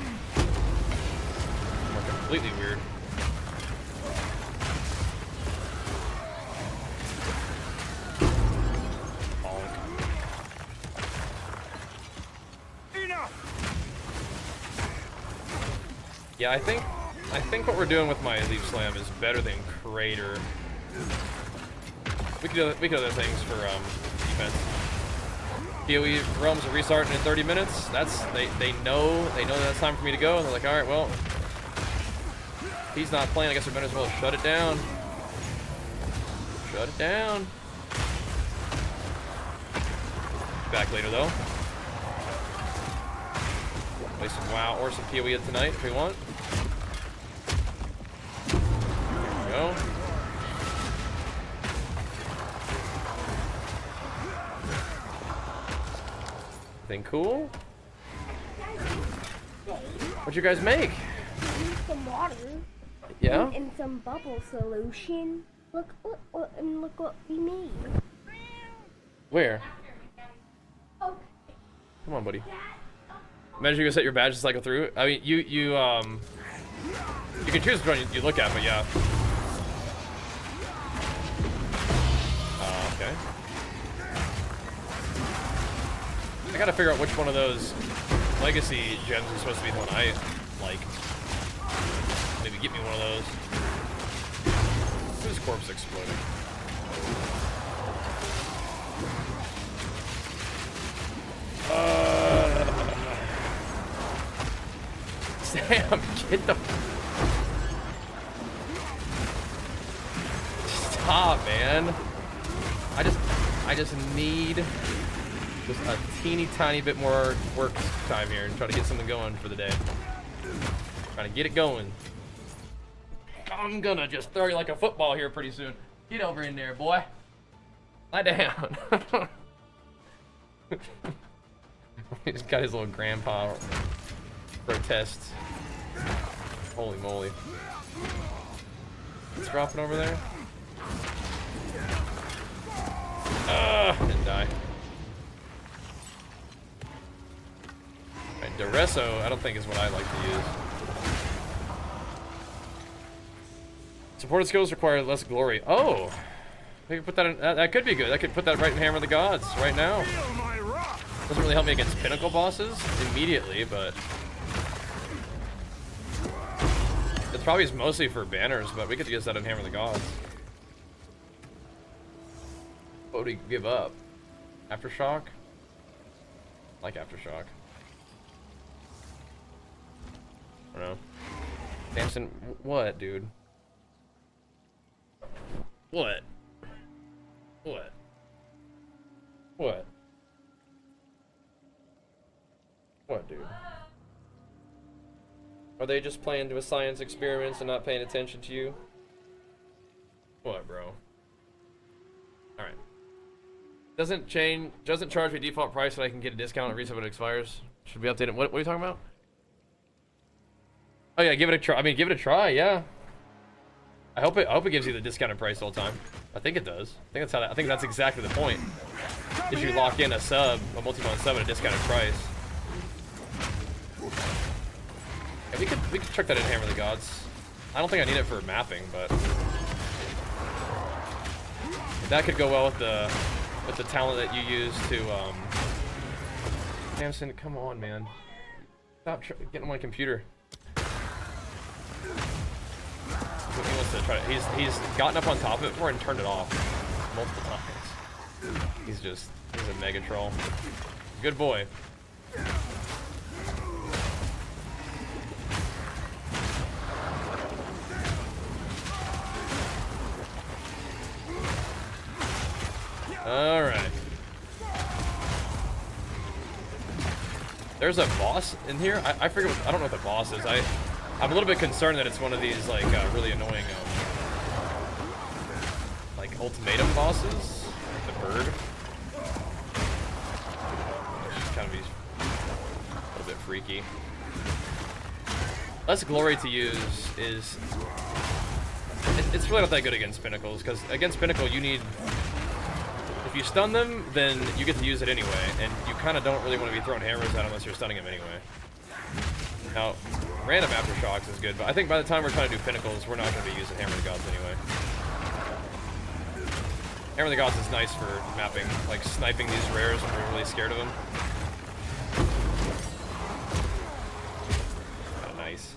completely weird. Yeah, I think what we're doing with my Leaf Slam is better than Crater. We could do other things for defense. PoE realms are restarting in 30 minutes. They know that's time for me to go, and they're like, all right, well, if he's not playing, I guess we might as well shut it down. Shut it down. Back later though. Play some WoW or some PoE tonight if we want. There we go. Anything cool? What'd you guys make? Some water. Yeah? And some bubble solution. Look what we made. Where? Come on, buddy. Imagine you go set your badge to cycle through. I mean, you can choose which one you look at, but yeah. Okay. I gotta figure out which one of those legacy gems is supposed to be the one I like. Maybe get me one of those. Whose corpse exploding? Sam, get the... Stop, man. I just need just a teeny tiny bit more work time here and try to get something going for the day. Trying to get it going. I'm gonna just throw you like a football here pretty soon. Get over in there, boy. Lie down. He's got his little grandpa protest. Holy moly. It's dropping over there. Didn't die. Right, Duresso, I don't think is what I like to use. Supported skills require less glory. Oh! We could put that in, that could be good. I could put that right in Hammer of the Gods right now. Doesn't really help me against pinnacle bosses immediately, but it's probably mostly for banners, but we could use that in Hammer of the Gods. What would we give up? Aftershock? I like Aftershock. I don't know. Samson, what, dude? What? What? What? What, dude? Are they just playing with science experiments and not paying attention to you? What, bro? Alright. Doesn't charge me default price, but I can get a discount at resale when it expires. Should we update it? What are you talking about? Oh yeah, give it a try. I mean, give it a try, yeah. I hope it gives you the discounted price all the time. I think it does. I think that's exactly the point. Is you lock in a sub, a multi-month sub at a discounted price. Yeah, we could check that in Hammer of the Gods. I don't think I need it for mapping, but that could go well with the talent that you use to Samson, come on, man. Stop getting on my computer. He wants to try to, he's gotten up on top of it before and turned it off multiple times. He's a mega troll. Good boy. All right. There's a boss in here. I forget. I don't know what the boss is. I'm a little bit concerned that it's one of these like really annoying like ultimatum bosses, like the bird. Which kind of be a little bit freaky. Less glory to use is it's really not that good against pinnacles, because against pinnacle you need, if you stun them, then you get to use it anyway, and you kind of don't really want to be throwing hammers at unless you're stunning them anyway. Now, random aftershocks is good, but I think by the time we're trying to do pinnacles, we're not going to be using Hammer of the Gods anyway. Hammer of the Gods is nice for mapping, like sniping these rares when we're really scared of them. Kind of nice.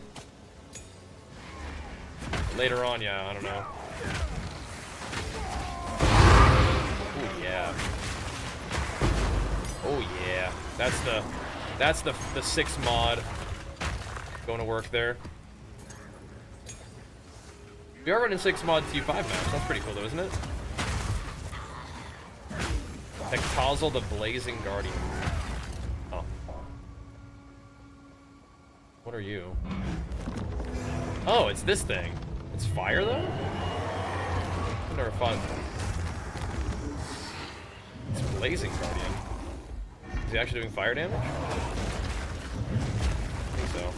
Later on, yeah, I don't know. Ooh, yeah. Oh, That's the 6 mod going to work there. We are running 6 mod T5 maps. That's pretty cool though, isn't it? Hectazel the Blazing Guardian. Oh. What are you? Oh, it's this thing. It's fire though? I've never fought. It's Blazing Guardian. Is he actually doing fire damage? I think so.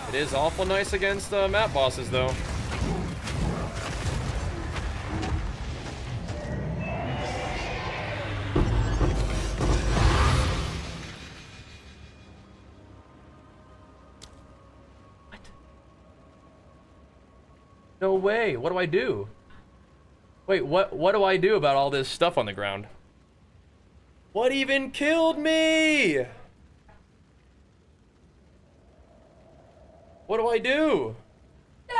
It is awful nice against map bosses though. No way. What do I do? Wait, what do I do about all this stuff on the ground? What even killed me? What do I do? No!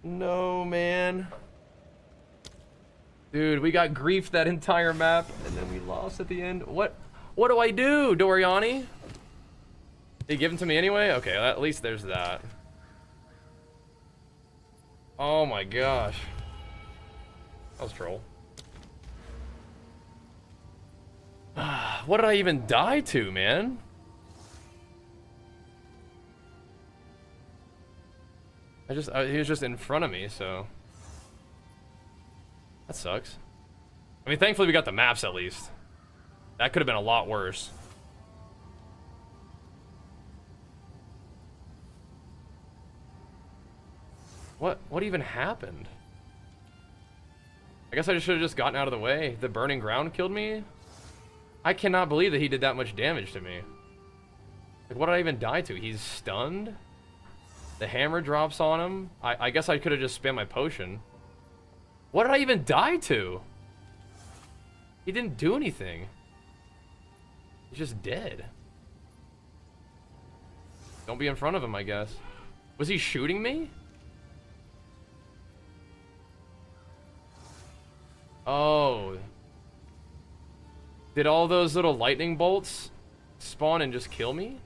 No, man. Dude, we got griefed that entire map and then we lost at the end. What do I do, Doriani? Did he give them to me anyway? Okay, at least there's that. Oh my gosh. That was troll. What did I even die to, man? He was just in front of me, so that sucks. I mean, thankfully we got the maps at least. That could have been a lot worse. What even happened? I guess I just should have just gotten out of the way. The burning ground killed me? I cannot believe that he did that much damage to me. Like, what did I even die to? He's stunned? The hammer drops on him? I guess I could have just spammed my potion. What did I even die to? He didn't do anything. He's just dead. Don't be in front of him, I guess. Was he shooting me? Oh. Did all those little lightning bolts spawn and just kill me?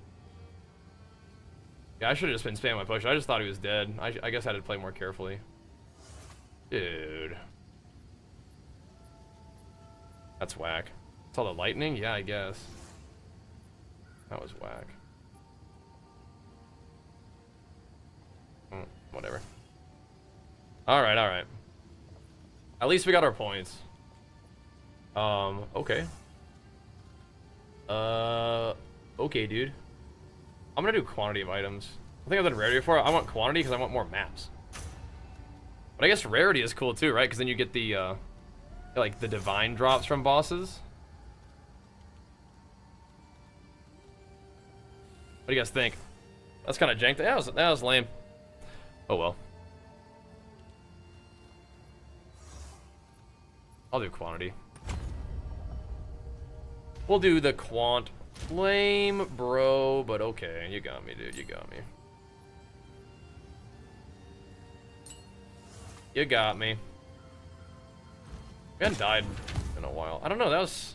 Yeah, I should have just been spamming my potion. I just thought he was dead. I guess I had to play more carefully. Dude. That's whack. Saw the lightning? Yeah, I guess. That was whack. Whatever. Alright, alright. At least we got our points. Okay. Okay, dude. I'm gonna do quantity of items. I think I've done rarity before. I want quantity because I want more maps. But I guess rarity is cool too, right? Because then you get the, like, the divine drops from bosses. What do you guys think? That's kind of jank. That was lame. Oh well. I'll do quantity. We'll do the quant. Lame, bro, but okay. You got me, dude. You got me. You got me. We hadn't died in a while. I don't know. That was...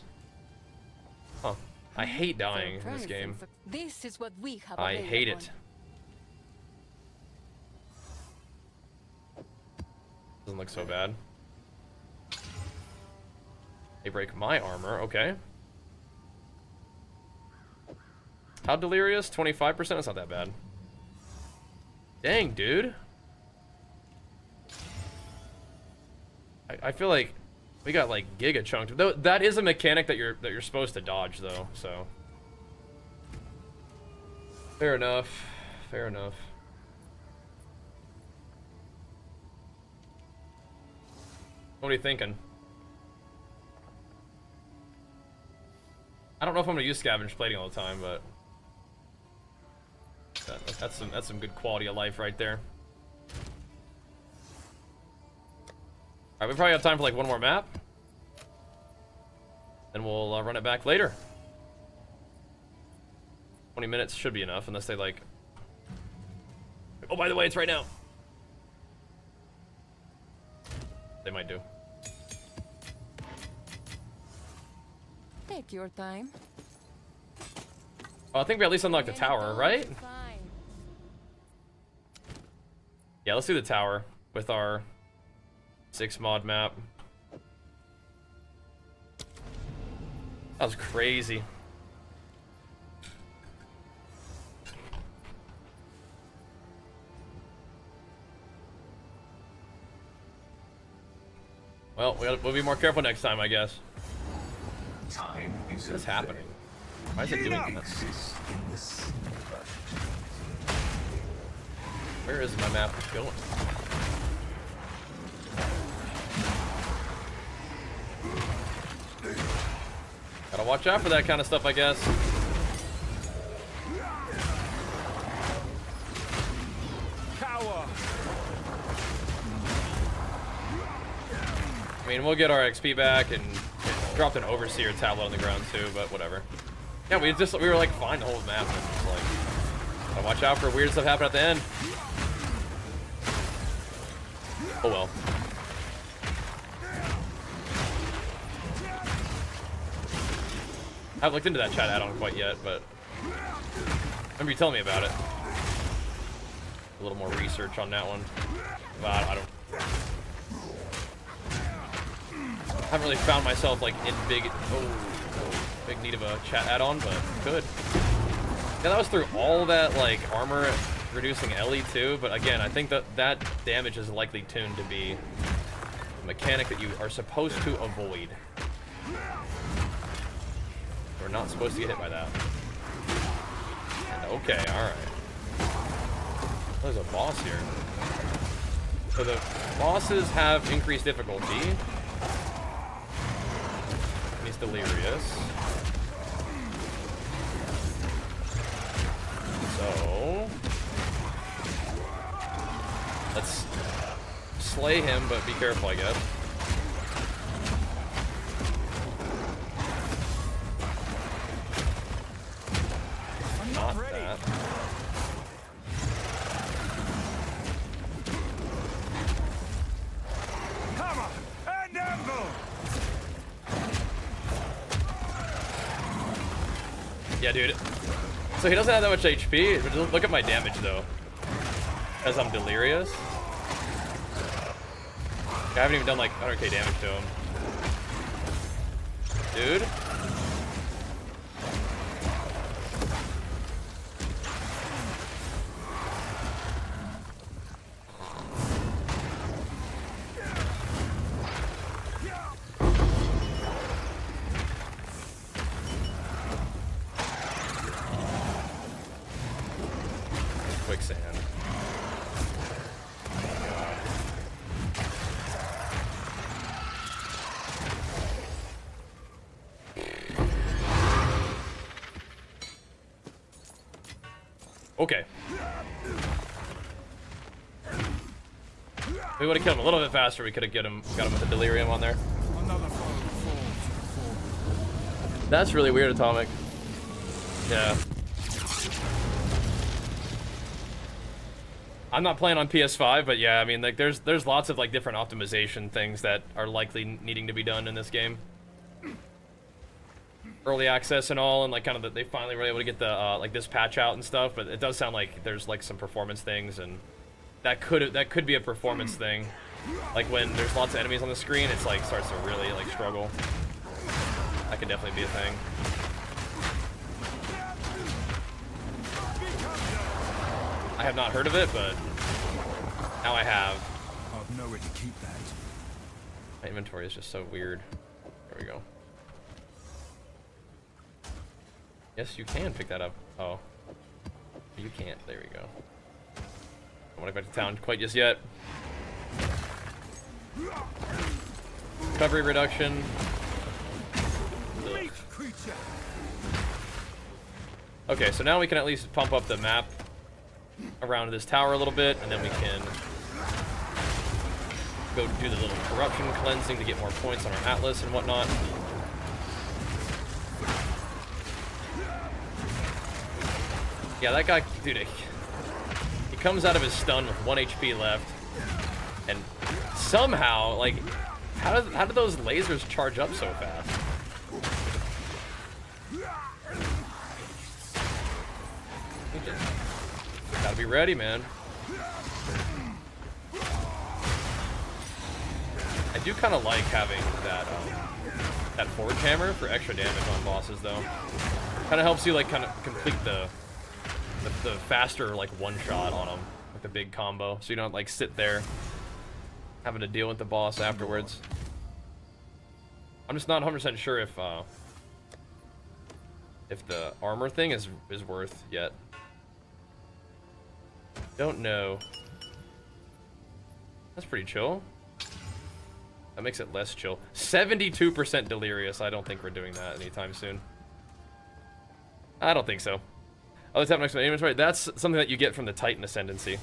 Huh. I hate dying in this game. This is what we have. I hate it. Doesn't look so bad. They break my armor. Okay. How delirious? 25%? That's not that bad. Dang, dude. I feel like we got like giga chunked. Though that is a mechanic that you're supposed to dodge though, so fair enough. Fair enough. What are you thinking? I don't know if I'm gonna use scavenge plating all the time, but that's some good quality of life right there. Alright, we probably have time for like one more map. Then we'll run it back later. 20 minutes should be enough, unless they like... Oh, by the way, it's right now. they might do. Take your time. Well, I think we at least unlocked the tower, right? Yeah, let's do the tower with our 6 mod map. That was crazy. Well, we'll be more careful next time, I guess. Time is What's happening? Why is it doing that? Where is my map going? Gotta watch out for that kind of stuff, I guess. Power. I mean, we'll get our XP back and dropped an overseer tablet on the ground too, but whatever. Yeah, we were like fine the whole map, and just like gotta watch out for weird stuff happening at the end. Oh well. I haven't looked into that chat add-on quite yet, but remember you telling me about it. A little more research on that one. But I haven't really found myself like in big need of a chat add-on, but could. Yeah, that was through all that like armor reducing LE too, but again, I think that damage is likely tuned to be a mechanic that you are supposed to avoid. We're not supposed to get hit by that. Okay, alright. There's a boss here. So the bosses have increased difficulty. He's delirious. So let's slay him, but be careful, I guess. Not that. Hammer and anvil. Yeah, dude. So he doesn't have that much HP. But look at my damage, though. As I'm delirious. I haven't even done like 100k damage to him. Dude. Quicksand. Okay. If we would have killed him a little bit faster, we could have got him with the delirium on there. That's really weird, Atomic. Yeah. I'm not playing on PS5, but yeah, I mean, like, there's lots of like different optimization things that are likely needing to be done in this game. Early access and all, and like kind of they finally were able to get the like this patch out and stuff, but it does sound like there's like some performance things, and that could be a performance thing. Like when there's lots of enemies on the screen, it's like starts to really like struggle. That could definitely be a thing. I have not heard of it, but now I have. I've nowhere to keep that. My inventory is just so weird. There we go. Yes, you can pick that up. Oh. You can't. There we go. I don't want to go back to town quite just yet. Recovery reduction. Ugh. Okay, so now we can at least pump up the map around this tower a little bit, and then we can go do the little corruption cleansing to get more points on our atlas and whatnot. Yeah, that guy, dude, he comes out of his stun with 1 HP left. And somehow, like, how did those lasers charge up so fast? Gotta be ready, man. I do kind of like having that forge hammer for extra damage on bosses, though. Kind of helps you like kind of complete the faster like one shot on them with the big combo, so you don't like sit there having to deal with the boss afterwards. I'm just not 100% sure if the armor thing is worth yet. Don't know. That's pretty chill. That makes it less chill. 72% delirious. I don't think we're doing that anytime soon. I don't think so. Other tap next to my inventory. That's something that you get from the Titan Ascendancy.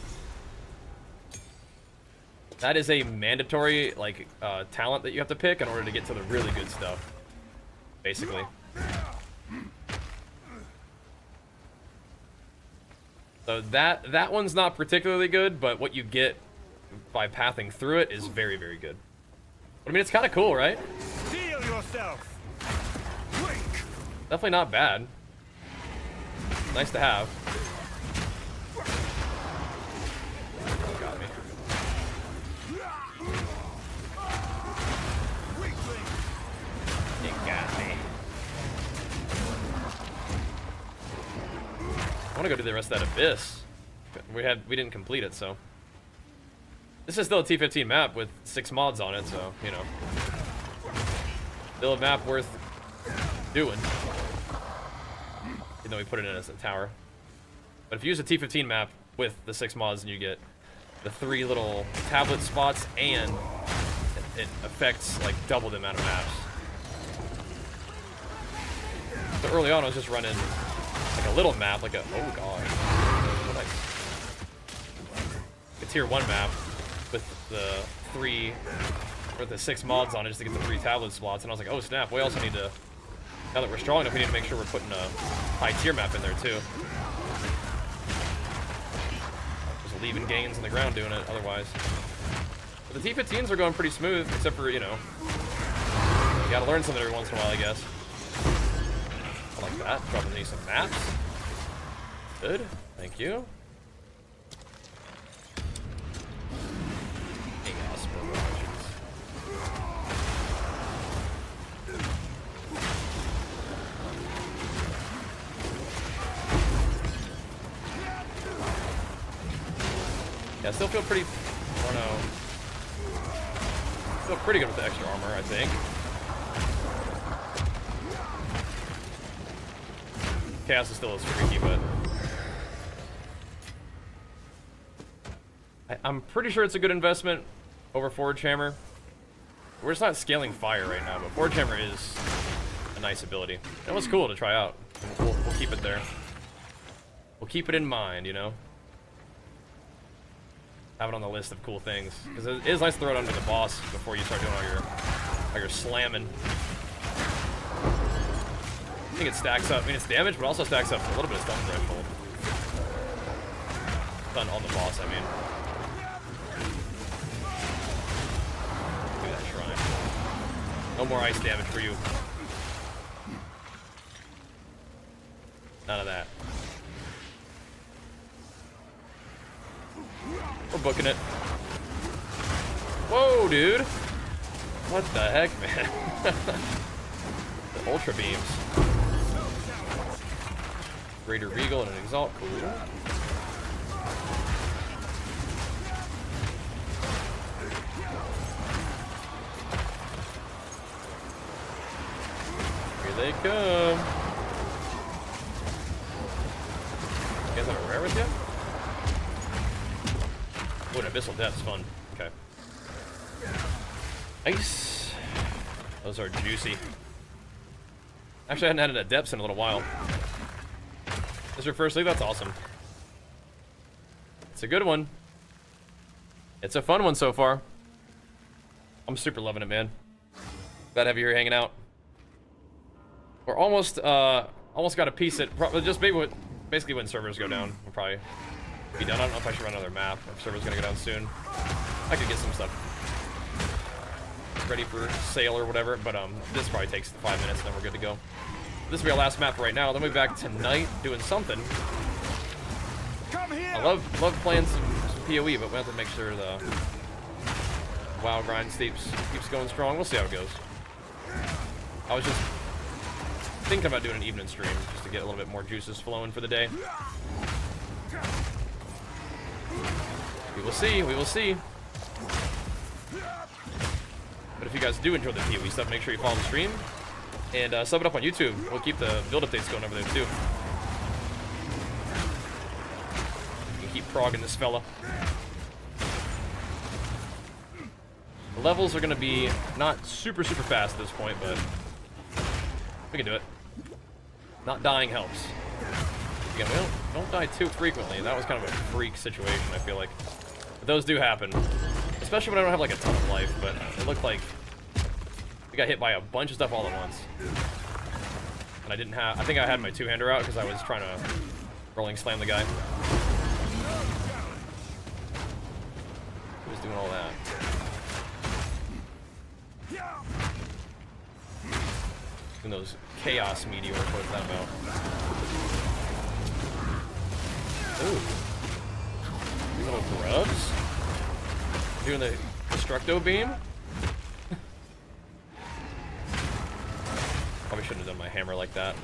That is a mandatory like talent that you have to pick in order to get to the really good stuff. Basically. So that one's not particularly good, but what you get by pathing through it is very, very good. I mean, it's kind of cool, right? Steel yourself. Quick. Definitely not bad. Nice to have. Got me. You got me. I want to go do the rest of that abyss. We didn't complete it, so. This is still a T15 map with 6 mods on it, so, you know. Still a map worth doing. Even though we put it in as a tower. But if you use a T15 map with the 6 mods, and you get the 3 little tablet spots, and it affects, like, double the amount of maps. So early on, I was just running, like, a little map, like a, oh gosh. Oh, nice. A tier 1 map. With the 6 mods on it just to get the 3 tablet slots, and I was like, oh snap, we also need to, now that we're strong enough, we need to make sure we're putting a high tier map in there too. Just leaving gains on the ground doing it otherwise. But the T15s are going pretty smooth, except for, you know, you gotta learn something every once in a while, I guess. I like that. Dropping me some maps. Good, thank you. Yeah, I still feel pretty, I don't know, feel pretty good with the extra armor, I think. Chaos is still a little streaky, but I'm pretty sure it's a good investment over Forge Hammer. We're just not scaling fire right now, but Forge Hammer is a nice ability. And it was cool to try out. We'll keep it there. We'll keep it in mind, you know? Have it on the list of cool things. Because it is nice to throw it under the boss before you start doing all your slamming. I think it stacks up. I mean, it's damage, but also stacks up a little bit of stun threshold. Stun on the boss, I mean. Look at that shrine. No more ice damage for you. None of that. We're booking it. Whoa, dude. What the heck, man? The Ultra Beams. Greater Regal and an Exalt. Cool. Here they come. You guys have a rare with you? Oh, an Abyssal Depth's fun. Okay. Nice. Those are juicy. Actually, I hadn't added a Depths in a little while. This is your first league? That's awesome. It's a good one. It's a fun one so far. I'm super loving it, man. Glad to have you here hanging out. We're almost got a piece at just basically when servers go down. We'll probably be done. I don't know if I should run another map. If servers gonna go down soon. I could get some stuff ready for sale or whatever, but this probably takes 5 minutes and then we're good to go. This will be our last map for right now. Then we'll be back tonight doing something. I love playing some PoE, but we have to make sure the WoW grind keeps going strong. We'll see how it goes. I was just thinking about doing an evening stream just to get a little bit more juices flowing for the day. We will see. We will see. But if you guys do enjoy the PoE stuff, make sure you follow the stream and sub it up on YouTube. We'll keep the build updates going over there too. You can keep progging this fella. The levels are going to be not super fast at this point, but we can do it. Not dying helps. Again, we don't die too frequently. That was kind of a freak situation, I feel like. But those do happen. Especially when I don't have like a ton of life, but it looked like we got hit by a bunch of stuff all at once. And I didn't have, I think I had my two-hander out because I was trying to rolling slam the guy. He was doing all that. And those chaos meteors, what's that about? Ooh. These little grubs? Doing the Destructo beam? Probably shouldn't have done my hammer like that.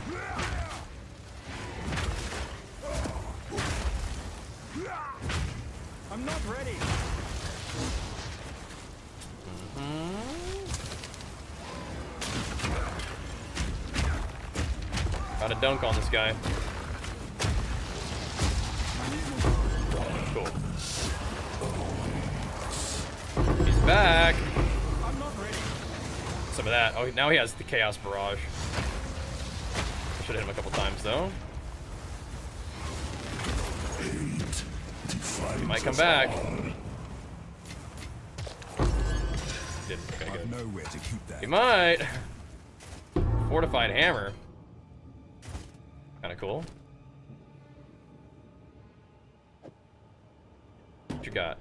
I'm not ready. Got a dunk on this guy. Cool. He's back. I'm not ready. Some of that. Oh, now he has the Chaos Barrage. I should hit him a couple times though. He might come back. Didn't. Okay, good. Nowhere to keep that. He might. Fortified hammer. Kind of cool. What you got?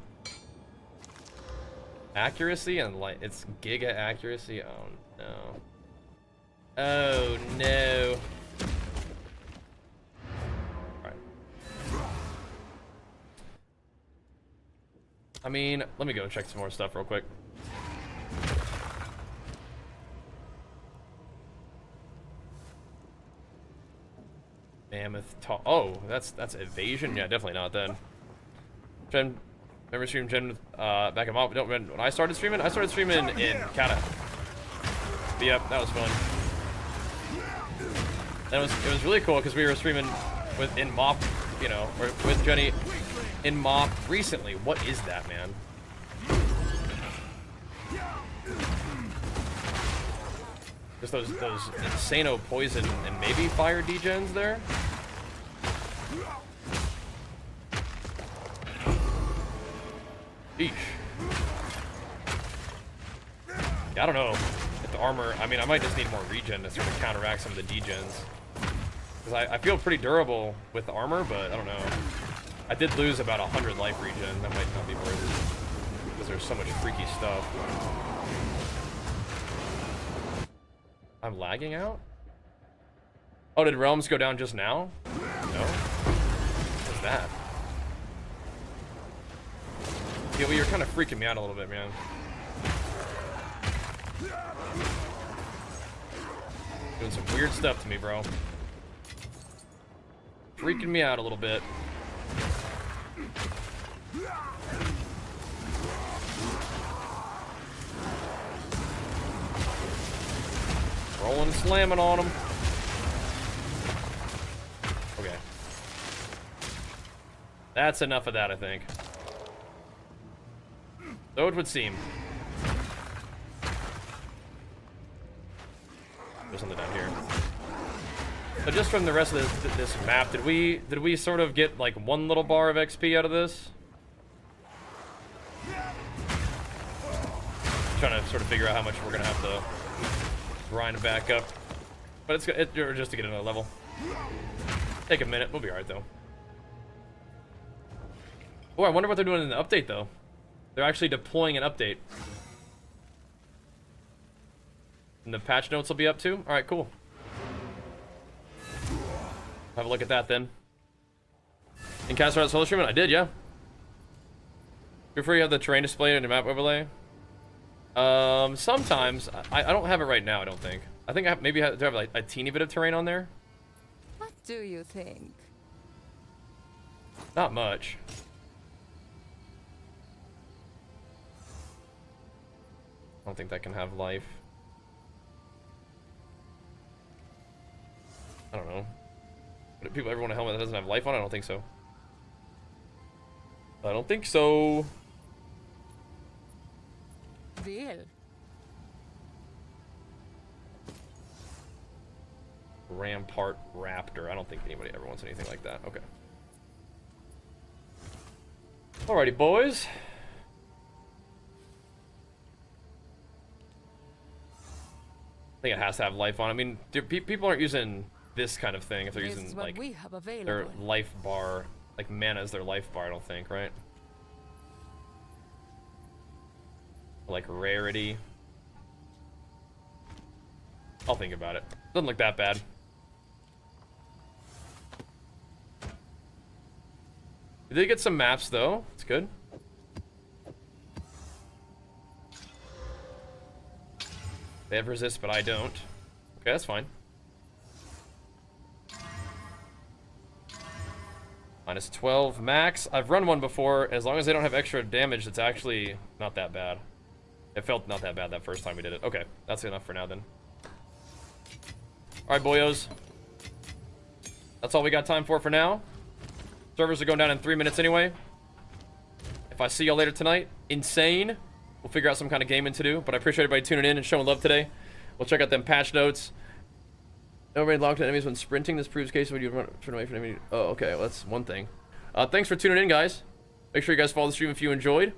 Accuracy and light. It's giga accuracy. Oh no. Oh no. Alright. I mean, let me go check some more stuff real quick. Mammoth talk. Oh, that's evasion. Yeah, definitely not then. Jen, remember streaming Jen back in Mop? When I started streaming in Kata. But yep, that was fun. It was really cool because we were streaming in Mop, you know, or with Jenny in Mop recently. What is that, man? Just those insano poison and maybe fire degens there. Eesh. Yeah, I don't know if the armor. I mean, I might just need more regen to sort of counteract some of the degens. Because I feel pretty durable with the armor, but I don't know. I did lose about 100 life regen. That might not be worth it because there's so much freaky stuff. I'm lagging out? Oh, did realms go down just now? No? What's that? Yeah, well, you're kind of freaking me out a little bit, man. Doing some weird stuff to me, bro. Freaking me out a little bit. Rolling, slamming on him. Okay. That's enough of that, I think. So it would seem. There's something down here. But just from the rest of this map, did we sort of get like one little bar of XP out of this? Trying to sort of figure out how much we're gonna have to grind back up, but it's just to get another level. Take a minute, we'll be alright though. Oh, I wonder what they're doing in the update though. They're actually deploying an update. And the patch notes will be up too? Alright, cool. Have a look at that then. In Caster Out Solo Streaming? I did, yeah. Before you have the terrain displayed in your map overlay? Sometimes. I don't have it right now, I don't think. I think I have, maybe I do have like a teeny bit of terrain on there. What do you think? Not much. I don't think that can have life. I don't know. But people ever want a helmet that doesn't have life on it? I don't think so. I don't think so. Deal. Rampart Raptor. I don't think anybody ever wants anything like that. Okay. Alrighty, boys. I think it has to have life on it. I mean, people aren't using this kind of thing if they're using like their life bar, like mana is their life bar. I don't think, right? Like rarity. I'll think about it. Doesn't look that bad. We did get some maps though. It's good. They have resist, but I don't. Okay, that's fine. Minus 12 max. I've run one before. As long as they don't have extra damage, it's actually not that bad. It felt not that bad that first time we did it. Okay, that's enough for now then. Alright, boyos. That's all we got time for now. Servers are going down in 3 minutes anyway. If I see y'all later tonight, insane. We'll figure out some kind of gaming to do. But I appreciate everybody tuning in and showing love today. We'll check out them patch notes. Nobody locked enemies when sprinting. This proves case when you run away from enemy. Oh, okay. Well, that's one thing. Thanks for tuning in, guys. Make sure you guys follow the stream if you enjoyed.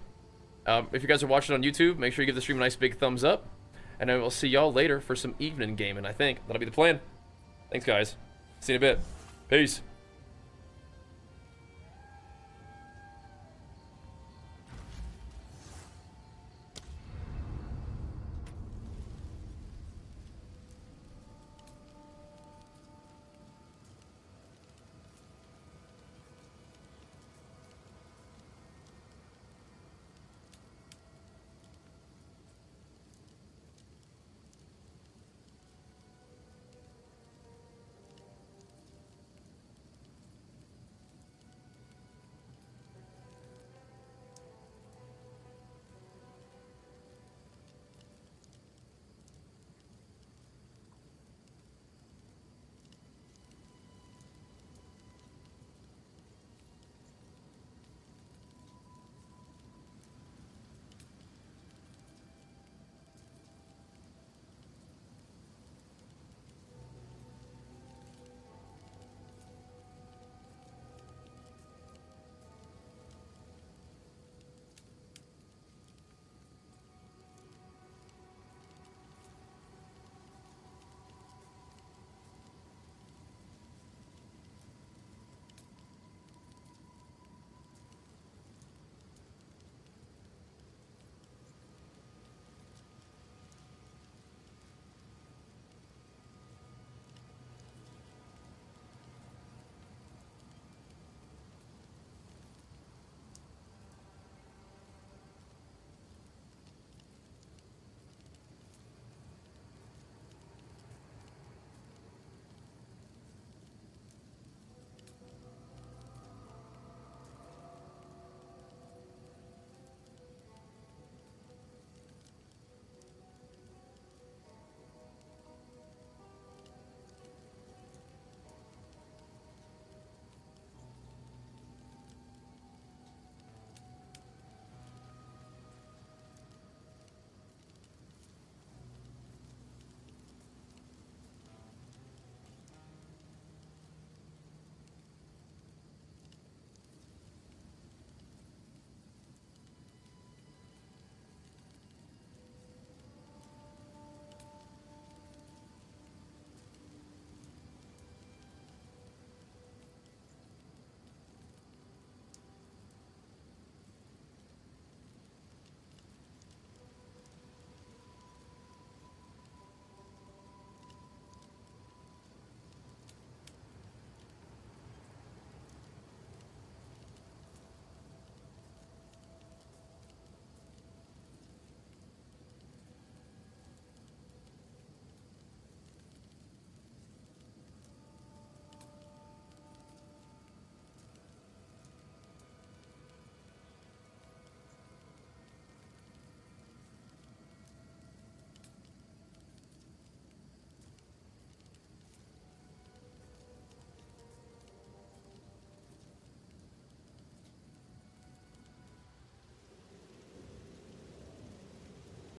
If you guys are watching on YouTube, make sure you give the stream a nice big thumbs up. And I will see y'all later for some evening gaming, I think. That'll be the plan. Thanks, guys. See you in a bit. Peace.